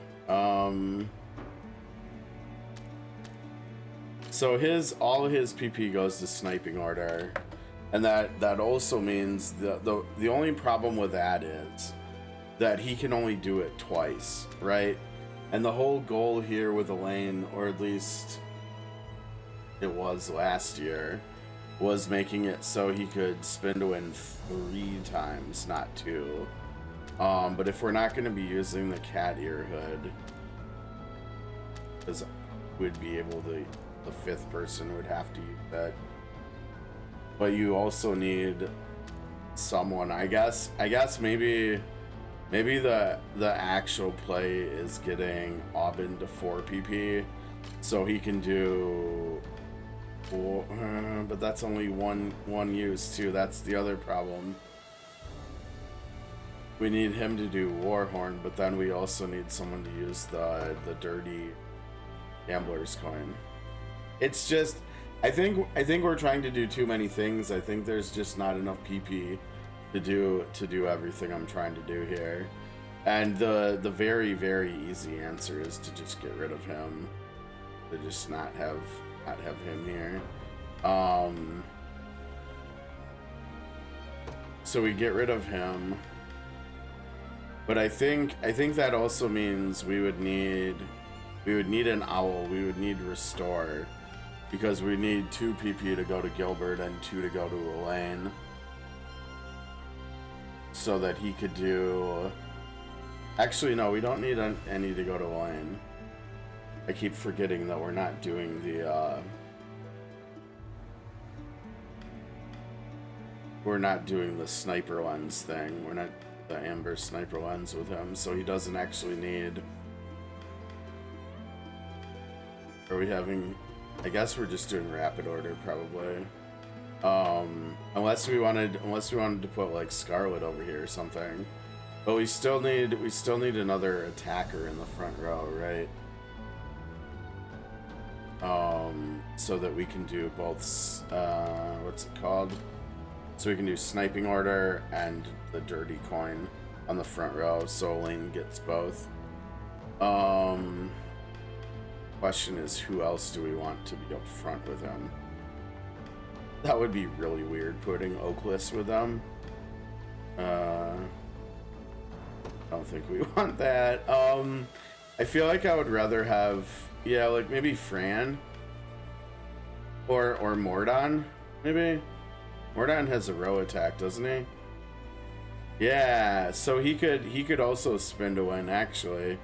So all his PP goes to sniping order, and that also means the only problem with that is that he can only do it twice, right? And the whole goal here with Elaine, or at least it was last year, was making it so he could spin to win 3 times, not 2. But if we're not going to be using the cat ear hood, because we'd be able to, the 5th person would have to use that. But you also need someone, I guess maybe the actual play is getting Aubin to 4 PP, so he can do 4, but that's only one use too. That's the other problem. We need him to do Warhorn, but then we also need someone to use the dirty gambler's coin. It's just, I think we're trying to do too many things. I think there's just not enough PP to do everything I'm trying to do here. And the very, very easy answer is to just get rid of him. To just not have him here. So we get rid of him. But I think that also means we would need an owl, we would need restore, because we need 2 PP to go to Gilbert and 2 to go to Elaine, so that he could do. Actually, no, we don't need any to go to Elaine. I keep forgetting that we're not doing the sniper lens thing. We're not the amber sniper lens with him, so he doesn't actually need. Are we having? I guess we're just doing rapid order probably. Unless we wanted to put like Scarlet over here or something. But we still need another attacker in the front row, right? So that we can do both. What's it called? So we can do sniping order and the dirty coin on the front row, so Elaine gets both. Question is, who else do we want to be up front with him? That would be really weird, putting Oakless with them. I don't think we want that. I feel like I would rather have, yeah, like maybe Fran or Mordon, maybe. Mordon has a row attack, doesn't he? Yeah, so he could also spin to win, actually.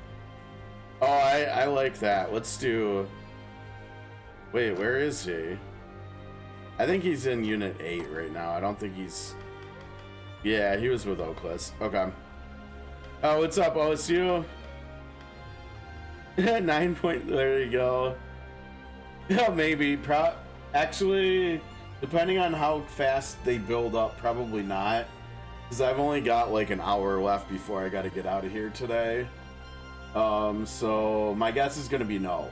Oh, I like that. Let's do... Wait, where is he? I think he's in Unit 8 right now. I don't think he's... Yeah, he was with Oakless. Okay. Oh, what's up, OSU? 9 point... There you go. Yeah, maybe. Actually, depending on how fast they build up, probably not. Because I've only got like an hour left before I got to get out of here today. So my guess is going to be no.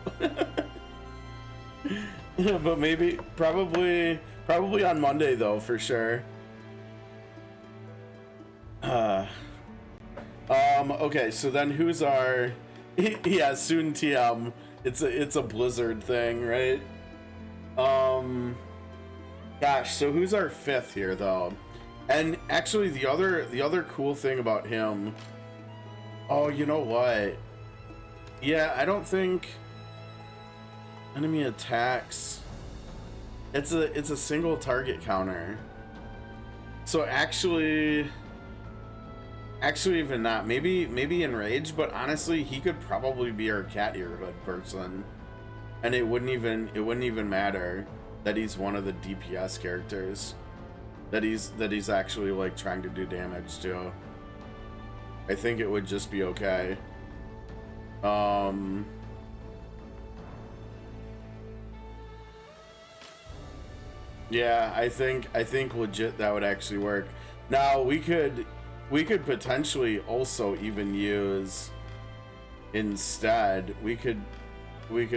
But maybe, probably on Monday though, for sure. Okay, so then who's our... Yeah, soon TM. It's a Blizzard thing, right? Gosh, so who's our 5th here though? And actually the other cool thing about him... Oh, you know what? Yeah, I don't think enemy attacks. It's a single target counter. So actually even not. Maybe enraged, but honestly, he could probably be our cat earhood person, and it wouldn't even matter that he's one of the DPS characters that he's actually like trying to do damage to. I think it would just be okay. Yeah, I think legit that would actually work. Now we could potentially also even use instead, we could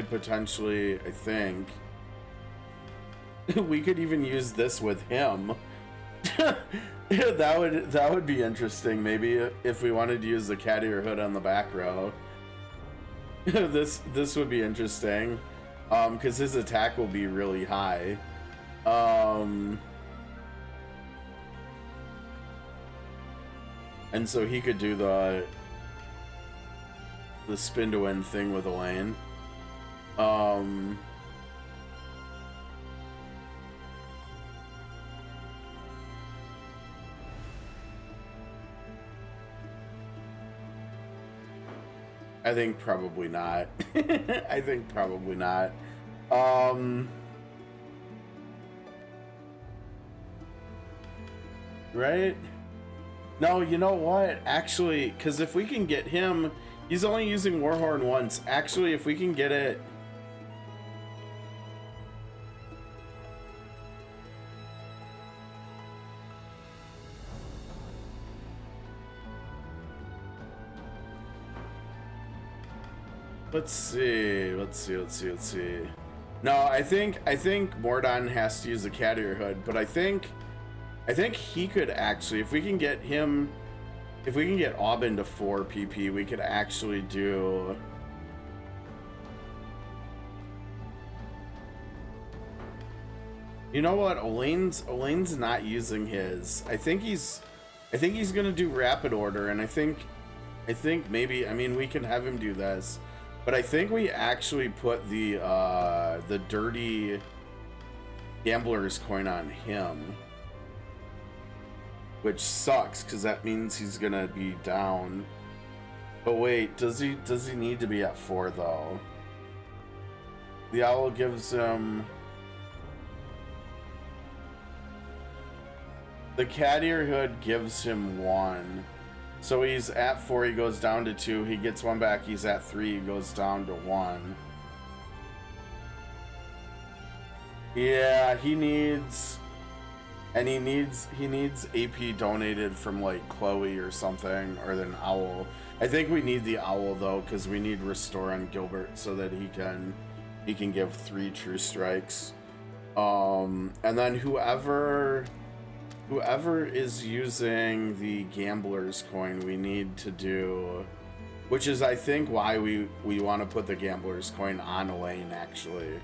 potentially, I think we could even use this with him. that would be interesting. Maybe if we wanted to use the cat ear hood on the back row. this would be interesting, because his attack will be really high. And so he could do the spin to win thing with Elaine. I think probably not. I think probably not. Right? No, you know what? Actually, because if we can get him, he's only using Warhorn once. Actually, if we can get it... Let's see. No, I think Mordon has to use the cat ear hood, but I think he could actually, if we can get him, if we can get Aubin to 4 PP, we could actually do... You know what? Elaine's not using his. I think he's gonna do rapid order, and I think maybe, I mean, we can have him do this. But I think we actually put the dirty gambler's coin on him, which sucks because that means he's gonna be down. But wait, does he need to be at 4 though? The owl gives him... The cat ear hood gives him 1. So he's at 4, he goes down to 2, he gets 1 back, he's at 3, he goes down to 1. Yeah, he needs AP donated from like Chloe or something, or an owl. I think we need the owl though, because we need restore on Gilbert so that he can give 3 true strikes. And then whoever whoever is using the gambler's coin, we need to do, which is I think why we want to put the gambler's coin on Elaine actually,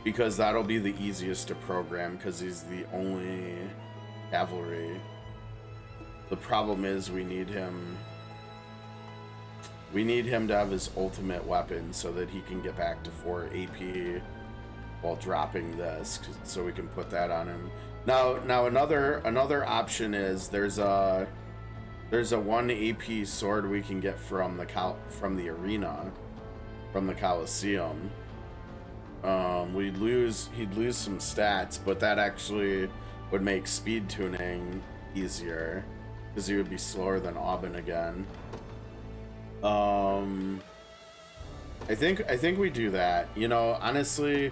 because that'll be the easiest to program because he's the only cavalry. The problem is we need him to have his ultimate weapon so that he can get back to 4 AP while dropping this, so we can put that on him. Now another option is there's a 1 AP sword we can get from the arena, from the Coliseum. He'd lose some stats, but that actually would make speed tuning easier because he would be slower than Aubin again. I think we do that. You know, honestly,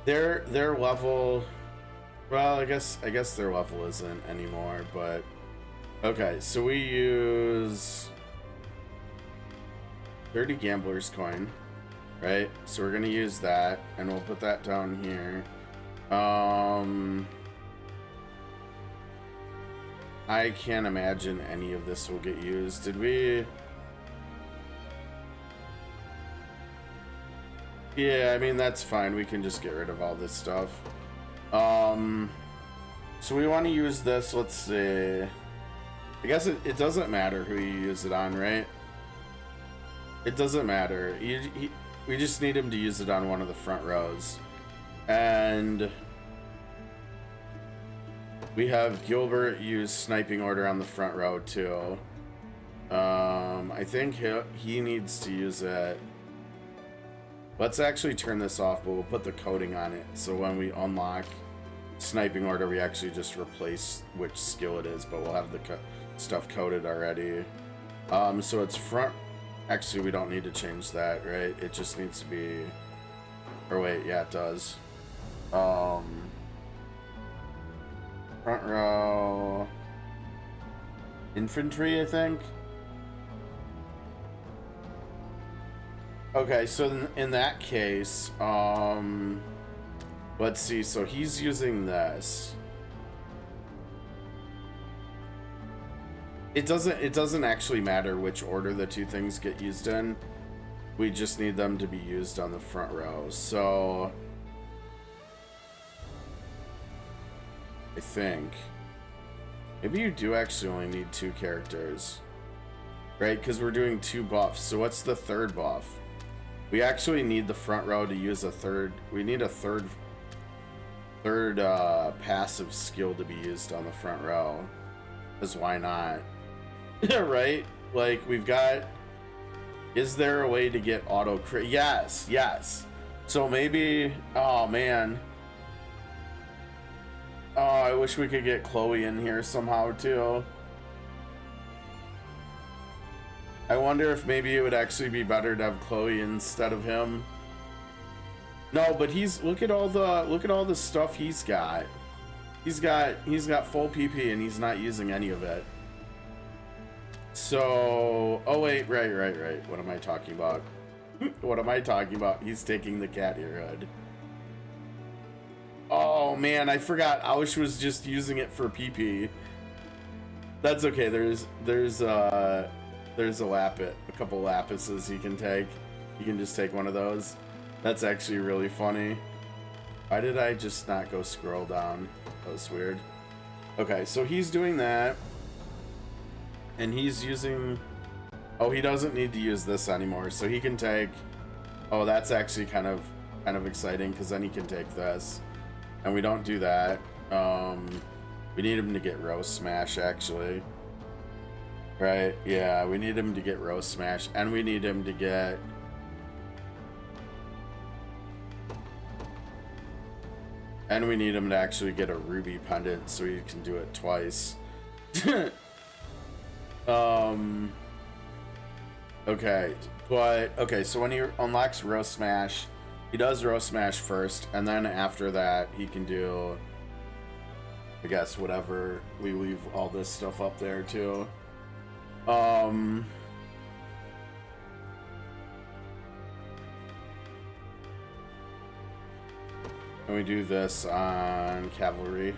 their level. Well, I guess their level isn't anymore. But okay, so we use 30 gambler's coin, right? So we're gonna use that, and we'll put that down here. I can't imagine any of this will get used. Did we? Yeah, I mean, that's fine. We can just get rid of all this stuff. So we want to use this. Let's see. I guess it doesn't matter who you use it on, right? It doesn't matter. We just need him to use it on one of the front rows. And we have Gilbert use sniping order on the front row too. I think he needs to use it. Let's actually turn this off, but we'll put the coding on it. So when we unlock sniping order, we actually just replace which skill it is, but we'll have the stuff coded already. So it's front. Actually, we don't need to change that, right? It just needs to be. Or wait, yeah, it does. Front row. Infantry, I think. Okay, so in that case, let's see. So he's using this. It doesn't actually matter which order the two things get used in. We just need them to be used on the front row. So I think maybe you do actually only need 2 characters, right? Because we're doing 2 buffs. So what's the third buff? We actually need the front row to use a third. We need a third passive skill to be used on the front row. Because why not? Right? Like, we've got. Is there a way to get auto crit? Yes, yes. So maybe. Oh man. Oh, I wish we could get Chloe in here somehow too. I wonder if maybe it would actually be better to have Chloe instead of him. No, but look at all the stuff he's got. He's got full PP and he's not using any of it. So, oh wait, right. What am I talking about? What am I talking about? He's taking the cat ear hood. Oh man, I forgot. Ausch was just using it for PP. That's okay. There's a couple lapises he can take. You can just take one of those. That's actually really funny. Why did I just not go scroll down? That was weird. Okay, so he's doing that. And he's using... Oh, he doesn't need to use this anymore. So he can take... Oh, that's actually kind of exciting because then he can take this. And we don't do that. We need him to get roast smash actually. Right, yeah, we need him to get roast smash, and we need him to get... And we need him to actually get a ruby pendant so he can do it twice. Okay, but, okay, so when he unlocks roast smash, he does roast smash first, and then after that, he can do, I guess, whatever. We leave all this stuff up there, too. And we do this on cavalry.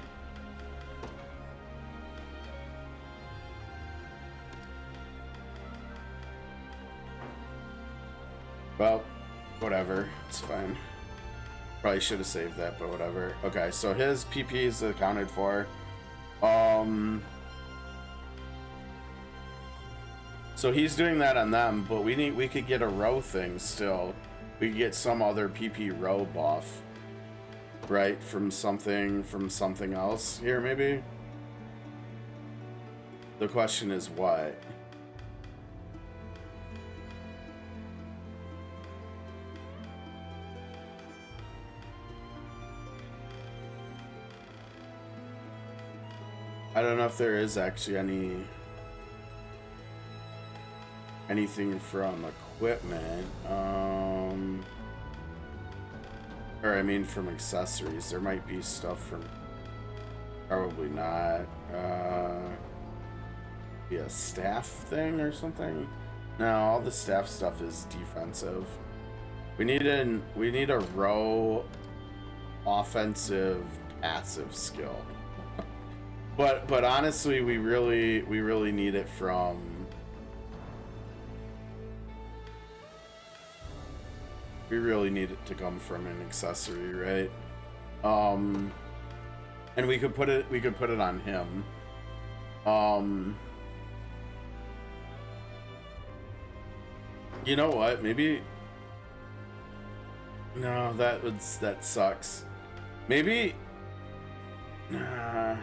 Well, whatever. It's fine. Probably should have saved that, but whatever. Okay, so his PP is accounted for. So he's doing that on them, but we could get a row thing still. We could get some other PP row buff, right? From something else here, maybe. The question is what? I don't know if there is actually anything from equipment, or I mean from accessories. There might be stuff from, probably not, be a staff thing or something. No, all the staff stuff is defensive. We need a row offensive passive skill. But honestly, we really need it from. We really need it to come from an accessory, right? And we could put it on him. You know what? Maybe. No, that sucks. Maybe. Nah.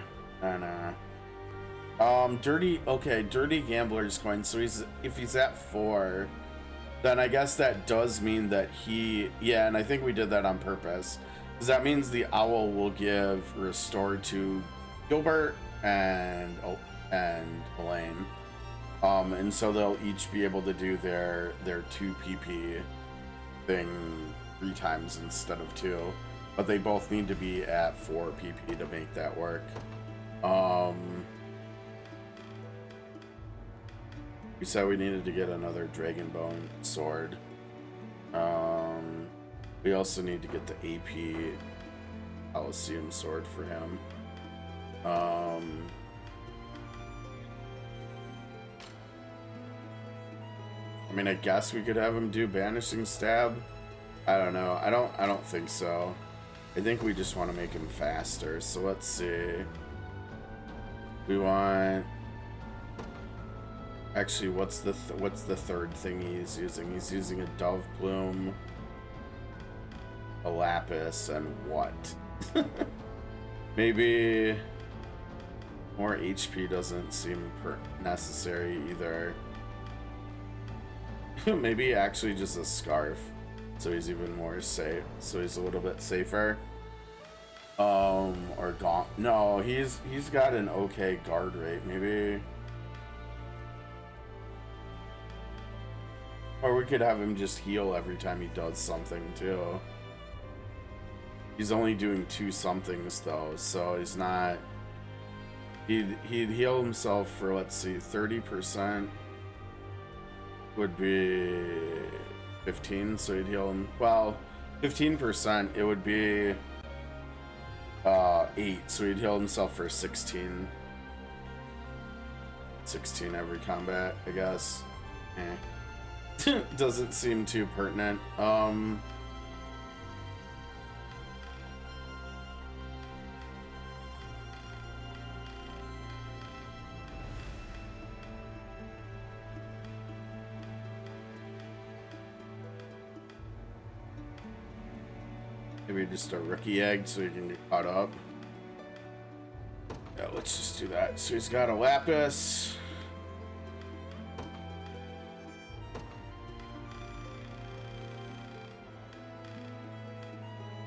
Dirty Gambler's coin. So if he's at 4, then I guess that does mean that and I think we did that on purpose, because that means the owl will give restore to Gilbert and Elaine, and so they'll each be able to do their 2 PP thing 3 times instead of 2, but they both need to be at 4 PP to make that work. We said we needed to get another Dragonbone sword. We also need to get the AP Coliseum sword for him. I mean, I guess we could have him do Banishing Stab. I don't know. I don't think so. I think we just want to make him faster. So let's see. We want. Actually, what's the third thing he's using? He's using a Dove Plume, a Lapis, and what? Maybe more HP doesn't seem necessary either. Maybe actually just a Scarf, so he's even more safe. So he's a little bit safer. Or Gaunt. No, he's got an okay guard rate. Maybe. Or we could have him just heal every time he does something too. He's only doing 2 somethings though, so he's not. He'd heal himself for, let's see, 30% would be 15, so he'd heal him. Well, 15% it would be 8, so he'd heal himself for 16. 16 every combat, I guess. Doesn't seem too pertinent. Maybe just a rookie egg so he can get caught up. Yeah, let's just do that. So he's got a Lapis.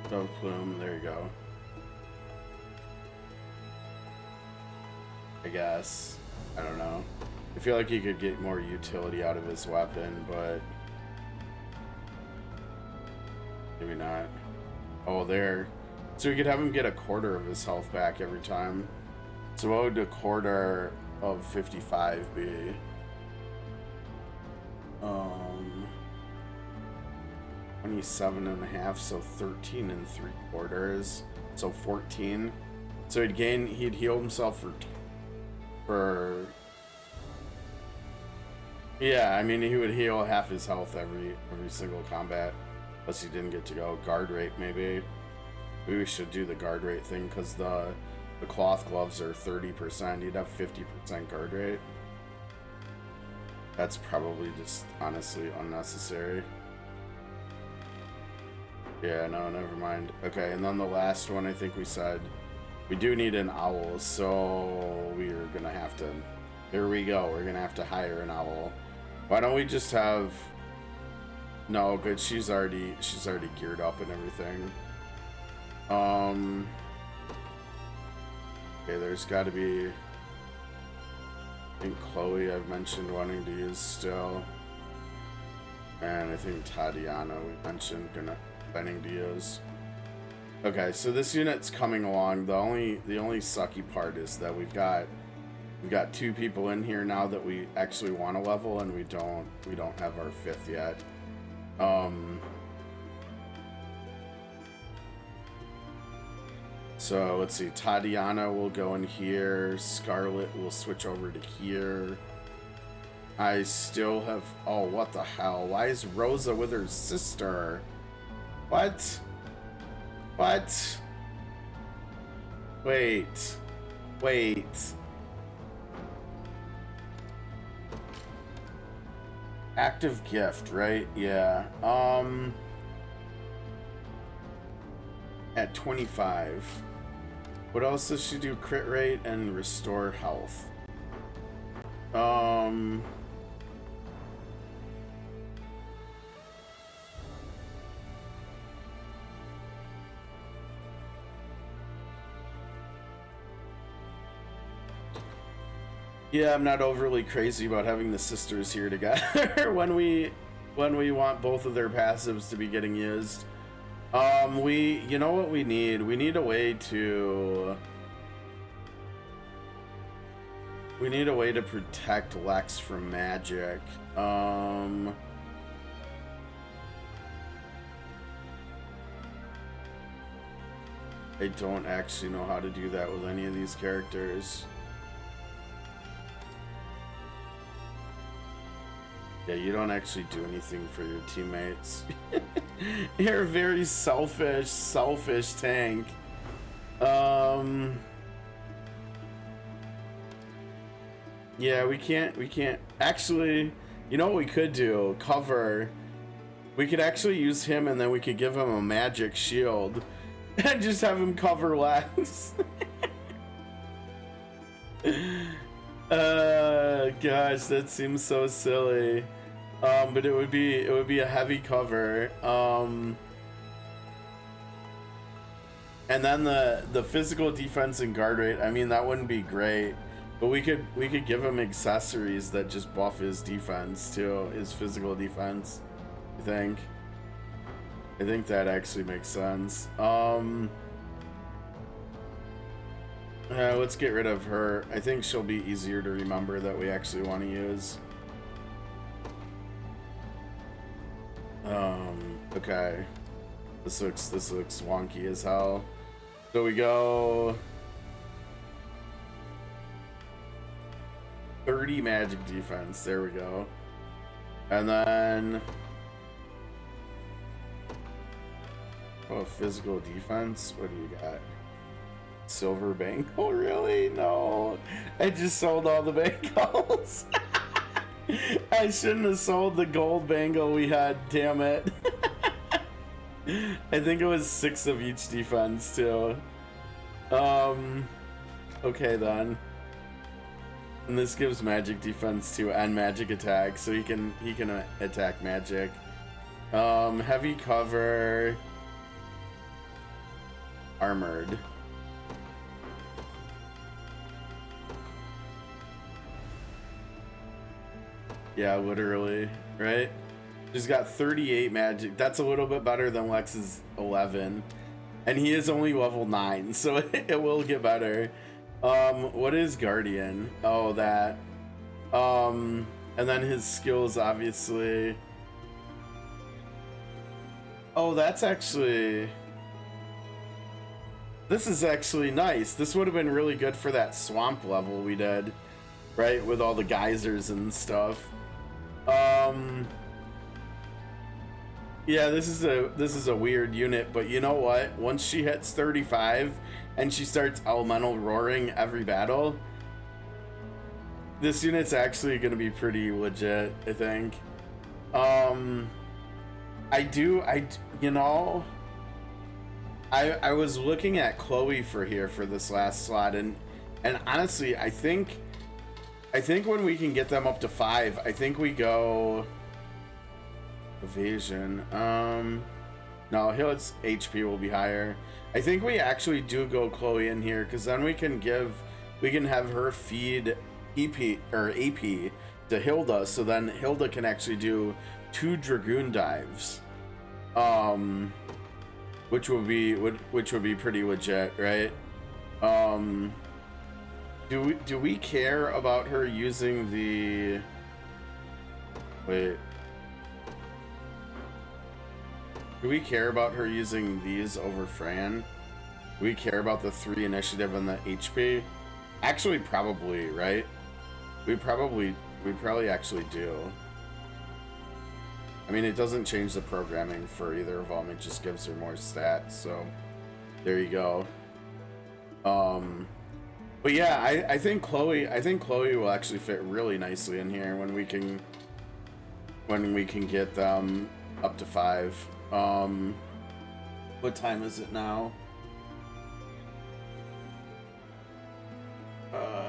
Dove Plume, there you go. I guess. I don't know. I feel like he could get more utility out of his weapon, but maybe not. Oh, there. So we could have him get a quarter of his health back every time. So what would a quarter of 55 be? 27.5, so 13 3/4, so 14. So he'd heal himself for Yeah, I mean, he would heal half his health every single combat. Unless he didn't get to go. Guard rate, maybe. Maybe we should do the guard rate thing, because the cloth gloves are 30%. You'd have 50% guard rate. That's probably just, honestly, unnecessary. Yeah, no, never mind. Okay, and then the last one, I think we said we do need an owl, so we're gonna have to... Here we go. We're gonna have to hire an owl. Why don't we just have... No, good. She's already geared up and everything. Okay, there's got to be... I think Chloe I've mentioned wanting to use still. And I think Tatiana we mentioned planning to use. Okay, so this unit's coming along. The only sucky part is that we've got 2 people in here now that we actually want to level, and we don't have our 5th yet. So let's see, Tatiana will go in here, Scarlet will switch over to here. I still have, oh, what the hell? Why is Rosa with her sister? What? What? Wait. Active gift, right? Yeah. At 25. What else does she do? Crit rate and restore health. Yeah, I'm not overly crazy about having the sisters here together when we want both of their passives to be getting used. You know what we need? We need a way to protect Lex from magic. I don't actually know how to do that with any of these characters. Yeah, you don't actually do anything for your teammates. You're a very selfish tank. Yeah, we can't actually, you know what we could do? Cover. We could actually use him, and then we could give him a magic shield and just have him cover Lex. Gosh, that seems so silly. But it would be a heavy cover. And then the physical defense and guard rate, I mean, that wouldn't be great. But we could give him accessories that just buff his defense too, his physical defense. I think that actually makes sense. Let's get rid of her. I think she'll be easier to remember that we actually want to use. Okay. This looks wonky as hell. So we go 30 magic defense. There we go. And then physical defense. What do you got? Silver bangle? Really? No. I just sold all the bangles. I shouldn't have sold the gold bangle we had, damn it. I think it was 6 of each defense too. Okay then. And this gives magic defense too and magic attack, so he can attack magic. Heavy cover. Armored. Yeah, literally, right? She's got 38 magic. That's a little bit better than Lex's 11. And he is only level 9, so it will get better. What is Guardian? Oh, that. And then his skills, obviously. Oh, that's actually... This is actually nice. This would have been really good for that swamp level we did, right? With all the geysers and stuff. Yeah, this is a weird unit, but you know what? Once she hits 35 and she starts elemental roaring every battle, this unit's actually gonna be pretty legit, I think. I was looking at Chloe for this last slot, and honestly, I think when we can get them up to 5, I think we go evasion. No, his HP will be higher. I think we actually do go Chloe in here, because then we can have her feed EP or AP to Hilda, so then Hilda can actually do 2 Dragoon dives, which would be pretty legit, right? Do we care about her using the do we care about her using these over Fran? Do we care about the 3 initiative and the HP? Actually, probably, right? We probably actually do. I mean, it doesn't change the programming for either of them. It just gives her more stats. So there you go. But yeah, I think Chloe will actually fit really nicely in here when we can get them up to 5. What time is it now?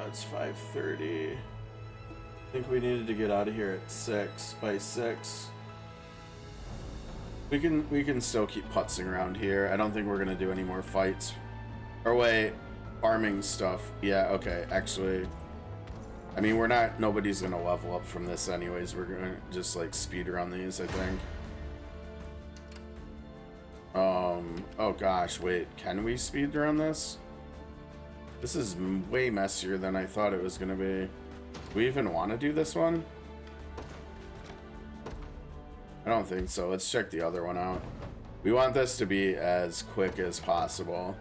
It's 5:30. I think we needed to get out of here at 6. By 6. We can still keep putzing around here. I don't think we're gonna do any more fights. Or wait, farming stuff. Yeah, okay, actually. I mean, nobody's gonna level up from this anyways. We're gonna just like speed run these, I think. Oh gosh, wait, can we speed run this? This is way messier than I thought it was gonna be. Do we even want to do this one? I don't think so. Let's check the other one out. We want this to be as quick as possible.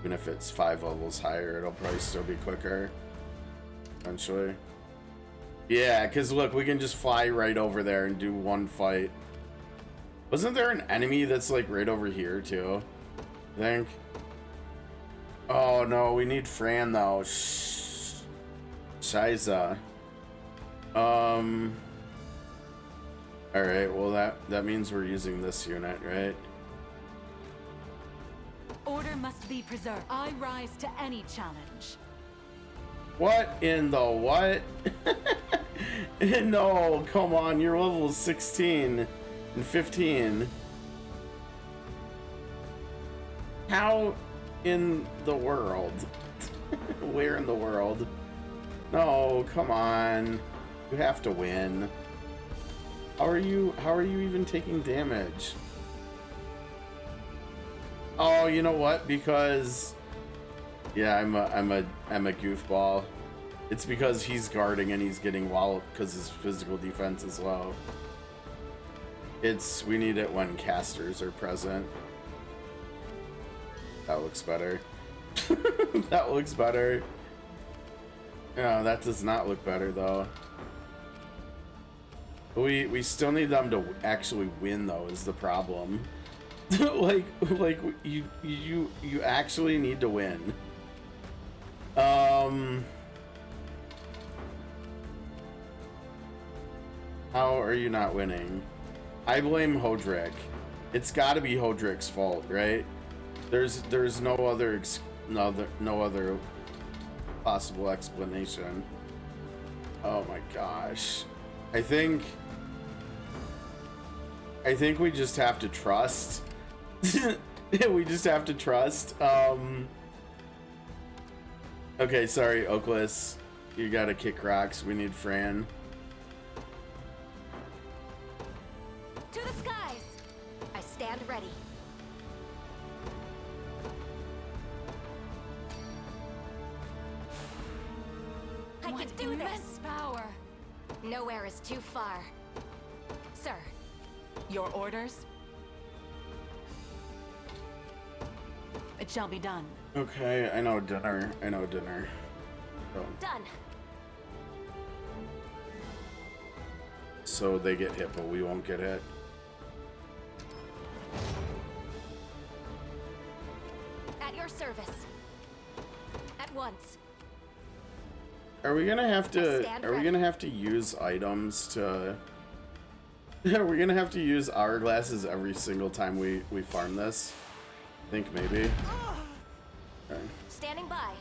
Even if it's 5 levels higher, it'll probably still be quicker. Eventually. Yeah, because look, we can just fly right over there and do one fight. Wasn't there an enemy that's like right over here too? I think. Oh no, we need Fran though. Shiza. Alright, well that means we're using this unit, right? Order must be preserved. I rise to any challenge. What in the what? No, come on, you're level 16 and 15. How in the world? Where in the world? No, come on. You have to win. How are you even taking damage? Oh, you know what? Because yeah, I'm a goofball. It's because he's guarding and he's getting walloped because his physical defense is low. We need it when casters are present. That looks better. That looks better. No, that does not look better though. We still need them to actually win though, is the problem. like you actually need to win. How are you not winning? I blame Hodrick. It's got to be Hodrick's fault, right? There's no other possible explanation. Oh my gosh. I think we just have to trust. We just have to trust. Okay, sorry, Oakless. You gotta kick rocks. We need Fran. To the skies! I stand ready. I can do this! Power. Nowhere is too far. Sir. Your orders? It shall be done. Okay, I know dinner. Oh. Done. so they get hit, but we won't get hit. At your service. At once. Are we gonna have to? Are we gonna have to use items to? Are we gonna have to use hourglasses every single time we farm this? I think maybe. Okay. Standing by.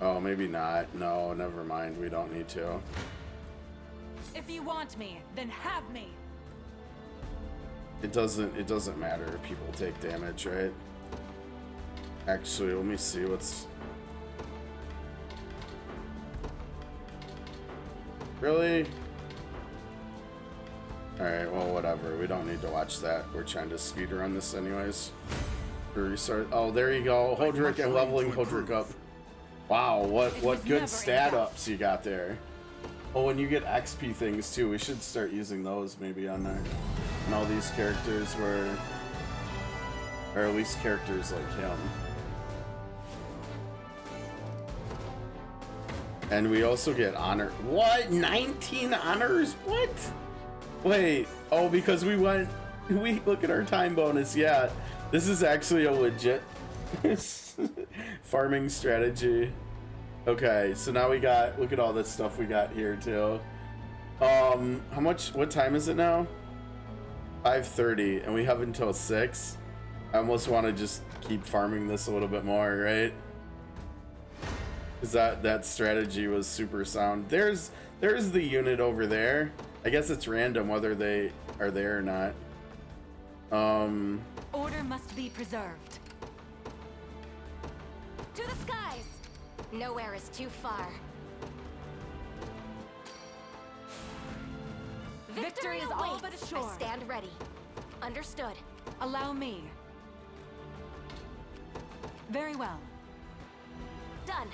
Oh, maybe not. No, never mind. We don't need to. If you want me, then have me. It doesn't matter if people take damage, right? Actually, let me see what's. Really? Alright, well, whatever. We don't need to watch that. We're trying to speedrun this anyways. Restart. Oh, there you go. Hodrick and leveling Hodrick up. Wow, what good stat ups you got there. Oh, and you get XP things too. We should start using those maybe on there. And all these characters were... Or at least characters like him. And we also get honor. What? 19 honors? What? Wait. Oh, because we went. We look at our time bonus. Yeah, this is actually a legit farming strategy. Okay, so now we got. Look at all this stuff we got here too. How much? What time is it now? 5:30, and we have until 6. I almost want to just keep farming this a little bit more, right? Because that strategy was super sound. There's the unit over there. I guess it's random whether they are there or not. Order must be preserved. To the skies. Nowhere is too far. Victory is all but assured. I stand ready. Understood. Allow me. Very well. Done.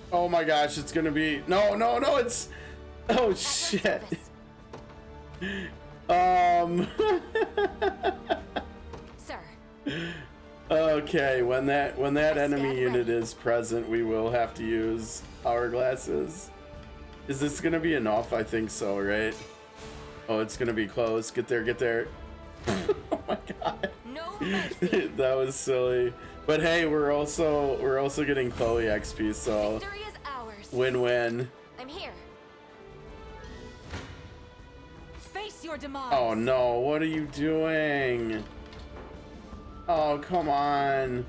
Oh my gosh, it's gonna be no, it's oh shit. Sir. Okay, when that enemy unit is present, we will have to use hourglasses. Is this gonna be enough? I think so, right? Oh, it's gonna be close. Get there. Oh my god. No mercy. That was silly. But hey, we're also getting Chloe XP, so victory is ours. Win-win. I'm here. Face your demise. Oh no, what are you doing? Oh, come on.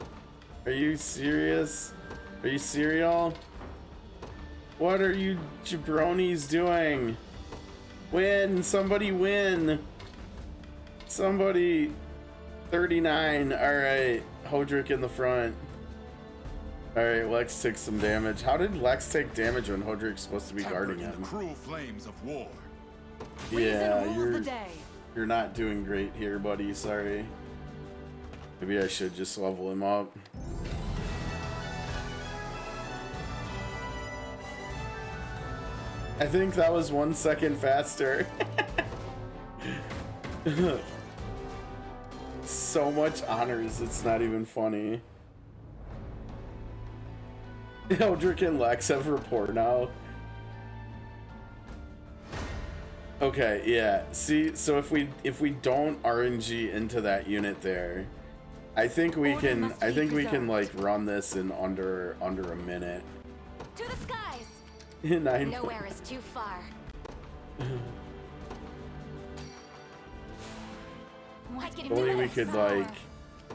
Are you serious? Are you serial? What are you jabronis doing? Win! Somebody win! Somebody... 39. Alright. Hodrick in the front. Alright, Lex takes some damage. How did Lex take damage when Hodrick's supposed to be guarding him? The cruel flames of war. Yeah, you're not doing great here, buddy. Sorry. Maybe I should just level him up. I think that was 1 second faster. So much honors, it's not even funny. Eldrick and Lex have rapport now. Okay, yeah. See, so if we don't RNG into that unit there, I think we can like run this in under a minute. To the skies. 9. Nowhere is too far. Only we could like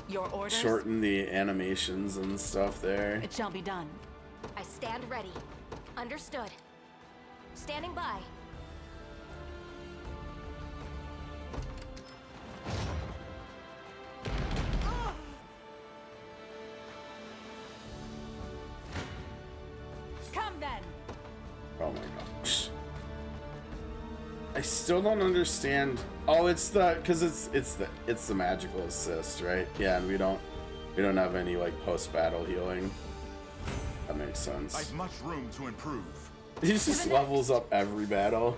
your orders? Shorten the animations and stuff there. It shall be done. I stand ready. Understood. Standing by. Come then. Oh my gosh. I still don't understand. Oh, it's the it's the magical assist, right? Yeah, and we don't have any like post-battle healing. That makes sense. I've much room to improve. He just levels up every battle.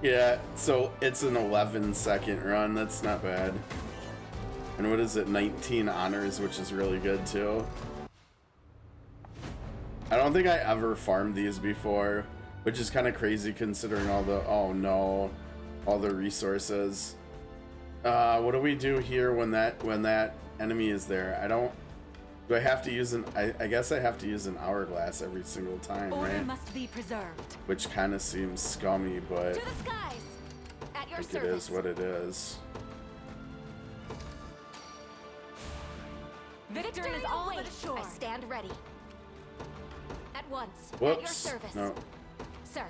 Yeah, so it's an 11-second run. That's not bad. And what is it? 19 honors, which is really good too. I don't think I ever farmed these before, which is kind of crazy considering all the, oh no, all the resources. What do we do here when that enemy is there? I don't, do I have to use an, I guess I have to use an hourglass every single time, Order right? must be preserved. Which kind of seems scummy, but To the skies! At your I think it service. is what it is. Victory is all but assured. I stand ready. At once. At your Whoops. service. No. Sir.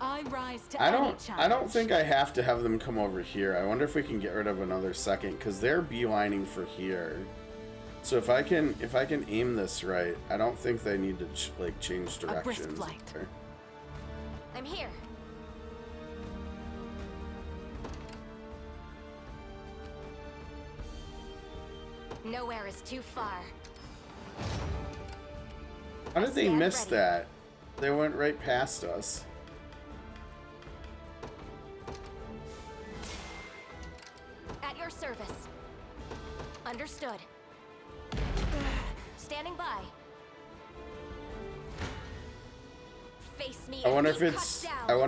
I rise to I any don't challenge. think I have to have them come over here. I wonder if we can get rid of another second, because they're beelining for here. So if I can aim this right, I don't think they need to like change directions. There. I'm here. Nowhere is too far. How did they miss that? They went right past us. At your service. Understood. Standing by. Face me. I wonder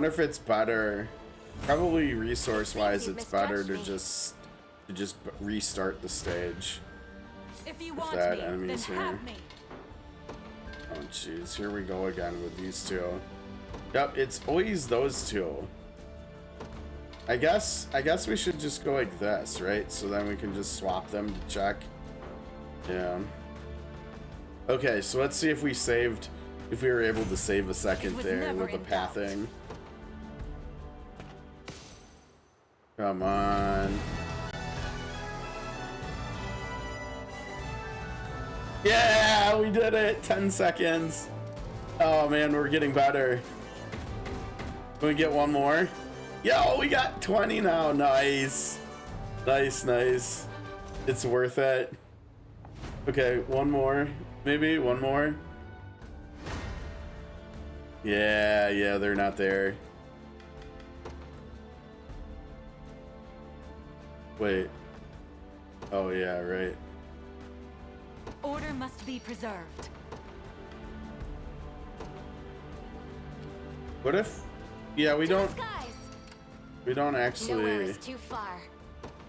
if it's better. Probably resource-wise, it's better to just restart the stage. If you If want that me, enemy's then here. have me. Oh jeez, here we go again with these two. Yep, it's always those two. I guess we should just go like this, right? So then we can just swap them to check. Yeah. Okay, so let's see if we were able to save a second there with the pathing. Come on. Yeah, we did it. 10 seconds. Oh man, we're getting better. Can we get one more? Yo, we got 20 now. Nice. Nice. It's worth it. Okay, one more. Maybe one more. Yeah, they're not there. Wait. Oh yeah, right. Order must be preserved. What if? Yeah, we don't Nowhere actually is too far.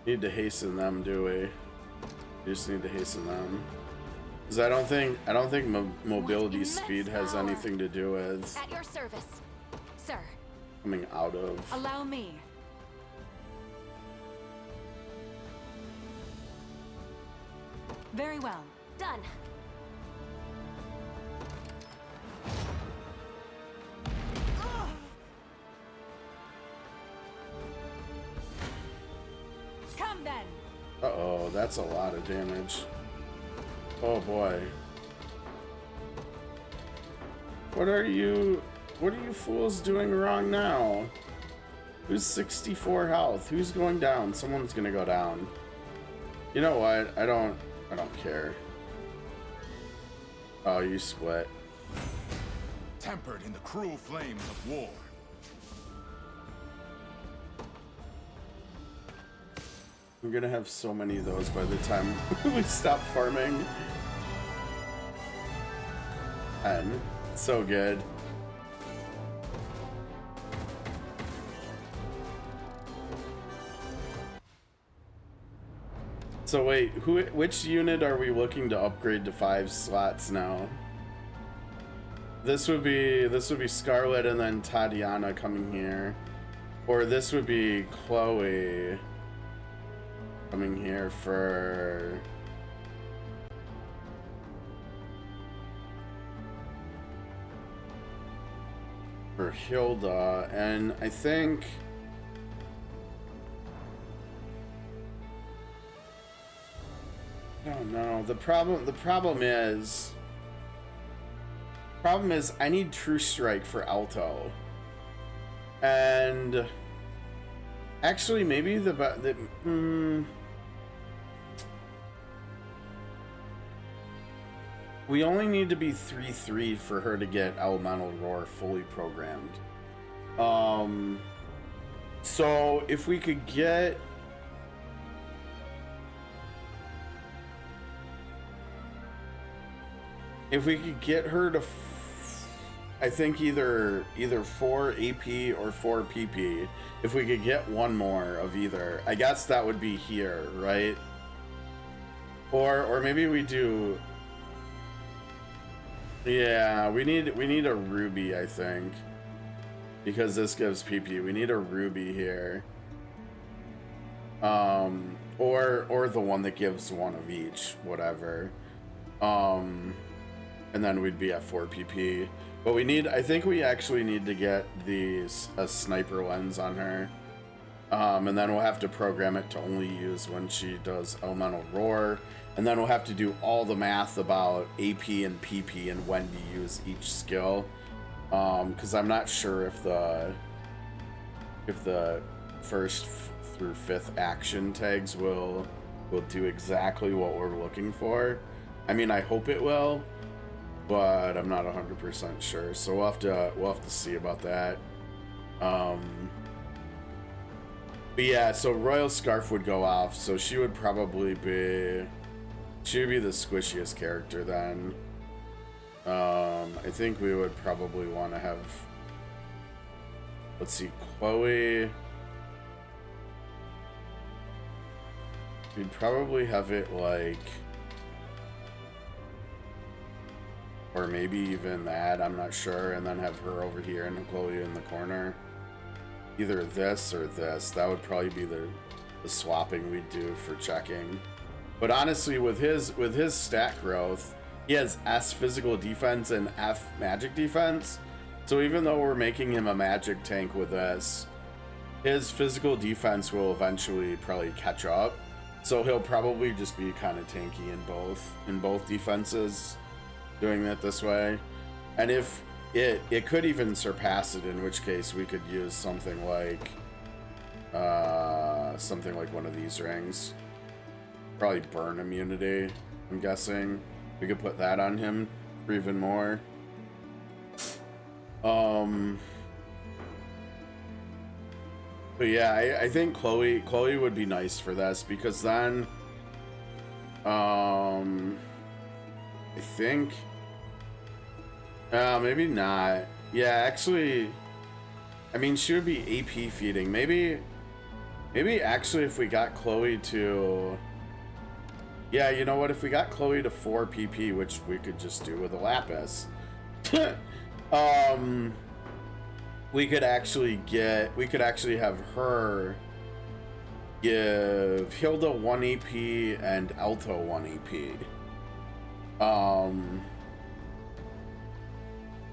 need to hasten them, do we? We just need to hasten them. Because I don't think mobility speed has anything to do with At your service. Sir. coming out of. Allow me. Very well. Done. Come then. Uh-oh, that's a lot of damage. Oh boy. What are you fools doing wrong now? Who's 64 health? Who's going down? Someone's gonna go down. You know what? I don't care. Oh, you split. Tempered in the cruel flames of war. I'm gonna have so many of those by the time we stop farming. And so good. So wait, which unit are we looking to upgrade to 5 slots now? This would be Scarlet and then Tatiana coming here. Or this would be Chloe coming here for Hilda, and I think I don't know. The problem is I need True Strike for Alto. And actually maybe we only need to be 3/3 for her to get Elemental Roar fully programmed. So if we could get... If we could get her to... I think either 4 AP or 4 PP. If we could get one more of either, I guess that would be here, right? Or maybe we do... Yeah, we need a ruby, I think. Because this gives PP. We need a ruby here. Or the one that gives one of each, whatever. And then we'd be at 4 PP. But we need, I think we actually need to get a sniper lens on her. And then we'll have to program it to only use when she does elemental roar. And then we'll have to do all the math about AP and PP and when to use each skill. Because I'm not sure if the first through 5th action tags will do exactly what we're looking for. I mean, I hope it will, but I'm not 100% sure. So we'll have to see about that. But yeah, so Royal Scarf would go off, so she would probably be... She would be the squishiest character then. I think we would probably want to have... Let's see, Chloe... We'd probably have it like... Or maybe even that, I'm not sure. And then have her over here and Chloe in the corner. Either this or this. That would probably be the swapping we'd do for checking. But honestly, with his stat growth, he has S physical defense and F magic defense. So even though we're making him a magic tank with this, his physical defense will eventually probably catch up. So he'll probably just be kind of tanky in both defenses, doing it this way. And if it could even surpass it, in which case we could use something like one of these rings. Probably burn immunity, I'm guessing. We could put that on him for even more. But yeah, I think Chloe would be nice for this, because then I think maybe not. Yeah, actually, I mean, she would be AP feeding. Maybe actually if we got Chloe to... Yeah, you know what? If we got Chloe to 4 PP, which we could just do with a lapis, we could actually have her give Hilda 1 AP and Alto 1 AP.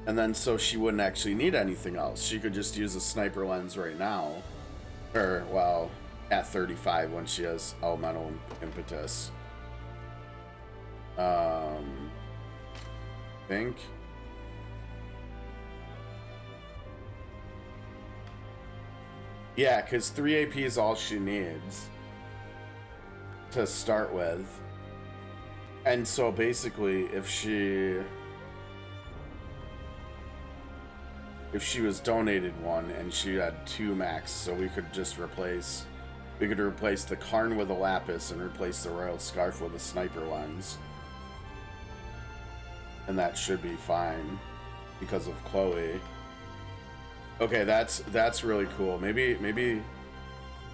And then so she wouldn't actually need anything else. She could just use a sniper lens right now. Or, well, at 35 when she has elemental impetus. Think. Yeah, because 3 AP is all she needs to start with. And so basically, if she was donated 1 and she had 2 max, so we could just replace the Karn with a lapis and replace the Royal Scarf with a sniper lens. And that should be fine because of Chloe. Okay, that's really cool. Maybe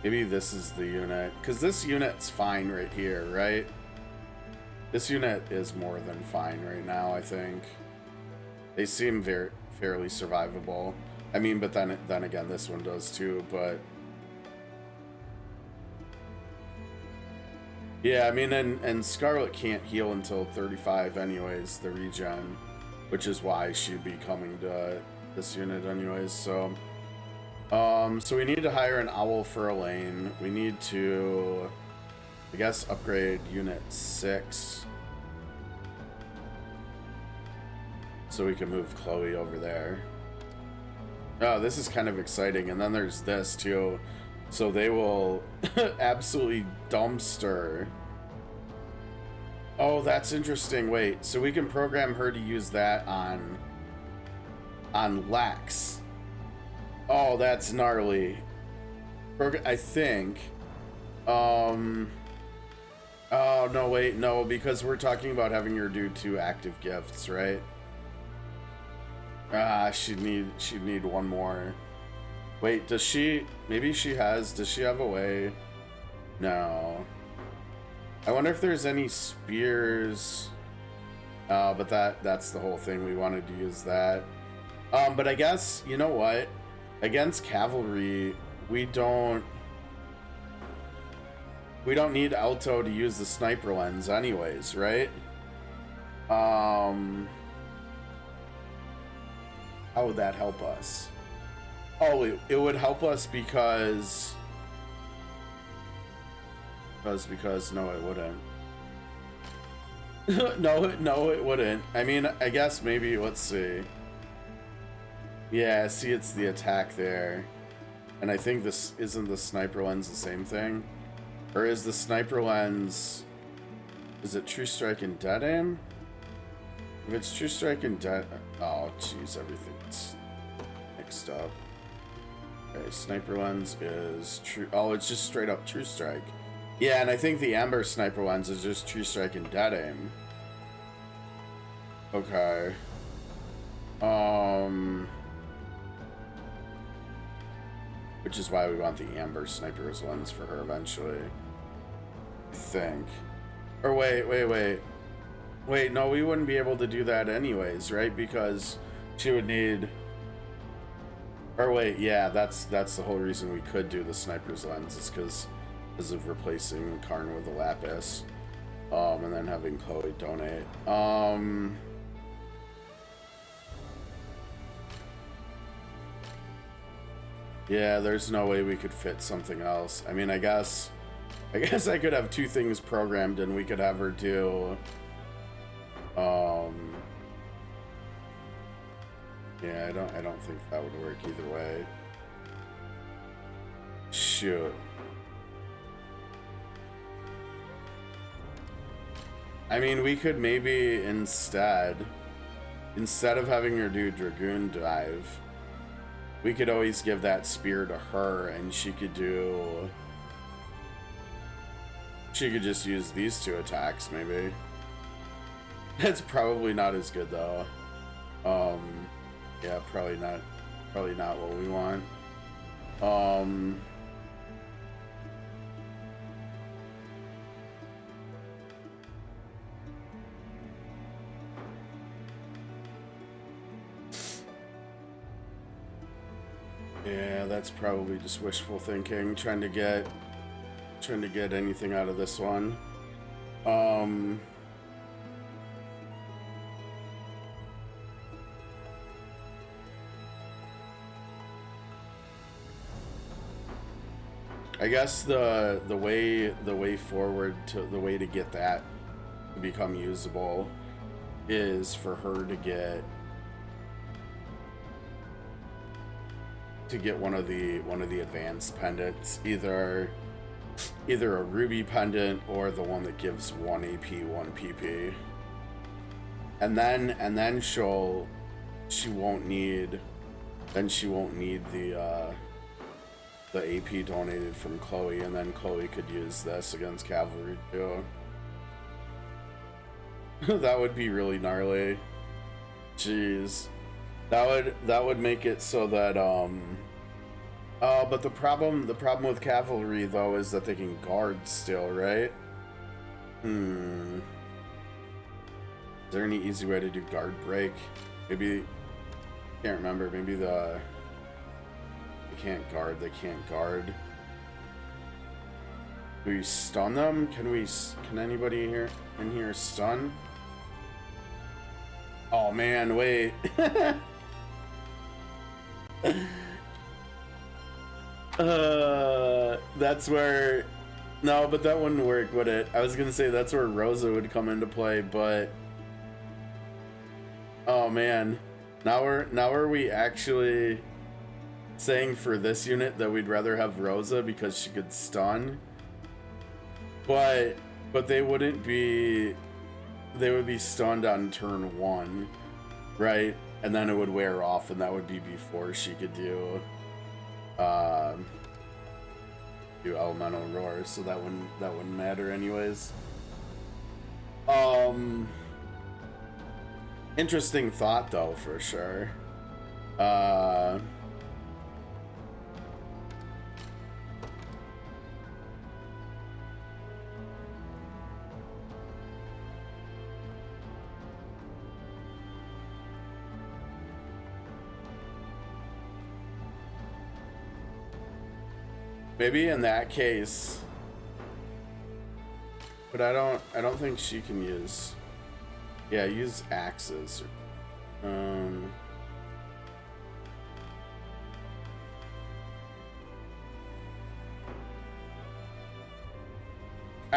this is the unit, because this unit's fine right here, right? This unit is more than fine right now, I think. They seem fairly survivable. I mean, but then again, this one does too, but yeah, I mean, and Scarlet can't heal until 35 anyways, the regen, which is why she'd be coming to this unit anyways. So so we need to hire an owl for a lane. We need to, I guess, upgrade unit 6 so we can move Chloe over there. Oh, this is kind of exciting. And then there's this too. So they will absolutely dumpster. Oh, that's interesting. Wait, so we can program her to use that on Lex. Oh, that's gnarly. I think. Oh, no, wait, no, because we're talking about having her do 2 active gifts, right? She'd need one more. Wait, does she, does she have a way? No. I wonder if there's any spears. But that's the whole thing. We wanted to use that. But I guess, you know what? Against cavalry, we don't need Alto to use the sniper lens anyways, right? How would that help us? Oh, it would help us because no, it wouldn't. no, it wouldn't. I mean, I guess maybe, let's see. Yeah, see, it's the attack there. And I think this, isn't the sniper lens the same thing? Or is the sniper lens, is it true strike and dead aim? If it's true strike and dead, oh jeez, everything's mixed up. Okay, sniper lens is true, oh, it's just straight up true strike. Yeah, and I think the amber sniper lens is just true strike and dead aim. Okay. Which is why we want the amber sniper's lens for her eventually. I think. Or wait, no, we wouldn't be able to do that anyways, right? Because she would need, or wait, yeah, that's the whole reason we could do the sniper's lens, is because of replacing Karn with a lapis, and then having Chloe donate. Yeah, there's no way we could fit something else. I mean, I guess I could have 2 things programmed and we could have her do, yeah, I don't think that would work either way. Shoot. I mean, we could maybe instead of having her do Dragoon Dive, we could always give that spear to her and she could just use these 2 attacks, maybe. That's probably not as good though. Yeah, probably not what we want. Yeah, that's probably just wishful thinking, trying to get anything out of this one. I guess the way forward to the way to get that to become usable is for her to get one of the advanced pendants, either a ruby pendant or the one that gives 1 AP 1 PP, and then she won't need the AP donated from Chloe, and then Chloe could use this against cavalry too. That would be really gnarly. Jeez. That would make it so that but the problem with cavalry though is that they can guard still, right? Is there any easy way to do guard break? Maybe, can't remember, maybe they can't guard. Do we stun them? Can anybody here in here stun? Oh man, wait. That's where, no, but that wouldn't work, would it? I was gonna say that's where Rosa would come into play, but oh man, now are we actually saying for this unit that we'd rather have Rosa because she could stun? But they would be stunned on turn 1, right? And then it would wear off, and that would be before she could do do elemental roar, so that wouldn't matter anyways. Interesting thought though, for sure. Maybe in that case, but I don't think she can use. Yeah, use axes. I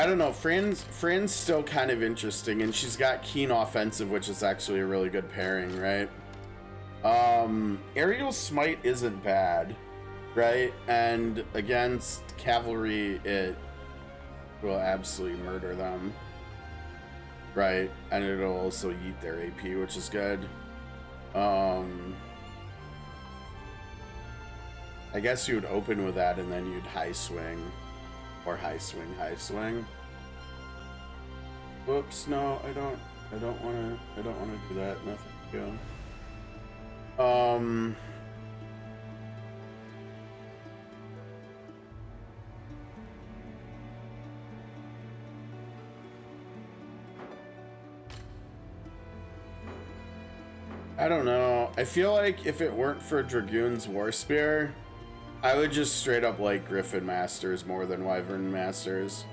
don't know. Fran's still kind of interesting, and she's got keen offensive, which is actually a really good pairing, right? Aerial smite isn't bad, right? And against cavalry, it will absolutely murder them, right? And it'll also yeet their AP, which is good. I guess you would open with that, and then you'd high swing. Or high swing. Whoops, no, I don't wanna do that. No, thank you. I don't know. I feel like if it weren't for Dragoon's War Spear, I would just straight up like Griffin Masters more than Wyvern Masters.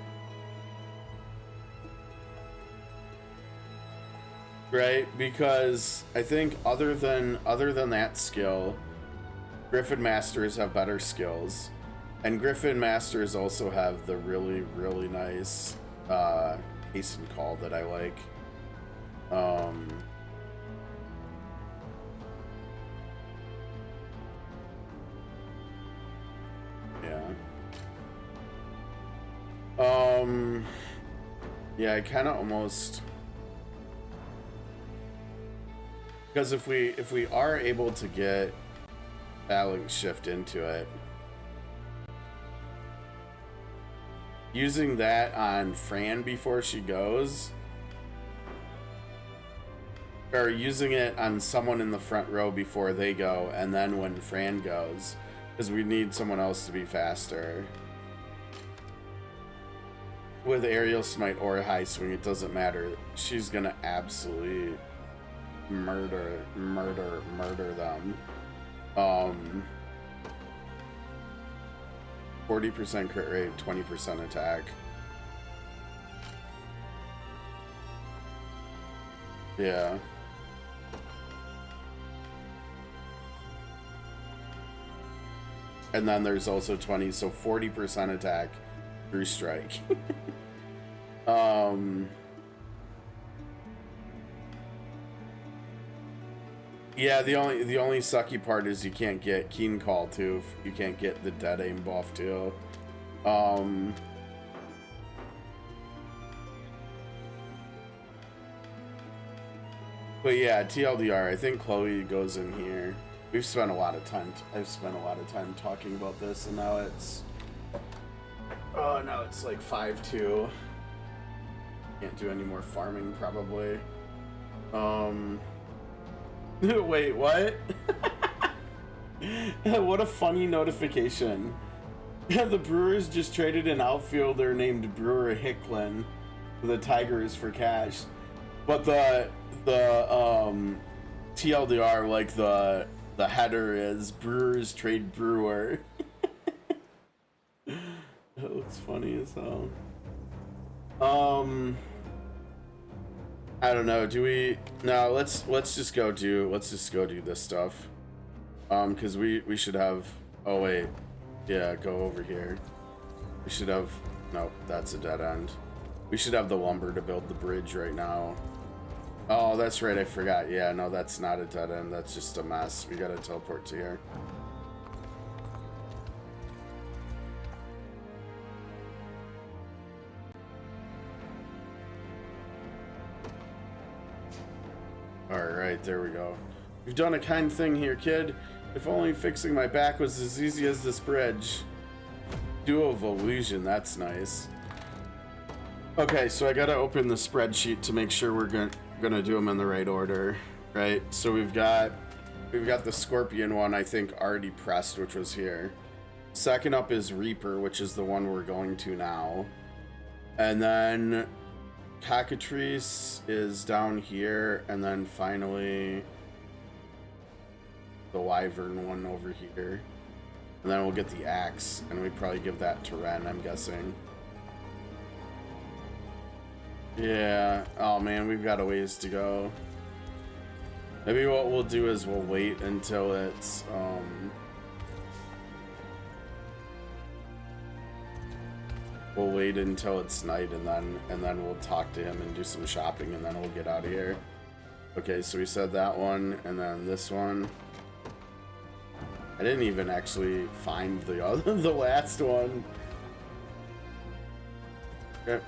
Right? Because I think other than that skill, Griffin Masters have better skills. And Griffin Masters also have the really, really nice hasten call that I like. Yeah, I kind of almost, because if we are able to get Balance Shift into it, using that on Fran before she goes, or using it on someone in the front row before they go, and then when Fran goes, because we need someone else to be faster. With aerial smite or high swing, it doesn't matter. She's gonna absolutely murder them. 40% crit rate, 20% attack. Yeah. And then there's also 20, so 40% attack through strike. Yeah, the only sucky part is you can't get Keen Call too. You can't get the dead aim buff too. But yeah, TLDR, I think Chloe goes in here. We've spent a lot of time. I've spent a lot of time talking about this, and now it's like 5-2. Can't do any more farming probably. Wait, what? What a funny notification. The Brewers just traded an outfielder named Brewer Hicklin to the Tigers for cash. But the TLDR, like the header is Brewers trade Brewer. That looks funny as hell. I don't know. Do we? No. Let's just go do this stuff. Because we should have. Oh wait. Yeah. Go over here. We should have. Nope. That's a dead end. We should have the lumber to build the bridge right now. Oh, that's right. I forgot. Yeah. No, that's not a dead end. That's just a mess. We gotta teleport to here. Alright, there we go. You've done a kind thing here, kid. If only fixing my back was as easy as this bridge. Duo of Illusion, that's nice. Okay, so I gotta open the spreadsheet to make sure we're gonna do them in the right order, right? So we've got the Scorpion one, I think, already pressed, which was here. Second up is Reaper, which is the one we're going to now. And then Cockatrice is down here, and then finally the Wyvern one over here. And then we'll get the axe, and we'd probably give that to Ren, I'm guessing. Yeah, oh man, we've got a ways to go. Maybe what we'll do is we'll wait until it's, we'll wait until it's night, and then we'll talk to him and do some shopping, and then we'll get out of here. Okay, so we said that one, and then this one. I didn't even actually find the other, the last one. Okay.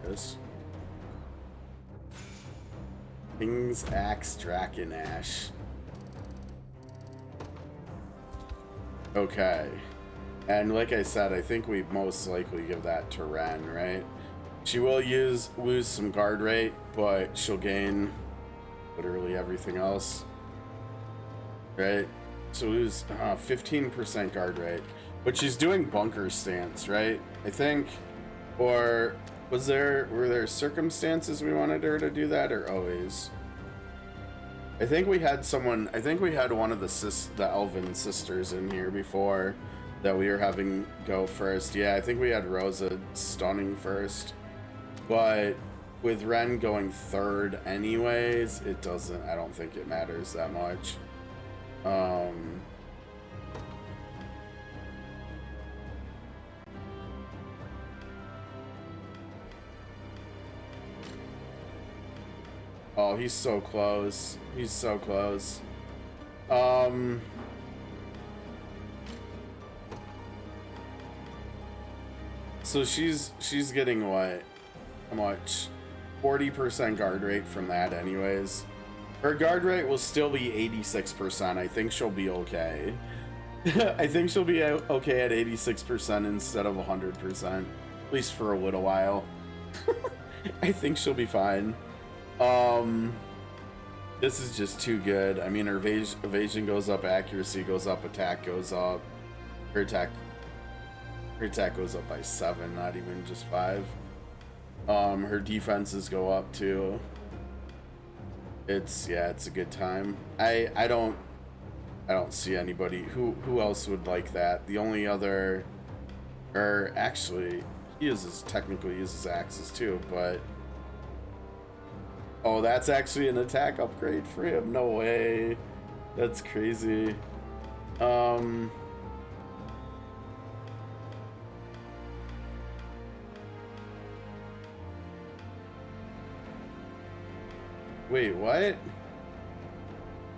This. King's Axe Draken Ash. Okay. And like I said, I think we most likely give that to Ren, right? She will lose some guard rate, but she'll gain literally everything else, right? So lose 15% guard rate, but she's doing bunker stance, right? I think, or were there circumstances we wanted her to do that, or always? I think we had someone. I think we had one of the Elven sisters in here before that we were having go first. Yeah, I think we had Rosa stunning first. But with Ren going third anyways, it doesn't, I don't think it matters that much. Oh, he's so close. He's so close. So she's getting what? How much? 40% guard rate from that anyways. Her guard rate will still be 86%. I think she'll be okay. I think she'll be okay at 86% instead of 100%. At least for a little while. I think she'll be fine. This is just too good. I mean, her evasion goes up, accuracy goes up, attack goes up. Her attack goes up by 7, not even just 5. Her defenses go up too. It's a good time. I don't see anybody who else would like that. The only other, or actually he technically uses axes too, but oh, that's actually an attack upgrade for him. No way. That's crazy. Wait, what?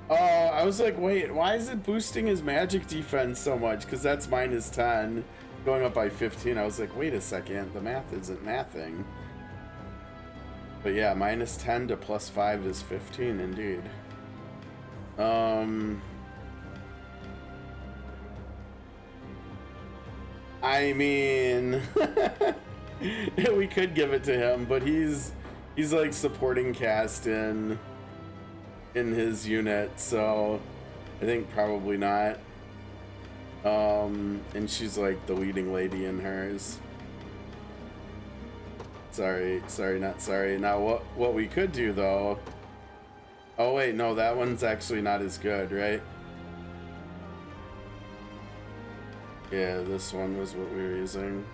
Oh, I was like, wait, why is it boosting his magic defense so much? Because that's minus 10, going up by 15. I was like, wait a second, the math isn't mathing. But yeah, minus 10 to plus 5 is 15, indeed. I mean, we could give it to him, but he's like supporting cast in his unit, so I think probably not. And she's like the leading lady in hers. Sorry, not sorry. Now what we could do though. Oh wait, no, that one's actually not as good, right? Yeah, this one was what we were using.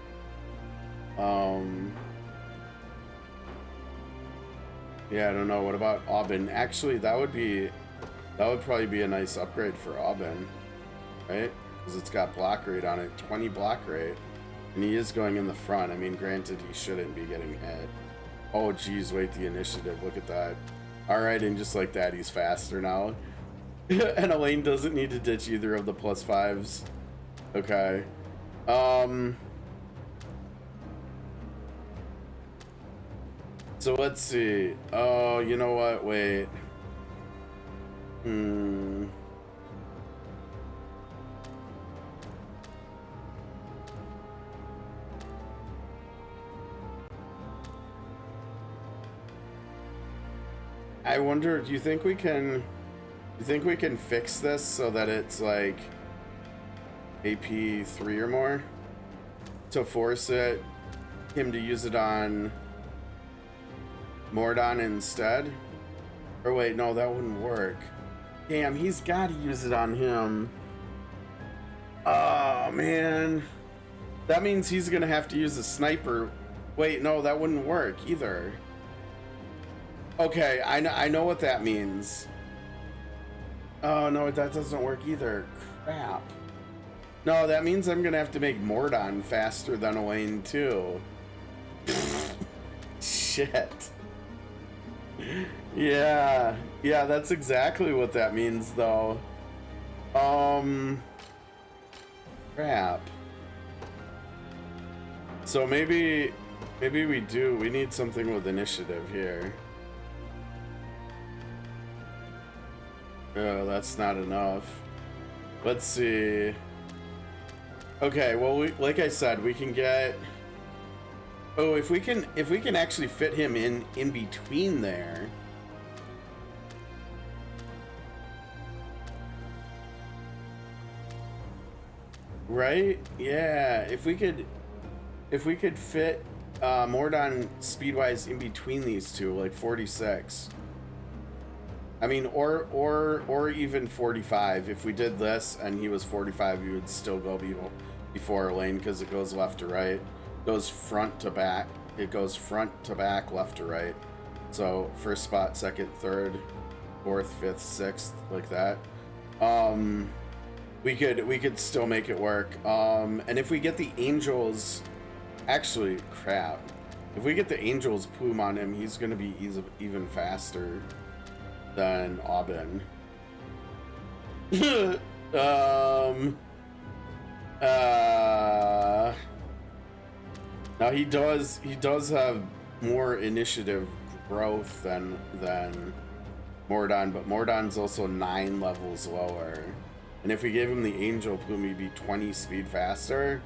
Yeah, I don't know. What about Aubin? Actually, that would probably be a nice upgrade for Aubin, right? Because it's got block rate on it, 20 block rate, and he is going in the front. I mean, granted, he shouldn't be getting hit. Oh, geez, wait, the initiative. Look at that. All right, and just like that, he's faster now. And Elaine doesn't need to ditch either of the plus 5s. Okay. So let's see. Oh, you know what? Wait. I wonder, do you think we can fix this so that it's like AP 3 or more to force him to use it on Mordon instead? Or wait, no, that wouldn't work. Damn, he's got to use it on him. Oh, man. That means he's going to have to use a sniper. Wait, no, that wouldn't work either. Okay, I know what that means. Oh, no, that doesn't work either. Crap. No, that means I'm going to have to make Mordon faster than Elaine, too. Shit. Yeah, that's exactly what that means, though. Crap. So maybe we need something with initiative here. Oh, that's not enough. Let's see. Okay, well, like I said, we can get. Oh, if we can actually fit him in between there. Right? Yeah, if we could fit Mordon speed-wise in between these two, like 46. I mean, or even 45. If we did this and he was 45, he would still go before Elaine because it goes left to right. It goes front to back. It goes front to back, left to right. So first spot, second, third, fourth, fifth, sixth, like that. We could still make it work. And if we get the angels, actually, crap. If we get the angels plume on him, he's gonna be even faster than Aubin. Now he does have more initiative growth than Mordon, but Mordon's also 9 levels lower. And if we gave him the angel plume, he'd be 20 speed faster.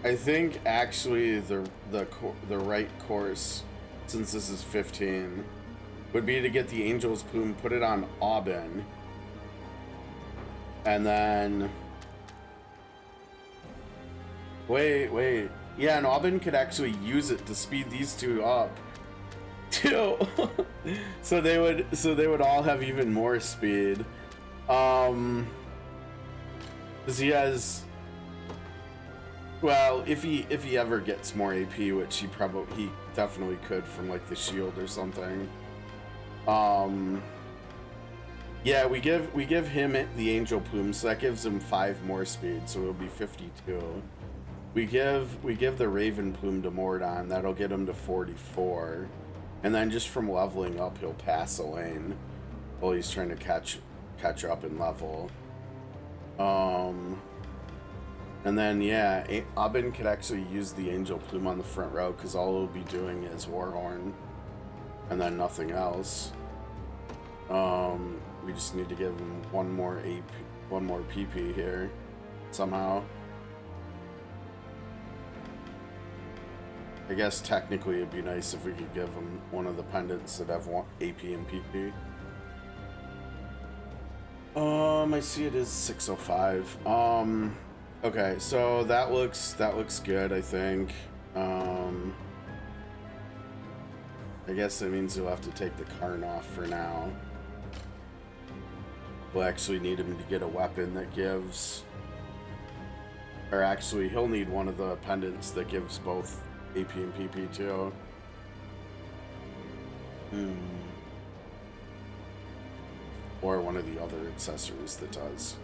I think actually the right course, since this is 15, would be to get the angel's plume, put it on Aubin, and then wait, yeah, and Aubin could actually use it to speed these two up too. so they would all have even more speed. Because he has. Well, if he ever gets more AP, which he definitely could from like the shield or something. Yeah, we give him the angel plume, so that gives him 5 more speed, so it'll be 52. We give the raven plume to Mordon, that'll get him to 44, and then just from leveling up, he'll pass Elaine while he's trying to catch up in level. And then, yeah, Aubin could actually use the angel plume on the front row because all he'll be doing is Warhorn and then nothing else. We just need to give him one more PP here somehow. I guess technically it'd be nice if we could give him one of the pendants that have AP and PP. I see it is 605. Okay, so that looks good, I think. I guess that means you'll have to take the Karn off for now. We'll actually need him to get a weapon that gives... Or actually, he'll need one of the pendants that gives both AP and PP too. Or one of the other accessories that does.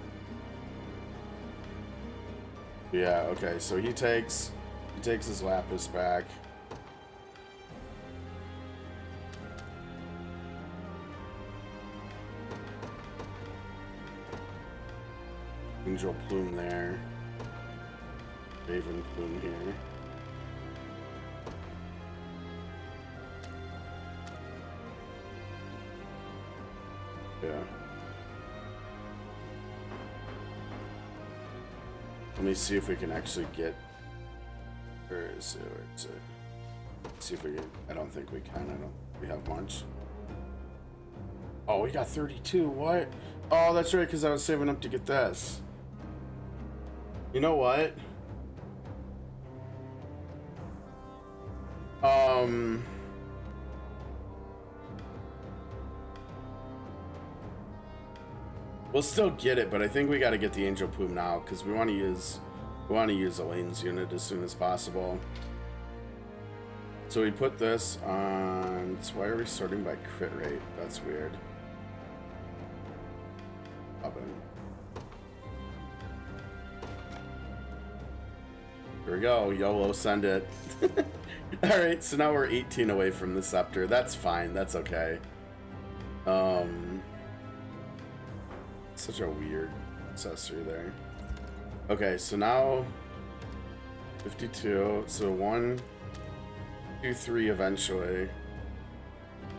Yeah, okay, so he takes his lapis back. Angel plume there. Raven Plume here. Yeah. Let me see if we can actually get. Where is it? Where is it? Let's see if we can. I don't think we can. We have much. Oh, we got 32. What? Oh, that's right, because I was saving up to get this. You know what? We'll still get it, but I think we got to get the Angel Plume now because we want to use Elaine's unit as soon as possible. So we put this on. So why are we sorting by crit rate? That's weird. Here we go. YOLO, send it. Alright, so now we're 18 away from the scepter. That's fine. That's okay. Such a weird accessory there. Okay, so now 52. So 1, 2, 3 eventually.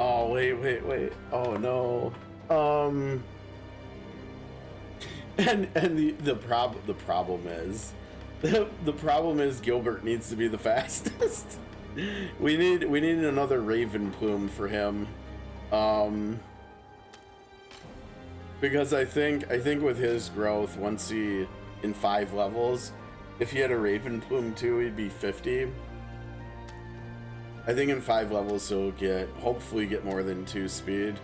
Oh, wait. Oh, no. And the problem is Gilbert needs to be the fastest. we need another Raven Plume for him. Because I think with his growth, once he in 5 levels, if he had a Raven Plume too, he'd be 50. I think in 5 levels he'll hopefully get more than 2 speed.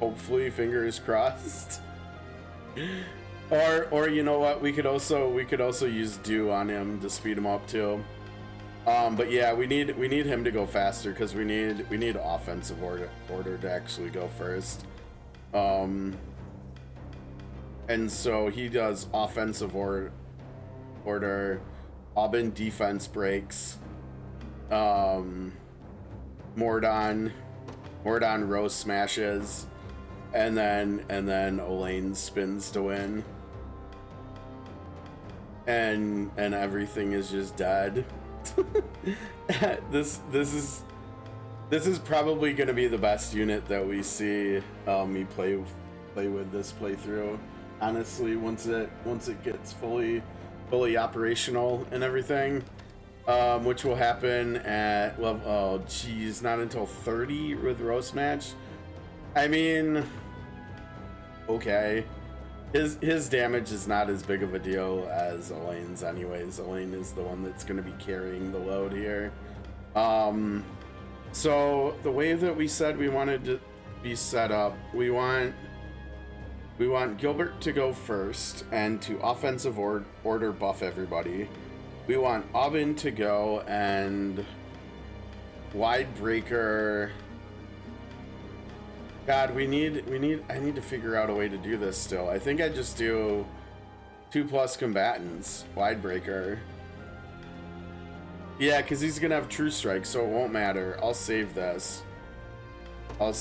Hopefully, fingers crossed. Or you know what? We could also use Dew on him to speed him up too. But yeah, we need him to go faster because we need offensive order to actually go first. And so he does offensive order, Aubin defense breaks, Mordon row smashes, and then Elaine spins to win. And everything is just dead. This is probably going to be the best unit that we see me play with this playthrough. Honestly, once it gets fully operational and everything, which will happen at level. Oh, geez, not until 30 with roast match. I mean, okay. His damage is not as big of a deal as Elaine's anyways. Elaine is the one that's going to be carrying the load here. So the way that we said we wanted to be set up, we want Gilbert to go first and to offensive order buff everybody. We want Aubin to go and wide breaker. God, I need to figure out a way to do this still. I think I just do 2+ combatants, wide breaker. Yeah, because he's gonna have true strike, so it won't matter. I'll save this. But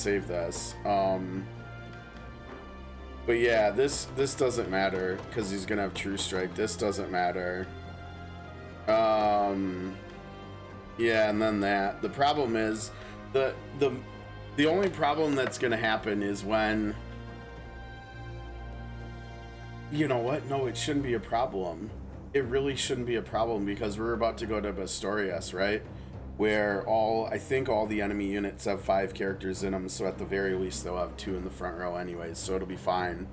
yeah, this doesn't matter because he's gonna have true strike. This doesn't matter. Yeah, and then that. The problem is the only problem that's going to happen is when, you know what? No, it shouldn't be a problem. It really shouldn't be a problem because we're about to go to Bastorius, right? Where I think all the enemy units have 5 characters in them. So at the very least, they'll have 2 in the front row anyways. So it'll be fine.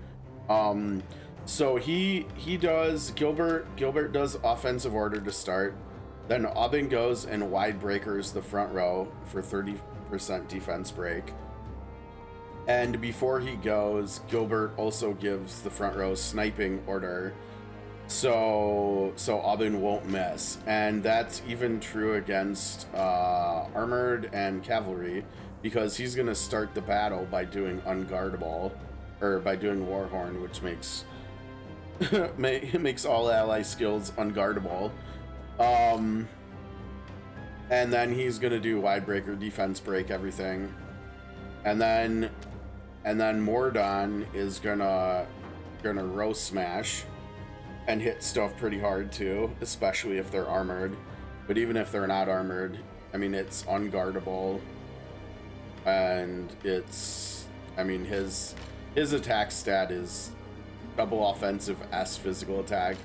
So he does, Gilbert does offensive order to start. Then Aubin goes and wide breakers the front row for 30% defense break. And before he goes, Gilbert also gives the front row sniping order, so Aubin won't miss. And that's even true against armored and cavalry, because he's gonna start the battle by doing unguardable, or by doing Warhorn, which makes makes all ally skills unguardable. And then he's gonna do wide breaker, defense break, everything, and then Mordon is gonna row smash, and hit stuff pretty hard too, especially if they're armored. But even if they're not armored, I mean, it's unguardable, and it's, I mean, his attack stat is double offensive S physical attack.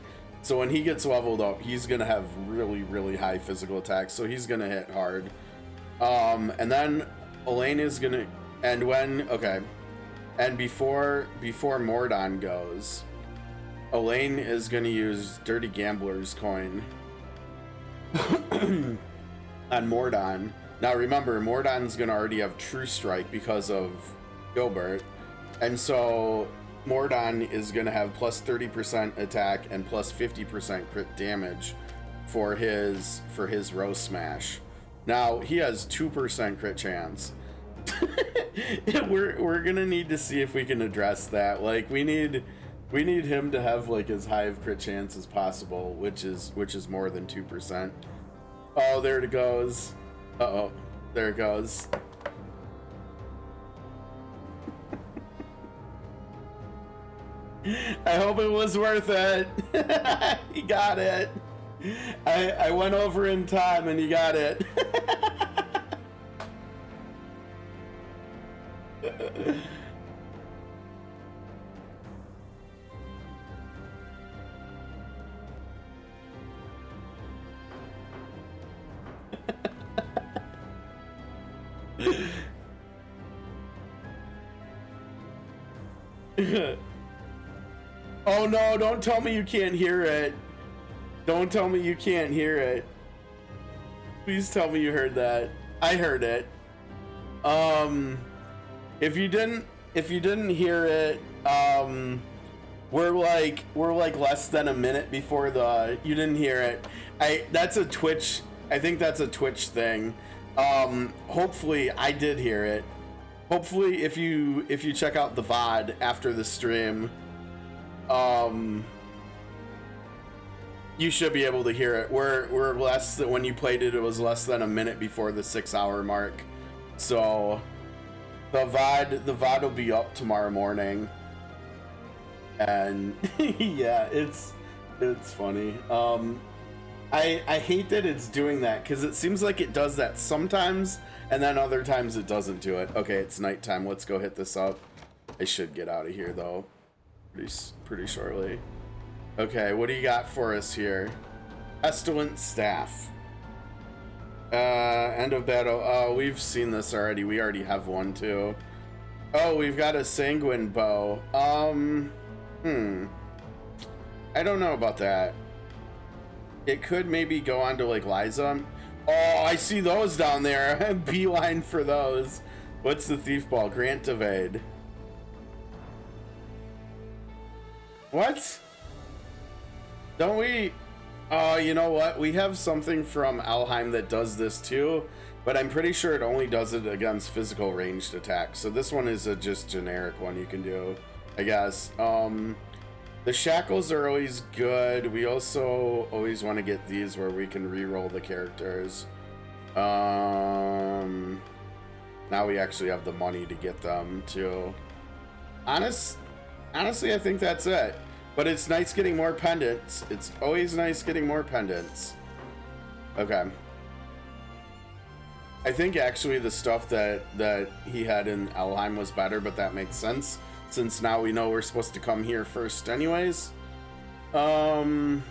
So when he gets leveled up, he's gonna have really, really high physical attack. So he's gonna hit hard. And then Elaine is gonna, and when, okay, and before Mordon goes, Elaine is gonna use Dirty Gambler's coin on Mordon. Now remember, Mordon's gonna already have True Strike because of Gilbert, and so Mordon is gonna have plus 30% attack and plus 50% crit damage for his Rose Smash. Now he has 2% crit chance. we're gonna need to see if we can address that. Like we need him to have like as high of crit chance as possible, which is more than 2%. Oh, there it goes. Uh-oh, there it goes. I hope it was worth it. He got it. I went over in time and he got it. Oh no, don't tell me you can't hear it. Don't tell me you can't hear it. Please tell me you heard that. I heard it. If you didn't hear it, we're like less than a minute before you didn't hear it. That's a Twitch, I think that's a Twitch thing. Hopefully I did hear it. Hopefully if you check out the VOD after the stream, you should be able to hear it. We're less than, when you played it, it was less than a minute before the 6-hour mark. So the VOD will be up tomorrow morning. And yeah, it's funny. I hate that it's doing that, because it seems like it does that sometimes, and then other times it doesn't do it. Okay, it's nighttime. Let's go hit this up. I should get out of here though, pretty shortly. Okay, what do you got for us here? Pestilent Staff. End of battle. Oh, we've seen this already. We already have one too. Oh, we've got a Sanguine Bow. I don't know about that. It could maybe go on to like Liza. Oh, I see those down there. Beeline for those. What's the Thief Ball? Grant Evade. What? Don't we? Oh, you know what? We have something from Alheim that does this too, but I'm pretty sure it only does it against physical ranged attacks. So this one is a just generic one you can do, I guess. The Shackles are always good. We also always want to get these where we can re-roll the characters. Now we actually have the money to get them too. Honestly, I think that's it. But it's nice getting more pendants. It's always nice getting more pendants. Okay. I think actually the stuff that he had in Alheim was better, but that makes sense, since now we know we're supposed to come here first anyways. Gosh,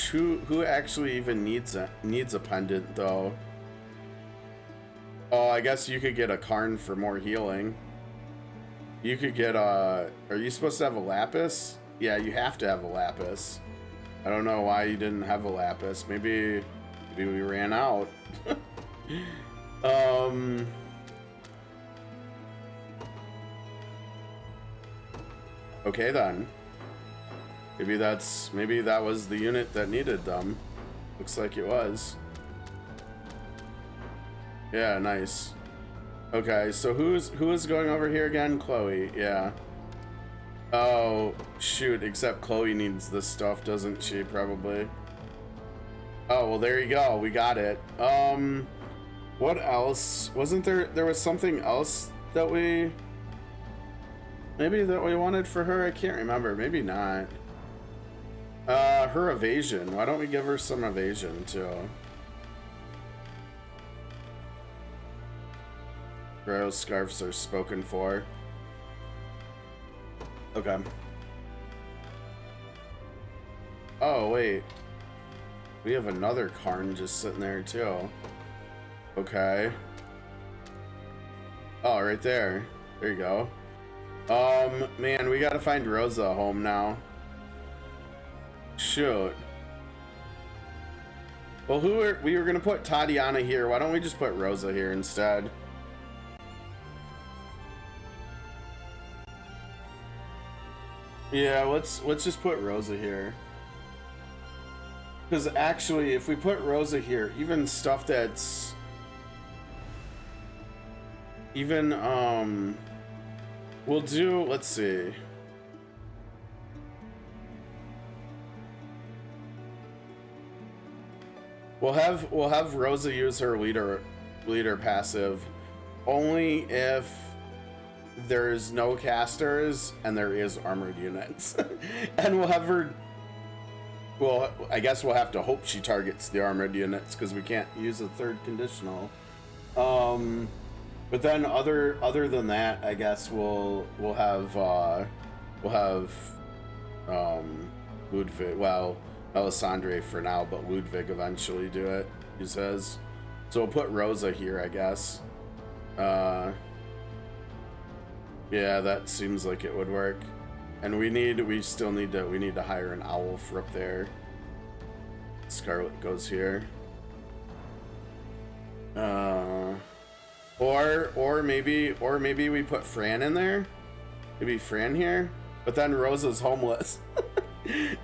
who actually even needs a pendant though? Oh, I guess you could get a Karn for more healing. You could get a... Are you supposed to have a Lapis? Yeah, you have to have a Lapis. I don't know why you didn't have a Lapis. Maybe we ran out. Okay then. Maybe that was the unit that needed them. Looks like it was. Yeah, nice. Okay, so who is going over here again? Chloe, yeah. Oh, shoot, except Chloe needs this stuff, doesn't she, probably? Oh, well, there you go, we got it. What else? Wasn't there was something else that we... Maybe that we wanted for her, I can't remember. Maybe not. Her evasion. Why don't we give her some evasion too? Rose scarves are spoken for. Okay. Oh, wait. We have another Karn just sitting there too. Okay. Oh, right there. There you go. Man, we gotta find Rosa a home now. Shoot. Well, we were gonna put Tatiana here. Why don't we just put Rosa here instead? Yeah, let's just put Rosa here. Because actually, if we put Rosa here, even stuff that's even we'll do, let's see. We'll have Rosa use her leader passive only if there's no casters and there is armored units. And we'll have her, well, I guess we'll have to hope she targets the armored units because we can't use a third conditional. But then other than that, I guess we'll have Ludwig, well, Alessandre for now, but Ludwig eventually do it, he says. So we'll put Rosa here, I guess. Yeah, that seems like it would work. And we need to hire an owl for up there. Scarlet goes here. Or maybe we put Fran in there. Maybe Fran here. But then Rosa's homeless.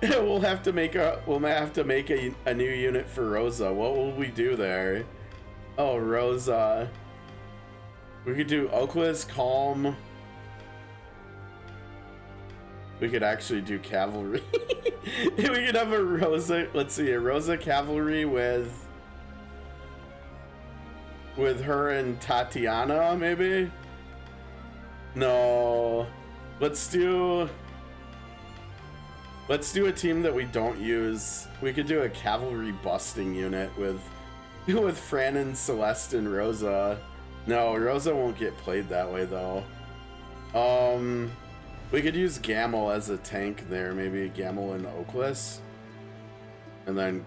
We'll have to make a new unit for Rosa. What will we do there? Oh, Rosa. We could do Oakless, Calm. We could actually do cavalry. We could have a Rosa, let's see, a Rosa cavalry with her and Tatiana, maybe? No. Let's do a team that we don't use. We could do a cavalry busting unit with Fran and Celeste and Rosa. No, Rosa won't get played that way though. We could use Gamel as a tank there, maybe Gamel and Oakless. And then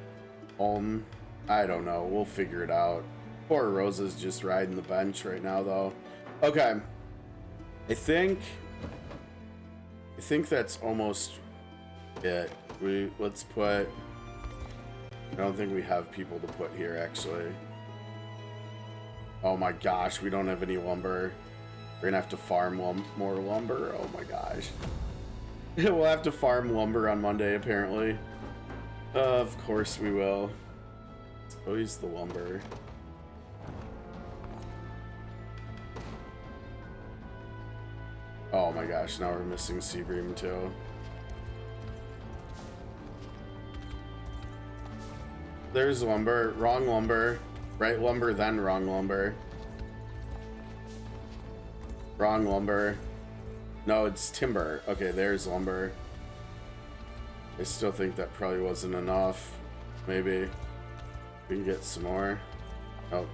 I don't know, we'll figure it out. Poor Rosa's just riding the bench right now though. Okay. I think that's almost it. Let's put, I don't think we have people to put here actually. Oh my gosh, we don't have any lumber. We're gonna have to farm more lumber. Oh my gosh. We'll have to farm lumber on Monday apparently. Of course we will. It's always the lumber. Oh my gosh, now we're missing Seabream too. There's lumber, wrong lumber, right lumber, then wrong lumber. Wrong lumber. No, it's timber. Okay, there's lumber. I still think that probably wasn't enough. Maybe we can get some more. Oh,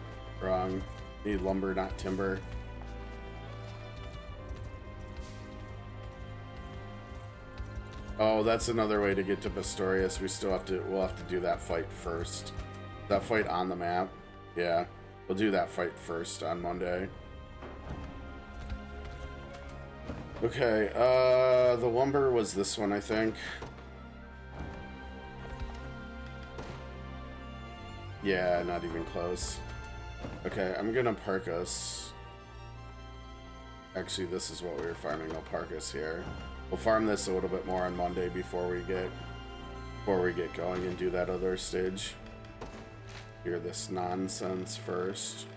wrong. Need lumber, not timber. Oh, that's another way to get to Pistorius. We'll have to do that fight first. That fight on the map. Yeah, we'll do that fight first on Monday. Okay, the lumber was this one, I think. Yeah, not even close. Okay, I'm gonna park us. Actually, this is what we were farming. I'll park us here. We'll farm this a little bit more on Monday before we get going and do that other stage. Hear this nonsense first.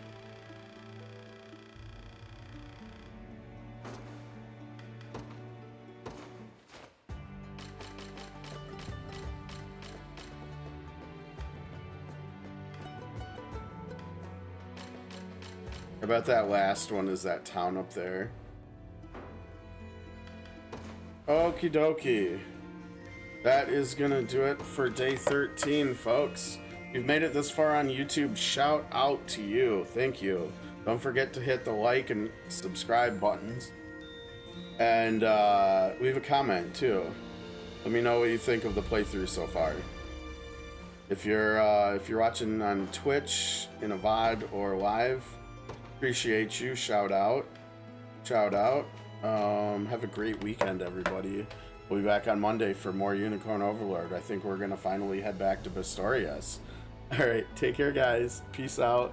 About that last one is that town up there. Okie dokie. That is gonna do it for day 13, folks. If you've made it this far on YouTube, shout out to you. Thank you. Don't forget to hit the like and subscribe buttons. And leave a comment too. Let me know what you think of the playthrough so far. If you're watching on Twitch, in a VOD or live, appreciate you. Shout out. Shout out. Have a great weekend, everybody. We'll be back on Monday for more Unicorn Overlord. I think we're gonna finally head back to Bastorias. All right, take care, guys. Peace out.